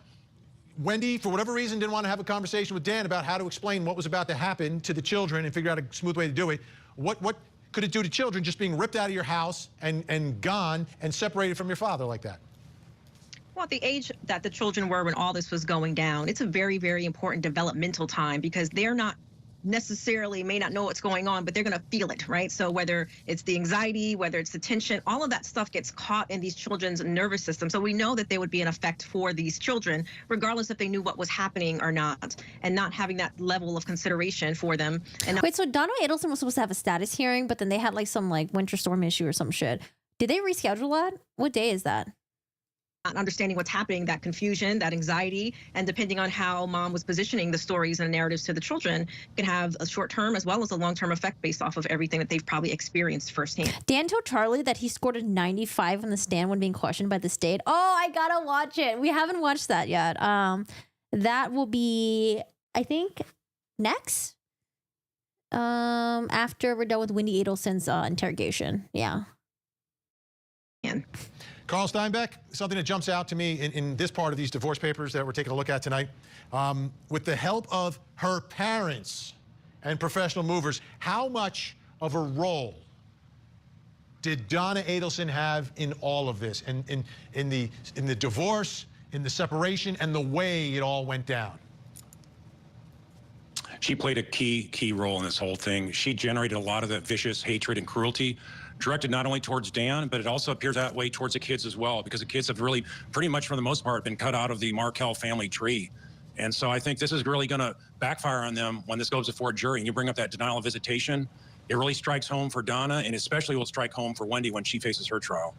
Wendy, for whatever reason, didn't want to have a conversation with Dan about how to explain what was about to happen to the children and figure out a smooth way to do it. What could it do to children just being ripped out of your house and gone and separated from your father like that? Well, at the age that the children were when all this was going down, it's a very, very important developmental time because they're not necessarily may not know what's going on, but they're going to feel it, right? So whether it's the anxiety, whether it's the tension, all of that stuff gets caught in these children's nervous system. So we know that there would be an effect for these children, regardless if they knew what was happening or not, and not having that level of consideration for them. And wait, so Donna Adelson was supposed to have a status hearing, but then they had like some like winter storm issue or some shit. Did they reschedule that? What day is that? Not understanding what's happening, that confusion, that anxiety, and depending on how mom was positioning the stories and narratives to the children can have a short-term as well as a long-term effect based off of everything that they've probably experienced firsthand. Dan told Charlie that he scored a 95 on the stand when being questioned by the state. Oh, I gotta watch it. We haven't watched that yet. That will be, I think, next. After we're done with Wendi Adelson's interrogation. Yeah. Carl Steinbeck, something that jumps out to me in this part of these divorce papers that we're taking a look at tonight, with the help of her parents and professional movers, how much of a role did Donna Adelson have in all of this, in the divorce, in the separation, and the way it all went down? She played a key role in this whole thing. She generated a lot of that vicious hatred and cruelty directed not only towards Dan, but it also appears that way towards the kids as well, because the kids have really pretty much for the most part been cut out of the Markel family tree. And so I think this is really going to backfire on them when this goes before a jury. And you bring up that denial of visitation, it really strikes home for Donna, and especially will strike home for Wendy when she faces her trial.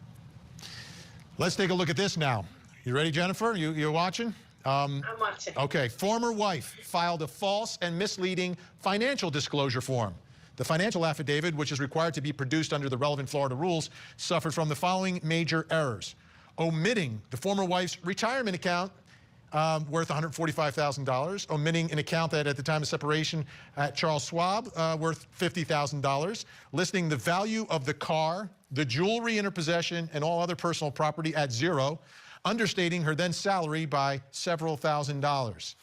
Let's take a look at this now. You ready, Jennifer? You're watching? I'm watching. Okay, former wife filed a false and misleading financial disclosure form. The financial affidavit, which is required to be produced under the relevant Florida rules, suffered from the following major errors. omitting the former wife's retirement account worth $145,000, omitting an account that at the time of separation at Charles Schwab worth $50,000, listing the value of the car, the jewelry in her possession, and all other personal property at zero, understating her then salary by several $1,000s.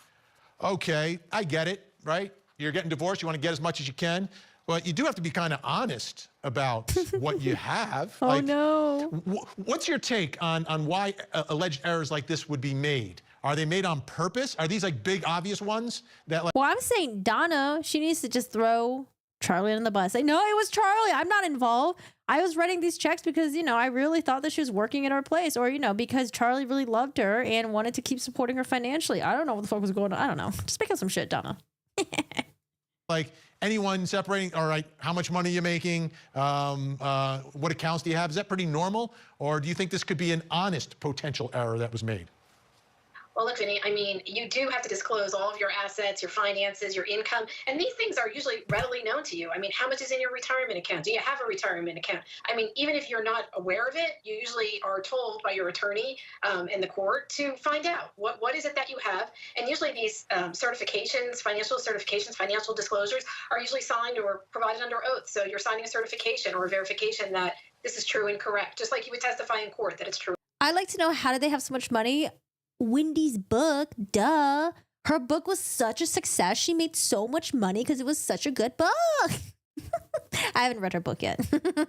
Okay, I get it, right? You're getting divorced, you want to get as much as you can, but you do have to be kind of honest about what you have. Oh, no. What's your take on why alleged errors like this would be made? Are they made on purpose? Are these like big obvious ones that like? Well, I'm saying Donna, she needs to just throw Charlie on the bus. Say, no, it was Charlie. I'm not involved. I was writing these checks because, you know, I really thought that she was working at our place, or, you know, because Charlie really loved her and wanted to keep supporting her financially. I don't know what the fuck was going on. I don't know. Just make up some shit, Donna. Like anyone separating, all right, how much money are you making? What accounts do you have? Is that pretty normal? Or do you think this could be an honest potential error that was made? Well, look, Vinny, I mean, you do have to disclose all of your assets, your finances, your income, and these things are usually readily known to you. I mean, how much is in your retirement account? Do you have a retirement account? I mean, even if you're not aware of it, you usually are told by your attorney in the court to find out what is it that you have. And usually these certifications, financial disclosures are usually signed or provided under oath. So you're signing a certification or a verification that this is true and correct, just like you would testify in court that it's true. I'd like to know, how did they have so much money? Wendy's book, duh. Her book was such a success. She made so much money because it was such a good book. I haven't read her book yet.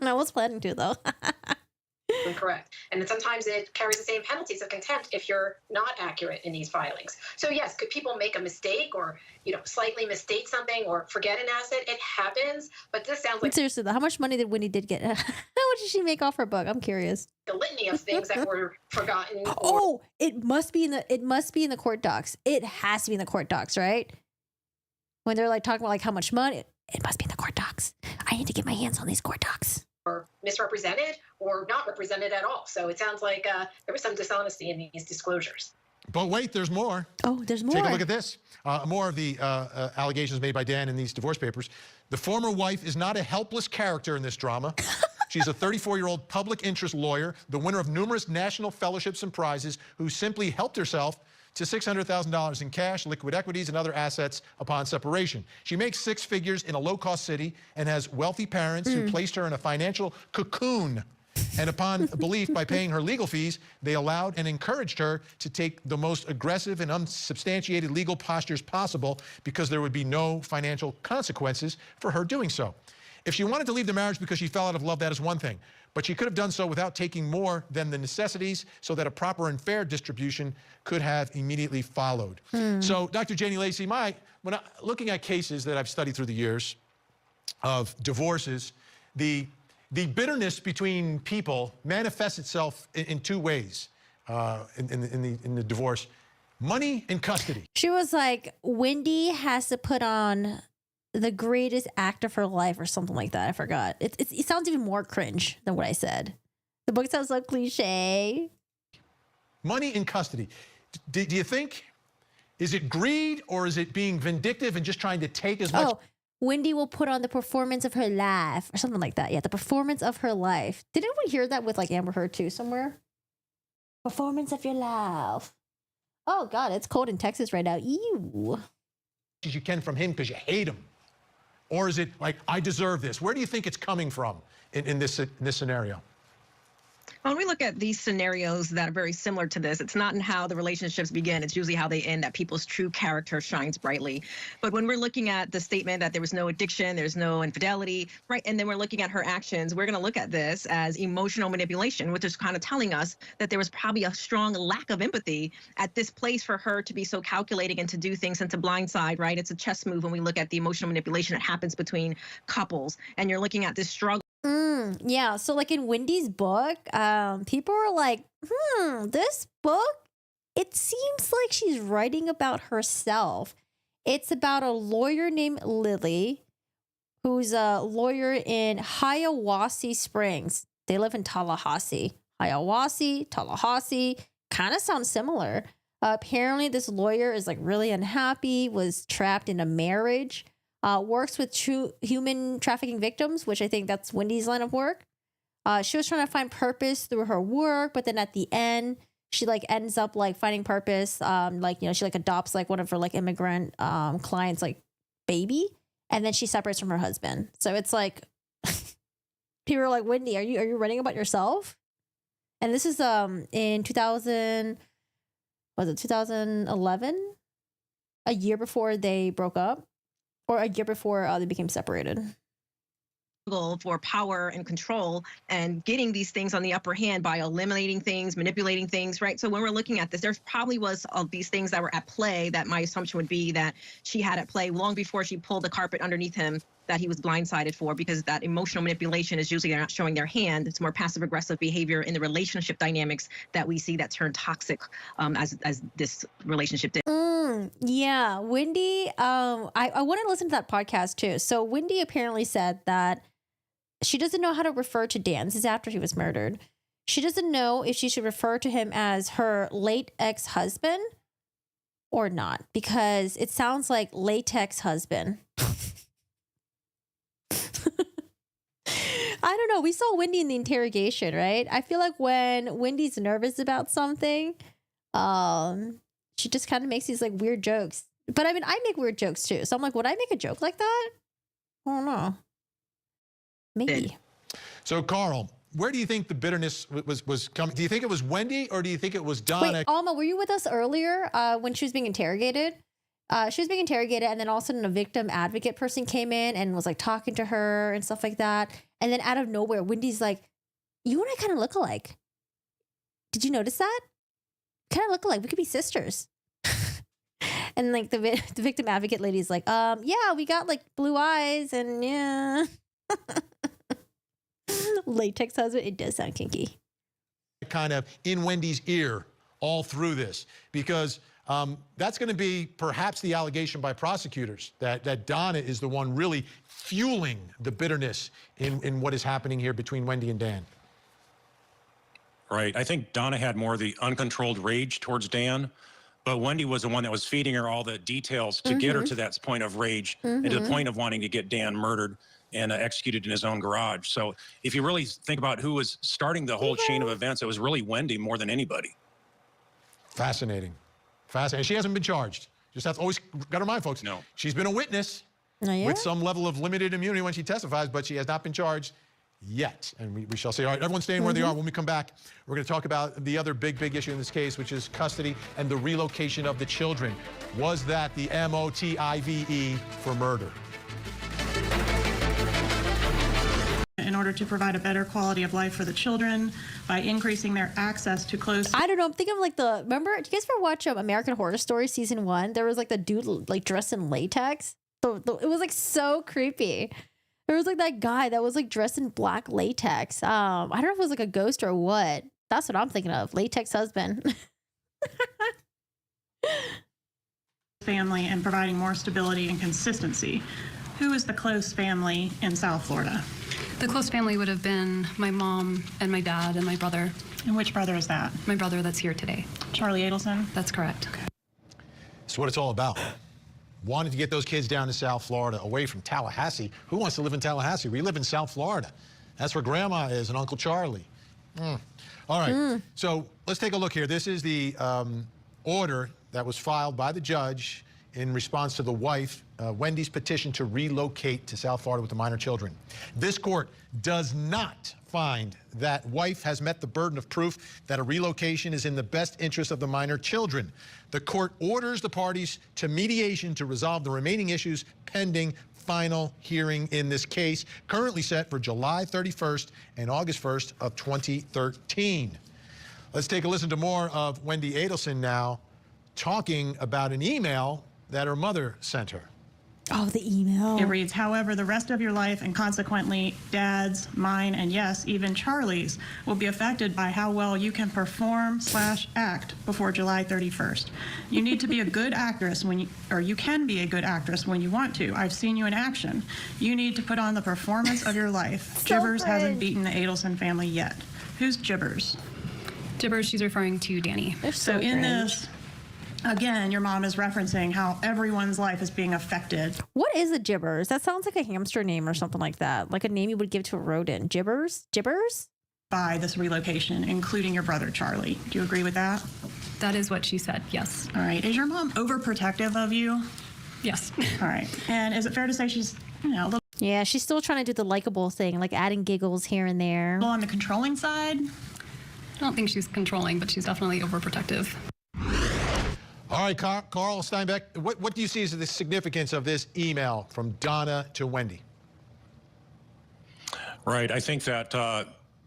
I was planning to, though. Incorrect. And sometimes it carries the same penalties of contempt if you're not accurate in these filings. So yes, could people make a mistake or, you know, slightly mistake something or forget an asset? It happens, but this sounds like Seriously though, how much money did Wendy get? How much did she make off her book? I'm curious. a litany of things that were forgotten. Oh, it must be in the court docs. It has to be in the court docs, right? When they're like talking about like how much money, it must be in the court docs. I need to get my hands on these court docs. Or misrepresented or not represented at all. So it sounds like there was some dishonesty in these disclosures. But wait, there's more. Oh, there's more. Take a look at this. More of the allegations made by Dan in these divorce papers. The former wife is not a helpless character in this drama. She's a 34-year-old public interest lawyer, the winner of numerous national fellowships and prizes, who simply helped herself to $600,000 in cash, liquid equities, and other assets upon separation. She makes six figures in a low-cost city and has wealthy parents who placed her in a financial cocoon. And upon belief, by paying her legal fees, they allowed and encouraged her to take the most aggressive and unsubstantiated legal postures possible because there would be no financial consequences for her doing so. If she wanted to leave the marriage because she fell out of love, that is one thing. But she could have done so without taking more than the necessities so that a proper and fair distribution could have immediately followed. So, Dr. Janie Lacey, when looking at cases that I've studied through the years of divorces, the bitterness between people manifests itself in two ways in the divorce: money and custody. She was like, Wendy has to put on the greatest act of her life or something like that. I forgot. It sounds even more cringe than what I said. The book sounds so cliche. Money and custody. Do you think, is it greed or is it being vindictive and just trying to take as much? Oh, Wendy will put on the performance of her life or something like that. Yeah, the performance of her life. Did anyone hear that with like Amber Heard too somewhere? Performance of your life. Oh God, it's cold in Texas right now. Ew. As you can from him because you hate him. Or is it like, I deserve this? Where do you think it's coming from in this scenario? When we look at these scenarios that are very similar to this, it's not in how the relationships begin. It's usually how they end, that people's true character shines brightly. But when we're looking at the statement that there was no addiction, there's no infidelity, right? And then we're looking at her actions, we're going to look at this as emotional manipulation, which is kind of telling us that there was probably a strong lack of empathy at this place for her to be so calculating and to do things and to blindside, right? It's a chess move when we look at the emotional manipulation that happens between couples. And you're looking at this struggle. Yeah, so like in Wendy's book, people were like, this book, it seems like she's writing about herself. It's about a lawyer named Lily, who's a lawyer in Hiawassee Springs. They live in Tallahassee. Hiawassee, Tallahassee, kind of sounds similar. Apparently this lawyer is like really unhappy, was trapped in a marriage. Works with true human trafficking victims, which I think that's Wendy's line of work. She was trying to find purpose through her work, but then at the end, she like ends up like finding purpose. Like, you know, she like adopts like one of her like immigrant clients like baby, and then she separates from her husband. So it's like people are like, Wendy, are you writing about yourself? And this is in 2011, a year before they broke up, or a year before they became separated. For power and control and getting these things on the upper hand by eliminating things, manipulating things, right? So when we're looking at this, there probably was all these things that were at play that my assumption would be that she had at play long before she pulled the carpet underneath him that he was blindsided for, because that emotional manipulation is usually they're not showing their hand. It's more passive aggressive behavior in the relationship dynamics that we see that turn toxic as this relationship did. Yeah, Wendy, I want to listen to that podcast too. So Wendy apparently said that she doesn't know how to refer to Dan. This is after he was murdered. She doesn't know if she should refer to him as her late ex-husband or not, because it sounds like latex husband. I don't know. We saw Wendy in the interrogation, right? I feel like when Wendy's nervous about something, she just kind of makes these like weird jokes. But I mean, I make weird jokes too. So I'm like, would I make a joke like that? I don't know. Maybe. So, Carl, where do you think the bitterness was coming? Do you think it was Wendy, or do you think it was Donna? Wait, Alma, were you with us earlier when she was being interrogated? She was being interrogated, and then all of a sudden a victim advocate person came in and was like talking to her and stuff like that. And then out of nowhere, Wendy's like, you and I kind of look alike. Did you notice that? Kind of look alike. We could be sisters. And like the victim advocate lady's like, yeah, we got like blue eyes and yeah. Latex husband, it does sound kinky. Kind of in Wendy's ear all through this, because that's going to be perhaps the allegation by prosecutors that Donna is the one really fueling the bitterness in what is happening here between Wendy and Dan. Right. I think Donna had more of the uncontrolled rage towards Dan, but Wendy was the one that was feeding her all the details to get her to that point of rage and to the point of wanting to get Dan murdered and executed in his own garage. So if you really think about who was starting the whole chain of events, it was really Wendy more than anybody. Fascinating. Fascinating. She hasn't been charged. Just have to always got to remind folks. No. She's been a witness with some level of limited immunity when she testifies, but she has not been charged yet. And we shall see. All right, everyone's staying where they are. When we come back, we're going to talk about the other big issue in this case, which is custody and the relocation of the children. Was that the motive for murder? In order to provide a better quality of life for the children by increasing their access to close. I don't know. I'm thinking of like remember, do you guys ever watch American Horror Story season 1? There was like the dude like dressed in latex. It was like so creepy. There was like that guy that was like dressed in black latex. I don't know if it was like a ghost or what. That's what I'm thinking of. Latex husband. Family and providing more stability and consistency. Who is the close family in South Florida? The close family would have been my mom and my dad and my brother. And which brother is that? My brother that's here today. Charlie Adelson? That's correct. Okay. That's what it's all about. Wanting to get those kids down to South Florida, away from Tallahassee. Who wants to live in Tallahassee? We live in South Florida. That's where Grandma is and Uncle Charlie. All right, so let's take a look here. This is the order that was filed by the judge in response to the wife, Wendy's petition to relocate to South Florida with the minor children. This court does not find that wife has met the burden of proof that a relocation is in the best interest of the minor children. The court orders the parties to mediation to resolve the remaining issues pending final hearing in this case, currently set for July 31st and August 1st of 2013. Let's take a listen to more of Wendy Adelson now, talking about an email that her mother sent her. Oh, the email. It reads, however, the rest of your life and consequently Dad's, mine, and yes, even Charlie's will be affected by how well you can perform/act before July 31st. You need to be a good actress you can be a good actress when you want to. I've seen you in action. You need to put on the performance of your life. Jibbers hasn't beaten the Adelson family yet. Who's Jibbers? Jibbers, she's referring to Danny. So in this, again, your mom is referencing how everyone's life is being affected. What is a Jibbers? That sounds like a hamster name or something like that. Like a name you would give to a rodent. Jibbers? Jibbers? by this relocation, including your brother, Charlie. Do you agree with that? That is what she said, yes. All right. Is your mom overprotective of you? Yes. All right. And is it fair to say she's, a little... Yeah, she's still trying to do the likable thing, like adding giggles here and there. On the controlling side? I don't think she's controlling, but she's definitely overprotective. All right, Carl Steinbeck, what do you see as the significance of this email from Donna to Wendy? Right. I think that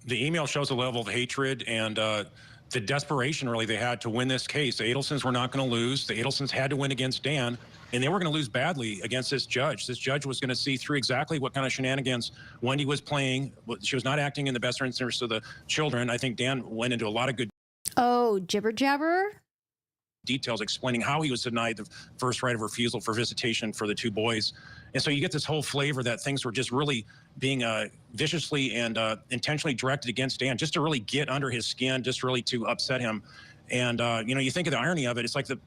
the email shows a level of hatred and the desperation really they had to win this case. The Adelsons were not going to lose. The Adelsons had to win against Dan, and they were going to lose badly against this judge. This judge was going to see through exactly what kind of shenanigans Wendy was playing. She was not acting in the best interest of the children. I think Dan went into a lot of good jibber jabber details explaining how he was denied the first right of refusal for visitation for the two boys. And so you get this whole flavor that things were just really being viciously and intentionally directed against Dan, just to really get under his skin, just really to upset him. And, you think of the irony of it. It's like the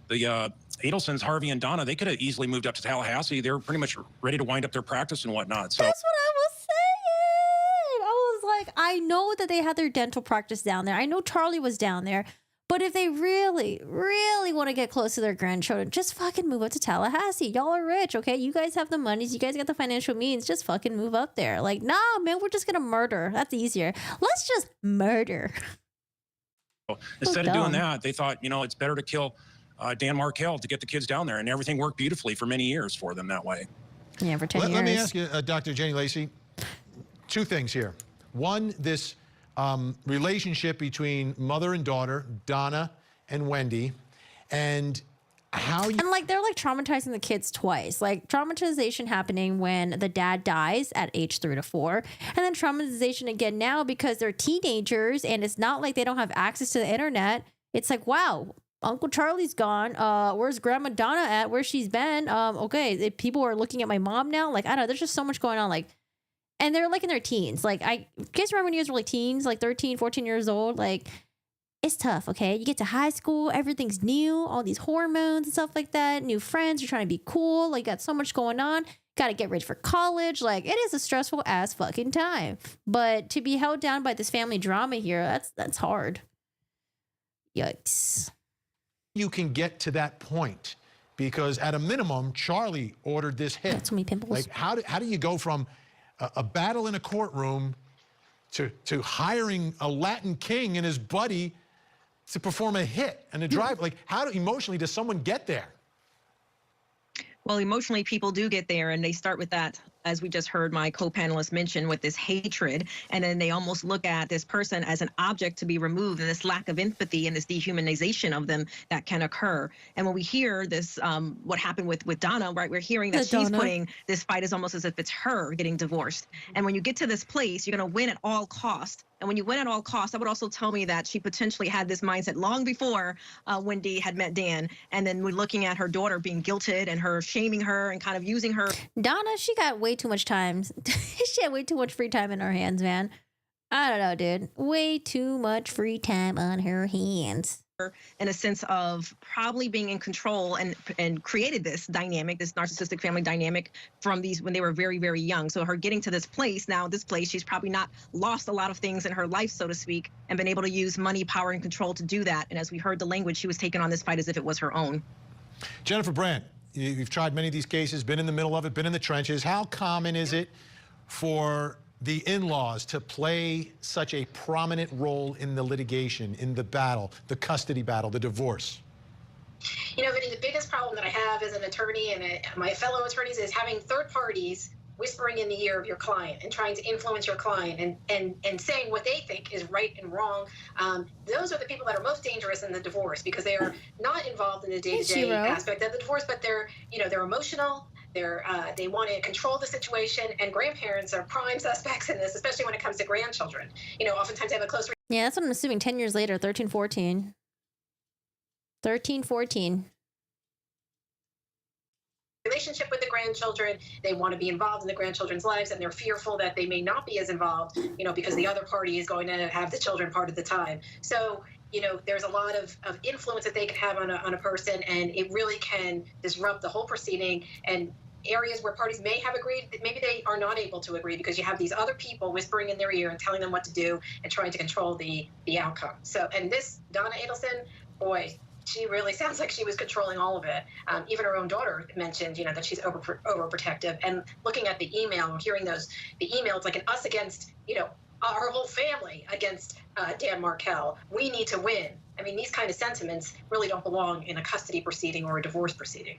Adelsons, Harvey and Donna, they could have easily moved up to Tallahassee. They were pretty much ready to wind up their practice and whatnot. So that's what I was saying. I was like, I know that they had their dental practice down there. I know Charlie was down there. But if they really, really want to get close to their grandchildren, just fucking move up to Tallahassee. Y'all are rich, okay? You guys have the monies. You guys got the financial means. Just fucking move up there. Like, nah, man, we're just going to murder. That's easier. Let's just murder. instead of doing that, they thought, it's better to kill Dan Markel to get the kids down there. And everything worked beautifully for many years for them that way. Yeah, for 10 years. Let me ask you, Dr. Jenny Lacey, two things here. One, this relationship between mother and daughter, Donna and Wendy, and how you... And they're traumatizing the kids twice. Traumatization happening when the dad dies at age 3 to 4, and then traumatization again now because they're teenagers and it's not like they don't have access to the internet. It's like, wow, Uncle Charlie's gone. Where's Grandma Donna at? Where she's been? Okay, people are looking at my mom now. I don't know. There's just so much going on. And they're in their teens. You guys remember when you guys were teens, 13, 14 years old? It's tough, okay? You get to high school, everything's new, all these hormones and stuff like that, new friends, you're trying to be cool, you got so much going on, got to get ready for college. It is a stressful ass fucking time. But to be held down by this family drama here, that's hard. Yikes. You can get to that point because at a minimum, Charlie ordered this hit. Got so many pimples. How do you go from a battle in a courtroom to hiring a Latin king and his buddy to perform a hit and a drive? How emotionally does someone get there? Well, emotionally, people do get there, and they start with that, as we just heard my co-panelist mention, with this hatred, and then they almost look at this person as an object to be removed, and this lack of empathy and this dehumanization of them that can occur. And when we hear this, what happened with Donna, right, we're hearing that she's putting this fight as almost as if it's her getting divorced. And when you get to this place, you're going to win at all costs. And when you win at all costs, that would also tell me that she potentially had this mindset long before Wendy had met Dan. And then we're looking at her daughter being guilted and her shaming her and kind of using her. Donna, she got way too much time. She had way too much free time in her hands, man. I don't know, dude. Way too much free time on her hands. In a sense of probably being in control and created this dynamic, this narcissistic family dynamic from these when they were very, very young. So her getting to this place, she's probably not lost a lot of things in her life, so to speak, and been able to use money, power, and control to do that. And as we heard the language, she was taking on this fight as if it was her own. Jennifer Brandt, you've tried many of these cases, been in the middle of it, been in the trenches. How common is it for the in-laws to play such a prominent role in the litigation, in the battle, the custody battle, the divorce? Vinny, the biggest problem that I have as an attorney and my fellow attorneys is having third parties whispering in the ear of your client and trying to influence your client and saying what they think is right and wrong. Those are the people that are most dangerous in the divorce because they are not involved in the day-to-day aspect of the divorce, but they're emotional. They want to control the situation, and grandparents are prime suspects in this, especially when it comes to grandchildren. Oftentimes they have a close... Yeah, that's what I'm assuming 10 years later, 13, 14. 13, 14. Relationship with the grandchildren. They want to be involved in the grandchildren's lives, and they're fearful that they may not be as involved, because the other party is going to have the children part of the time. So, there's a lot of influence that they can have on a person, and it really can disrupt the whole proceeding. And areas where parties may have agreed, maybe they are not able to agree because you have these other people whispering in their ear and telling them what to do and trying to control the outcome. So, and this Donna Adelson, boy, she really sounds like she was controlling all of it. Even her own daughter mentioned, that she's overprotective. And looking at the email, hearing the email, it's like an us against, our whole family against Dan Markel. We need to win. I mean, these kind of sentiments really don't belong in a custody proceeding or a divorce proceeding.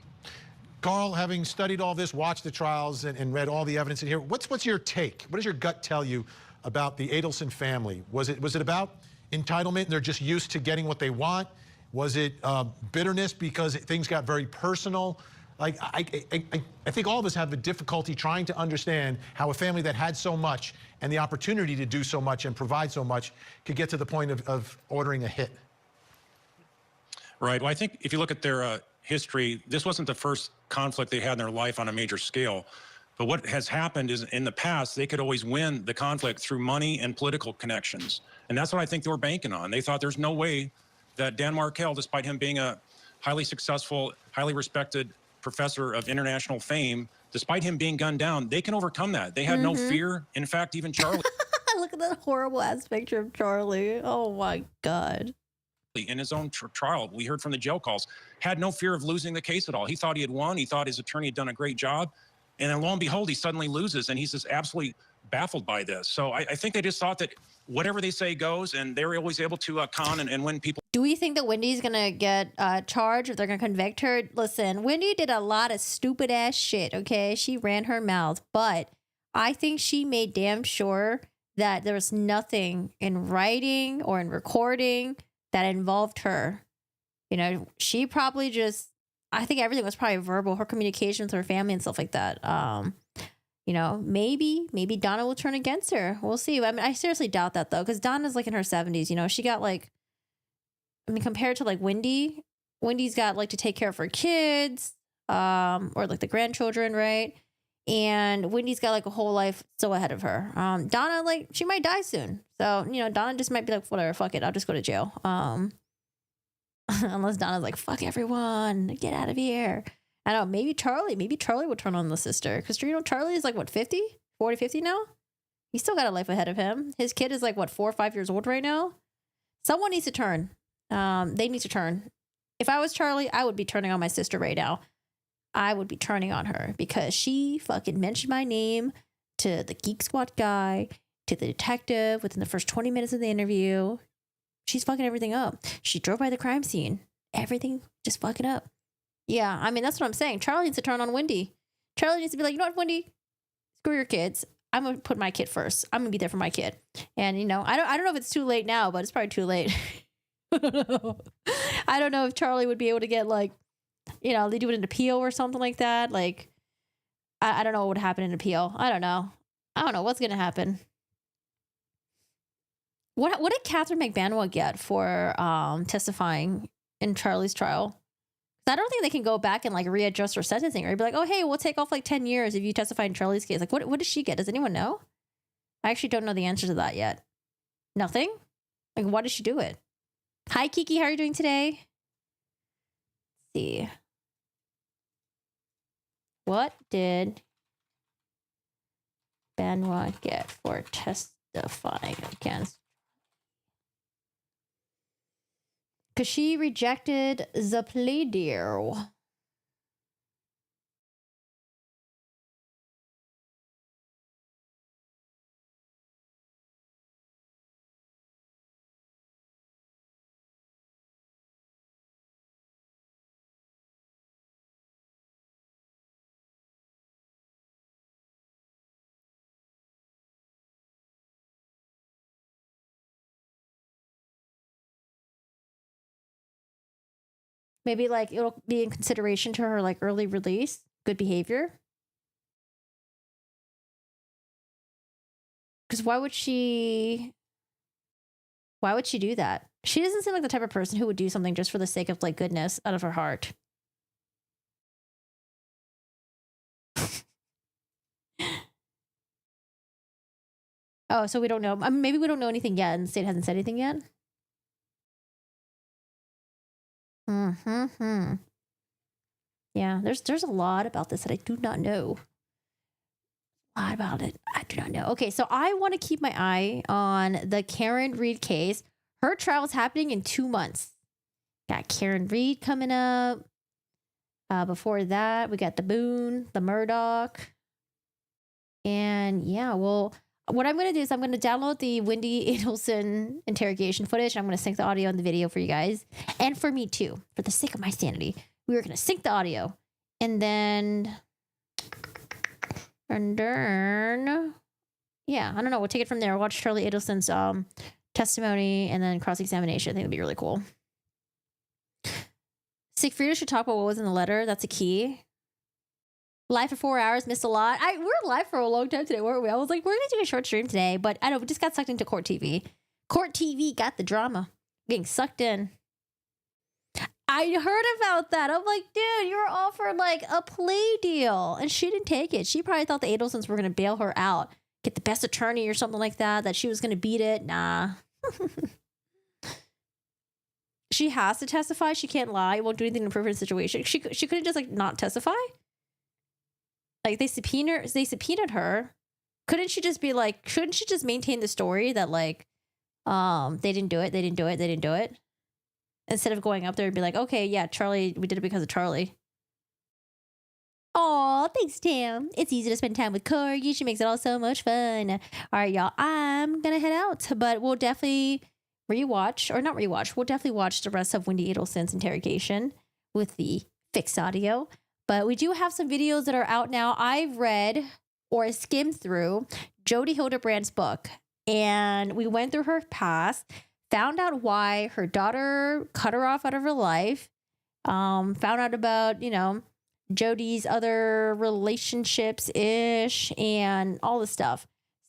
Carl, having studied all this, watched the trials, and read all the evidence in here, what's your take? What does your gut tell you about the Adelson family? Was it about entitlement and they're just used to getting what they want? Was it bitterness because things got very personal? Like, I think all of us have a difficulty trying to understand how a family that had so much and the opportunity to do so much and provide so much could get to the point of ordering a hit. Right. Well, I think if you look at their history, this wasn't the first conflict they had in their life on a major scale. But what has happened is in the past, they could always win the conflict through money and political connections. And that's what I think they were banking on. They thought there's no way that Dan Markel, despite him being a highly successful, highly respected professor of international fame, despite him being gunned down, they can overcome that. They had no fear. In fact, even Charlie. Look at that horrible ass picture of Charlie. Oh my God. In his own trial, we heard from the jail calls, had no fear of losing the case at all. He thought he had won. He thought his attorney had done a great job. And then lo and behold, he suddenly loses. And he's just absolutely baffled by this. So I think they just thought that whatever they say goes, and they were always able to con and win people. Do we think that Wendy's going to get charged, or they're going to convict her? Listen, Wendy did a lot of stupid ass shit, okay? She ran her mouth. But I think she made damn sure that there was nothing in writing or in recording that involved her. She probably just, I think everything was probably verbal, her communication with her family and stuff like that. Maybe Donna will turn against her. We'll see. I mean, I seriously doubt that though, because Donna's like in her 70s. She got compared to like Wendy's got like to take care of her kids, or like the grandchildren, right? And Wendy's got like a whole life still ahead of her. Donna, like, she might die soon. So, Donna just might be like, whatever, fuck it, I'll just go to jail. Unless Donna's like, fuck everyone, get out of here. I don't know, maybe Charlie would turn on the sister. Because, Charlie is like, what, 50 now? He's still got a life ahead of him. His kid is like, what, 4 or 5 years old right now? Someone needs to turn. They need to turn. If I was Charlie, I would be turning on my sister right now. I would be turning on her because she fucking mentioned my name to the Geek Squad guy, to the detective within the first 20 minutes of the interview. She's fucking everything up. She drove by the crime scene. Everything just fucking up. Yeah, I mean, that's what I'm saying. Charlie needs to turn on Wendy. Charlie needs to be like, you know what, Wendy? Screw your kids. I'm going to put my kid first. I'm going to be there for my kid. And, I don't know if it's too late now, but it's probably too late. I don't know. I don't know if Charlie would be able to get like, they do it in appeal or something like that. Like, I don't know what would happen in appeal. I don't know what's going to happen. What did Catherine McBanwell get for testifying in Charlie's trial? I don't think they can go back and like readjust her sentencing or be like, oh, hey, we'll take off like 10 years if you testify in Charlie's case. Like, what does she get? Does anyone know? I actually don't know the answer to that yet. Nothing? Like, why did she do it? Hi, Kiki. How are you doing today? Let's see. What did Benoit get for testifying against? Because she rejected the plea deal. Maybe like it'll be in consideration to her like early release, good behavior. Because why would she do that? She doesn't seem like the type of person who would do something just for the sake of like goodness out of her heart. Oh, so we don't know. I mean, maybe we don't know anything yet, and the state hasn't said anything yet. Yeah, there's a lot about this that I do not know. A lot about it. I do not know. Okay, so I want to keep my eye on the Karen Reed case. Her trial is happening in 2 months. Got Karen Reed coming up. Before that, we got the Boone, the Murdoch. And yeah, well, what I'm going to do is I'm going to download the Wendy Adelson interrogation footage. I'm going to sync the audio and the video for you guys. And for me too, for the sake of my sanity. We were going to sync the audio. And then, yeah, I don't know. We'll take it from there. Watch Charlie Adelson's testimony and then cross-examination. I think it'd be really cool. Sigfrida should talk about what was in the letter. That's a key. Live for 4 hours, missed a lot. We're live for a long time today, weren't we? I was like, we're going to do a short stream today, but I know we just got sucked into Court TV. Court TV got the drama. Getting sucked in. I heard about that. I'm like, dude, you were offered like a plea deal. And she didn't take it. She probably thought the Adelsons were going to bail her out. Get the best attorney or something like that. That she was going to beat it. Nah. She has to testify. She can't lie. Won't do anything to prove her situation. She couldn't just like not testify. Like they subpoenaed her. Couldn't she just be like, shouldn't she just maintain the story that like, they didn't do it? Instead of going up there and be like, okay, yeah, Charlie, we did it because of Charlie. Aw, thanks, Tam. It's easy to spend time with Corgi. She makes it all so much fun. All right, y'all, I'm gonna head out, but we'll definitely we'll definitely watch the rest of Wendy Adelson's interrogation with the fixed audio. But we do have some videos that are out now. I've read or skimmed through Jodi Hildebrand's book, and we went through her past, found out why her daughter cut her off out of her life, found out about, Jodi's other relationships-ish and all the stuff.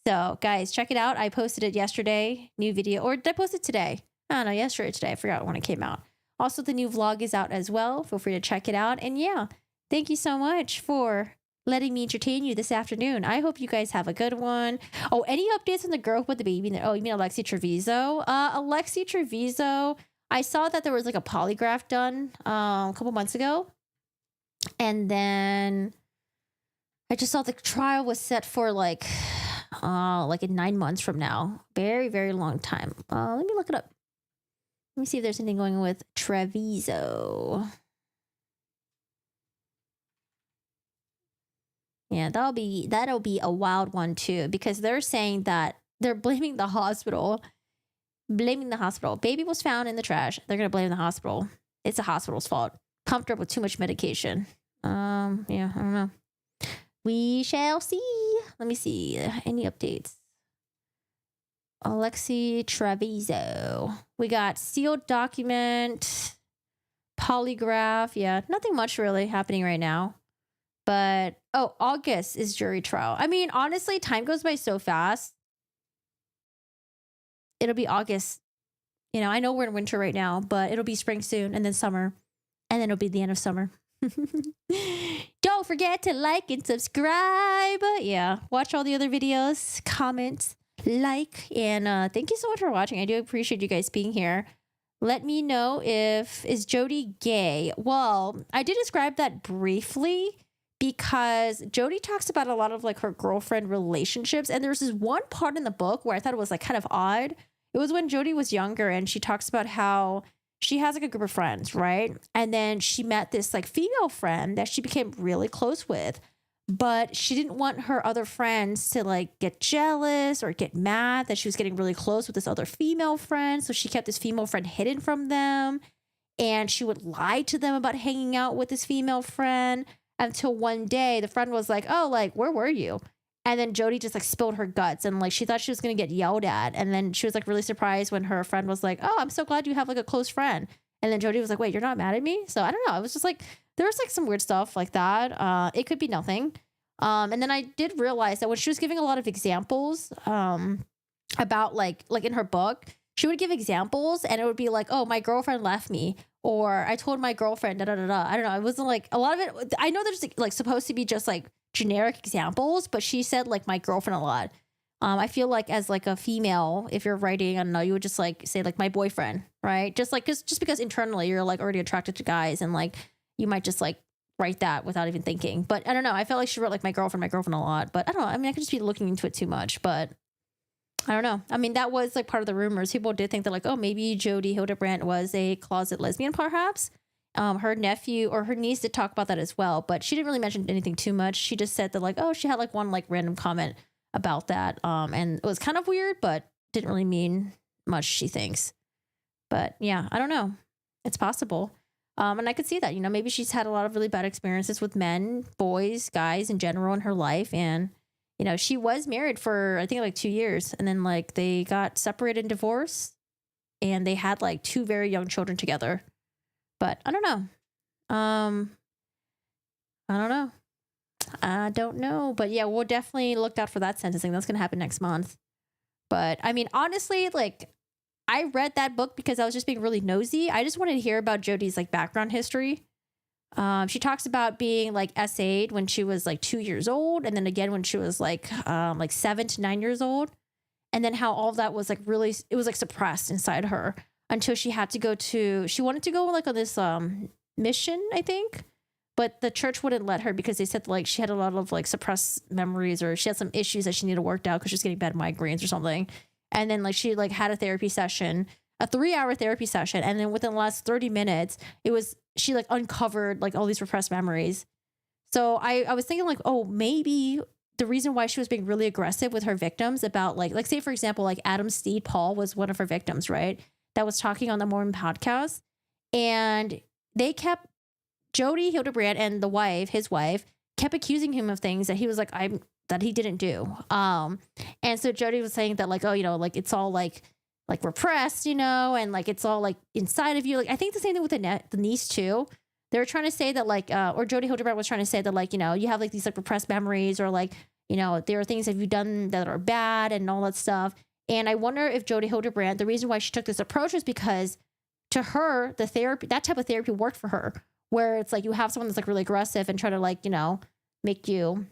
So, guys, check it out. I posted it yesterday, new video, or did I post it today? I don't know, yesterday or today. I forgot when it came out. Also, the new vlog is out as well. Feel free to check it out. And yeah, thank you so much for letting me entertain you this afternoon. I hope you guys have a good one. Oh, any updates on the girl with the baby? Oh, you mean Alexi Treviso? Alexi Treviso, I saw that there was like a polygraph done a couple months ago. And then I just saw the trial was set for like in 9 months from now. Very, very long time. Let me look it up. Let me see if there's anything going on with Treviso. Yeah, that'll be a wild one too, because they're saying that they're blaming the hospital. Baby was found in the trash. They're gonna blame the hospital. It's the hospital's fault. Pumped her up with too much medication. Yeah, I don't know. We shall see. Let me see. Any updates? Alexi Treviso. We got sealed document, polygraph. Yeah, nothing much really happening right now. But, August is jury trial. I mean, honestly, time goes by so fast. It'll be August. I know we're in winter right now, but it'll be spring soon, and then summer. And then it'll be the end of summer. Don't forget to like and subscribe. Yeah, watch all the other videos, comment, like, and thank you so much for watching. I do appreciate you guys being here. Let me know is Jodi gay? Well, I did describe that briefly because Jodi talks about a lot of like her girlfriend relationships, and there's this one part in the book where I thought it was like kind of odd. It was when Jodi was younger, and she talks about how she has like a group of friends, right? And then she met this like female friend that she became really close with, but she didn't want her other friends to like get jealous or get mad that she was getting really close with this other female friend. So she kept this female friend hidden from them, and she would lie to them about hanging out with this female friend until one day the friend was like, oh, like, where were you? And then Jodi just like spilled her guts, and like she thought she was going to get yelled at. And then she was like really surprised when her friend was like, oh, I'm so glad you have like a close friend. And then Jodi was like, wait, you're not mad at me? So I don't know. It was just like, there was like some weird stuff like that. It could be nothing. And then I did realize that when she was giving a lot of examples about like in her book, she would give examples and it would be like, oh, my girlfriend left me, or I told my girlfriend, da da da da. I don't know. It wasn't like a lot of it. I know there's like supposed to be just like generic examples, but she said like my girlfriend a lot. I feel like as like a female, if you're writing, I don't know, you would just like say like my boyfriend, right? Just like just because internally you're like already attracted to guys, and like you might just like write that without even thinking. But I don't know. I felt like she wrote like my girlfriend a lot. But I don't know. I mean, I could just be looking into it too much. But I don't know. I mean, that was like part of the rumors. People did think that like, oh, maybe Jodi Hildebrandt was a closet lesbian, perhaps. Her nephew or her niece did talk about that as well, but she didn't really mention anything too much. She just said that like, oh, she had like one like random comment about that. And it was kind of weird, but didn't really mean much, she thinks. But yeah, I don't know. It's possible. And I could see that, you know, maybe she's had a lot of really bad experiences with men, boys, guys in general in her life. And, you know, she was married for, I think like 2 years, and then like they got separated and divorced, and they had like 2 very young children together. But I don't know. I don't know. But yeah, we'll definitely look out for that sentencing. That's going to happen next month. But I mean, honestly, like I read that book because I was just being really nosy. I just wanted to hear about Jodi's like background history. She talks about being like SA'd when she was like 2 years old. And then again, when she was like 7 to 9 years old. And then how all of that was like really, it was like suppressed inside her. Until she had to she wanted to go like on this mission, I think, but the church wouldn't let her because they said like she had a lot of like suppressed memories, or she had some issues that she needed worked out because she was getting bad migraines or something. And then like she like had a therapy session, a 3-hour therapy session, and then within the last 30 minutes, she like uncovered like all these repressed memories. So I was thinking like, oh, maybe the reason why she was being really aggressive with her victims about like say for example, like Adam Steed Paul was one of her victims, right? That was talking on the Mormon podcast, and they kept Jodi Hildebrandt and his wife kept accusing him of things that he was like, that he didn't do. And so Jodi was saying that like, oh, you know, like it's all like repressed, you know, and like it's all like inside of you. Like I think the same thing with the niece too. They were trying to say that like, or Jodi Hildebrandt was trying to say that like, you know, you have like these like repressed memories, or like, you know, there are things that you've done that are bad and all that stuff. And I wonder if Jodi Hildebrandt, the reason why she took this approach is because to her, the therapy, that type of therapy worked for her, where it's like you have someone that's like really aggressive and try to like, you know, make you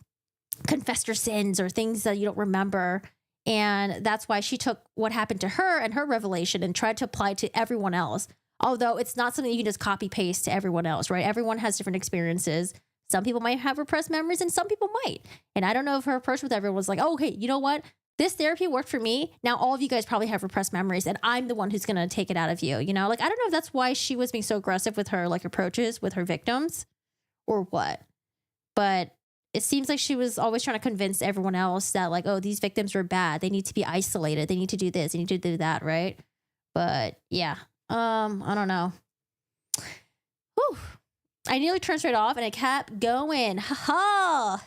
confess your sins or things that you don't remember. And that's why she took what happened to her and her revelation and tried to apply it to everyone else. Although it's not something you can just copy paste to everyone else, right? Everyone has different experiences. Some people might have repressed memories and some people might. And I don't know if her approach with everyone was like, oh, okay, you know what? This therapy worked for me. Now all of you guys probably have repressed memories, and I'm the one who's going to take it out of you. You know, like, I don't know if that's why she was being so aggressive with her like approaches with her victims or what, but it seems like she was always trying to convince everyone else that like, oh, these victims were bad. They need to be isolated. They need to do this. They need to do that. Right. But yeah, I don't know. Whew. I nearly turned straight off and it kept going. Ha ha.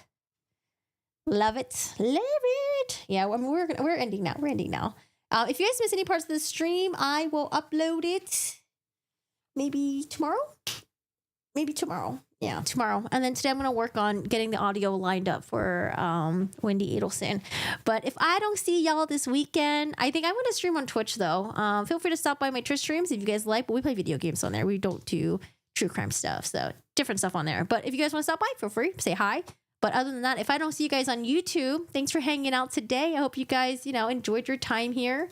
Love it. Love it. Yeah, I mean, we're ending now. We're ending now. If you guys miss any parts of the stream, I will upload it maybe tomorrow. Yeah, tomorrow. And then today I'm going to work on getting the audio lined up for Wendy Adelson. But if I don't see y'all this weekend, I think I'm going to stream on Twitch, though. Feel free to stop by my Twitch streams if you guys like. But we play video games on there. We don't do true crime stuff. So different stuff on there. But if you guys want to stop by, feel free. Say hi. But other than that, if I don't see you guys on YouTube, thanks for hanging out today. I hope you guys, you know, enjoyed your time here.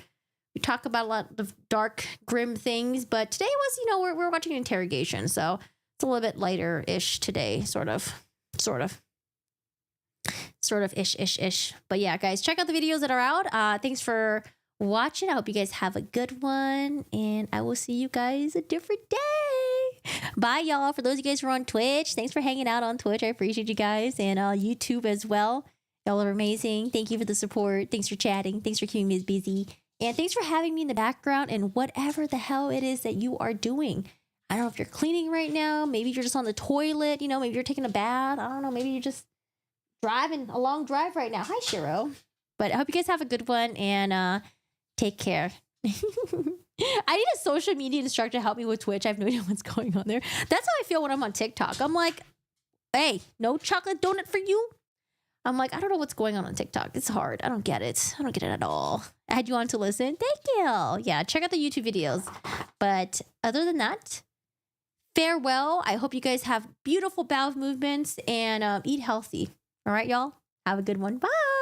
We talk about a lot of dark, grim things. But today was, you know, we're watching an interrogation. So it's a little bit lighter-ish today, sort of ish. But yeah, guys, check out the videos that are out. Thanks for watching. I hope you guys have a good one, and I will see you guys a different day. Bye, y'all. For those of you guys who are on Twitch, thanks for hanging out on Twitch. I appreciate you guys, and YouTube as well. Y'all are amazing. Thank you for the support. Thanks for chatting. Thanks for keeping me busy, and thanks for having me in the background and whatever the hell it is that you are doing. I don't know if you're cleaning right now. Maybe you're just on the toilet. You know, maybe you're taking a bath. I don't know. Maybe you're just driving a long drive right now. Hi, Shiro. But I hope you guys have a good one, and take care. I need a social media instructor to help me with Twitch. I have no idea what's going on there. That's how I feel when I'm on TikTok. I'm like, hey, no chocolate donut for you. I'm like, I don't know what's going on TikTok. It's hard. I don't get it. I don't get it at all. I had you on to listen. Thank you. Yeah, check out the YouTube videos. But other than that, farewell. I hope you guys have beautiful bowel movements and eat healthy. All right, y'all. Have a good one. Bye.